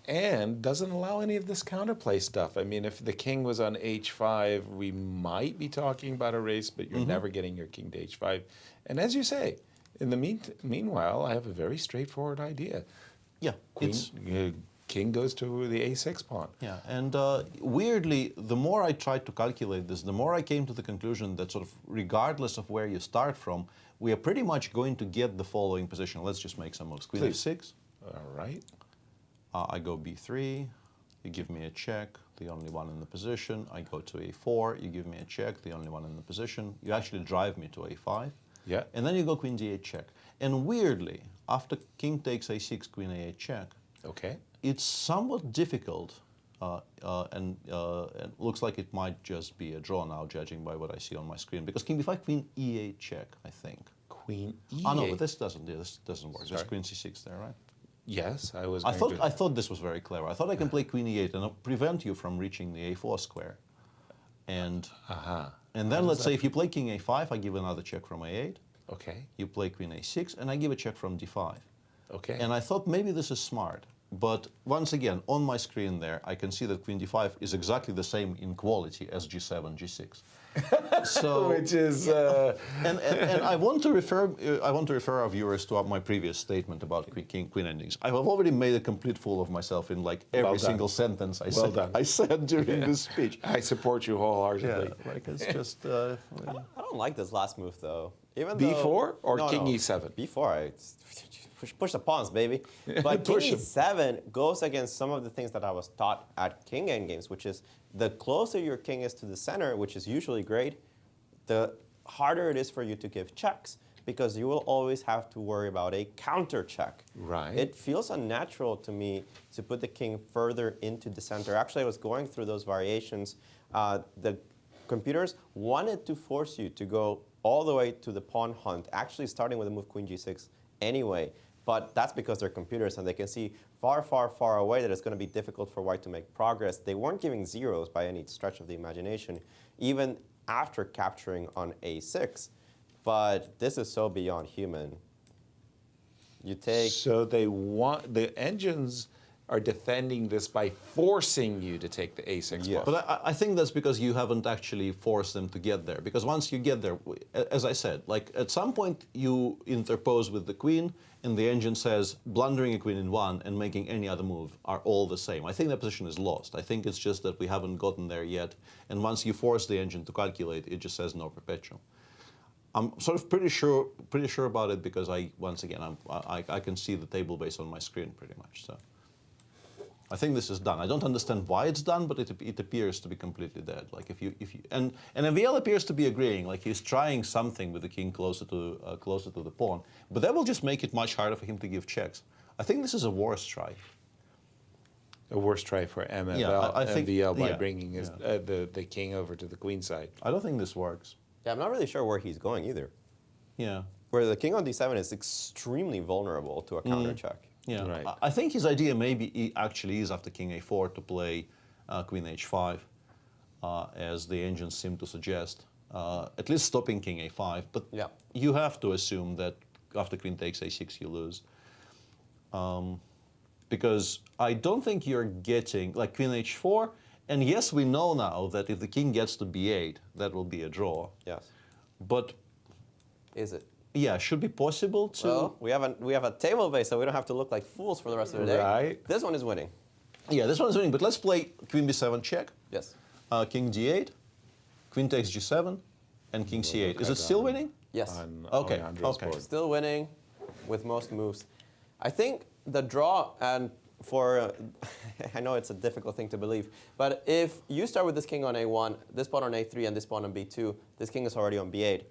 and doesn't allow any of this counterplay stuff. I mean, if the king was on h5, we might be talking about a race, but you're never getting your king to h5. And as you say, in the meanwhile, I have a very straightforward idea. Yeah, king goes to the a6 pawn. Yeah, and weirdly, the more I tried to calculate this, the more I came to the conclusion that sort of regardless of where you start from, we are pretty much going to get the following position. Let's just make some moves. Queen f6. All right. I go b3. You give me a check, the only one in the position. I go to a4. You give me a check, the only one in the position. You actually drive me to a5. Yeah. And then you go queen d8 check. And weirdly, after king takes a6, queen a8 check, okay, it's somewhat difficult, and it looks like it might just be a draw now, judging by what I see on my screen. Because king b5, queen e8 check, I think. Queen e8. Oh no, but this doesn't work. There's queen c6 there, right? Yes, I was. I thought this was very clever. I thought I can play queen e8 and prevent you from reaching the a4 square. And and then let's say if you play king a5, I give another check from a8. Okay. You play queen a6, and I give a check from d5. Okay. And I thought maybe this is smart. But once again, on my screen there, I can see that queen d5 is exactly the same in quality as g7, g6. So, which is and I want to refer our viewers to my previous statement about queen endings. I have already made a complete fool of myself in like every single sentence I said during this speech. I support you wholeheartedly. Yeah, like it's just. I don't like this last move though. Even b4 or no, king no. e7. b4. Push the pawns, baby. But king e7 goes against some of the things that I was taught at king endgames, which is the closer your king is to the center, which is usually great, the harder it is for you to give checks because you will always have to worry about a counter check. Right. It feels unnatural to me to put the king further into the center. Actually, I was going through those variations. The computers wanted to force you to go all the way to the pawn hunt, actually starting with the move queen g6 anyway. But that's because they're computers and they can see far, far, far away that it's going to be difficult for white to make progress. They weren't giving zeros by any stretch of the imagination, even after capturing on a6. But this is so beyond human. You take... So they want... The engines are defending this by forcing you to take the a6 pawn. But I think that's because you haven't actually forced them to get there. Because once you get there, as I said, like at some point you interpose with the queen, and the engine says blundering a queen in one and making any other move are all the same. I think that position is lost. I think it's just that we haven't gotten there yet. And once you force the engine to calculate, it just says no perpetual. I'm sort of pretty sure about it because I can see the table base on my screen pretty much. So I think this is done. I don't understand why it's done, but it appears to be completely dead. Like and MVL appears to be agreeing. Like he's trying something with the king closer to the pawn, but that will just make it much harder for him to give checks. I think this is a worse try. A worse try for MVL, yeah, I think, MVL by bringing his, the king over to the queen side. I don't think this works. Yeah, I'm not really sure where he's going either. Yeah. Where the king on d7 is extremely vulnerable to a counter check. Yeah, right. I think his idea maybe actually is after king a4 to play queen h5, as the engines seem to suggest, at least stopping king a5. But you have to assume that after queen takes a6 you lose. Because I don't think you're getting, like queen h4, and yes, we know now that if the king gets to b8, that will be a draw. Yes. But is it? Yeah, should be possible to. Well, we have a table base, so we don't have to look like fools for the rest of the day. Right. This one is winning. Yeah, this one is winning, but let's play Queen B7 check. Yes. King D8, Queen takes G7, and King C8. Is it still winning? Yes. Okay. Alejandro's board. Still winning with most moves. I think the draw, and for, I know it's a difficult thing to believe, but if you start with this king on A1, this pawn on A3, and this pawn on B2, this king is already on B8.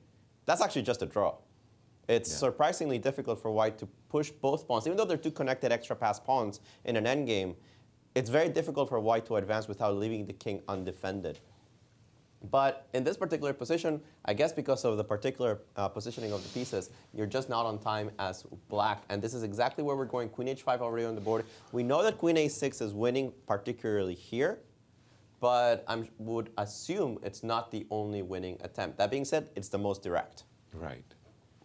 That's actually just a draw. It's surprisingly difficult for white to push both pawns. Even though they're two connected extra pass pawns in an endgame, it's very difficult for white to advance without leaving the king undefended. But in this particular position, I guess because of the particular positioning of the pieces, you're just not on time as black. And this is exactly where we're going. Queen H5 already on the board. We know that Queen A6 is winning, particularly here. But I would assume it's not the only winning attempt. That being said, it's the most direct. Right.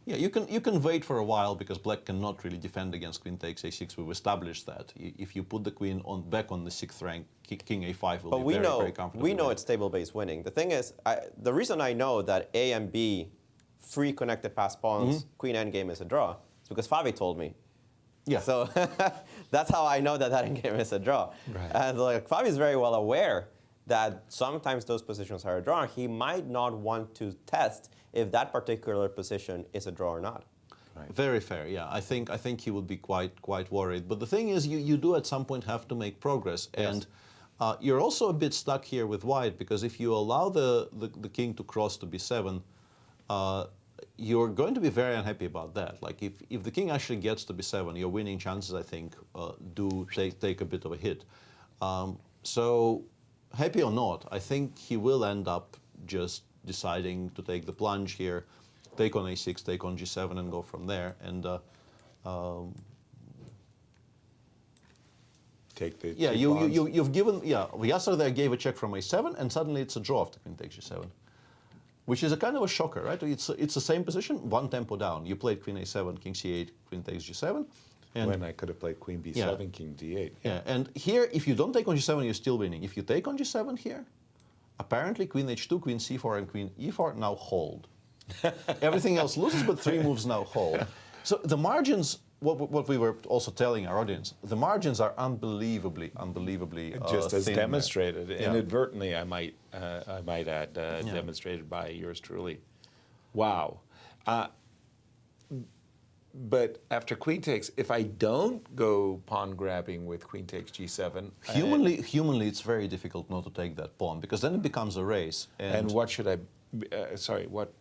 Yeah, you can wait for a while because black cannot really defend against queen takes a6. We've established that. If you put the queen back on the 6th rank, king a5 will be very comfortable. We know it's table base winning. The thing is, the reason I know that A and B, free connected pass pawns, queen endgame is a draw, is because Favi told me. Yeah. So that's how I know that endgame is a draw. Right. And like Favi is very well aware that sometimes those positions are a draw. He might not want to test if that particular position is a draw or not. Right. Very fair, yeah. I think he would be quite worried. But the thing is, you do at some point have to make progress. Yes. And you're also a bit stuck here with white, because if you allow the king to cross to b7, you're going to be very unhappy about that. Like if the king actually gets to b7, your winning chances, I think, do take a bit of a hit. So happy or not, I think he will end up just deciding to take the plunge here, take on a6, take on g7, and go from there. And take the you've given Yasser there gave a check from a7, and suddenly it's a draw after queen takes g7, which is a kind of a shocker, right? It's the same position, one tempo down. You played queen a7, king c8, queen takes g7. And when I could have played queen b7, king d8. Yeah, and here, if you don't take on g7, you're still winning. If you take on g7 here, apparently queen h2, queen c4, and queen e4 now hold. Everything else loses, but 3 moves now hold. So the margins, what we were also telling our audience, the margins are unbelievably just as thin demonstrated, there. inadvertently, I might add, demonstrated by yours truly. Wow. But after queen takes, if I don't go pawn grabbing with queen takes g7... Humanly, it's very difficult not to take that pawn, because then it becomes a race. And what should I...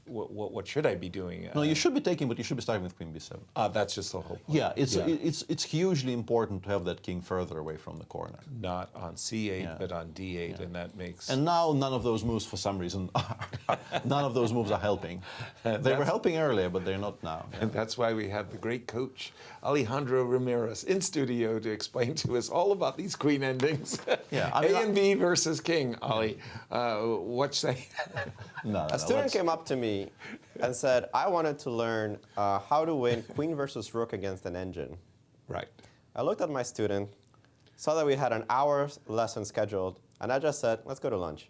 what should I be doing? No, you should be taking, but you should be starting with queen b7. That's just the whole point. Yeah, it's hugely important to have that king further away from the corner. Not on c8, but on d8, and that makes... And now none of those moves, for some reason, none of those moves are helping. They were helping earlier, but they're not now. And that's why we have the great coach, Alejandro Ramirez, in studio to explain to us all about these queen endings. Yeah, A and B versus king, Ali. What say? A student came up to me and said, I wanted to learn how to win queen versus rook against an engine. Right. I looked at my student, saw that we had an hour's lesson scheduled, and I just said, let's go to lunch.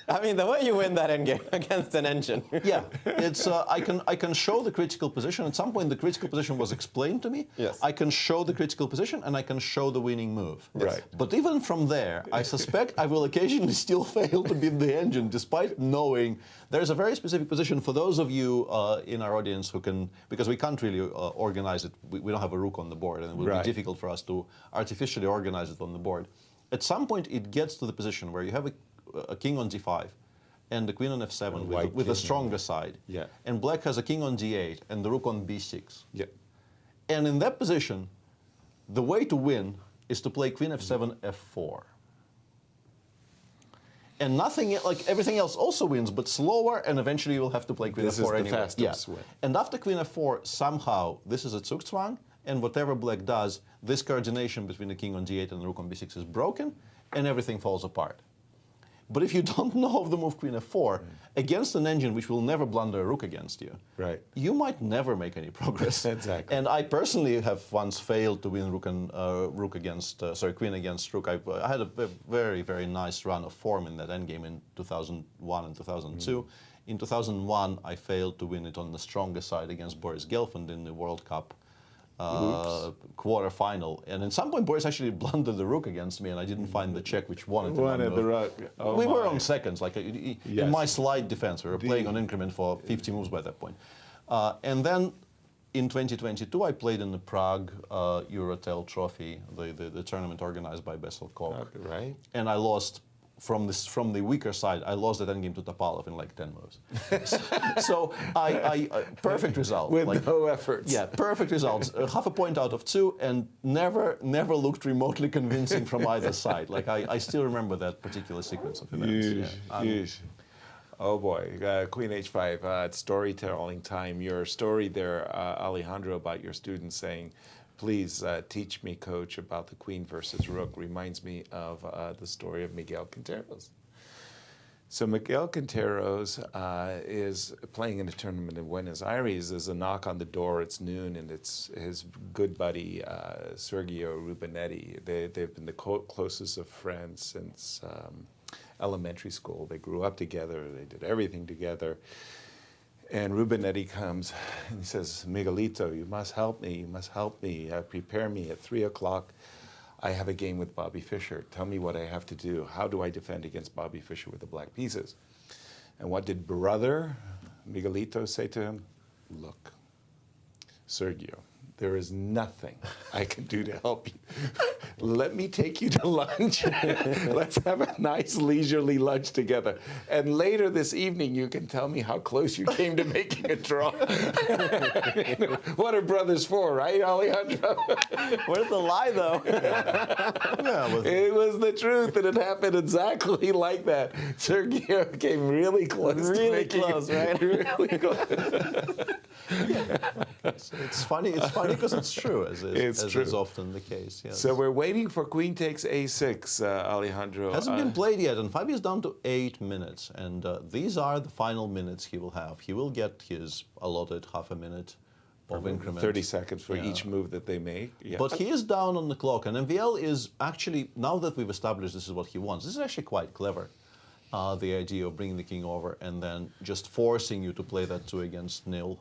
I mean, the way you win that endgame against an engine. Yeah, it's I can show the critical position. At some point, the critical position was explained to me. Yes. I can show the critical position, and I can show the winning move. Right. But even from there, I suspect I will occasionally still fail to beat the engine, despite knowing there's a very specific position. For those of you in our audience who can, because we can't really organize it, we don't have a rook on the board, and it would be difficult for us to artificially organize it on the board. At some point, it gets to the position where you have a king on d5 and the queen on f7 with a stronger side. Yeah. And black has a king on d8 and the rook on b6. Yeah. And in that position, the way to win is to play queen f7, f4. And nothing, like everything else also wins, but slower, and eventually you will have to play queen f4 anyway. This is the fastest way. And after queen f4, somehow, this is a Zugzwang, and whatever black does, this coordination between the king on d8 and the rook on b6 is broken, and everything falls apart. But if you don't know of the move queen f4, against an engine which will never blunder a rook against you, you might never make any progress. Exactly. And I personally have once failed to win queen against rook. I had a very, very nice run of form in that endgame in 2001 and 2002. In 2001, I failed to win it on the strongest side against Boris Gelfand in the World Cup quarter-final. And at some point, Boris actually blundered the rook against me, and I didn't find the check which won it. The rook. Oh we were my. on seconds. Like in Yes. my slide defense, we were playing on increment for 50 moves by that point. And then in 2022, I played in the Prague Eurotel Trophy, the tournament organized by Bessel Koch. Right. And I lost from the weaker side. I lost that endgame to Topalov in like 10 moves. So I perfect result. With like, no efforts. Yeah, perfect results. Half a point out of 2, and never looked remotely convincing from either side. Like I still remember that particular sequence of events. Yeesh. Oh boy, Queen H5, it's storytelling time. Your story there, Alejandro, about your students saying, please teach me, coach, about the queen versus rook, reminds me of the story of Miguel Quinteros. So Miguel Quinteros is playing in a tournament in Buenos Aires. There's a knock on the door, it's noon, and it's his good buddy, Sergio Rubinetti. They've been the closest of friends since elementary school. They grew up together, they did everything together. And Rubinetti comes and he says, Miguelito, you must help me, prepare me at 3 o'clock. I have a game with Bobby Fischer. Tell me what I have to do. How do I defend against Bobby Fischer with the black pieces? And what did brother Miguelito say to him? Look, Sergio, there is nothing I can do to help you. Let me take you to lunch. Let's have a nice leisurely lunch together. And later this evening, you can tell me how close you came to making a draw. What are brothers for, right, Alejandro? Where's the lie, though? It was the truth, and it happened exactly like that. Sergio came really close. Really close, right? Really close. It's funny because it's true, as is often the case. Yes. So we're waiting for queen takes a6, Alejandro. Hasn't been played yet, and Fabio is down to 8 minutes, and these are the final minutes he will have. He will get his allotted half a minute of increment. 30 seconds for each move that they make. Yeah. But he is down on the clock, and MVL is actually, now that we've established this is what he wants, this is actually quite clever. The idea of bringing the king over and then just forcing you to play that 2 against nil.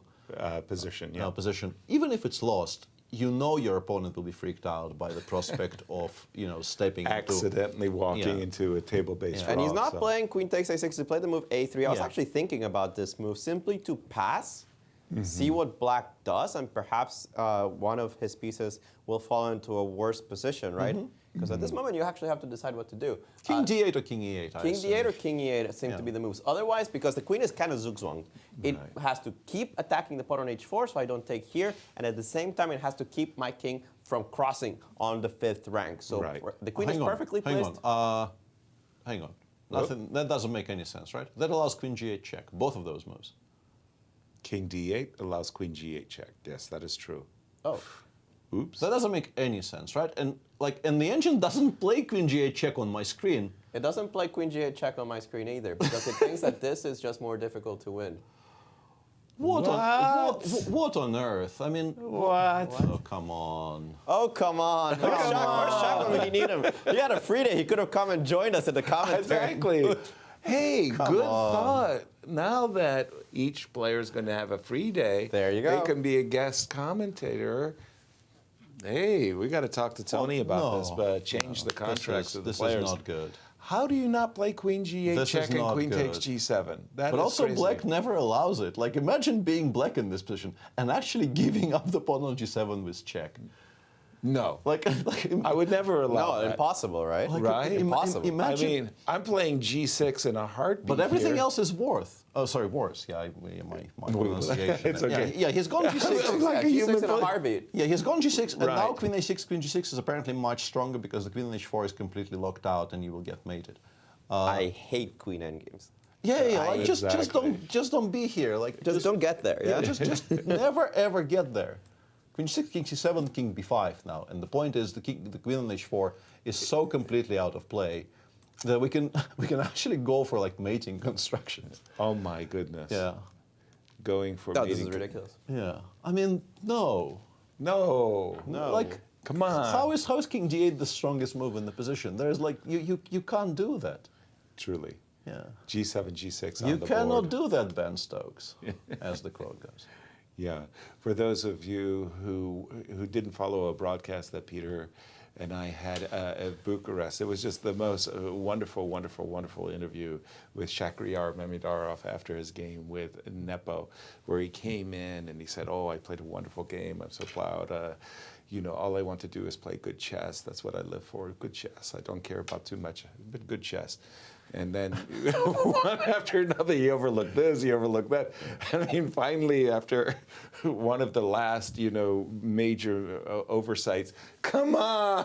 Position, position. Even if it's lost, you know your opponent will be freaked out by the prospect of, stepping accidentally walking into a table-based draw. And he's not playing queen takes a6 to play the move a3. I was actually thinking about this move simply to pass, see what black does, and perhaps one of his pieces will fall into a worse position, right? Because at this moment, you actually have to decide what to do. King d8 or king e8? King d8 or king e8 seem to be the moves. Otherwise, because the queen is kind of zugzwang, it has to keep attacking the pawn on h4, so I don't take here, and at the same time, it has to keep my king from crossing on the 5th rank. So the queen is perfectly placed. Hang on. Nothing. That doesn't make any sense, right? That allows queen g8 check, both of those moves. King d8 allows queen g8 check. Yes, that is true. Oh. Oops. That doesn't make any sense, right? And the engine doesn't play queen g8 check on my screen. It doesn't play queen g8 check on my screen either, because it thinks that this is just more difficult to win. What on earth? I mean, what? Oh, come on. Oh, come on. Where's Shaq when we need him? He had a free day. He could have come and joined us at the commentary. Exactly. Hey, good thought. Now that each player is going to have a free day, there you go. They can be a guest commentator. Hey, we got to talk to Tony about this, but change the contracts of the players. This is not good. How do you not play queen g8 check and queen takes g7? That but is also crazy. black never allows it. Like, imagine being black in this position and actually giving up the pawn on g7 with check. No. Like I would never allow that. Impossible, right? Right? Impossible. Imagine, I mean, I'm playing g6 in a heartbeat. But everything here. else is worse. Oh, sorry, worse. Yeah, my pronunciation. It's okay. Yeah, he's gone g6. Like g6 in a heartbeat. Yeah, he's gone g6, and now queen a6, queen g6 is apparently much stronger because the queen on h4 is completely locked out, and you will get mated. I hate queen endgames. Like just don't be here. Like just don't get there. Yeah, just never ever get there. Queen c6, king c7, king b5 now, and the point is the queen on h4 is so completely out of play that we can actually go for like mating constructions. Oh my goodness. Yeah. Going for mating. This is ridiculous. Yeah. I mean, no. Like, come on. How is king d8 the strongest move in the position? There's like you can't do that. Truly. Yeah. G7, G6 on You the cannot board. do that, Ben Stokes, as the quote goes. Yeah. For those of you who didn't follow a broadcast that Peter and I had at Bucharest, it was just the most wonderful, wonderful, wonderful interview with Shakhriyar Mamedyarov after his game with Nepo, where he came in and he said, "Oh, I played a wonderful game. I'm so proud. You know, all I want to do is play good chess. That's what I live for, good chess. I don't care about too much, but good chess." And then one after another, he overlooked this, he overlooked that. I mean, finally, after one of the last, major oversights, come on,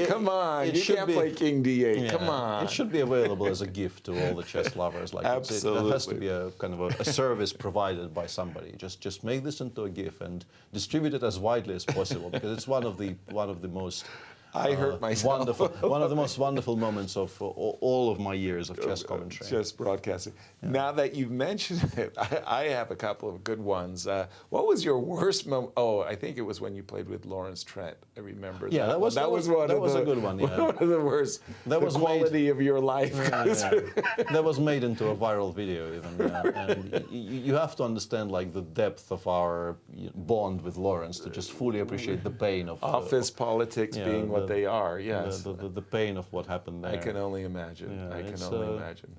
come on, you can't play King D8, Yeah, come on. It should be available as a gift to all the chess lovers. Like Absolutely. It has to be a kind of a service provided by somebody. Just make this into a GIF and distribute it as widely as possible, because it's one of the most. I hurt myself. One of the most wonderful moments of all of my years of chess commentary. Chess broadcasting. Yeah. Now that you've mentioned it, I have a couple of good ones. What was your worst moment? Oh, I think it was when you played with Lawrence Trent. I remember that. Yeah, that was a good one. Yeah. One of the worst. That was quality of your life. That was made into a viral video even. And you have to understand like the depth of our bond with Lawrence to just fully appreciate the pain of office politics being what they are. Yes, the pain of what happened there. I can only imagine. Yeah, I can only imagine.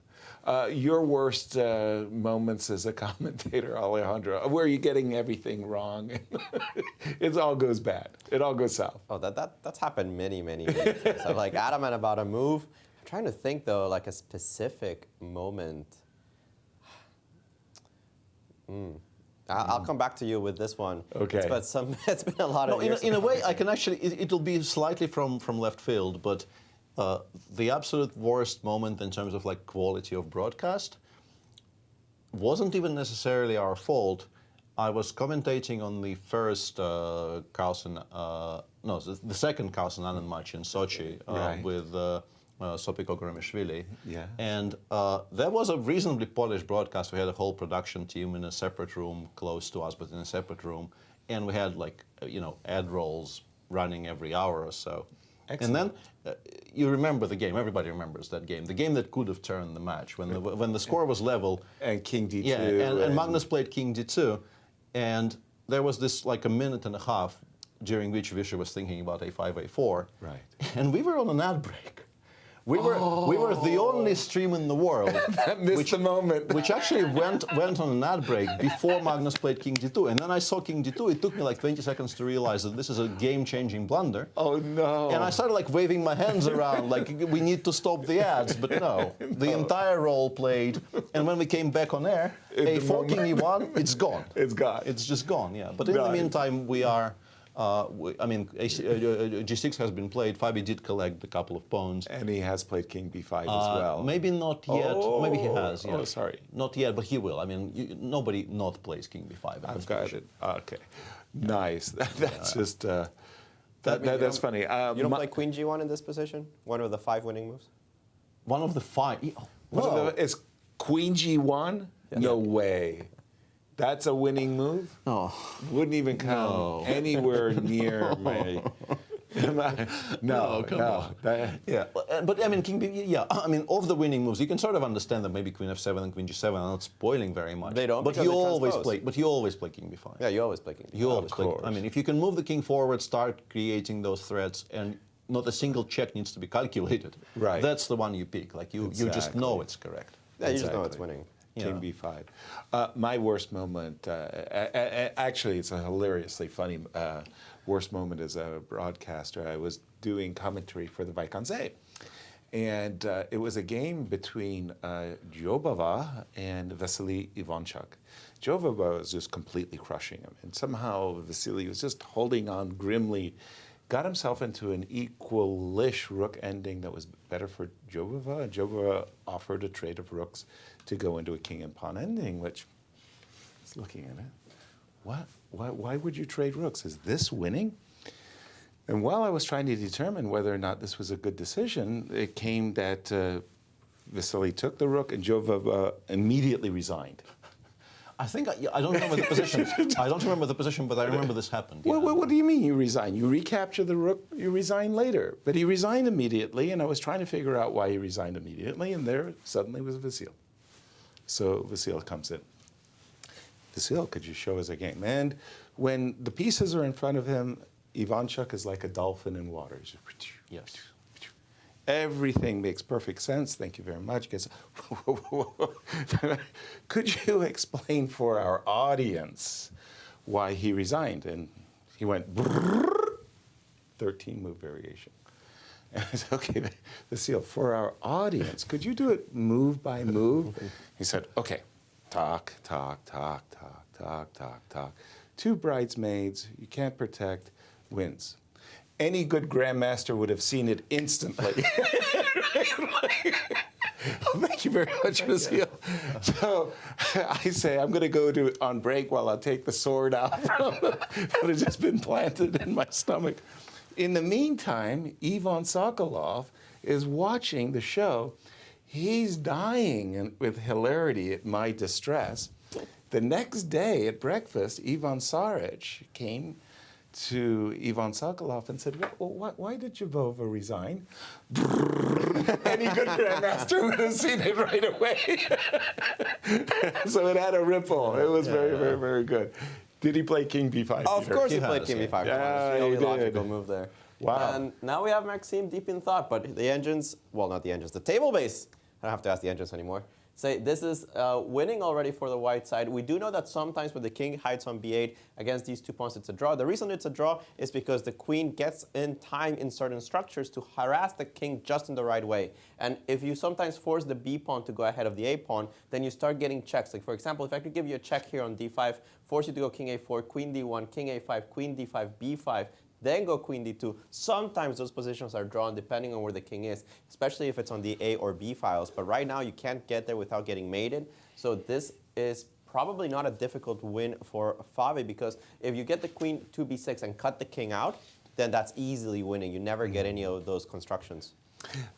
Your worst moments as a commentator, Alejandro, where you're getting everything wrong. It all goes bad. It all goes south. Oh, that's happened many times. I'm like adamant about a move. I'm trying to think though, like a specific moment. I'll come back to you with this one. Okay. It's been a lot of years. In a way, I can actually. It'll be slightly from left field, but the absolute worst moment in terms of like quality of broadcast wasn't even necessarily our fault. I was commentating on the first the second Carlsen and Niemann match in Sochi with Sopiko Guremishvili. Yeah. And that was a reasonably polished broadcast. We had a whole production team in a separate room close to us, but in a separate room. And we had ad rolls running every hour or so. Excellent. And then you remember the game. Everybody remembers that game. The game that could have turned the match when the score was level. And King D2. Yeah, and Magnus played King D2. And there was this like a minute and a half during which Vachier was thinking about A5, A4. Right. And we were on an ad break. We were the only stream in the world that missed the moment, which actually went on an ad break before Magnus played King D2, and then I saw King D2. It took me like 20 seconds to realize that this is a game-changing blunder. Oh no! And I started like waving my hands around, like we need to stop the ads, but no, the entire roll played, and when we came back on air, A4 King E1, it's gone. It's gone. It's just gone. Yeah, but in the meantime, we are. G6 has been played. Fabi did collect a couple of pawns. And he has played King B5 as well. Maybe not yet. Oh, maybe he has. Yeah. Oh, sorry. Not yet, but he will. I mean, nobody not plays King B5. I've got it. Okay. Nice. That's just... that's funny. You don't play Queen G1 in this position? One of the 5 winning moves? One of the 5? Is Queen G1? Yeah. No way. That's a winning move? Oh. Wouldn't even come anywhere near my... No, come on. Yeah, but I mean, King B, I mean, of the winning moves, you can sort of understand that maybe Queen F7 and Queen G7 are not spoiling very much. They don't, but you always play. But you always play King B5. Yeah, you always play King B5. You always play. I mean, if you can move the king forward, start creating those threats, and not a single check needs to be calculated. Right. That's the one you pick. Like you just know it's correct. Yeah, you just know it's winning. King B5. My worst moment, actually, it's a hilariously funny worst moment as a broadcaster. I was doing commentary for the Vachier-Lagrave, and it was a game between Jobava and Vasily Ivanchuk. Jobava was just completely crushing him, and somehow Vasily was just holding on grimly, got himself into an equalish rook ending that was better for Jobava. Jobava offered a trade of rooks to go into a king and pawn ending, which I was looking at it. What? Why would you trade rooks? Is this winning? And while I was trying to determine whether or not this was a good decision, it came that Vasily took the rook and Jobava immediately resigned. I think I don't remember the position. I don't remember the position, but I remember this happened. Well, what do you mean you resign? You recapture the rook, you resign later. But he resigned immediately, and I was trying to figure out why he resigned immediately, and there suddenly was Vasil. So Vasil comes in. Vasil, could you show us a game? And when the pieces are in front of him, Ivanchuk is like a dolphin in water. He's just, yes. Everything makes perfect sense. Thank you very much. Could you explain for our audience why he resigned? And he went 13 move variation. And I said, okay, Vasil, for our audience, could you do it move by move? He said, okay, talk, talk, talk, talk, talk, talk, talk. 2 bridesmaids, you can't protect, wins. Any good grandmaster would have seen it instantly. Thank you very much, Vasil. So I say, I'm going to go on break while I take the sword out that had just been planted in my stomach. In the meantime, Ivan Sokolov is watching the show. He's dying with hilarity at my distress. The next day at breakfast, Ivan Sarich came to Ivan Sokolov and said, well, why did Jovova resign? Any good grandmaster would have seen it right away. So it had a ripple. It was very, very, very good. Did he play King B5? Of course he played King B5. Yeah, the only he did. logical move there. Wow. And now we have Maxime deep in thought, but the engines, well, not the engines, the table base, I don't have to ask the engines anymore, say this is winning already for the white side. We do know that sometimes when the king hides on b8 against these 2 pawns, it's a draw. The reason it's a draw is because the queen gets in time in certain structures to harass the king just in the right way. And if you sometimes force the b pawn to go ahead of the a pawn, then you start getting checks. Like for example, if I could give you a check here on d5, force you to go king a4, queen d1, king a5, queen d5, b5, then go queen d2. Sometimes those positions are drawn depending on where the king is, especially if it's on the A or B files. But right now you can't get there without getting mated. So this is probably not a difficult win for Fave, because if you get the queen to b6 and cut the king out, then that's easily winning. You never get any of those constructions.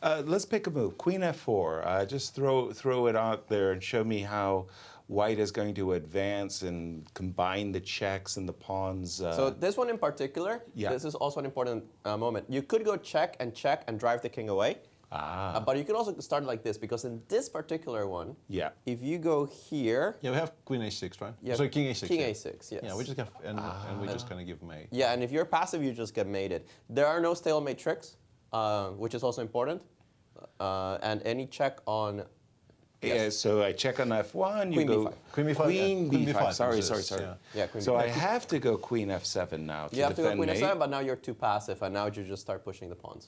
Let's pick a move. Queen f4. Just throw it out there and show me how white is going to advance and combine the checks and the pawns. So this one in particular, this is also an important moment. You could go check and drive the king away. But you could also start like this, because in this particular one, if you go here... Yeah, we have queen a6, right? Yeah, sorry, king a6. King a6, yes. Yeah, we just have, and we just kind of give mate. Yeah, and if you're passive, you just get mated. There are no stalemate tricks, which is also important. And any check on... Yeah, so I check on f1, Queen you go... b5. Queen b5. Queen b5, sorry. Yeah, queen so b5. I have to go queen f7 now to You have to go defend queen mate. f7, but now you're too passive, and now you just start pushing the pawns.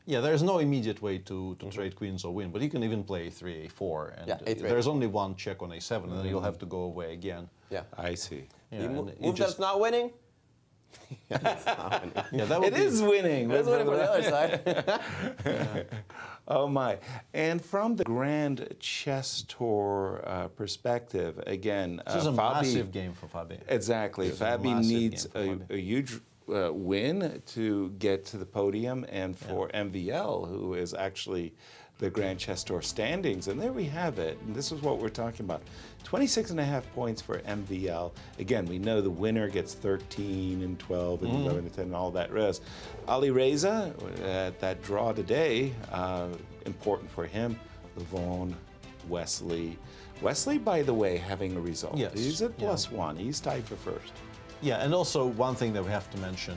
Yeah, there's no immediate way to trade queens or win, but you can even play a3, a4, and A3. there's only one check on a7, and then you'll have to go away again. Yeah. I see. Yeah, move that's not winning? It's not winning. Yeah, that would It is winning. It is winning for the other side. Oh my. And from the Grand Chess Tour perspective, again, this is a Fabi, massive game for Fabi. Exactly. Fabi needs a huge win to get to the podium, and for MVL, who is actually the Grand Chess Tour standings. And there we have it. And this is what we're talking about. 26.5 points for MVL. Again, we know the winner gets 13 and 12 and 11 and 10 and all that rest. Ali Reza, at that draw today, important for him. Levon, Wesley. Wesley, by the way, having a result. Yes. He's at +1. He's tied for first. Yeah, and also one thing that we have to mention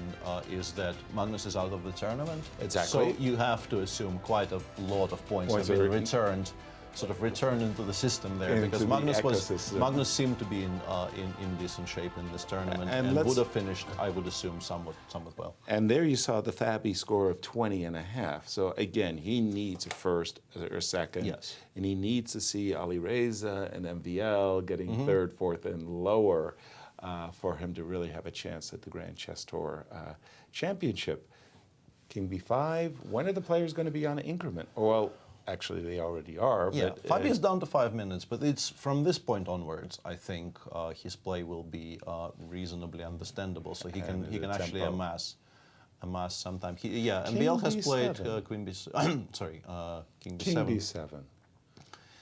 is that Magnus is out of the tournament. Exactly. So you have to assume quite a lot of points have been returned, sort of returned into the system there, because Magnus seemed to be in decent shape in this tournament and would have finished, I would assume, somewhat well. And there you saw the Fabi score of 20.5. So again, he needs a first or second. Yes. And he needs to see Ali Reza and MVL getting third, fourth, and lower. For him to really have a chance at the Grand Chess Tour Championship. King b5, when are the players going to be on an increment? Well, actually they already are. Yeah, but, Fabi is down to 5 minutes, but it's from this point onwards, I think his play will be reasonably understandable, so he can actually amass sometime. MVL has played Queen b7, sorry, King b7. King b7.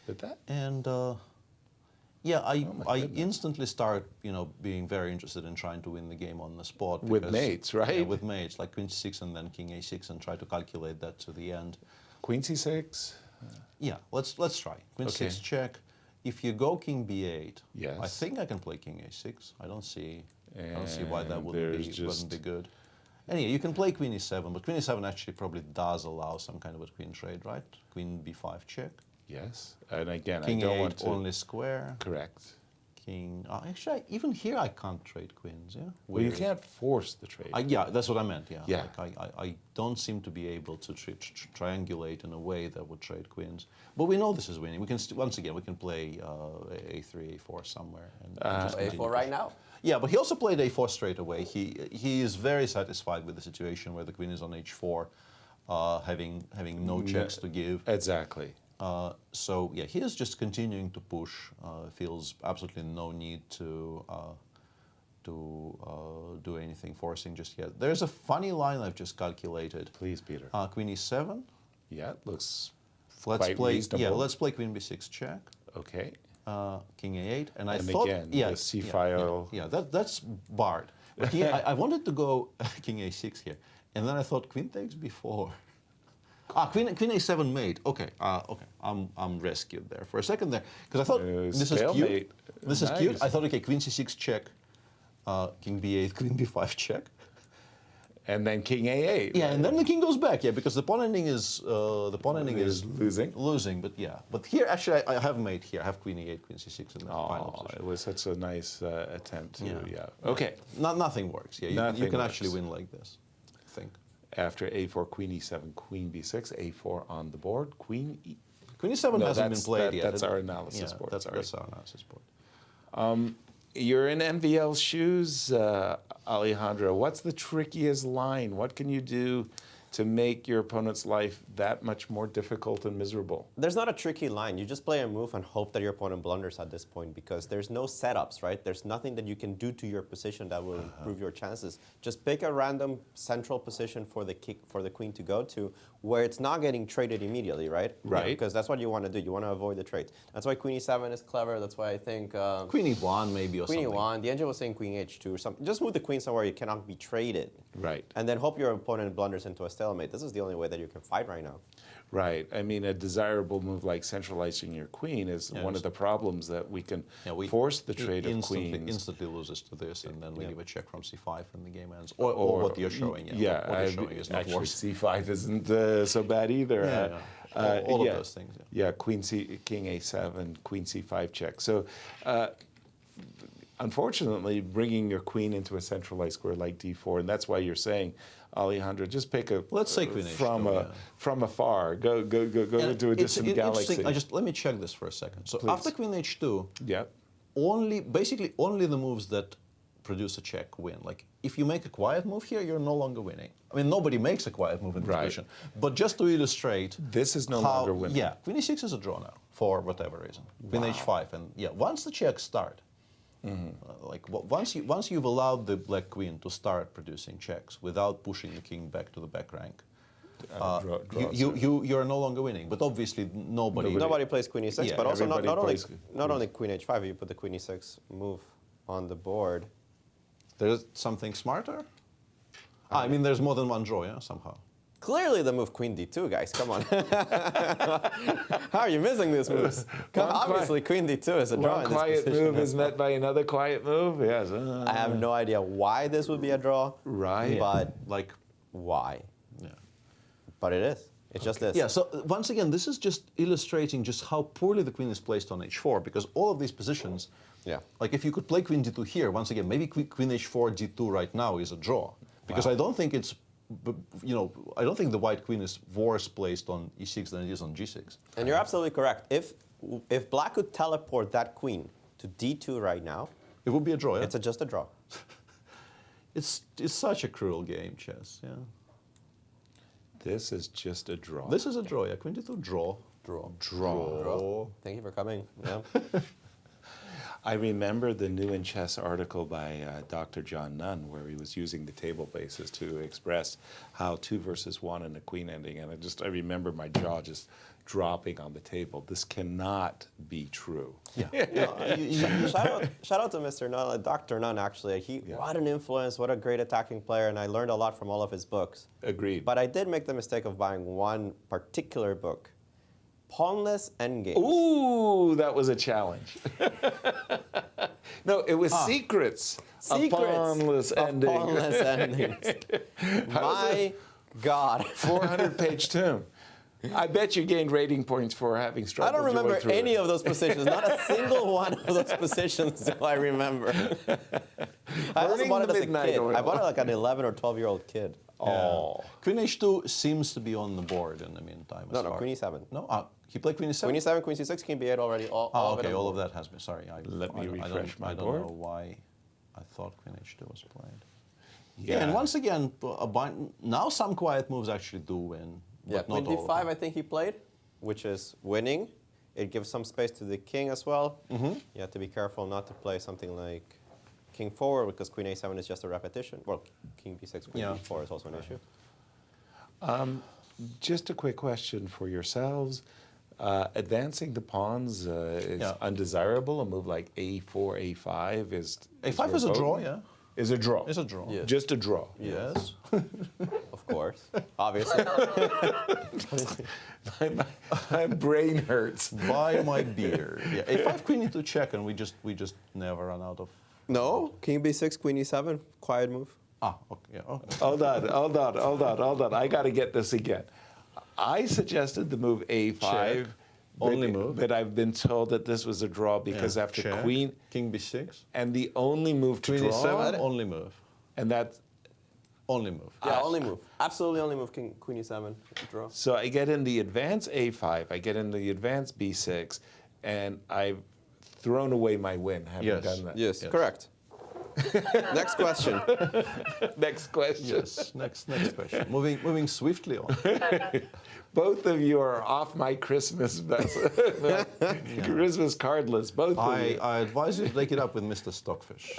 Did that? And Yeah, I instantly start, being very interested in trying to win the game on the spot. With mates, right? Yeah, with mates, like queen c6 and then king a6, and try to calculate that to the end. Queen c6? Yeah, let's try. Queen c6 check. If you go king b8, yes. I think I can play king a6. I don't see why that wouldn't be good. Anyway, you can play queen e7, but queen e7 actually probably does allow some kind of a queen trade, right? Queen b5 check. Yes, and again, king I don't a8 want to... only square. Correct. King... actually, even here I can't trade queens, yeah? Well, you can't force the trade. Yeah, that's what I meant, yeah. Yeah. Like I don't seem to be able to triangulate in a way that would trade queens. But we know this is winning. We can once again, we can play a3, a4 somewhere. And just a4 right now. Yeah, but he also played a4 straight away. He is very satisfied with the situation where the queen is on h4, having no checks to give. Exactly. So yeah, he is just continuing to push. Feels absolutely no need to do anything forcing just yet. There's a funny line I've just calculated. Please, Peter. Queen e7. Yeah, looks quite reasonable. Yeah, let's play queen b6 check. Okay. King a8, and I and thought, again, yeah, the c file. Yeah, that's barred. But here, I wanted to go king a6 here, and then I thought queen takes b4. Queen a7 mate. Okay, okay. I'm rescued there for a second there because I thought this is cute. This is cute. I thought, okay, queen c6 check, king b8, queen b5 check, and then king a8. Yeah, and then the king goes back. Yeah, because the pawn ending is losing. Losing, but yeah. But here, actually, I have mate here. I have queen e8, queen c6 in the final position. It was such a nice attempt. Okay. Nothing works. Yeah, you can actually win like this, I think. After a4, queen e7, queen b6, a4 on the board, queen e7 hasn't been played yet. That's our analysis board. That's our analysis board. You're in MVL's shoes, Alejandro. What's the trickiest line? What can you do to make your opponent's life that much more difficult and miserable? There's not a tricky line. You just play a move and hope that your opponent blunders at this point because there's no setups, right? There's nothing that you can do to your position that will improve your chances. Just pick a random central position for the queen to go to where it's not getting traded immediately, right? Right. Yeah, because that's what you want to do. You want to avoid the trades. That's why queen e7 is clever. That's why I think... queen e1 maybe or queen something. Queen e1. The angel was saying queen h2 or something. Just move the queen somewhere you cannot be traded. Right. And then hope your opponent blunders into a stalemate. This is the only way that you can fight right now. Right. I mean, a desirable move like centralizing your queen is one of the problems that we can force the trade of queens. Instantly loses to this, and then we give a check from c5 and the game ends. Or what you're showing. What you're showing is not actually, worse. c5 isn't so bad either. All of those things. Yeah, king a7, queen c5 check. So, unfortunately, bringing your queen into a centralized square like d4, and that's why you're saying, Alejandro, just pick a let's say queen h2, from afar. Go into a distant galaxy. Let me check this for a second. So after queen h2, basically only the moves that produce a check win. Like if you make a quiet move here, you're no longer winning. I mean, nobody makes a quiet move in this position. But just to illustrate, this is no longer winning. Yeah, queen e6 is a draw now for whatever reason. Queen h5, and once the checks start. Like once you've allowed the black queen to start producing checks without pushing the king back to the back rank, you're no longer winning. But obviously nobody plays queen e6. But also not only queen h5. You put the queen e6 move on the board. There's something smarter. I mean, there's more than one draw, somehow. Clearly the move queen d2, guys. Come on. How are you missing these moves? Obviously, queen d2 is a draw. One quiet move is met by another quiet move. Yes. I have no idea why this would be a draw. Right. But like why? Yeah. But it is. It just is. Yeah. So once again, this is just illustrating just how poorly the queen is placed on h4 because all of these positions. Yeah. Like if you could play queen d2 here, once again, maybe queen h4 d2 right now is a draw because I don't think it's. I don't think the white queen is worse placed on e6 than it is on g6. And you're absolutely correct. If black could teleport that queen to d2 right now, it would be a draw. Yeah? It's just a draw. It's such a cruel game, chess. Yeah. This is just a draw. This is a draw. Yeah, queen d2 draw. Draw. Thank you for coming. Yeah. I remember the New in Chess article by Dr. John Nunn, where he was using the table bases to express how 2 versus 1 and a queen ending, and I remember my jaw just dropping on the table. This cannot be true. Shout out to Mr. Nunn, Dr. Nunn, actually. What an influence, what a great attacking player, and I learned a lot from all of his books. Agreed. But I did make the mistake of buying one particular book, Pawnless Endgames. Ooh, that was a challenge. No, it was Secrets of Pawnless Endings. My God. 400-page tome. I bet you gained rating points for having struggled. I don't remember your way through any it. of those positions. Not a single one of those positions do I remember. I also bought it as a kid. I bought it like an 11 or 12-year-old kid. Oh. Queen h2 seems to be on the board in the meantime. No, Queen e7. No, he played Queen e7? Queen e7, Queen c6, King b8 already. All of that has been. Sorry. Let me refresh my board. I don't know why I thought Queen h2 was played. Yeah, and once again, now some quiet moves actually do win. Yeah, Queen d5 I think he played, which is winning. It gives some space to the king as well. You have to be careful not to play something like King forward, because Queen a7 is just a repetition. Well, King b6, Queen b4 is also an issue. Just a quick question for yourselves. Advancing the pawns is undesirable. A move like a4, a5 is... a5 is a draw, yeah. Is a draw. It's a draw. Yes. Just a draw. Yes. Of course. Obviously. my brain hurts. Buy my beer. Yeah. a5 queen into check, and we just never run out of... No, King b6, Queen e7, quiet move. Ah, okay. Yeah, okay. Hold on. I got to get this again. I suggested the move a5. Check. Only move. But I've been told that this was a draw because after check. Queen... King b6. And the only move to Queen draw... e7, only move. And that's... Only move. Yeah, only move. Absolutely only move, Queen e7, draw. So I get in the advance a5, I get in the advance b6, and I've thrown away my win having done that. Yes, correct. Next question. Next question. Yes, next question. Moving swiftly on. Both of you are off my Christmas Christmas card list. Both of you. I advise you to take it up with Mr. Stockfish.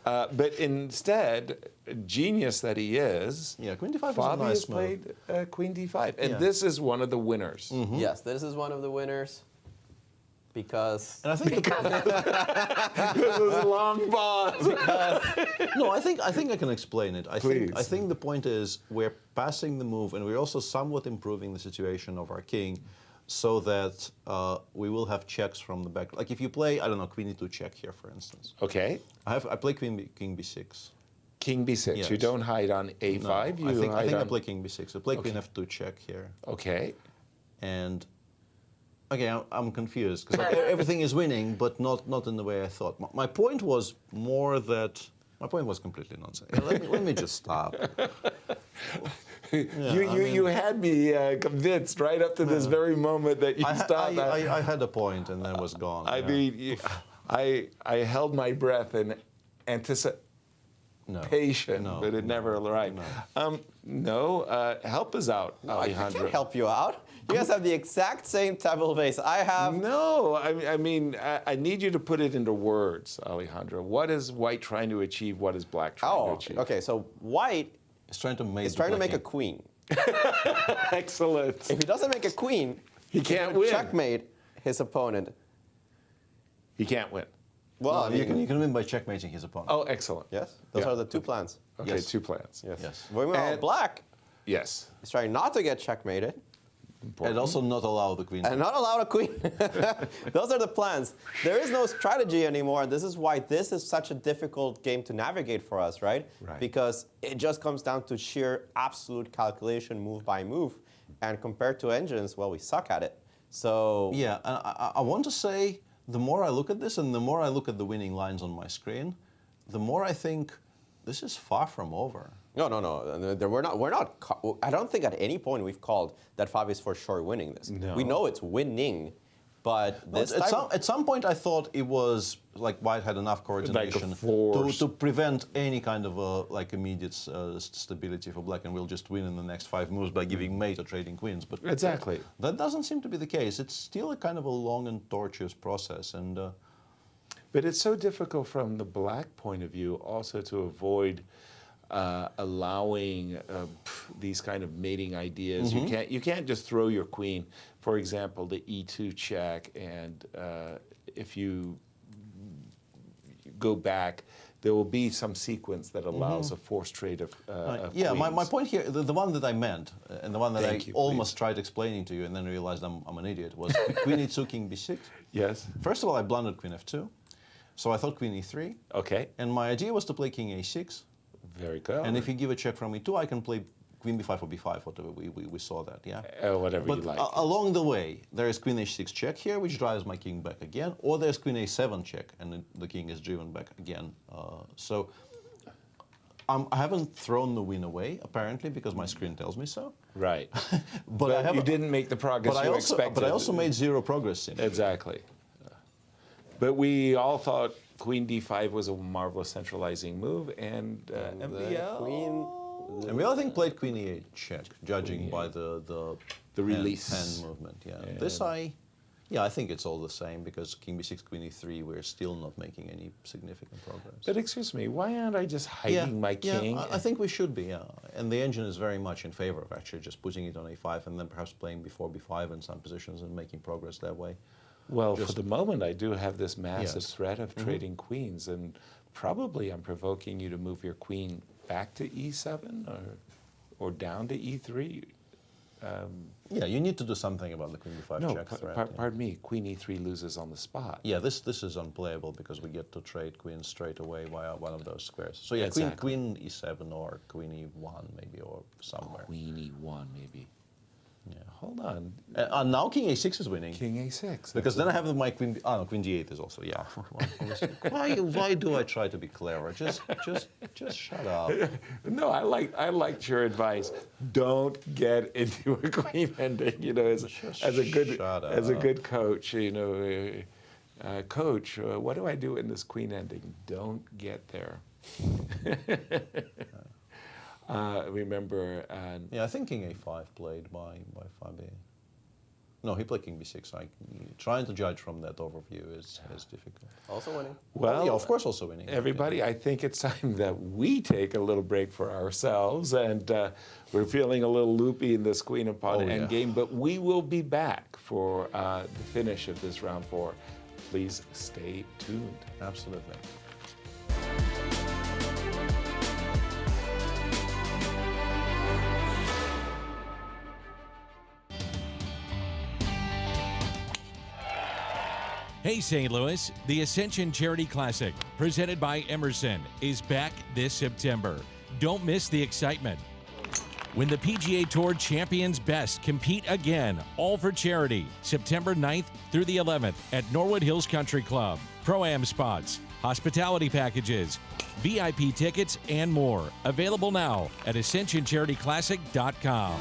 But instead, genius that he is, Queen d5 is a Fabi nice has move. played Queen d5, and this is one of the winners. Yes, this is one of the winners. Because... And I think this is long pause. No, I think I can explain it. I Please. think the point is we're passing the move, and we're also somewhat improving the situation of our king, so that we will have checks from the back. Like if you play, I don't know, Queen e2 check here, for instance. Okay. I play King b6. King b6. Yes. You don't hide on a5. No, I think I play King b6. I play Queen f2 check here. Okay. And okay, I'm confused because everything is winning, but not in the way I thought. My point was more that my point was completely nonsense. Let me just stop. You had me convinced right up to this very moment that you stopped. I had a point and then was gone. I mean, I held my breath in anticipation, but it never arrived. Help us out, Alejandro. I can't help you out. You guys have the exact same table base. I have... No, I mean, I need you to put it into words, Alejandro. What is white trying to achieve? What is black trying to achieve? Okay, so white is trying to make a queen. Excellent. If he doesn't make a queen, he can't win. Checkmate his opponent. He can't win. Well, no, you can win by checkmating his opponent. Oh, excellent. Yes, those are the two plans. Okay, yes. 2 plans. Yes. When we're on black, yes, he's trying not to get checkmated. Important. And also not allow the queen. And not allow a queen. Those are the plans. There is no strategy anymore. This is why this is such a difficult game to navigate for us, right? Because it just comes down to sheer absolute calculation, move by move. And compared to engines, well, we suck at it. So... Yeah, and I want to say, the more I look at this and the more I look at the winning lines on my screen, the more I think this is far from over. No. We're not. I don't think at any point we've called that Fabi is for sure winning this. No. We know it's winning, But this at some point, I thought it was like White had enough coordination to prevent any kind of immediate stability for Black, and we'll just win in the next 5 moves by giving mate or trading queens. But exactly, that doesn't seem to be the case. It's still a kind of a long and tortuous process, and. But it's so difficult from the Black point of view also to avoid allowing these kind of mating ideas. You can't just throw your queen, for example, the e2 check, and if you go back, there will be some sequence that allows a forced trade of yeah, queens. my point here, the one that I meant, and the one that I almost tried explaining to you and then realized I'm an idiot, was queen e2, king b6. Yes. First of all, I blundered queen f2. So I thought queen e3. Okay. And my idea was to play king a6. Very good. And if you give a check from e2, I can play queen b5 or b5, whatever. We saw that, yeah? Whatever you like. Along the way, there is queen h6 check here, which drives my king back again, or there's queen a7 check, and the king is driven back again. So I haven't thrown the win away, apparently, because my screen tells me so. Right. But you didn't make the progress you expected. But I also made 0 progress in it. Exactly. But we all thought queen d5 was a marvelous centralizing move, and MBL... And we, I think, played queen e8 check, judging by the release hand movement. Yeah. I think it's all the same, because king b6, queen e3, we're still not making any significant progress. But excuse me, why aren't I just hiding my king? Yeah, I think we should be, yeah. And the engine is very much in favor of actually just putting it on a5 and then perhaps playing before b5 in some positions and making progress that way. Well, for the moment, I do have this massive threat of trading queens, and probably I'm provoking you to move your queen back to e7 or down to e3. Yeah, you need to do something about the queen b5 check threat. Pardon me, queen e3 loses on the spot. Yeah, this is unplayable because we get to trade queens straight away via one of those squares. So yeah, Exactly. queen e7 or queen e1 maybe, or somewhere. Queen e1 maybe. Yeah, hold on. And now king a6 is winning. King a6. Because then I have my queen. No, queen d8 is also why do I try to be clever? Just shut up. No, I liked your advice. Don't get into a queen ending. You know, as a good coach. You know, coach, what do I do in this queen ending? Don't get there. Remember. I think king a5 played by Fabi. No, he played king b6. Trying to judge from that overview is difficult. Also winning. Well, yeah, of course, also winning. Everybody, I think it's time that we take a little break for ourselves, and we're feeling a little loopy in this queen and pawn endgame, but we will be back for the finish of this round 4. Please stay tuned. Absolutely. Hey St. Louis, the Ascension Charity Classic, presented by Emerson, is back this September. Don't miss the excitement. When the PGA Tour champions best compete again, all for charity, September 9th through the 11th at Norwood Hills Country Club. Pro-Am spots, hospitality packages, VIP tickets, and more. Available now at ascensioncharityclassic.com.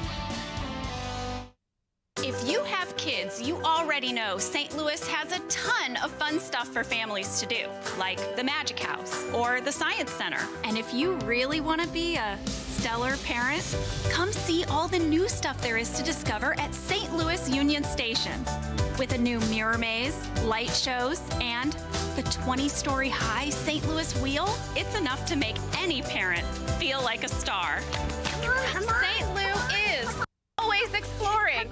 If you have kids, you already know St. Louis has a ton of fun stuff for families to do, like the Magic House or the Science Center. And if you really want to be a stellar parent, come see all the new stuff there is to discover at St. Louis Union Station. With a new mirror maze, light shows, and the 20-story high St. Louis wheel, it's enough to make any parent feel like a star. St. Lou is always exploring.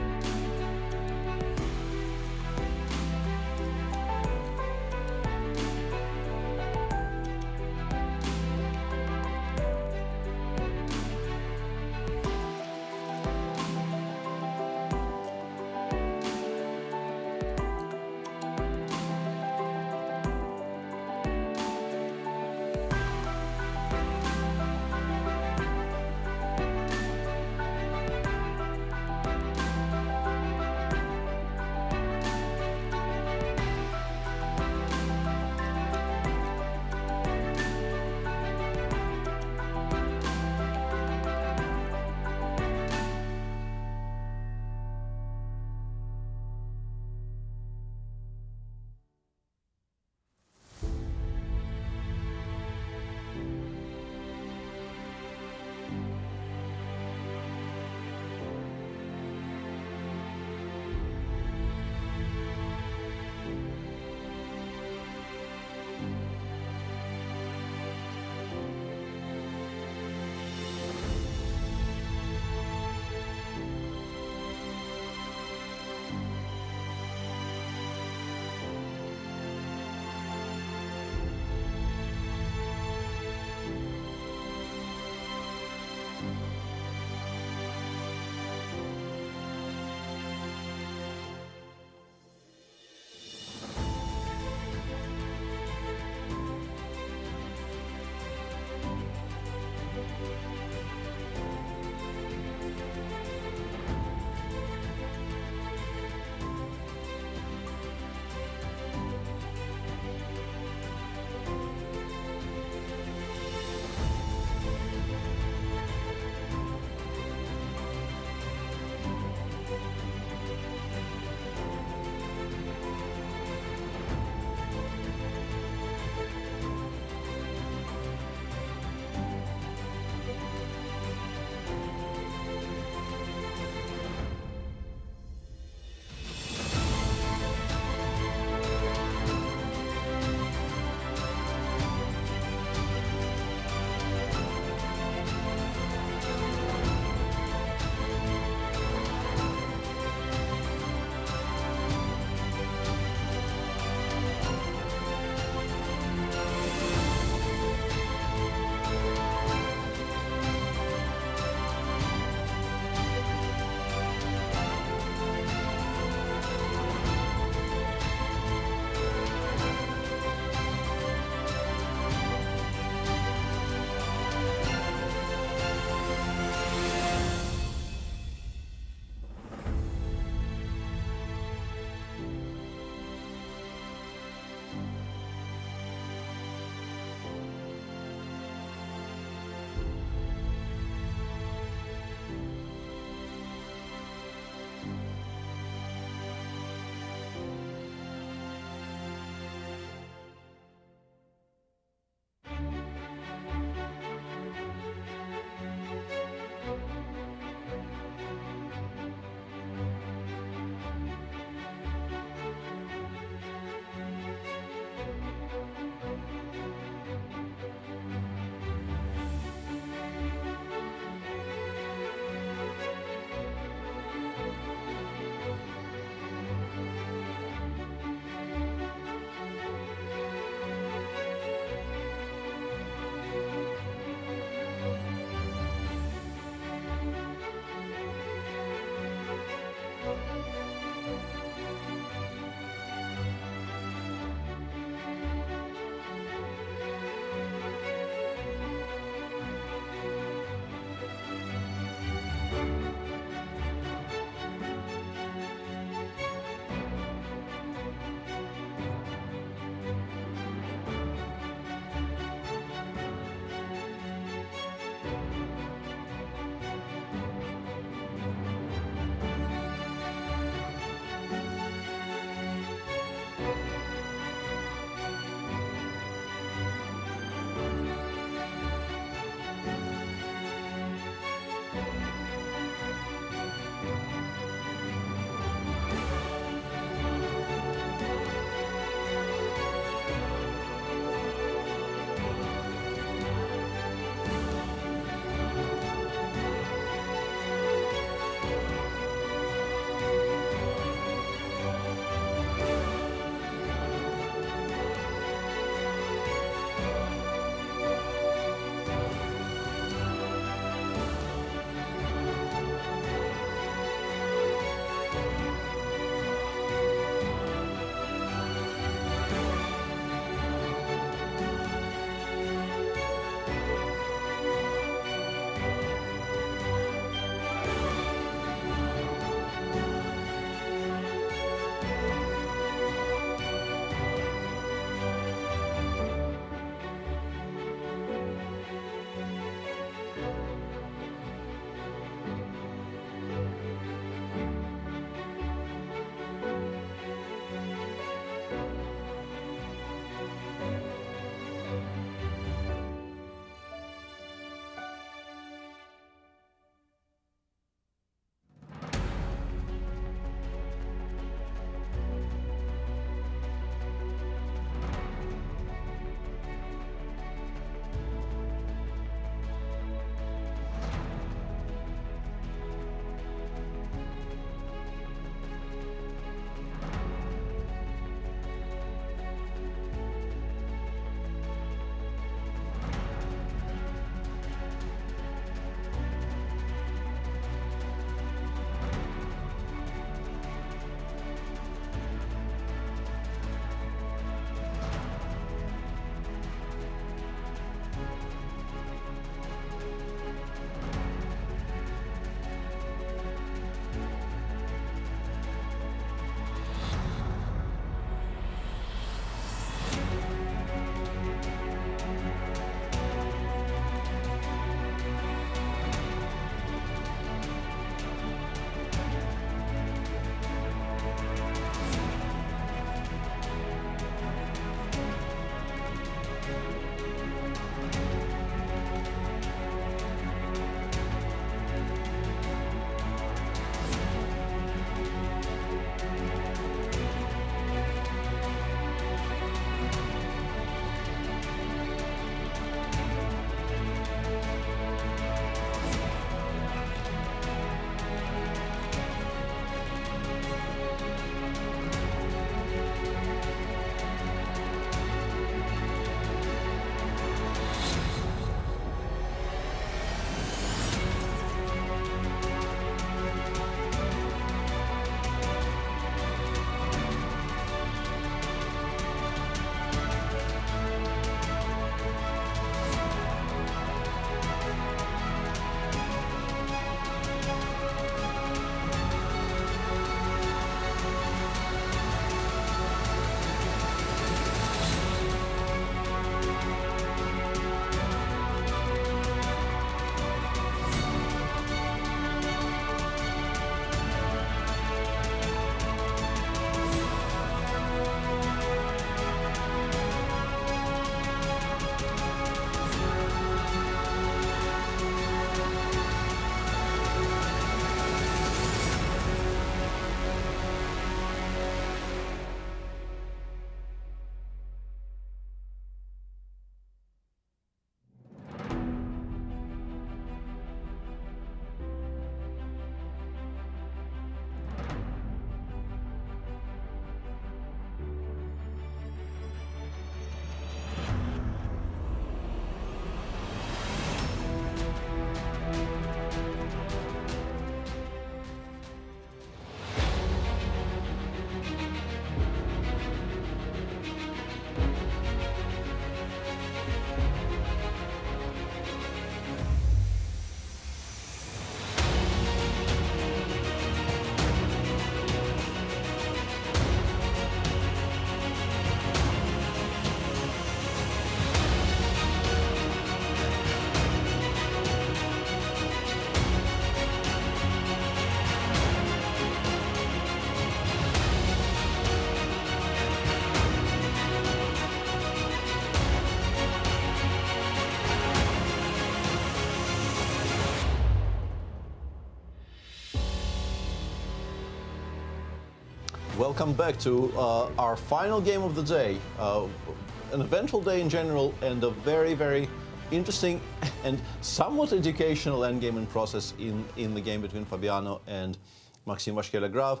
Welcome back to our final game of the day. An eventful day in general and a very, very interesting and somewhat educational endgame and process in the game between Fabiano and Maxime Vachier-Lagrave.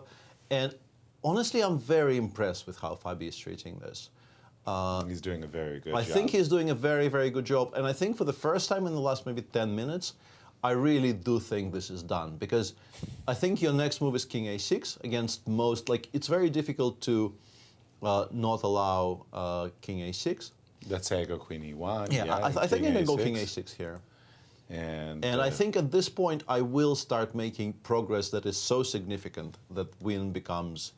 And honestly, I'm very impressed with how Fabi is treating this. He's doing a very good job. I think he's doing a very, very good job. And I think for the first time in the last maybe 10 minutes, I really do think this is done. Because I think your next move is King A6 against most, like, it's very difficult to not allow King A6. Let's say I go Queen E1. Yeah, I think I can go King A6 here. And I think at this point I will start making progress that is so significant that win becomes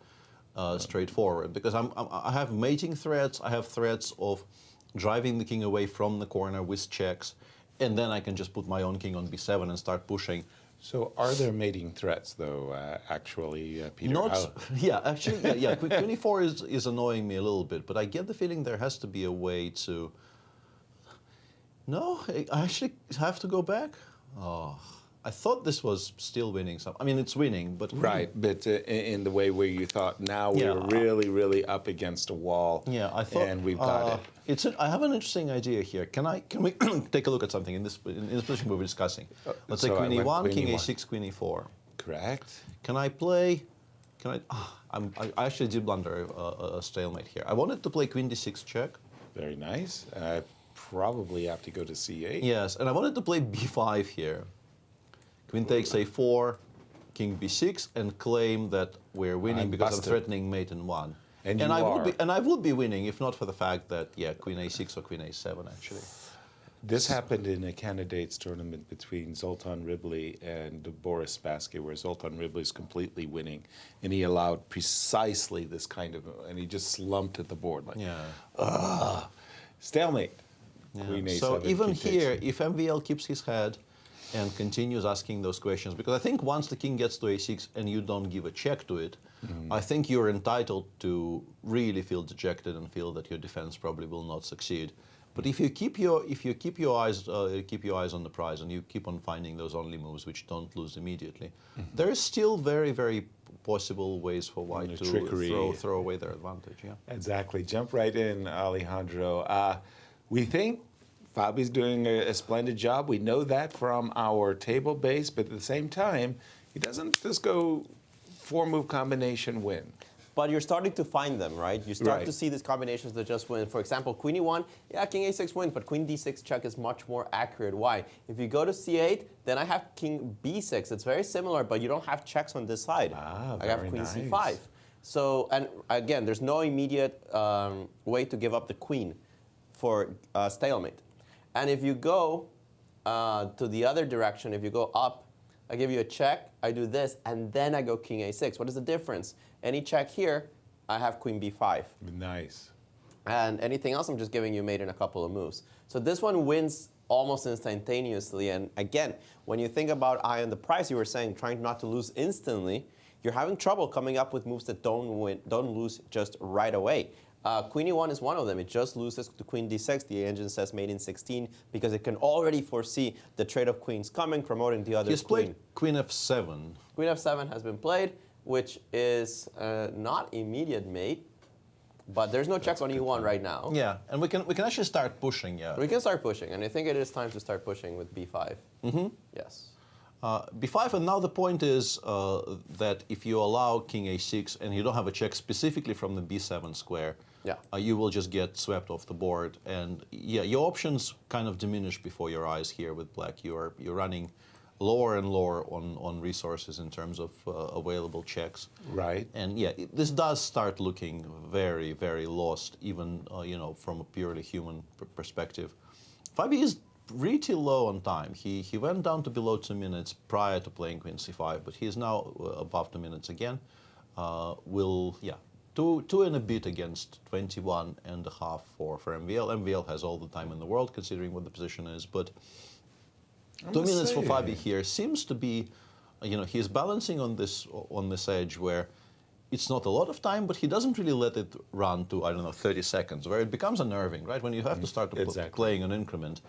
straightforward. Because I have mating threats, I have threats of driving the king away from the corner with checks, and then I can just put my own king on b7 and start pushing. So are there mating threats, though, actually, Peter? Yeah, actually, yeah. Queen e4 is annoying me a little bit, but I get the feeling there has to be a way to... No, I actually have to go back? Oh, I thought this was still winning. I mean, it's winning, but... Right, but in the way where you thought, now we're really, really up against a wall. Yeah, I thought... And we've got it. I have an interesting idea here. Can we take a look at something in this position we were discussing? Let's say Queen e1, King a6, Queen e4. Correct. Can I play... I actually did blunder a stalemate here. I wanted to play Queen d6 check. Very nice. Probably have to go to c8. Yes, and I wanted to play b5 here. Queen takes a4, King b6, and claim that we're winning because I'm threatening mate in 1. And I would be winning if not for the fact that, yeah, Queen a6 or Queen a7 actually. This happened in a candidates tournament between Zoltan Ribley and Boris Spassky, where Zoltan Ribley is completely winning, and he allowed precisely this kind of, and he just slumped at the board like, stalemate. Yeah. Queen a7, so even King here, takes. if MVL keeps his head and continues asking those questions, because I think once the king gets to a6 and you don't give a check to it, I think you're entitled to really feel dejected and feel that your defense probably will not succeed. But if you keep your eyes on the prize and you keep on finding those only moves which don't lose immediately, there is still very, very possible ways for white to throw away their advantage. Yeah. Exactly. Jump right in, Alejandro. We think Fabi's doing a splendid job. We know that from our table base, but at the same time, he doesn't just go 4-move combination win. But you're starting to find them, right? You start to see these combinations that just win. For example, Queen e1, yeah, King a6 win, but Queen d6 check is much more accurate. Why? If you go to c8, then I have King b6. It's very similar, but you don't have checks on this side. I have Queen c5. So, and again, there's no immediate way to give up the queen for stalemate. And if you go to the other direction, if you go up, I give you a check, I do this, and then I go King a6. What is the difference? Any check here, I have Queen b5. Nice. And anything else, I'm just giving you mate in a couple of moves. So this one wins almost instantaneously. And again, when you think about eye on the prize, you were saying trying not to lose instantly, you're having trouble coming up with moves that don't lose just right away. Queen e1 is one of them. It just loses to Queen d6. The engine says mate in 16 because it can already foresee the trade of queens coming, promoting the other He's played Queen f7. Queen f7 has been played, which is not immediate mate, but there's no check on e1 right now. Yeah, and we can actually start pushing. Yeah, we can start pushing, and I think it is time to start pushing with b5. Yes. b5, and now the point is that if you allow King a6 and you don't have a check specifically from the b7 square, you will just get swept off the board, and yeah, your options kind of diminish before your eyes here with black. You're running lower and lower on resources in terms of available checks. Right. And yeah, this does start looking very, very lost, even you know, from a purely human perspective. Fabi is pretty low on time. He went down to below 2 minutes prior to playing Queen c5, but he is now above 2 minutes again. Two and a bit against 21 and a half for MVL. MVL has all the time in the world, considering what the position is, but 2 minutes for Fabi here seems to be, you know, he's balancing on this edge where it's not a lot of time, but he doesn't really let it run to, I don't know, 30 seconds, where it becomes unnerving, right? When you have to start playing an increment.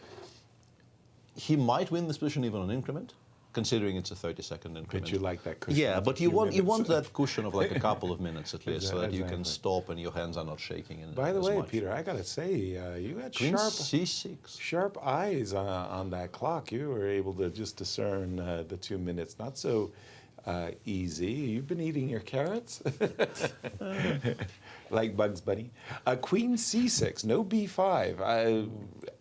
He might win this position even on increment. considering it's a 30-second increment. But you like that cushion. Yeah, of a but few you want minutes. that cushion of like a couple of minutes at least, so that you can Exactly. stop and your hands are not shaking. By the as way, much. Peter, I gotta say, you had Queen sharp C6. sharp eyes on that clock. You were able to just discern the 2 minutes. Not so easy. You've been eating your carrots, like Bugs Bunny. Queen C6, no B5.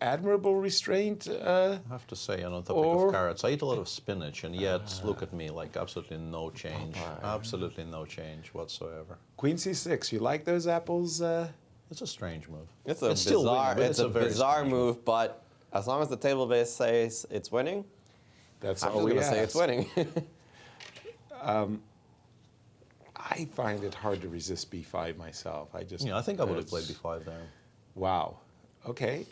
Admirable restraint. I have to say, on the topic of carrots, I eat a lot of spinach, and yet look at me, like absolutely no change. Absolutely no change whatsoever. Queen C6, you like those apples? It's a strange move. It's a still bizarre, winning, but it's a very bizarre strange move, but as long as the table base says it's winning, That's I'm all just we going to say ask. it's winning. I find it hard to resist B5 myself. Yeah, I think I would have played B5 there. Wow. Okay.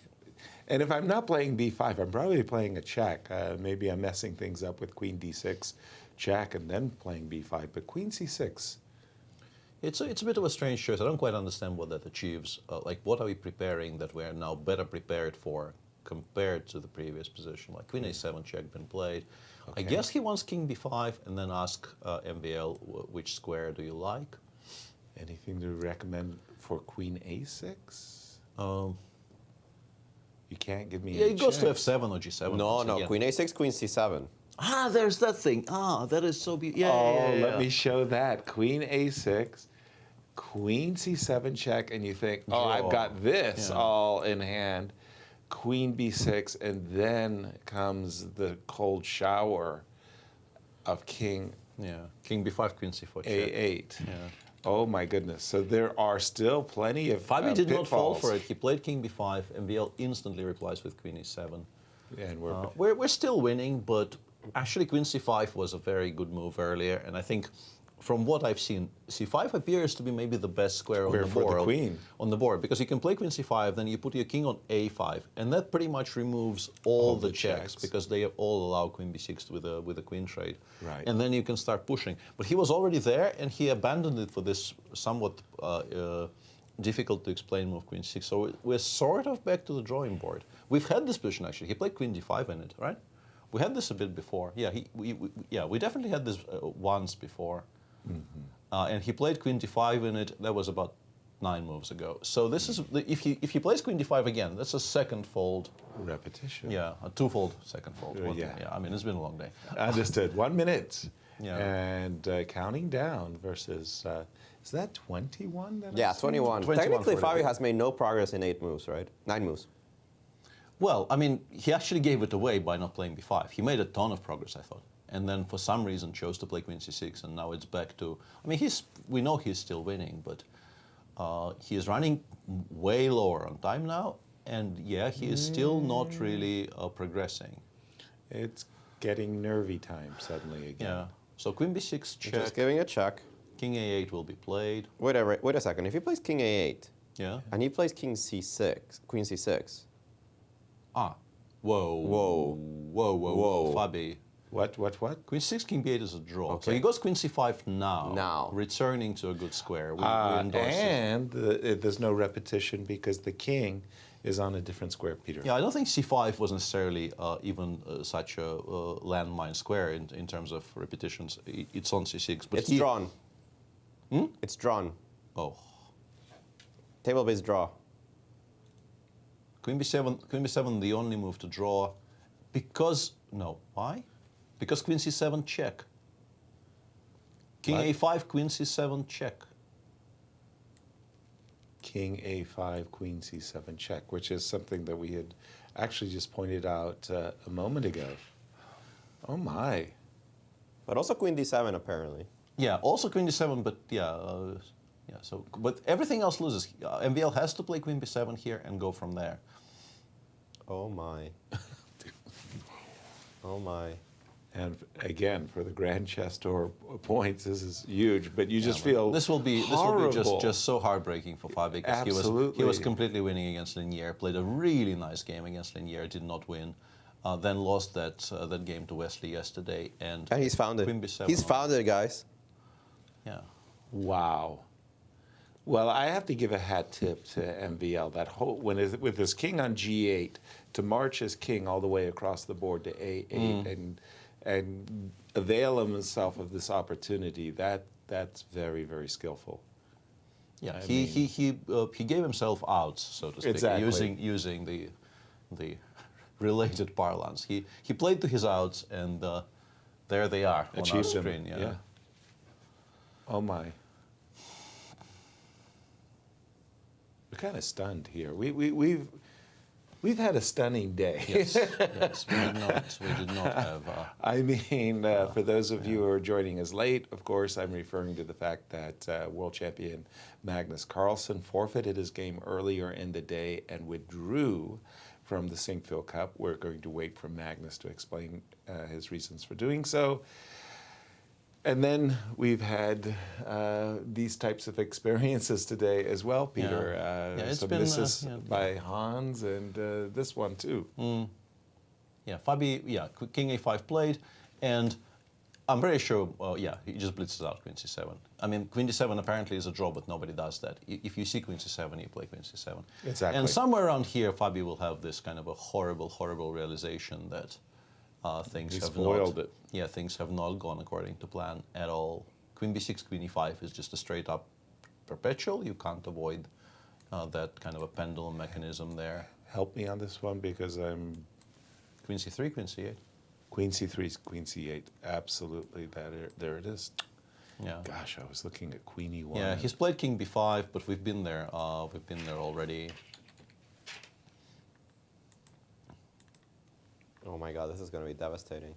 And if I'm not playing B5, I'm probably playing a check. Maybe I'm messing things up with Queen D6, check, and then playing B5. But Queen C6. It's a bit of a strange choice. I don't quite understand what that achieves. Like, what are we preparing that we're now better prepared for compared to the previous position? Like Queen A7 check been played. I guess he wants King B5 and then ask MVL which square do you like. Anything to recommend for Queen A6? You can't give me. Yeah, any it goes to checks. F7 or G7. No, once no, again. Queen A6, Queen C7. Ah, there's that thing. Ah, that is so beautiful. Yeah, Oh, yeah, yeah, let yeah. me show that. Queen A6, Queen C7 check, and you think, oh, I've Draw. got this Yeah. all in hand. Queen B6, and then comes the cold shower of King King B5, Queen C4 check. A8. Yeah. Oh my goodness. So there are still plenty of Fabi did not fall pitfalls. for it. He played King B5. MVL instantly replies with Queen E7. And We're still winning, but actually Queen C5 was a very good move earlier, and I think from what I've seen, C5 appears to be maybe the best square on the for the board. queen. On the board, because you can play Queen C5, then you put your king on A5, and that pretty much removes all the checks because they all allow Queen B6 with a queen trade. Right. And then you can start pushing. But he was already there, and he abandoned it for this somewhat difficult to explain move Queen 6. So we're sort of back to the drawing board. We've had this position actually. He played Queen D5 in it, right? We had this a bit before. Yeah, we definitely had this once before. Mm-hmm. And he played Queen D5 in it. That was about 9 moves ago. So this is if he plays Queen D5 again, that's a second fold repetition. Yeah, a twofold second fold. Yeah. I mean, it's been a long day. Understood. 1 minute. Yeah. And counting down versus, is that 21? That Yeah, I've seen? 21. 21 Technically, for the Fabi day. has made no progress in 8 moves, right? 9 moves. Well, I mean, he actually gave it away by not playing B5. He made a ton of progress, I thought. And then for some reason chose to play Queen C6, and now it's back to, I mean, we know he's still winning, but he is running way lower on time now, and yeah, he is still not really progressing. It's getting nervy time suddenly again. Yeah. So Queen B6 check. Just giving a check. King A8 will be played. Wait a second. If he plays King A8, Yeah. and he plays King C6, Queen C6. Ah. Whoa. Whoa. Whoa, whoa, whoa. Fabi. What? Queen 6, King B8 is a draw. So Okay. he goes Queen C5 now. Now. Returning to a good square. We endorse it. And there's no repetition because the king is on a different square, Peter. Yeah, I don't think C5 was necessarily even such a landmine square in terms of repetitions. It's on C6. But It's drawn. It's drawn. Oh. Table-based draw. Queen B7, the only move to draw. Because, no, why? Because Queen C7 check. King What? A5, Queen C7 check. King A5, Queen C7 check, which is something that we had actually just pointed out a moment ago. Oh my. But also Queen D7, apparently. Yeah, also Queen D7, but yeah, so, but everything else loses. MVL has to play Queen B7 here and go from there. Oh my. Oh my. And again, for the Grand Chess Tour points, this is huge. But you just feel this will be horrible. just so heartbreaking for Fabi because he was completely winning against Linier. Played a really nice game against Linier, did not win. Then lost that game to Wesley yesterday, and he's found it. Queen B7 He's found it, guys. Yeah. Wow. Well, I have to give a hat tip to MVL. That whole with his king on G8 to march his king all the way across the board to A8 and and avail himself of this opportunity, that's very, very skillful. Yeah, he gave himself outs, so to speak, Exactly. using the related parlance. He played to his outs, and there they are on our Achieved them, screen. yeah. Oh my. We're kind of stunned here. We've had a stunning day. Yes, yes, we did not have. I mean, for those of you who are joining us late, of course, I'm referring to the fact that world champion Magnus Carlsen forfeited his game earlier in the day and withdrew from the Sinquefield Cup. We're going to wait for Magnus to explain his reasons for doing so. And then we've had these types of experiences today as well, Peter. It's some been misses by Hans and this one too. Yeah, Fabi, King A5 played, and I'm very sure, he just blitzes out Queen C7. I mean, Queen D7 apparently is a draw, but nobody does that. If you see Queen C7, you play Queen C7. Exactly. And somewhere around here, Fabi will have this kind of a horrible, horrible realization that things He have spoiled not, it. Yeah, things have not gone according to plan at all. Queen B6, Queen E5 is just a straight up perpetual. You can't avoid that kind of a pendulum mechanism there. Help me on this one because I'm... Queen C3, Queen C8. Queen C3, Queen C8. Absolutely, there it is. Yeah. Gosh, I was looking at Queen E1. Yeah, he's played King B5, but we've been there. We've been there already. Oh my God, this is going to be devastating.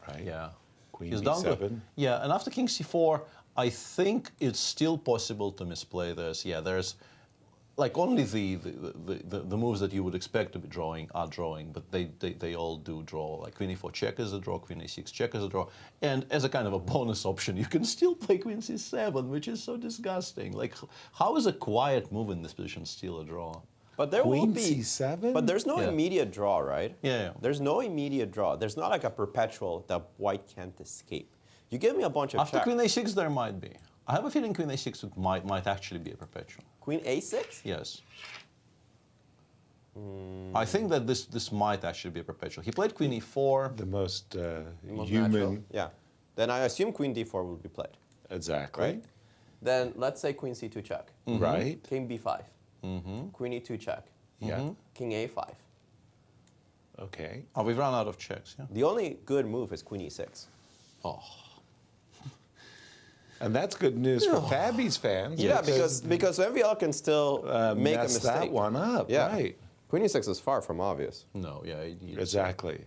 Right. Yeah. Queen He's down to, B7. yeah, and after King C4, I think it's still possible to misplay this. Yeah, there's like only the moves that you would expect to be drawing are drawing, but they all do draw. Like Queen E4 check is a draw, Queen A6 check is a draw, and as a kind of a bonus option, you can still play Queen C7, which is so disgusting. Like, how is a quiet move in this position still a draw? But there will Queen be C7? But there's no immediate draw, right? Yeah. There's no immediate draw. There's not like a perpetual that white can't escape. You give me a bunch of After checks. Queen A6, there might be. I have a feeling Queen A6 might actually be a perpetual. Queen A6? Yes. I think that this might actually be a perpetual. He played Queen E4. The most Most human. natural. Yeah. Then I assume Queen D4 will be played. Exactly. Right? Then let's say Queen C2 check. Right. King B5. Queen E2 check. Yeah. King A5. Okay. Oh, we've run out of checks, yeah? The only good move is Queen E6. Oh. And that's good news for Fabi's fans. Yeah, because MVL can still make a mess mistake. that one up, Yeah. right. Queen E6 is far from obvious. No, yeah. Exactly.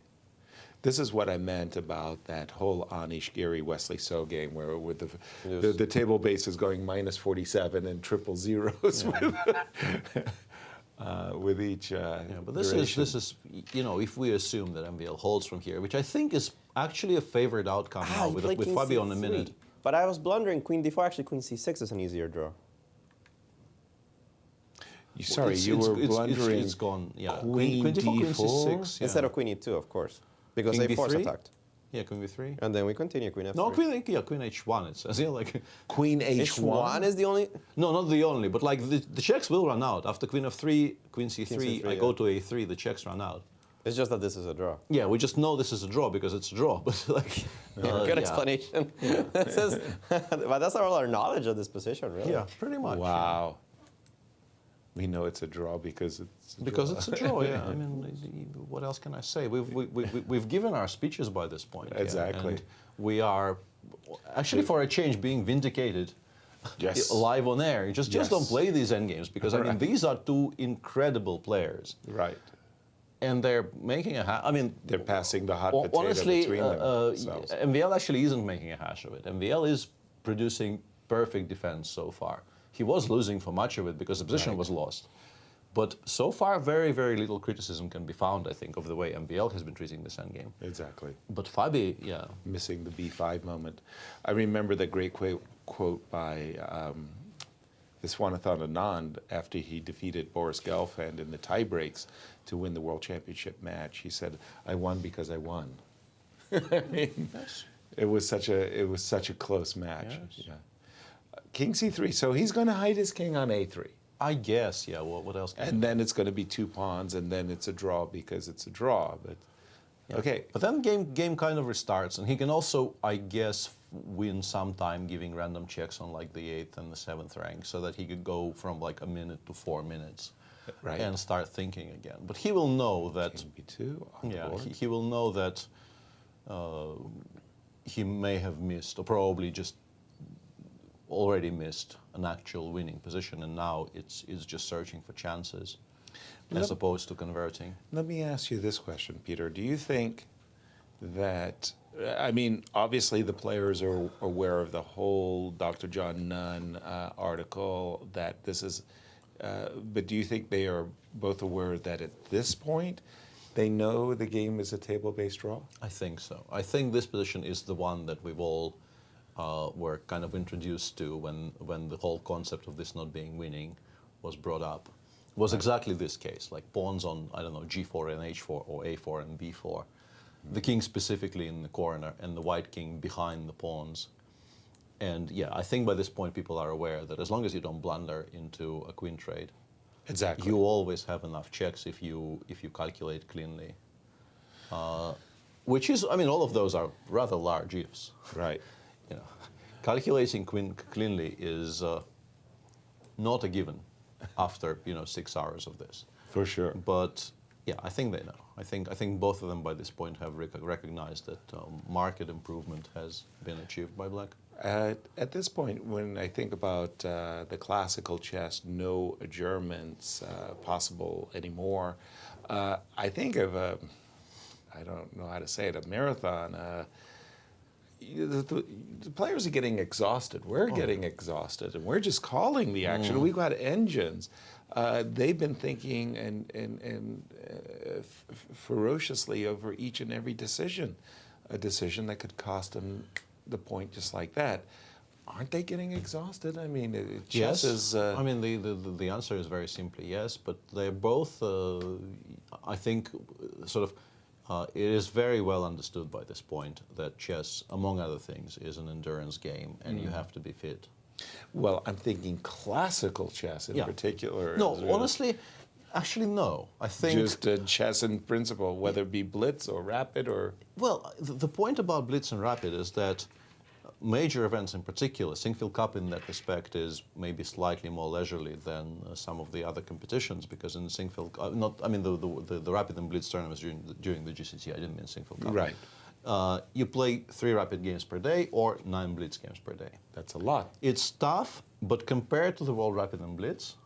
This is what I meant about that whole Anish Giri Wesley So game where with the table base is going minus 47 and triple zeros with each but this is, you know, if we assume that MVL holds from here, which I think is actually a favored outcome now with Fabio on a minute. But I was blundering. Queen D4, actually Queen C6 is an easier draw. Sorry, you were blundering. It's gone, yeah. Queen Queen D4, Queen D4? C6. Yeah. Instead of Queen E2, of course. Because King A4 is B3? attacked. Yeah, Queen B3. And then we continue Queen F3. No, Queen H1, it says. Yeah, like Queen H1? H1 is the only... No, not the only, but like the checks will run out. After Queen F3, Queen C3, I go to A3, the checks run out. It's just that this is a draw. Yeah, we just know this is a draw because it's a draw, but like... Good explanation. This is, but that's all our knowledge of this position, really. Yeah, pretty much. Wow. We know it's a draw because it's a because draw. it's a draw, yeah. I mean, what else can I say? We've given our speeches by this point. yeah, Exactly. and we are, actually for a change, being vindicated live on air. You just don't play these endgames because, I mean, these are two incredible players. Right. And they're making a I mean, they're passing the hot potato honestly, between themselves. MVL actually isn't making a hash of it. MVL is producing perfect defense so far. He was losing for much of it because the position was lost. But so far, very, very little criticism can be found, I think, of the way MVL has been treating this endgame. Exactly. But Fabi, yeah. Missing the B5 moment. I remember the great quote by Viswanathan Anand after he defeated Boris Gelfand in the tie breaks to win the World Championship match. He said, "I won because I won." I mean, it was such a close match. Yes. Yeah. King C3. So he's going to hide his king on A3. I guess, yeah. What else? And then it's going to be 2 pawns, and then it's a draw because it's a draw. But Okay. But then game kind of restarts, and he can also, I guess, win some time giving random checks on like the 8th and the 7th rank, so that he could go from like a minute to 4 minutes, Right. and start thinking again. But he will know that. B2 on the board. He will know that he may have missed, or probably just already missed, an actual winning position, and now it's just searching for chances, as opposed to converting. Let me ask you this question, Peter. Do you think that, I mean, obviously the players are aware of the whole Dr. John Nunn article, that this is, but do you think they are both aware that at this point they know the game is a table-based draw? I think so. I think this position is the one that we've all were kind of introduced to when the whole concept of this not being winning was brought up. Was exactly this case, like pawns on, I don't know, G4 and H4, or A4 and B4. The king specifically in the corner, and the white king behind the pawns. And yeah, I think by this point people are aware that as long as you don't blunder into a queen trade, exactly, you always have enough checks if you calculate cleanly. Which is, I mean, all of those are rather large ifs. Right. You know, calculating cleanly is not a given after 6 hours of this. For sure. But yeah, I think they know. I think both of them by this point have recognized that market improvement has been achieved by Black. At this point, when I think about the classical chess, no adjournments possible anymore, I think of a, I don't know how to say it, a marathon. The players are getting exhausted. We're getting exhausted, and we're just calling the action. We've got engines. They've been thinking and ferociously over each and every decision, a decision that could cost them the point just like that. Aren't they getting exhausted? I mean, chess is... I mean, the answer is very simply yes, but they're both, I think, sort of, it is very well understood by this point that chess, among other things, is an endurance game, and you have to be fit. Well, I'm thinking classical chess in particular. No, honestly, actually, no. I think... Just chess in principle, whether it be blitz or rapid or... Well, the point about blitz and rapid is that major events in particular, Sinquefield Cup in that respect is maybe slightly more leisurely than some of the other competitions, because in Sinquefield, the rapid and blitz tournaments during the GCT, I didn't mean Sinquefield Cup. Right. You play 3 rapid games per day or 9 blitz games per day. That's a lot. It's tough, but compared to the World Rapid and Blitz,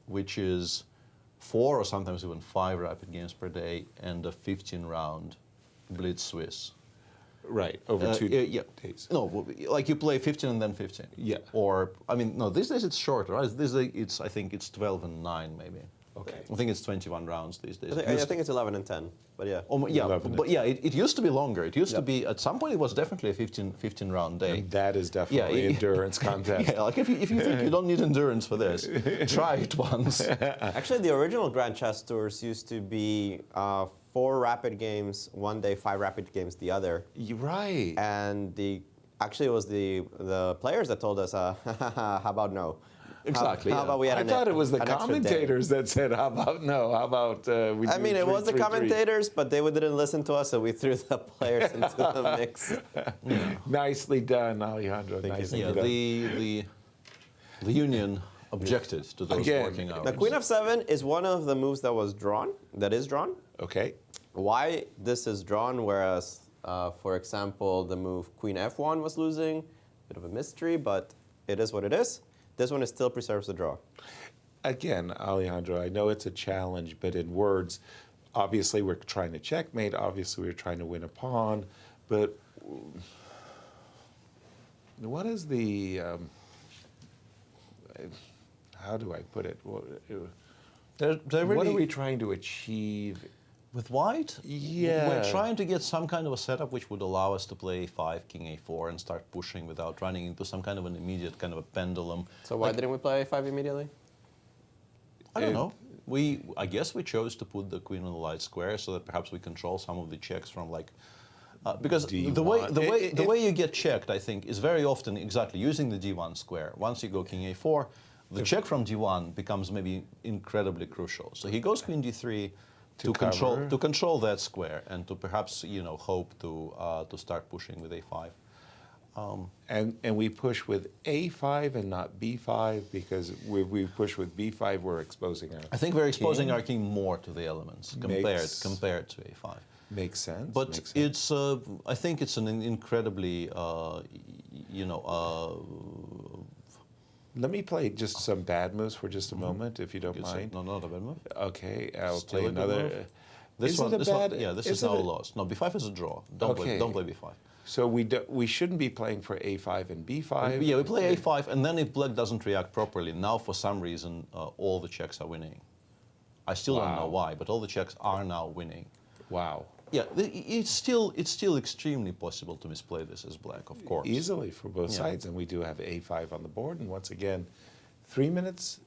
which is 4 or sometimes even 5 rapid games per day and a 15-round Blitz Swiss. Right, over 2 days. No, like you play 15 and then 15. Yeah. Or, I mean, no, these days it's shorter, right? These days I think it's 12 and 9 maybe. Okay. I think it's 21 rounds these days. I think it's 11 and 10, but yeah. It used to be longer. It used to be, at some point it was definitely a 15 round day. And that is definitely endurance contest. Yeah, like if you think you don't need endurance for this, try it once. Actually, the original Grand Chess Tours used to be 4 rapid games one day, 5 rapid games the other. You're right. And actually it was the players that told us, how about no? Exactly. How about we had I thought it was the commentators that said, how about no? How about we do I mean, it was the 3-3-3? commentators, but they didn't listen to us, so we threw the players into the mix. Nicely done, Alejandro. Nicely done. The union objected to those working hours. The Queen of 7 is one of the moves that is drawn. Okay. Why this is drawn, whereas, for example, the move Queen F1 was losing, bit of a mystery, but it is what it is. This one still preserves the draw. Again, Alejandro, I know it's a challenge, but in words, obviously we're trying to checkmate, obviously we're trying to win a pawn, but what is the, how do I put it? What are we trying to achieve? With white? Yeah. We're trying to get some kind of a setup which would allow us to play A5, King A4, and start pushing without running into some kind of an immediate kind of a pendulum. So why didn't we play A5 immediately? I don't know. I guess we chose to put the queen on the light square so that perhaps we control some of the checks from because the way you get checked, I think, is very often exactly using the D1 square. Once you go King A4, the check from D1 becomes maybe incredibly crucial. So he goes Queen D3. to control that square and to perhaps hope to start pushing with a5. And we push with A5 and not B5 because if we push with B5, we're exposing our. I think we're exposing our king more to the elements compared to A5. Makes sense. But it's I think it's an incredibly Let me play just some bad moves for just a moment, if you don't mind. No, not a bad move. Okay, I'll Still play a good another. move. This is now a loss. No, B5 is a draw. Don't play B5. So we shouldn't be playing for A5 and B5. Yeah, we play A5, and then if black doesn't react properly, now for some reason all the checks are winning. I still don't know why, but all the checks are now winning. Wow. Yeah, it's still extremely possible to misplay this as black, of course. Easily for both sides, and we do have A5 on the board, and once again, 3 minutes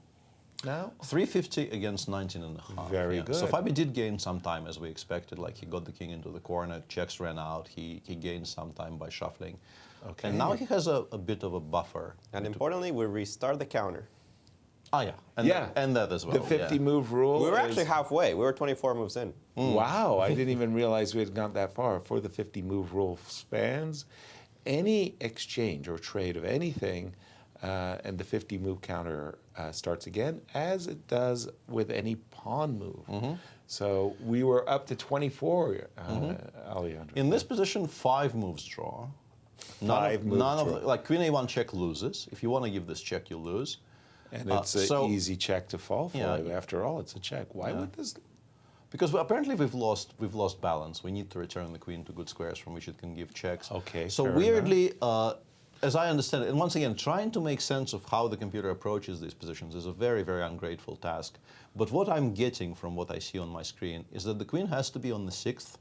now? 350 against 19.5. Very good. So Fabi did gain some time as we expected, like he got the king into the corner, checks ran out, he gained some time by shuffling. Okay. And now he has a bit of a buffer. And importantly, we restart the counter. Ah, yeah. And that as well. The 50 move rule. We were actually halfway. We were 24 moves in. Wow, I didn't even realize we had gone that far. For the 50 move rule spans, any exchange or trade of anything, and the 50 move counter starts again, as it does with any pawn move. So we were up to 24, Alejandro. In this position, 5 moves draw. Like Queen A1 check loses. If you want to give this check, you lose. And it's an easy check to fall for. After all, it's a check. Why would this? Because apparently we've lost balance. We need to return the queen to good squares from which it can give checks. Okay. So weirdly, as I understand it, and once again, trying to make sense of how the computer approaches these positions is a very, very ungrateful task. But what I'm getting from what I see on my screen is that the queen has to be on the 6th.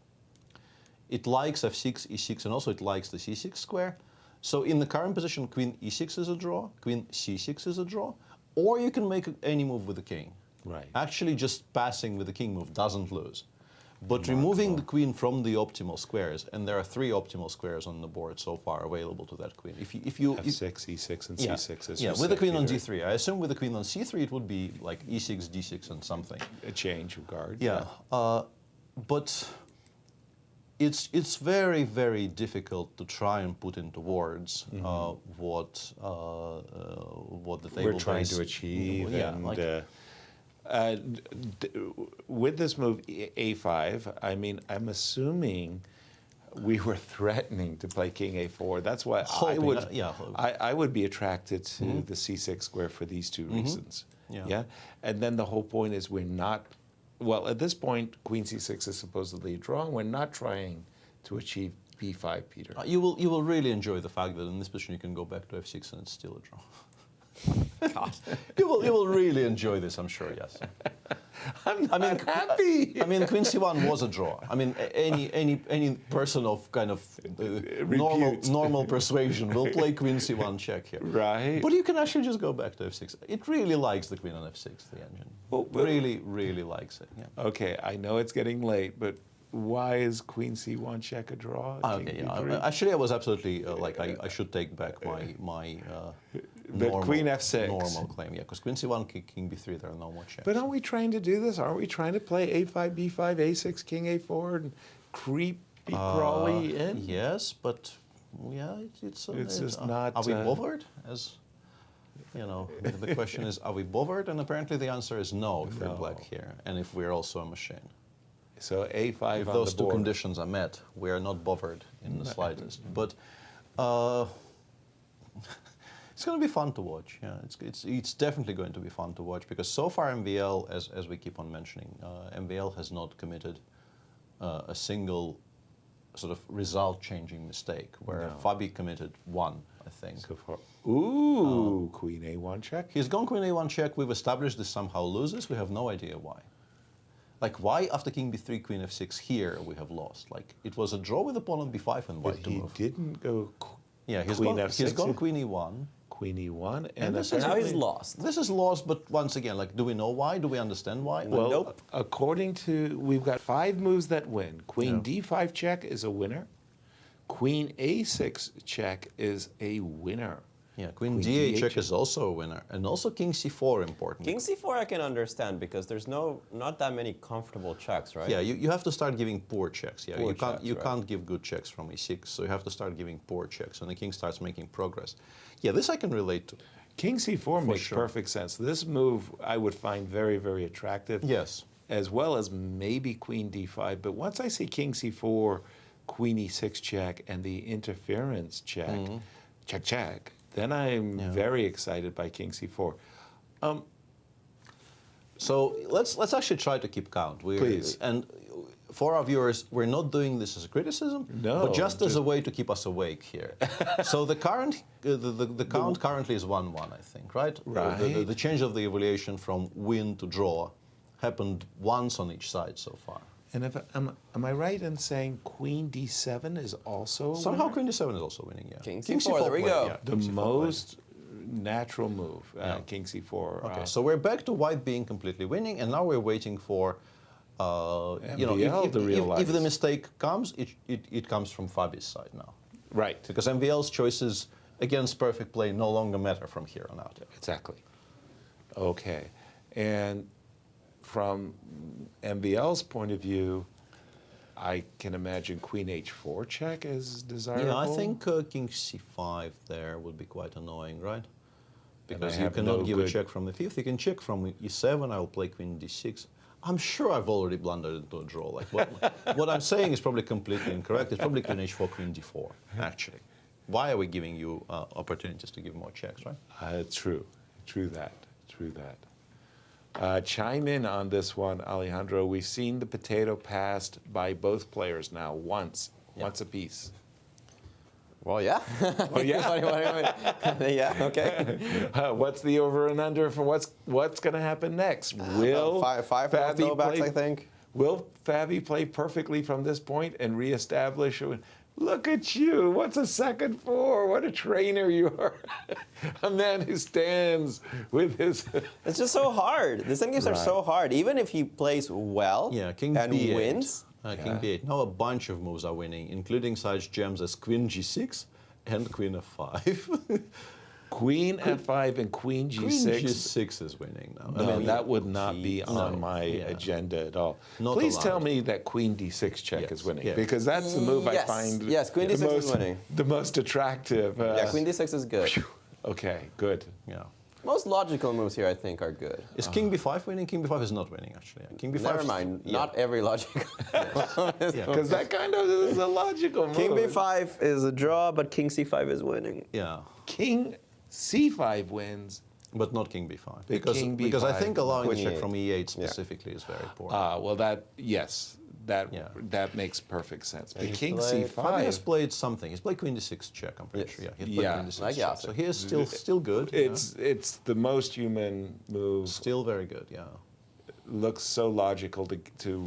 It likes f6, e6, and also it likes the c6 square. So in the current position, queen e6 is a draw, queen c6 is a draw, or you can make any move with the king. Right. Actually, just passing with the king move doesn't lose. But removing the queen from the optimal squares, and there are 3 optimal squares on the board so far available to that queen. If you f6, e6, and c6 is with the queen on d3. I assume with the queen on c3 it would be like e6, d6, and something. A change of guard. Yeah, but it's very, very difficult to try and put into words what the table we're trying to achieve. With this move a5, I mean, I'm assuming we were threatening to play king a4. That's why I would be attracted to the c6 square for these 2 reasons. Yeah, and then the whole point is we're not. Well, at this point, queen c6 is supposedly a draw. We're not trying to achieve b5, Peter. You will really enjoy the fact that in this position you can go back to f6 and it's still a draw. God. You will really enjoy this, I'm sure. Yes. I'm happy. I mean, queen c1 was a draw. I mean, any person of kind of normal persuasion will play queen c1 check here. Right. But you can actually just go back to f6. It really likes the queen on f6, the engine. Well, really, really likes it. Yeah. Okay, I know it's getting late, but why is queen c1 check a draw? Okay, actually, I was absolutely like I should take back my queen f6 normal claim. Yeah, because queen c1, king b3, there are no more checks. But aren't we trying to do this? Aren't we trying to play a5, b5, a6, king a4, and creep Crawley in? Yes, but it's just not. Are we bothered? As you know, the question is, are we bothered? And apparently the answer is no if we're black here, and if we're also a machine. So a5 if on the board. those 2 conditions are met, we are not bothered in the slightest. But it's going to be fun to watch. Yeah, it's definitely going to be fun to watch because so far MVL, as we keep on mentioning, MVL has not committed a single sort of result-changing mistake. Where Fabi committed 1, I think. So far. Ooh, queen a1 check. He's gone queen a1 check. We've established this somehow loses. We have no idea why. Like, why after king b3, queen f6 here we have lost? Like, it was a draw with the pawn on b5 and white to move. He didn't go he's queen gone, f6. He's gone queen e1. Queen e1. And now he's lost. This is lost, but once again, like, do we know why? Do we understand why? Well, nope. According to, we've got 5 moves that win. Queen d5 check is a winner. Queen a6 check is a winner. Yeah, queen D8 d8 check is also a winner, and also king c4 important. King c4 I can understand because there's not that many comfortable checks, right? Yeah, you have to start giving poor checks. Yeah, Poor you can't checks, you right. can't give good checks from e6, so you have to start giving poor checks, and the king starts making progress. Yeah, this I can relate to. King c4 makes sure. perfect sense. This move I would find very, very attractive. Yes. As well as maybe queen d5. But once I see king c4, queen e6 check, and the interference check, check, check, then I'm very excited by king c4. So let's actually try to keep count. Please. And for our viewers, we're not doing this as a criticism, but just as a way to keep us awake here. So the current, the count currently is 1-1, I think, right? Right. The change of the evaluation from win to draw happened once on each side so far. And if am I right in saying queen d7 is also a Somehow winner? queen d7 is also winning, yeah. King c4, there we go. Yeah, The king c4 most natural move, king c4. Okay, so we're back to white being completely winning, and now we're waiting for, you know, if the mistake comes, it comes from Fabi's side now. Right. Because MVL's choices against perfect play no longer matter from here on out. Exactly. Okay. And from MVL's point of view, I can imagine queen h4 check is desirable. Yeah, I think king c5 there would be quite annoying, right? Because you have cannot no give a good- check from the fifth. You can check from e7. I'll play queen d6. I'm sure I've already blundered into a draw. Like what I'm saying is probably completely incorrect. It's probably queen h4, queen d4, actually. Why are we giving you opportunities to give more checks, right? True that. Chime in on this one, Alejandro. We've seen the potato passed by both players now once apiece. Well, yeah. Oh, yeah. Yeah. Okay. What's the over and under for what's going to happen next? Will five Fabi throwbacks, play, I think. Will Fabi play perfectly from this point and reestablish? Look at you! What's a second four? What a trainer you are! A man who stands with his. It's just so hard. The end games are so hard. Even if he plays well King and B8. wins. King b8. Now a bunch of moves are winning, including such gems as queen g6 and queen f5. Queen f5 and queen g6. Queen g6 is winning now. No, that would not be on my agenda at all. Not Please allowed. tell me that queen d6 check is winning, because that's the move I find Yes, queen d6 is winning. the most attractive. Yeah, queen d6 is good. Okay, good. Yeah. Most logical moves here, I think, are good. Is king b5 winning? King b5 is not winning, actually. King b5. Never mind. Not every logical. Because that kind of is a logical move. King b5 is a draw, but king c5 is winning. Yeah. King c5 wins. But not king b5. But king because I B5, think allowing the queen check E8. from e8 specifically is very poor. Well, that makes perfect sense. But king Fabi has c5. played something. He's played queen d6 check, I'm pretty sure. Yeah, he's played queen d6 like check. Yasser. So he is still good. It's the most human move. Still very good, yeah. Looks so logical to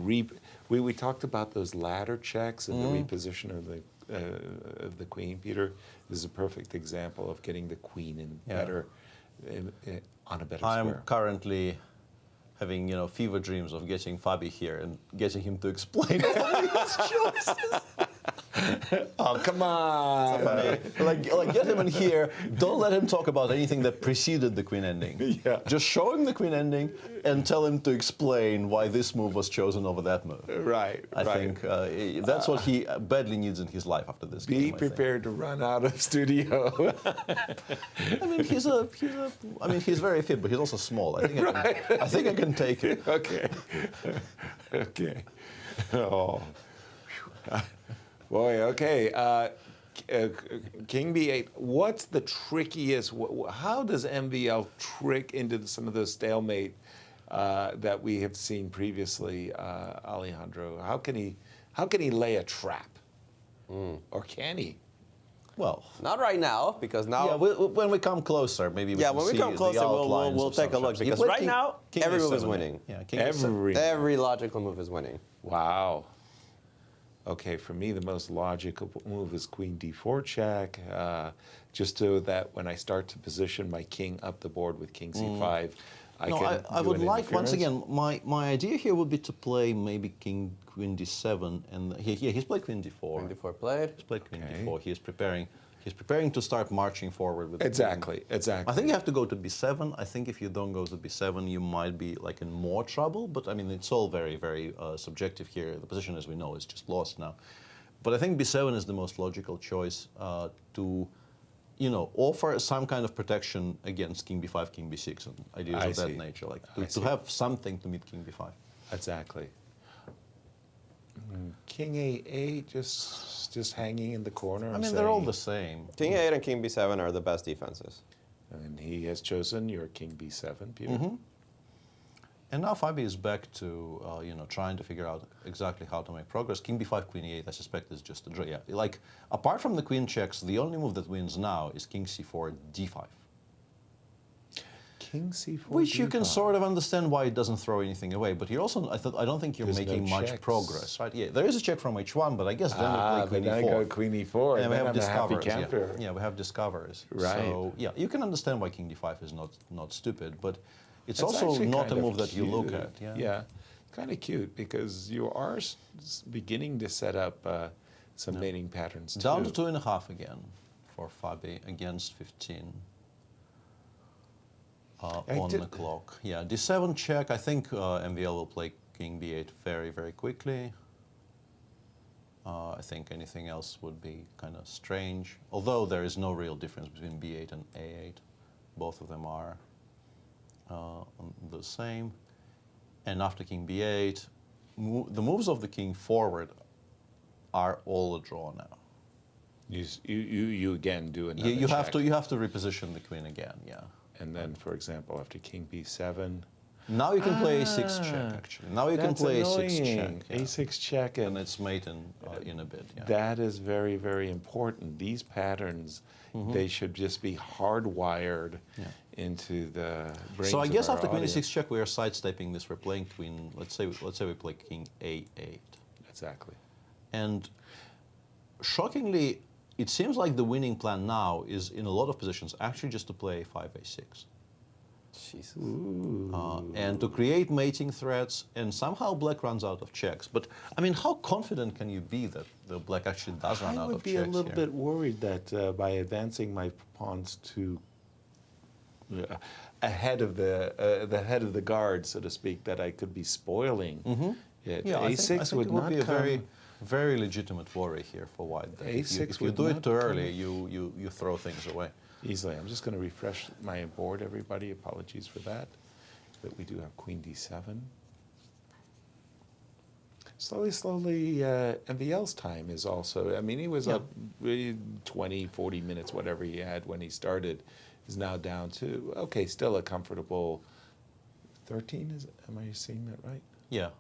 we talked about those ladder checks and the reposition of the queen. Peter, this is a perfect example of getting the queen in better on a better I'm square. currently having fever dreams of getting Fabi here and getting him to explain all his choices. Oh, come on! Like get him in here. Don't let him talk about anything that preceded the queen ending. Yeah. Just show him the queen ending and tell him to explain why this move was chosen over that move. Right. I think that's what he badly needs in his life after this game. Be prepared to run out of studio. I mean, he's very fit, but he's also small. I think I can take it. Okay. Oh. Boy, okay. King b8, what's the trickiest, how does MVL trick into some of those stalemate that we have seen previously, Alejandro? How can he lay a trap? Or can he? Well, not right now, because now. Yeah, when we come closer, maybe we can when we see come closer, the we'll outlines take a of look. some Because strategy. right now, every move is winning. Yeah, king Every logical move is winning. Wow. Okay, for me, the most logical move is queen d4 check, just so that when I start to position my king up the board with king c5, I would like, once again, my idea here would be to play maybe queen d7, and he's played queen d4. Queen d4 played. He's played queen d4. He's preparing He's preparing to start marching forward with Exactly. I think you have to go to b7. I think if you don't go to b7, you might be like in more trouble. But I mean, it's all very, very subjective here. The position, as we know, is just lost now. But I think b7 is the most logical choice to, offer some kind of protection against king b5, king b6, and ideas of that nature, like to have something to meet king b5. Exactly. King a8 just hanging in the corner. I mean, they're all the same. King a8 and king b7 are the best defenses. And he has chosen your king b7, Peter. And now Fabi is back to trying to figure out exactly how to make progress. King b5, queen e8, I suspect is just a draw. Yeah, like apart from the queen checks, the only move that wins now is king c4, d5. King c4, which d5. you can sort of understand why it doesn't throw anything away. But you're also, I don't think you're There's making no much checks. progress, right? Yeah, there is a check from h1, but I guess then we play queen then e4. I go queen e4, and we have I'm a happy discoveries. camper. Yeah, we have discoveries. Right. So yeah, you can understand why king d5 is not stupid, but it's That's also actually not kind a of move that you look cute. at. Yeah. Yeah, kind of cute because you are beginning to set up some mating patterns too. Down to 2.5 again for Fabi against 15. On the clock. Yeah, d7 check. I think MVL will play king b8 very, very quickly. I think anything else would be kind of strange. Although there is no real difference between b8 and a8. Both of them are the same. And after king b8, the moves of the king forward are all a draw now. You again do another You have check. to reposition the queen again. Yeah. And then, for example, after king b7. Now you can play a6 check, actually. Now you can play a6 check. Yeah. A6 check. And it's mate in a bit. Yeah. That is very, very important. These patterns, they should just be hardwired into the brains So I guess of our after queen audience. a6 check, we are sidestepping this. We're playing queen. Let's say we play king a8. Exactly. And shockingly, it seems like the winning plan now is, in a lot of positions, actually just to play 5a6. Jesus. And to create mating threats, and somehow black runs out of checks. But, I mean, how confident can you be that the black actually does run out of checks? I would be a little bit worried that by advancing my pawns to ahead of the head of the guard, so to speak, that I could be spoiling it. Yeah, A6 I think would it would not be a come. very legitimate worry here for white. That A6 if you would do it not too come. early, you throw things away. Easily. I'm just going to refresh my board, everybody. Apologies for that. But we do have queen d7. Slowly, MVL's time is also, I mean, he was up 20, 40 minutes, whatever he had when he started, is now down to, okay, still a comfortable 13, am I seeing that right? Yeah,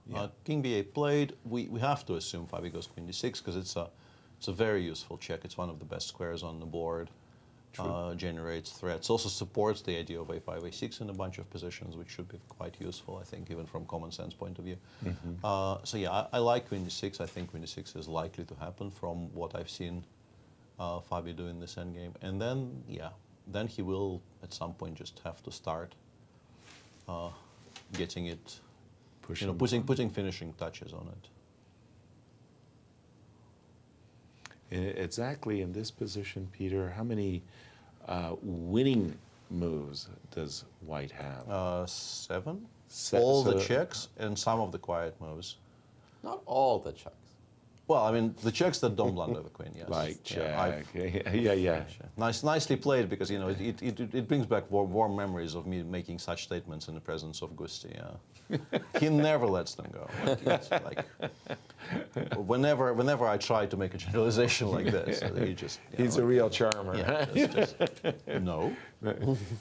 king b8 played. We have to assume Fabi goes queen d6 because it's a very useful check. It's one of the best squares on the board. Generates threats. Also supports the idea of a5, a6 in a bunch of positions, which should be quite useful, I think, even from common sense point of view. So yeah, I like queen d6. I think queen d6 is likely to happen from what I've seen Fabi do in this endgame. And then, then he will at some point just have to start getting it, putting finishing touches on it. Exactly in this position, Peter, how many winning moves does white have? 7. So all the checks and some of the quiet moves. Not all the checks. Well, I mean, the checks that don't blunder the queen, yes. Like yeah, check. Yeah. Nicely played, because, you know, it brings back warm memories of me making such statements in the presence of Gusti, yeah. He never lets them go. Whenever I try to make a generalization like this, he just... He's a real charmer. Yeah, no.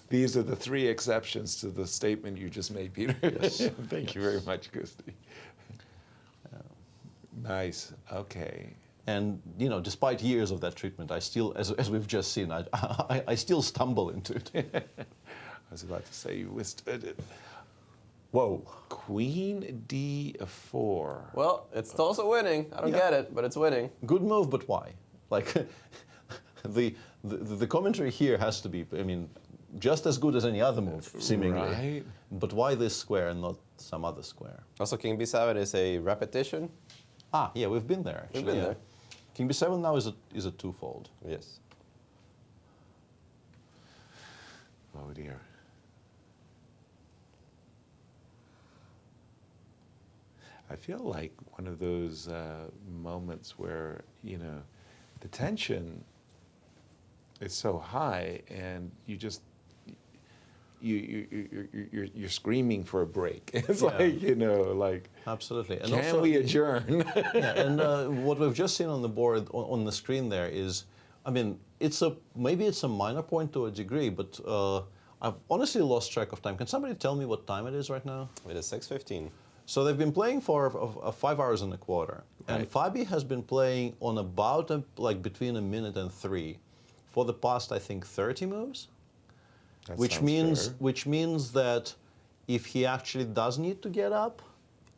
These are the 3 exceptions to the statement you just made, Peter. Yes. Thank you very much, Gusti. Nice. Okay. And, you know, despite years of that treatment, I still, as we've just seen, I still stumble into it. I was about to say you withstood it. Whoa. Queen d4. Well, it's also winning. I don't get it, but it's winning. Good move, but why? Like, the commentary here has to be, I mean, just as good as any other move, seemingly. Right. But why this square and not some other square? Also, king b7 is a repetition. Ah, yeah, we've been there, actually. We've been there. King b7 now is a twofold. Yes. I feel like one of those moments where, you know, the tension is so high and you just, you're screaming for a break. It's like, you know, like, absolutely. And can also, we adjourn? yeah, and what we've just seen on the board, on the screen there is, I mean, maybe it's a minor point to a degree, but I've honestly lost track of time. Can somebody tell me what time it is right now? It is 6:15. So they've been playing for 5 hours and a quarter. Right. And Fabi has been playing on about like between a minute and 3 for the past, I think, 30 moves. That which sounds means that if he actually does need to get up,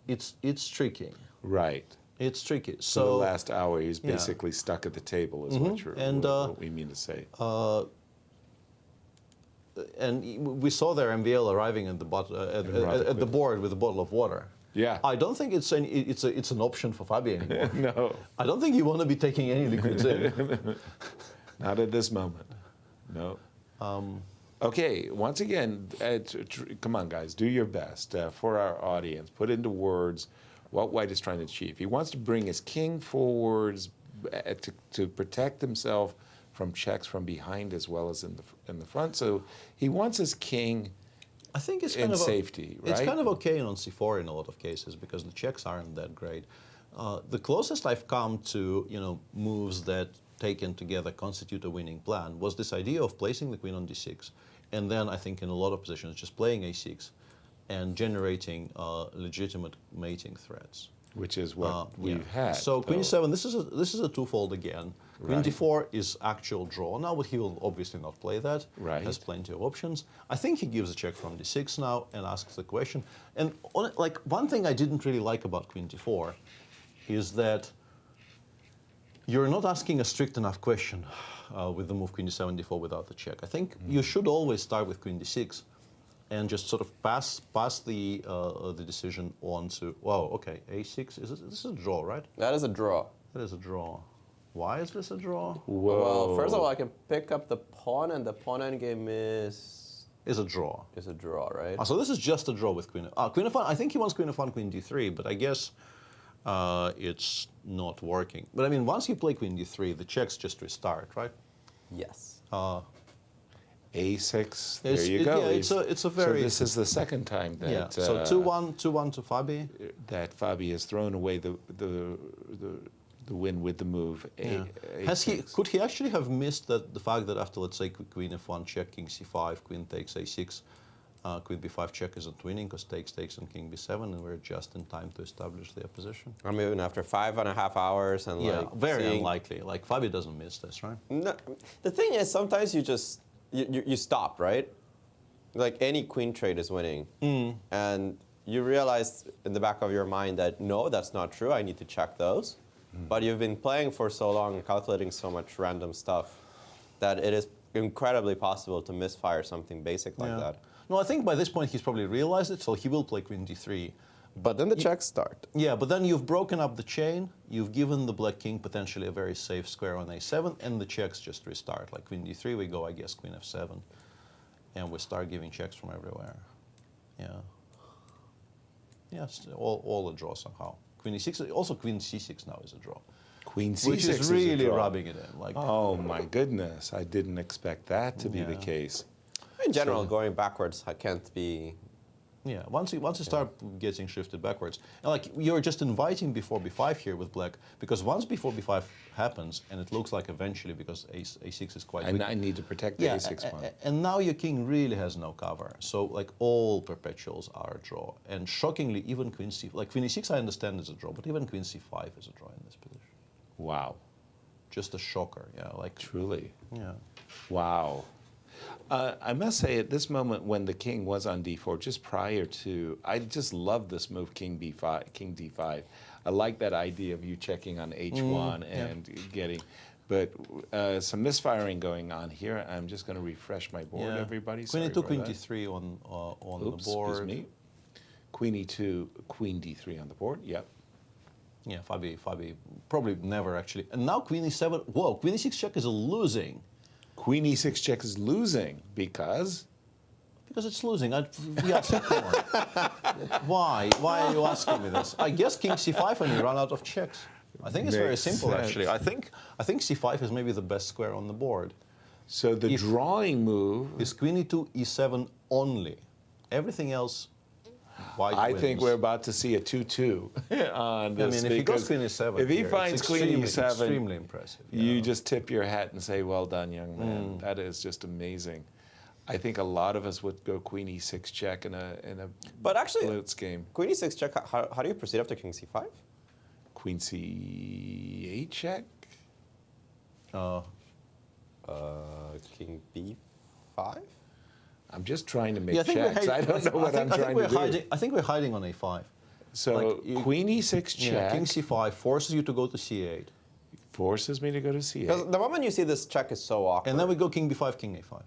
it's tricky. Right. It's tricky. So the last hour, he's basically stuck at the table, is what we mean to say. And we saw their MVL arriving at the board with a bottle of water. Yeah. I don't think it's an option for Fabi anymore. No. I don't think you want to be taking any liquids in. Not at this moment. No. Okay, once again, come on, guys, do your best for our audience. Put into words what White is trying to achieve. He wants to bring his king forwards to protect himself from checks from behind as well as in the front. So he wants his king, I think it's in kind of safety, right? It's kind of okay on c4 in a lot of cases because the checks aren't that great. The closest I've come to, you know, moves that taken together constitute a winning plan was this idea of placing the queen on d6, and then I think in a lot of positions just playing a6 and generating legitimate mating threats. Which is what we've had. So queen e7, this is a twofold again. Queen d4 is actual draw now, but he will obviously not play that. Right. Has plenty of options. I think he gives a check from d6 now and asks the question. And like one thing I didn't really like about queen d4 is that you're not asking a strict enough question with the move queen d7, d4 without the check. I think you should always start with queen d6 and just sort of pass the decision on to, wow, okay, a6, this is a draw, right? That is a draw. That is a draw. Why is this a draw? Whoa. Well, first of all, I can pick up the pawn, and the pawn endgame is a draw. Is a draw, right? So this is just a draw with queen. Queen f1. I think he wants queen f1, queen d3, but I guess it's not working. But I mean, once you play queen d3, the checks just restart, right? Yes. A6. There you go. Yeah, it's a very. So this is the second time that. Yeah. So 2-1 to Fabi. That Fabi has thrown away the win with the move. Yeah. Could he actually have missed the fact that after, let's say, queen f1 check, king c5, queen takes a6, queen b5 check isn't winning because takes and king b7, and we're just in time to establish their position? I mean, even after 5.5 hours and yeah, like very unlikely. Like Fabi doesn't miss this, right? No, the thing is, sometimes you just you stop, right? Like any queen trade is winning, and you realize in the back of your mind that no, that's not true. I need to check those. But you've been playing for so long and calculating so much random stuff that it is incredibly possible to misfire something basic like that. No, I think by this point he's probably realized it, so he will play queen d3. But then the checks start. Yeah, but then you've broken up the chain, you've given the black king potentially a very safe square on a7, and the checks just restart. Like queen d3, we go, I guess, queen f7, and we start giving checks from everywhere. Yeah. Yes, all a draw somehow. Queen e6, also queen c6 now is a draw. Queen c6 which is really rubbing it in. Like, oh my goodness, I didn't expect that to be the case. In general, going backwards can't be. Yeah, once you start getting shifted backwards, and like you're just inviting before b5 here with black, because once before b5 happens, and it looks like eventually because a6 is quite weak. I need to protect the a6 pawn. And now your king really has no cover, so like all perpetuals are a draw, and shockingly even queen c, like queen e6 I understand is a draw, but even queen c5 is a draw in this position. Wow. Just a shocker, yeah, like truly. Yeah. Wow. I must say, at this moment when the king was on d4, just prior to, I just love this move, king b5, king d5. I like that idea of you checking on h1 and getting, but some misfiring going on here. I'm just going to refresh my board, everybody. Queen e2, queen d3 on the board. Excuse me. Queen e2, queen d3 on the board. Yep. Yeah, Fabi probably never actually. And now queen e7. Whoa, queen e6 check is a losing. Queen e6 check is losing because Because it's losing. Yasser, come on. Why? Why are you asking me this? I guess king c5 and you run out of checks. I think it's very Makes simple, sense. actually. I think c5 is maybe the best square on the board. So the drawing move is queen e2, e7 only. Everything else, white I wins. think we're about to see a 2-2 on this. I mean, if he goes queen e7 if he here, finds it's queen e7, extremely impressive. you just tip your hat and say, well done, young man. That is just amazing. I think a lot of us would go queen e6 check in a But actually, blitz game. Queen e6 check, how do you proceed after king c5? Queen c8 check? King b5? I'm just trying to make Yeah, I think checks. I don't know what I'm trying to do. I think we're hiding on a5. So queen e6 check. Yeah, king c5 forces you to go to c8. Forces me to go to c8. Because the moment you see this check is so awkward. And then we go king b5, king a5.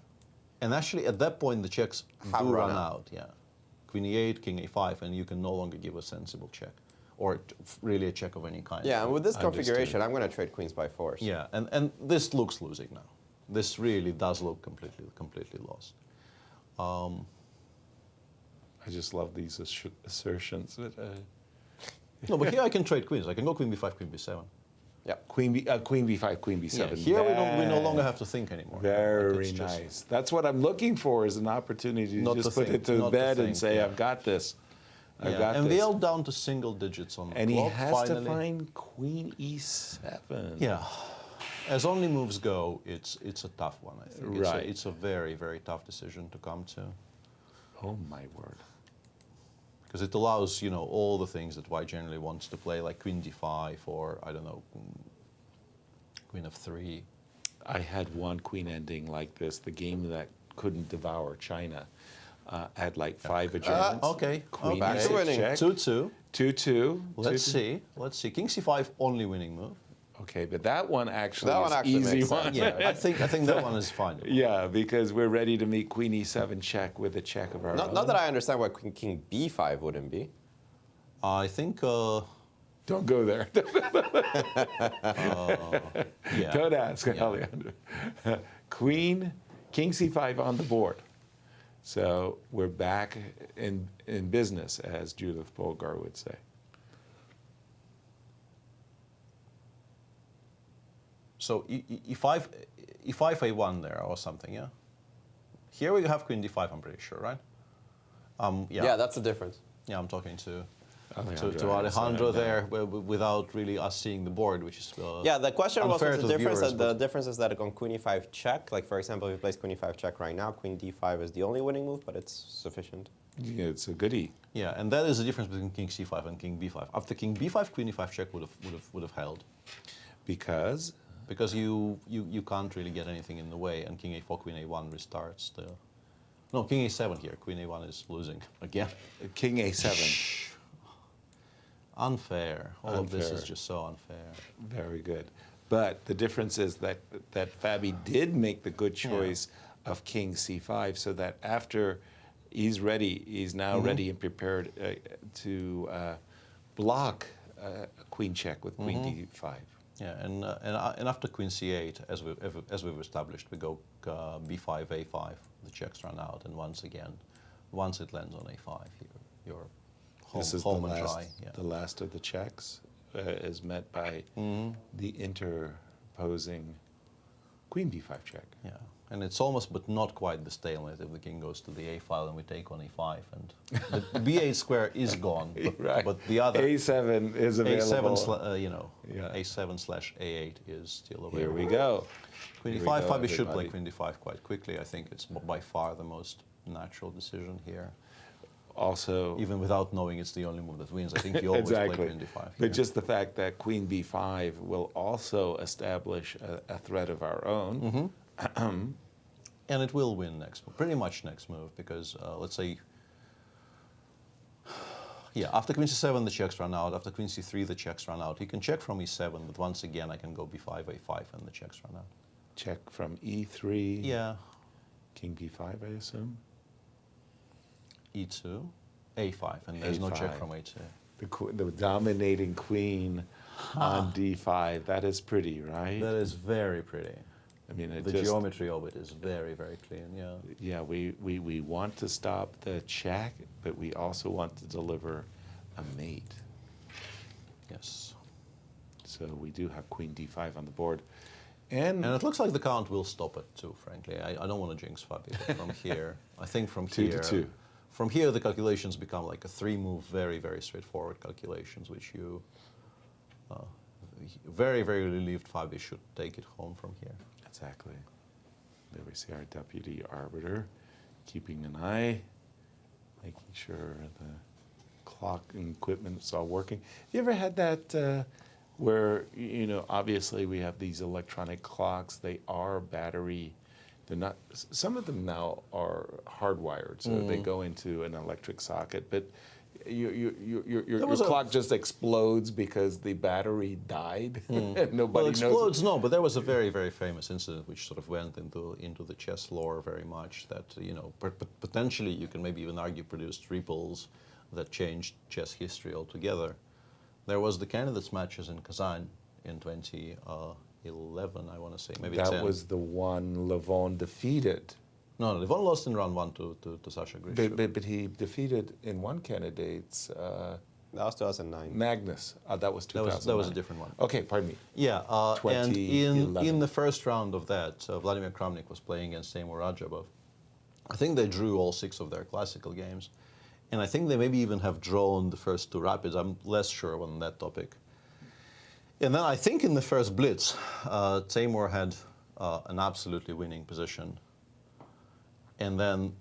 And actually, at that point, the checks do run out. Yeah, queen e8, king a5, and you can no longer give a sensible check, or really a check of any kind. Yeah, and with this configuration, I'm going to trade queens by force. Yeah, and this looks losing now. This really does look completely lost. I just love these assertions. No, but here I can trade queens. I can go queen b5, queen b7. Yeah, queen b5, queen b7. Yeah, here we no longer have to think anymore. Very nice. That's what I'm looking for, is an opportunity to just put it to bed and say, I've got this. I've got and this. we all down to single digits on the And he clock, has finally. to find queen e7. Yeah. As only moves go, it's a tough one, I think. Right. It's a very, very tough decision to come to. Oh, my word. Because it allows, all the things that white generally wants to play, like queen d5 or, I don't know, queen f3. I had one queen ending like this, the game that couldn't devour China. Had like 5 adjournments. Okay. Queen back to e6 winning. check. 2-2. 2-2. Let's see. King c5, only winning move. Okay, but that one actually is an easy one. Yeah, I think that one is fine. Yeah, because we're ready to meet queen e7 check with a check of our own. Not that I understand why king b5 wouldn't be. I think... Don't go there. Yeah. Don't ask, Alejandro. King c5 on the board. So we're back in business, as Judith Polgar would say. So e5 a1 there or something, yeah? Here we have queen d5, I'm pretty sure, right? Yeah, that's the difference. Yeah, I'm talking to Alejandro, Alejandro there without really us seeing the board, which is yeah, the question was unfair what's to the difference. viewers, The difference is that on queen e5 check, like for example, if he plays queen e5 check right now, queen d5 is the only winning move, but it's sufficient. Yeah, it's a goodie. Yeah, and that is the difference between king c5 and king b5. After king b5, queen e5 check would have held. Because? Because you can't really get anything in the way, and king a4, queen a1 restarts the... No, king a7 here. Queen a1 is losing again. King a7. Unfair. All of this is just so unfair. Very good. But the difference is that Fabi did make the good choice of king c5, so that after he's ready, he's now ready and prepared to block a queen check with queen d5. Yeah, and after queen c8, as we've established, we go b5, a5. The checks run out, and once again, once it lands on a5, you're home, This is home and dry. Yeah. the last of the checks is met by the interposing queen b5 check. Yeah, and it's almost but not quite the stalemate if the king goes to the a file and we take on e5, and the b8 square is gone, but the other a7 is available. a7/a8 is still available. Here we go. Queen Here e5, we go, Fabi should play everybody. queen d5 quite quickly. I think it's by far the most natural decision here. Also, even without knowing it's the only move that wins, I think you always play queen d5. Here. But just the fact that queen b5 will also establish a threat of our own. And it will win next move, pretty much next move, because let's say, after queen c7 the checks run out, after queen c3 the checks run out. He can check from e7, but once again I can go b5, a5, and the checks run out. Check from e3. Yeah. King b5, I assume. e2, a5, and there's no check from a2. The dominating queen on d5. That is pretty, right? That is very pretty. I mean, the geometry of it is very, very clean, yeah. Yeah, we want to stop the check, but we also want to deliver a mate. Yes. So we do have queen d5 on the board. And it looks like the count will stop it too, frankly. I don't want to jinx Fabi, but from here, I think from 2-2. From here, the calculations become like a 3-move, very, very straightforward calculations, which you very, very relieved Fabi should take it home from here. Exactly. There we see our deputy arbiter keeping an eye, making sure the clock and equipment is all working. Have you ever had that where, you know, obviously we have these electronic clocks, they are battery, they're not, some of them now are hardwired, so they go into an electric socket, but your clock just explodes because the battery died. Nobody well, explodes, knows. no, but there was a very, very famous incident which sort of went into the chess lore very much. That potentially you can maybe even argue produced ripples that changed chess history altogether. There was the candidates matches in Kazan in 2011, I want to say, maybe 10. That was the one Levon defeated. No, Levon lost in round 1 to Sasha Grishuk. But he defeated in one candidate's. That was 2009. Magnus. That was 2009. That was a different one. Okay, pardon me. Yeah, and in the first round of that, Vladimir Kramnik was playing against Timur Rajabov. I think they drew all 6 of their classical games. And I think they maybe even have drawn the first 2 rapids. I'm less sure on that topic. And then I think in the first blitz, Timur had an absolutely winning position. And then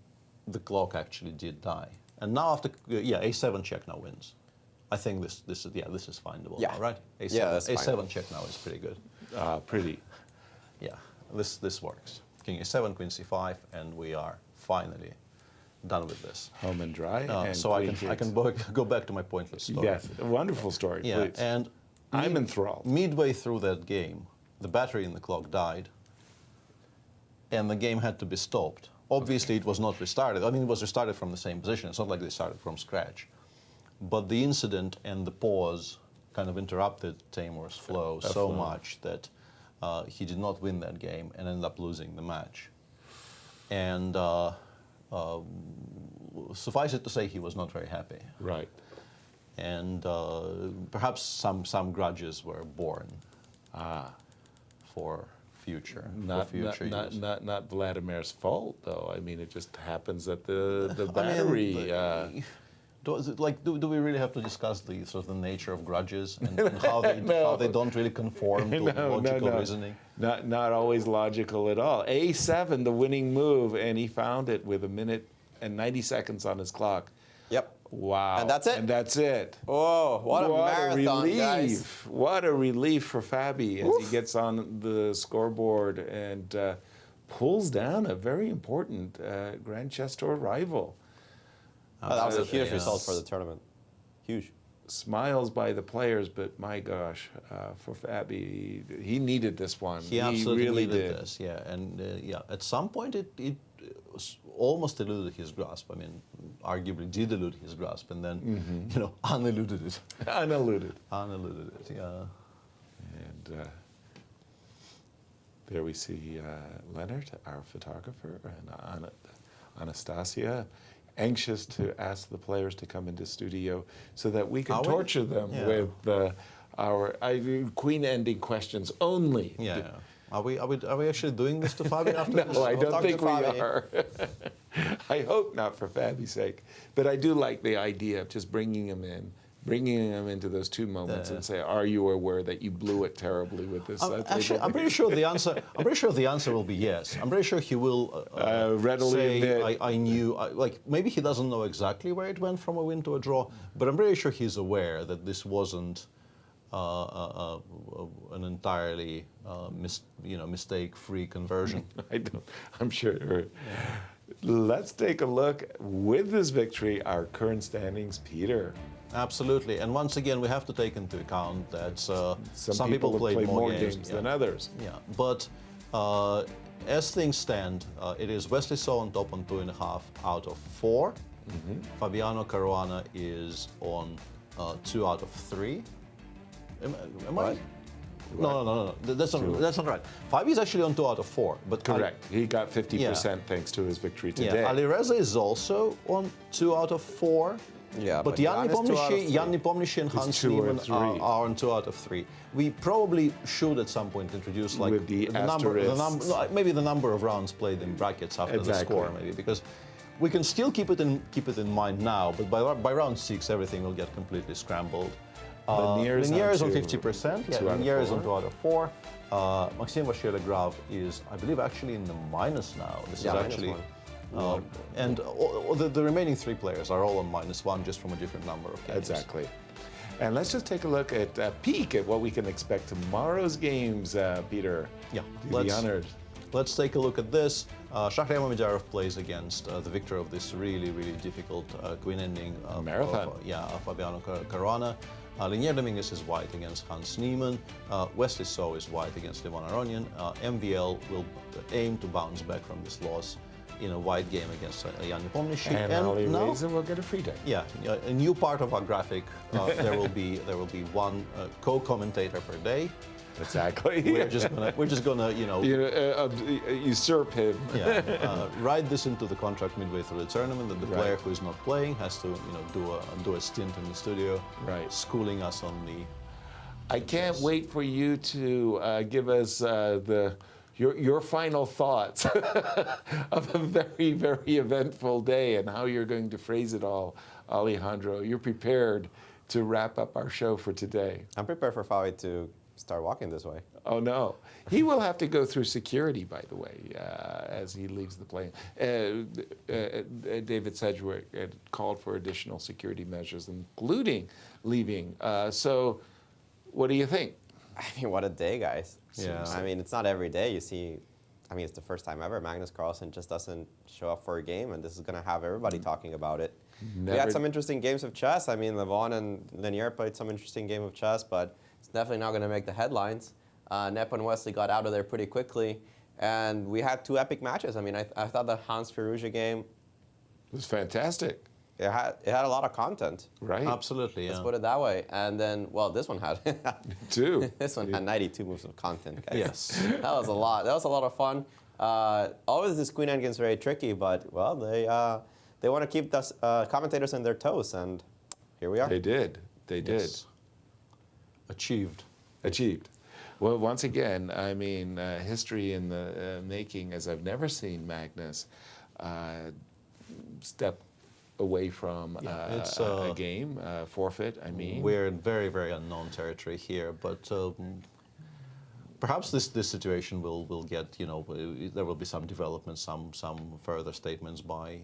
the clock actually did die. And now after, A7 check now wins. I think this is findable now, right? A7, yeah, that's A7 check now is pretty good. Pretty. Yeah, this works. King A7, Queen C5, and we are finally done with this. Home and dry. And so I can go back to my pointless story. Yes, a wonderful story, yeah, please. And I'm enthralled. Midway through that game, the battery in the clock died, and the game had to be stopped. Obviously, it was not restarted. I mean, it was restarted from the same position. It's not like they started from scratch. But the incident and the pause kind of interrupted Timur's flow so much that he did not win that game and ended up losing the match. And suffice it to say, he was not very happy. Right. And perhaps some grudges were born for future use. Not Vladimir's fault, though. I mean, it just happens that the battery. Do we really have to discuss the sort of the nature of grudges and how they don't really conform to logical reasoning? Not always logical at all. A7, the winning move, and he found it with 1 minute and 90 seconds on his clock. Yep. Wow. And that's it. And that's it. Oh, what a marathon, relief. guys. What a relief for Fabi as he gets on the scoreboard and pulls down a very important Grand Chess Tour rival. That was a huge result for the tournament. Huge. Smiles by the players, but my gosh, for Fabi, he needed this one. He absolutely really needed did. this, yeah. And at some point it almost eluded his grasp. I mean, arguably did elude his grasp, and then uneluded it. Uneluded it, yeah. And there we see Leonard, our photographer, and Anastasiya, anxious to ask the players to come into studio so that we can torture them with our queen-ending questions only. Yeah. Are we actually doing this to Fabi after this? No, I don't think we are. I hope not for Fabi's sake. But I do like the idea of just bringing him into those 2 moments and say, "Are you aware that you blew it terribly with this?" Actually, I'm pretty sure the answer. I'm pretty sure the answer will be yes. I'm pretty sure he will readily say, admit. I knew. Like maybe he doesn't know exactly where it went from a win to a draw, but I'm pretty sure he's aware that this wasn't an entirely mistake-free conversion. I'm sure. Let's take a look with this victory, our current standings, Peter. Absolutely, and once again, we have to take into account that some people played play more games than others. Yeah, but as things stand, it is Wesley So on top on 2.5 out of 4. Fabiano Caruana is on 2 out of 3. Am I? No. That's not right. Fabi is actually on 2 out of 4. But Correct. He got 50% thanks to his victory today. Yeah, Alireza is also on 2 out of 4. Yeah, but Jan Nepomniachtchi and Hans Niemann are on 2 out of 3. We probably should at some point introduce like with the maybe the number of rounds played in brackets after the score, maybe, because we can still keep it in mind now, but by round 6 everything will get completely scrambled. Linier is on 50%. Yeah, Linier is on 2 out of 4. Maxime Vachier-Lagrave is, I believe, actually in the minus now. This is actually. And the remaining 3 players are all on -1, just from a different number of games. Exactly. And let's just take a look at peek at what we can expect tomorrow's games, Peter. Yeah, be honored. Let's take a look at this. Shahriar Mamedyarov plays against the victor of this really difficult queen ending marathon. Fabiano Caruana. Linier Dominguez is white against Hans Niemann. Wesley So is white against Aronian. MVL will aim to bounce back from this loss in a white game against Jan Nepomniachtchi. And Alireza will get a free day. Yeah, a new part of our graphic. There will be 1 co-commentator per day. Exactly. We're just gonna usurp him. Write this into the contract midway through the tournament that the player who is not playing has to do a stint in the studio, schooling us on the. I can't wait for you to give us your final thoughts of a very eventful day and how you're going to phrase it all, Alejandro. You're prepared to wrap up our show for today. I'm prepared for Fabi to start walking this way. Oh, no. He will have to go through security, by the way, as he leaves the plane. David Sedgwick had called for additional security measures, including leaving. So what do you think? I mean, what a day, guys. Yeah. I mean, it's not every day you see. I mean, it's the first time ever Magnus Carlsen just doesn't show up for a game, and this is going to have everybody talking about it. We had some interesting games of chess. I mean, Levon and Linier played some interesting game of chess, but it's definitely not going to make the headlines. Nep and Wesley got out of there pretty quickly, and we had 2 epic matches. I mean, I thought the Hans Firouzja game was fantastic. It had a lot of content. Right. Absolutely, Let's put it that way. And then, well, this one had 2. This one had 92 moves of content, guys. Yes. That was a lot. That was a lot of fun. Always this queen endgame is very tricky, but, well, they want to keep the commentators on their toes, and here we are. They did. They did. Yes. Achieved. Well, once again, I mean, history in the making, as I've never seen Magnus step away from a game, forfeit, I mean. We're in very unknown territory here, but perhaps this situation will get, there will be some development, some further statements by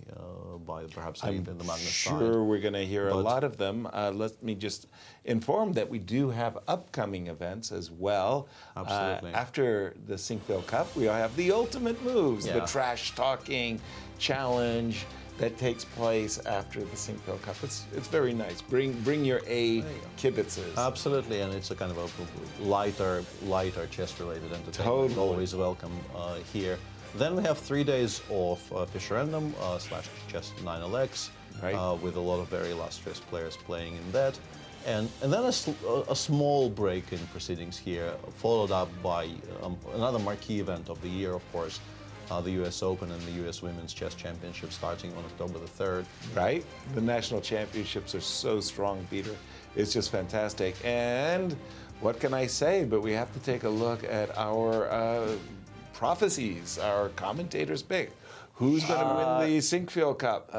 perhaps in the Magnus side. I'm sure we're going to hear a lot of them. Let me just inform that we do have upcoming events as well. Absolutely. After the Sinquefield Cup, we have the ultimate moves, the trash-talking challenge that takes place after the Sinquefield Cup. It's very nice. Bring your kibitzes. Absolutely, and it's a kind of a lighter chess-related entertainment. Totally. Always welcome here. Then we have 3 days of Fischerandom / Chess 9LX, with a lot of very illustrious players playing in that. And then a small break in proceedings here, followed up by another marquee event of the year, of course, the US Open and the US Women's Chess Championship starting on October the 3rd. Right? The national championships are so strong, Peter. It's just fantastic. And what can I say? But we have to take a look at our prophecies, our commentators' pick. Who's going to win the Sinquefield Cup?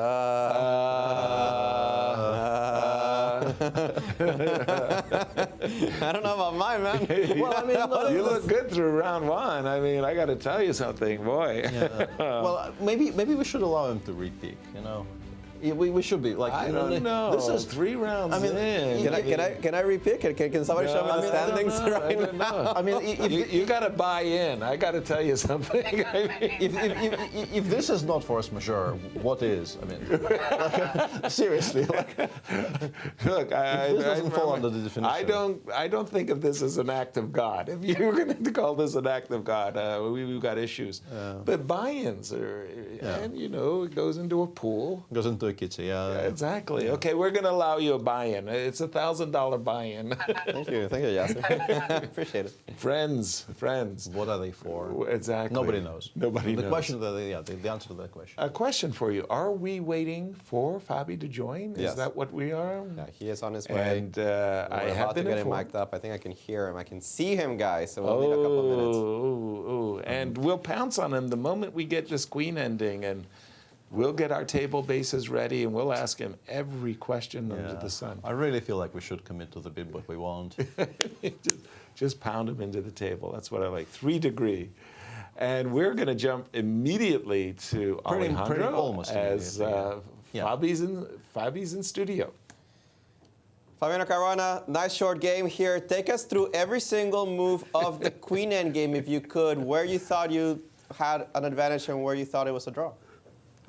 I don't know about mine, man. Well, I mean, you look good through round 1. I mean, I got to tell you something, boy. Well, maybe we should allow him to repeat, We should be like. I don't know. This is 3 rounds in. Can I repick it? Can somebody show me the standings right now? I mean, you got to buy in. I got to tell you something. I mean, if this is not force majeure, what is? I mean, seriously. Look, this doesn't fall under the definition. I don't think of this as an act of God. If you're going to call this an act of God, we've got issues. But buy-ins are, and it goes into a pool. Goes into intuikice, yeah. Exactly. Okay, we're going to allow you a buy-in. It's a $1,000 buy-in. Thank you, Yasser. Appreciate it. Friends. What are they for? Exactly. Nobody knows. Nobody knows. The question, the answer to that question. A question for you. Are we waiting for Fabi to join? Yes. Is that what we are? Yeah, he is on his way. And I have about to been get him informed. mic'd up. I think I can hear him. I can see him, guys. So we'll need a couple of minutes. And we'll pounce on him the moment we get this queen ending, and we'll get our table bases ready, and we'll ask him every question under the sun. I really feel like we should commit to the bid, but we won't. Just pound him into the table. That's what I like. 3 degree. And we're going to jump immediately to Alejandro almost as Fabi's in studio. Fabiano Caruana, nice short game here. Take us through every single move of the queen endgame, if you could, where you thought you had an advantage and where you thought it was a draw.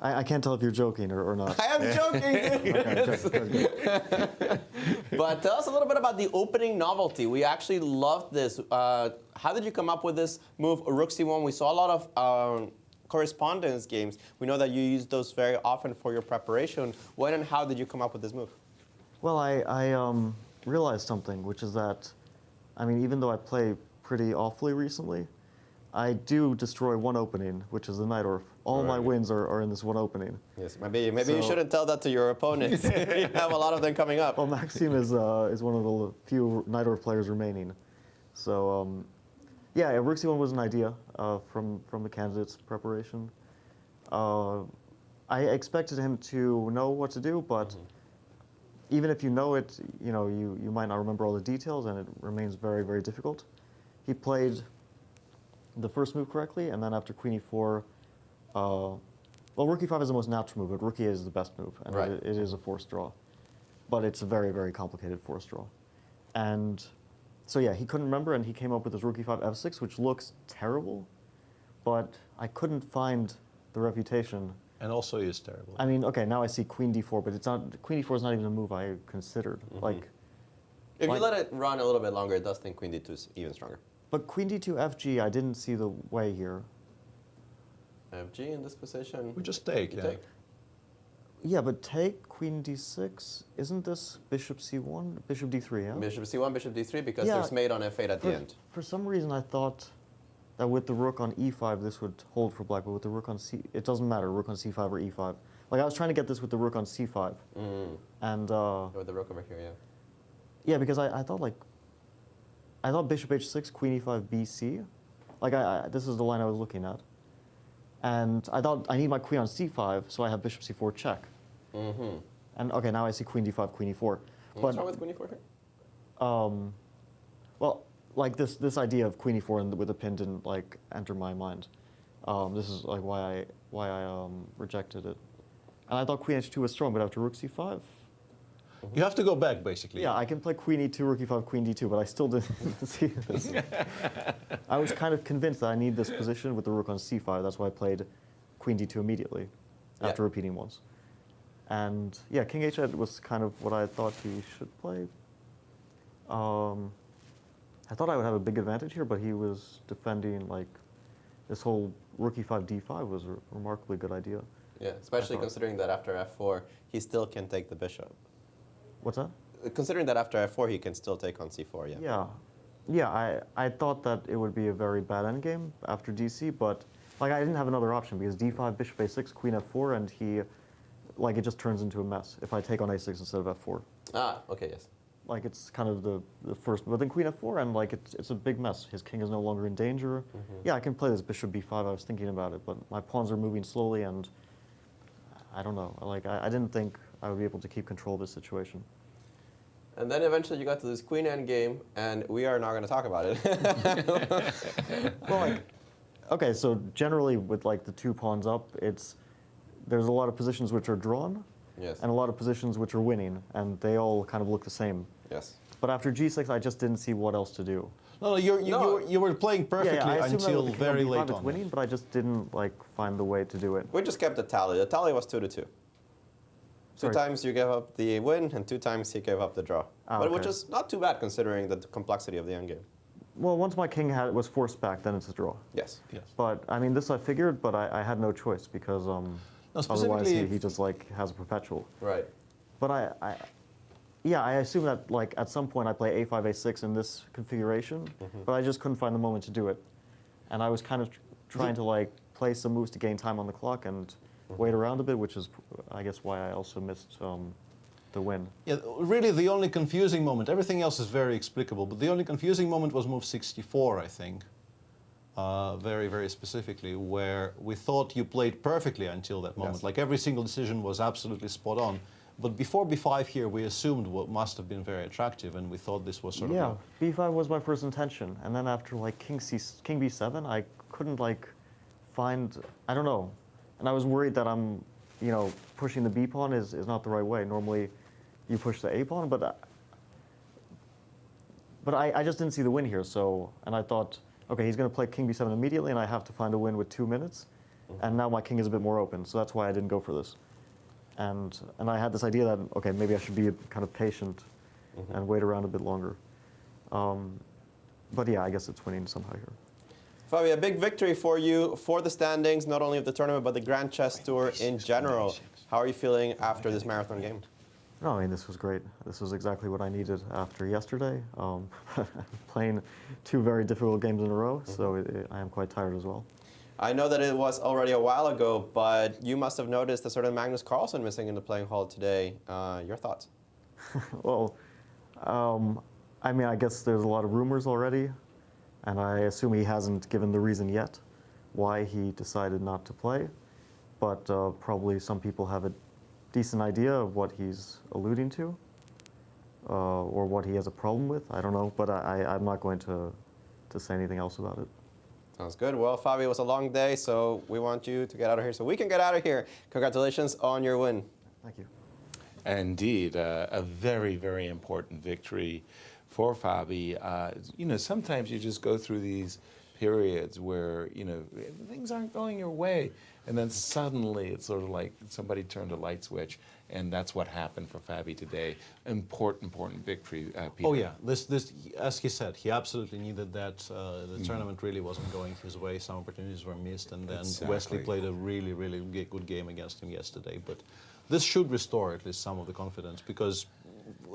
I can't tell if you're joking or not. I am joking, dude. But tell us a little bit about the opening novelty. We actually loved this. How did you come up with this move, Rook C1? We saw a lot of correspondence games. We know that you use those very often for your preparation. When and how did you come up with this move? Well, I realized something, which is that, I mean, even though I play pretty awfully recently, I do destroy one opening, which is the Najdorf. All my wins are in this one opening. Yes, maybe you shouldn't tell that to your opponents. You have a lot of them coming up. Well, Maxime is one of the few Najdorf players remaining. So, yeah, Rook C1 was an idea from the candidate's preparation. I expected him to know what to do, but even if you know it, you might not remember all the details, and it remains very, very difficult. He played the first move correctly, and then after Queen E4, well, Rook E5 is the most natural move, but Rook E8 is the best move, and it is a forced draw. But it's a very, very complicated forced draw. And so yeah, he couldn't remember, and he came up with this Rook E5 F6, which looks terrible, but I couldn't find the refutation. And also is terrible. I mean, okay, now I see Queen D4, but it's not. Queen D4 is not even a move I considered. If you let it run a little bit longer, it does think Queen D2 is even stronger. But Queen D2 FG, I didn't see the way here. FG in this position. We just take, yeah. Take. Yeah, but take Queen D6. Isn't this Bishop C1, Bishop D3? Yeah. Bishop C1, Bishop D3, because there's mate on F8 at the end. For some reason, I thought that with the Rook on E5, this would hold for Black, but with the Rook on C, it doesn't matter. Rook on C5 or E5. Like I was trying to get this with the Rook on C5, and with the Rook over here, yeah. Yeah, because I thought Bishop H6, Queen E5, BC. Like this is the line I was looking at. And I thought I need my queen on C5, so I have Bishop C4 check. And okay, now I see Queen D5, Queen E4. What's wrong with Queen E4 here? Well, like this idea of Queen E4 and with a pin didn't like enter my mind. This is like why I rejected it. And I thought Queen H2 was strong, but after Rook C5. You have to go back, basically. Yeah, I can play Queen E2, Rook E5, Queen D2, but I still didn't see this. I was kind of convinced that I need this position with the Rook on C5. That's why I played Queen D2 immediately after repeating once. And yeah, King H8 was kind of what I thought he should play. I thought I would have a big advantage here, but he was defending like this whole Rook E5, D5 was a remarkably good idea. Yeah, especially considering that after F4, he still can take the bishop. What's that? Considering that after F4, he can still take on C4, yeah. Yeah, I thought that it would be a very bad endgame after DC, but like I didn't have another option because D5, Bishop A6, Queen F4, and he, like it just turns into a mess if I take on A6 instead of F4. Ah, okay, yes. Like it's kind of the first, but then Queen F4, and like it's a big mess. His king is no longer in danger. Yeah, I can play this Bishop B5. I was thinking about it, but my pawns are moving slowly, and I don't know. Like I didn't think I would be able to keep control of this situation. And then eventually you got to this queen endgame, and we are not going to talk about it. Well, like, okay, so generally with like the 2 pawns up, there's a lot of positions which are drawn, yes, and a lot of positions which are winning, and they all kind of look the same. Yes. But after G6, I just didn't see what else to do. No, you were playing perfectly until very late on. Winning, but I just didn't like find the way to do it. We just kept the tally. The tally was 2-2. Two times you gave up the win, and 2 times he gave up the draw. But which is not too bad considering the complexity of the endgame. Well, once my king was forced back, then it's a draw. Yes. Yes. But I mean, this I figured, but I had no choice because. No, Otherwise, specifically he just like has a perpetual. Right. But I assume that like at some point I play a5, a6 in this configuration, but I just couldn't find the moment to do it. And I was kind of trying to like play some moves to gain time on the clock and wait around a bit, which is, I guess, why I also missed the win. Yeah, really the only confusing moment, everything else is very explicable, but the only confusing moment was move 64, I think. Very, very specifically, where we thought you played perfectly until that moment. Yes. Like every single decision was absolutely spot on. But before b5 here, we assumed what must have been very attractive, and we thought this was sort of... Yeah, b5 was my first intention. And then after like king b7, I couldn't like find, I don't know. And I was worried that I'm, you know, pushing the b pawn is not the right way. Normally you push the a pawn, but I just didn't see the win here. So, and I thought, okay, he's going to play king b7 immediately, and I have to find a win with 2 minutes. And now my king is a bit more open, so that's why I didn't go for this. And I had this idea that, okay, maybe I should be kind of patient and wait around a bit longer. But yeah, I guess it's winning somehow here. Fabi, a big victory for you for the standings, not only of the tournament, but the Grand Chess Tour in general. How are you feeling after this marathon game? No, I mean, this was great. This was exactly what I needed after yesterday. Playing 2 very difficult games in a row, so I am quite tired as well. I know that it was already a while ago, but you must have noticed a certain Magnus Carlsen missing in the playing hall today. Your thoughts? Well, I mean, I guess there's a lot of rumors already, and I assume he hasn't given the reason yet why he decided not to play. But probably some people have a decent idea of what he's alluding to, or what he has a problem with. I don't know, but I'm not going to say anything else about it. Sounds good. Well, Fabi, it was a long day, so we want you to get out of here so we can get out of here. Congratulations on your win. Thank you. Indeed, a very, very important victory for Fabi. You know, sometimes you just go through these periods where, you know, things aren't going your way, and then suddenly it's sort of like somebody turned a light switch, and that's what happened for Fabi today. Important victory, Peter. Oh yeah, this, as he said, he absolutely needed that. The tournament really wasn't going his way. Some opportunities were missed, and then Wesley played a really, really good game against him yesterday. But this should restore at least some of the confidence, because,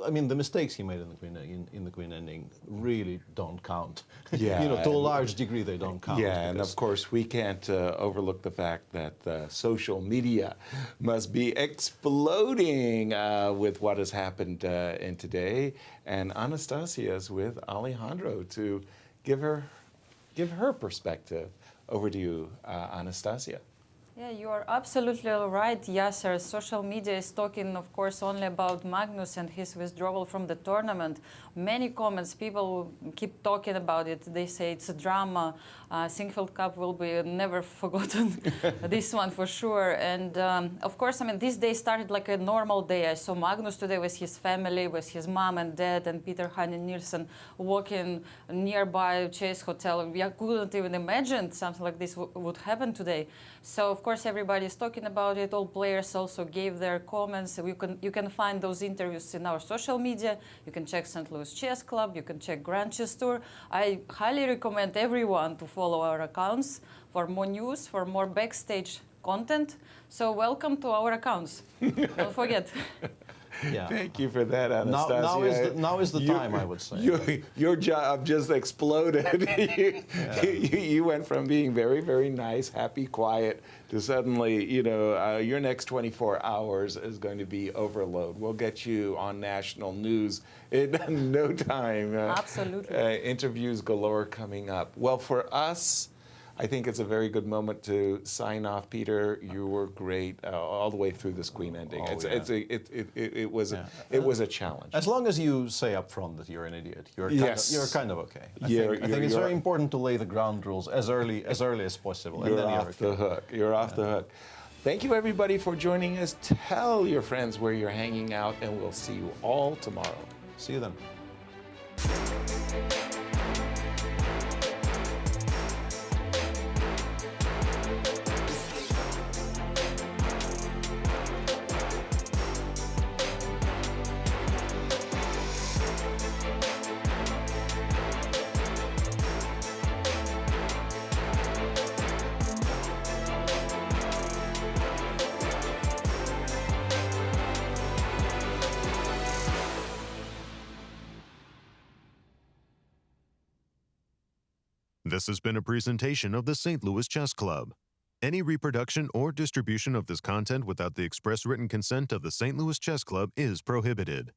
I mean, the mistakes he made in the Queen ending really don't count. Yeah, you know, to a large degree they don't count. Yeah, and of course we can't overlook the fact that social media must be exploding with what has happened in today. And Anastasiya's with Alejandro to give her perspective. Over to you, Anastasiya. Yeah, you are absolutely right, Yasser. Social media is talking, of course, only about Magnus and his withdrawal from the tournament. Many comments, people keep talking about it. They say it's a drama. Sinquefield Cup will be never forgotten, this one for sure. And of course, I mean, this day started like a normal day. I saw Magnus today with his family, with his mom and dad, and Peter Nielsen walking nearby Chase Hotel. We couldn't even imagine something like this would happen today. So, of course, everybody is talking about it. All players also gave their comments. You can find those interviews in our social media. You can check St. Louis Chess Club. You can check Grand Chess Tour. I highly recommend everyone to follow our accounts for more news, for more backstage content. So welcome to our accounts. Don't forget. Yeah. Thank you for that, Anastasiya. Now is the time, I would say. Your job just exploded. You went from being very, very nice, happy, quiet, to suddenly, you know, your next 24 hours is going to be overload. We'll get you on national news in no time. Absolutely. Interviews galore coming up. Well, for us, I think it's a very good moment to sign off. Peter, you were great all the way through this Queen ending. It was a challenge. As long as you say up front that you're an idiot, you're kind of okay. I think it's very important to lay the ground rules as early as possible. You're and then off the hook. You're off the hook. Thank you, everybody, for joining us. Tell your friends where you're hanging out, and we'll see you all tomorrow. See you then. This has been a presentation of the St. Louis Chess Club. Any reproduction or distribution of this content without the express written consent of the St. Louis Chess Club is prohibited.